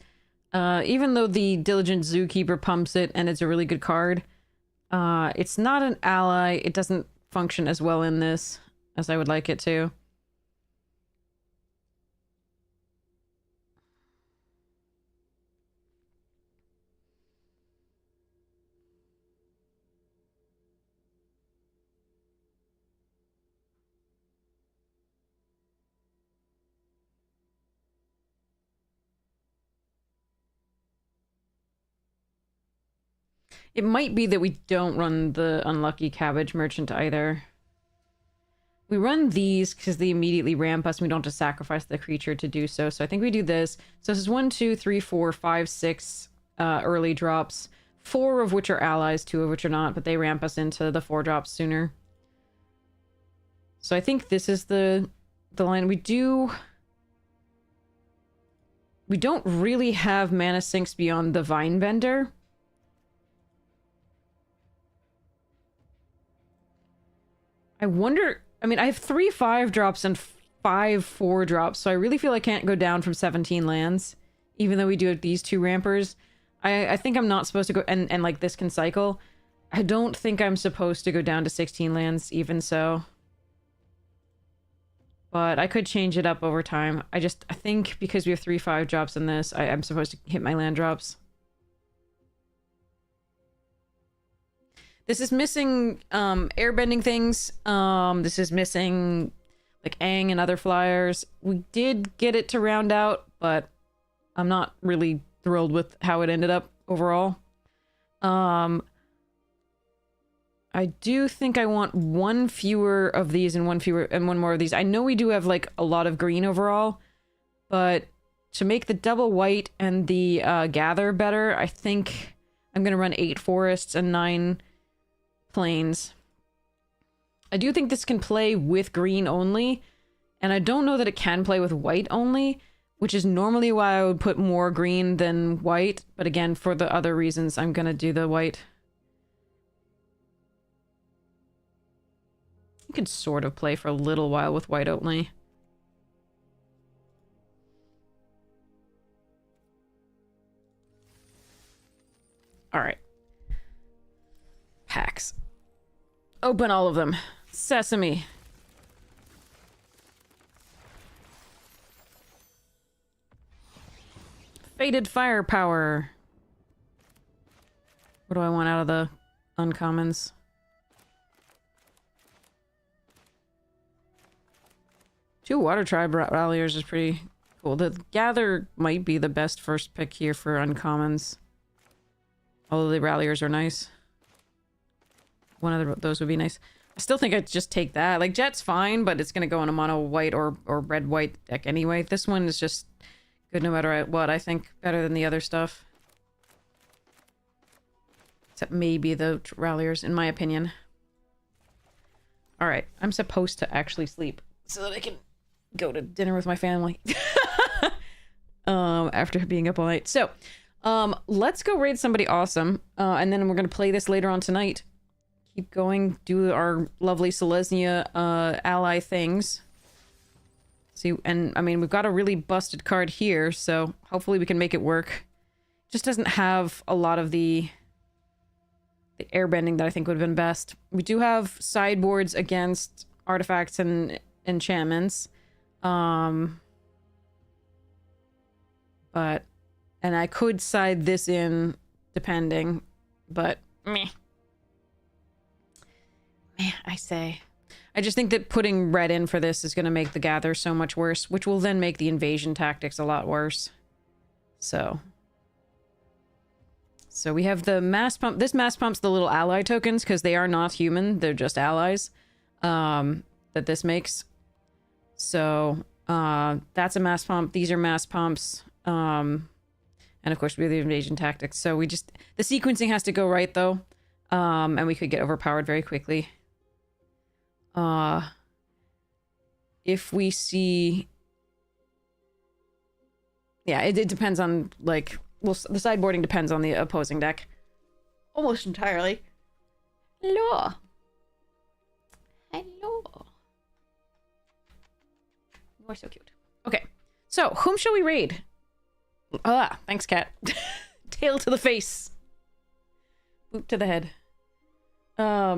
even though the Diligent Zookeeper pumps it and it's a really good card, it's not an ally. It doesn't function as well in this as I would like it to. It might be that we don't run the Unlucky Cabbage Merchant either. We run these because they immediately ramp us and we don't have to sacrifice the creature to do so. So I think we do this. So this is 1, 2, 3, 4, 5, 6 early drops. 4 of which are allies, 2 of which are not, but they ramp us into the 4 drops sooner. So I think this is the line. We don't really have mana sinks beyond the Vinebender. I wonder... I mean, I have 3 5 drops and 5 4 drops, so I really feel I can't go down from 17 lands, even though we do have these 2 rampers. I think I'm not supposed to go... And like, this can cycle. I don't think I'm supposed to go down to 16 lands, even so. But I could change it up over time. I think because we have 3 5 drops in this, I'm supposed to hit my land drops. This is missing airbending things. This is missing like Aang and other flyers. We did get it to round out, but I'm not really thrilled with how it ended up overall. I do think I want 1 fewer of these and 1 more of these. I know we do have like a lot of green overall, but to make the double white and the gather better, I think I'm gonna run 8 forests and 9 plains. I do think this can play with green only, and I don't know that it can play with white only, which is normally why I would put more green than white, but again, for the other reasons, I'm gonna do the white. You could sort of play for a little while with white only. Alright. Packs. Open all of them. Sesame. Fated Firepower. What do I want out of the uncommons? Two Water Tribe Ralliers is pretty cool. The Gather might be the best first pick here for uncommons. Although the Ralliers are nice. One of those would be nice. I still think I'd just take that. Like, Jet's fine, but it's going to go on a mono white or red-white deck anyway. This one is just good no matter what. I think better than the other stuff. Except maybe the Ralliers, in my opinion. Alright, I'm supposed to actually sleep so that I can go to dinner with my family. After being up all night. So, let's go raid somebody awesome. And then we're going to play this later on tonight. Keep going, do our lovely Selesnya ally things. See, and I mean, we've got a really busted card here, so hopefully we can make it work. Just doesn't have a lot of the airbending that I think would have been best. We do have sideboards against artifacts and enchantments. And I could side this in depending, but meh. I say. I just think that putting red in for this is going to make the Gather so much worse, which will then make the invasion tactics a lot worse. So we have the mass pump. This mass pumps the little ally tokens because they are not human. They're just allies that this makes. So that's a mass pump. These are mass pumps. And of course we have the invasion tactics. So the sequencing has to go right though. And we could get overpowered very quickly. If we see... Yeah, it depends on, like... Well, the sideboarding depends on the opposing deck. Almost entirely. Hello. Hello. You are so cute. Okay. So, whom shall we raid? Ah, thanks, cat. Tail to the face. Boot to the head. Yeah,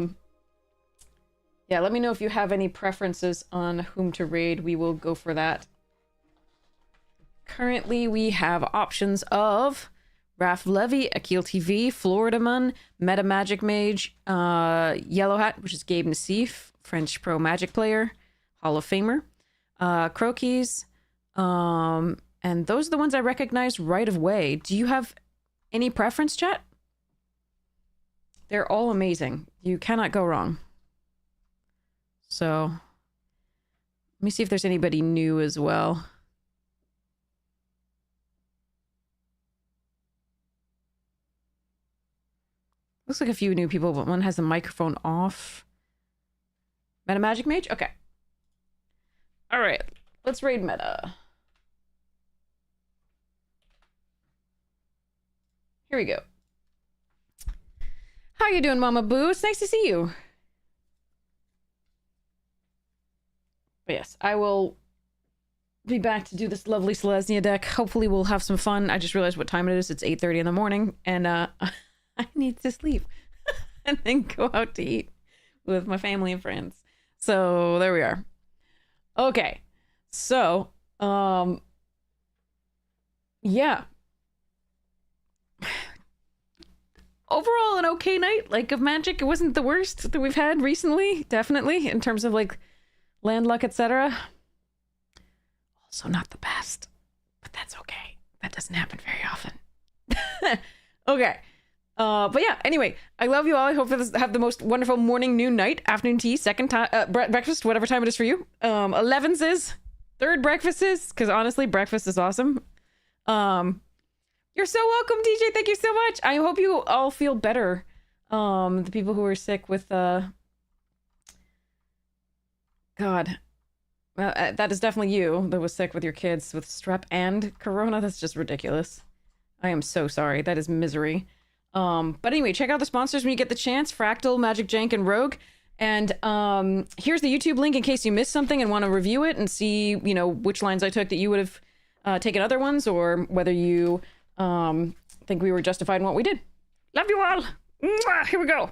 let me know if you have any preferences on whom to raid. We will go for that. Currently, we have options of Raph Levy, Akil TV, Floridaman, Meta Magic Mage, Yellow Hat, which is Gabe Nassif, French pro magic player, Hall of Famer, Croquis, and those are the ones I recognize right away. Do you have any preference, chat? They're all amazing. You cannot go wrong. So, let me see if there's anybody new as well. Looks like a few new people, but one has the microphone off. Meta Magic Mage? Okay. All right. Let's raid Meta. Here we go. How you doing, Mama Boo? It's nice to see you. But yes, I will be back to do this lovely Selesnya deck. Hopefully we'll have some fun. I just realized what time it is. It's 8:30 in the morning, and I need to sleep and then go out to eat with my family and friends. So there we are. Okay. So, yeah. Overall, an okay night, like, of Magic. It wasn't the worst that we've had recently, definitely, in terms of, like, land luck, etc. Also not the best, but that's okay. That doesn't happen very often. Okay. But yeah, anyway, I love you all. I hope you have the most wonderful morning, noon, night, afternoon tea, second time, breakfast, whatever time it is for you. 11s is, third breakfast is, because honestly, breakfast is awesome. You're so welcome, DJ. Thank you so much. I hope you all feel better. The people who are sick with, God. That is definitely you that was sick with your kids with strep and corona. That's just ridiculous. I am so sorry. That is misery. But anyway, check out the sponsors when you get the chance. Fractal, Magic Jank, and Rogue. And here's the YouTube link in case you missed something and want to review it and see, you know, which lines I took that you would have taken other ones, or whether you think we were justified in what we did. Love you all. Mwah! Here we go.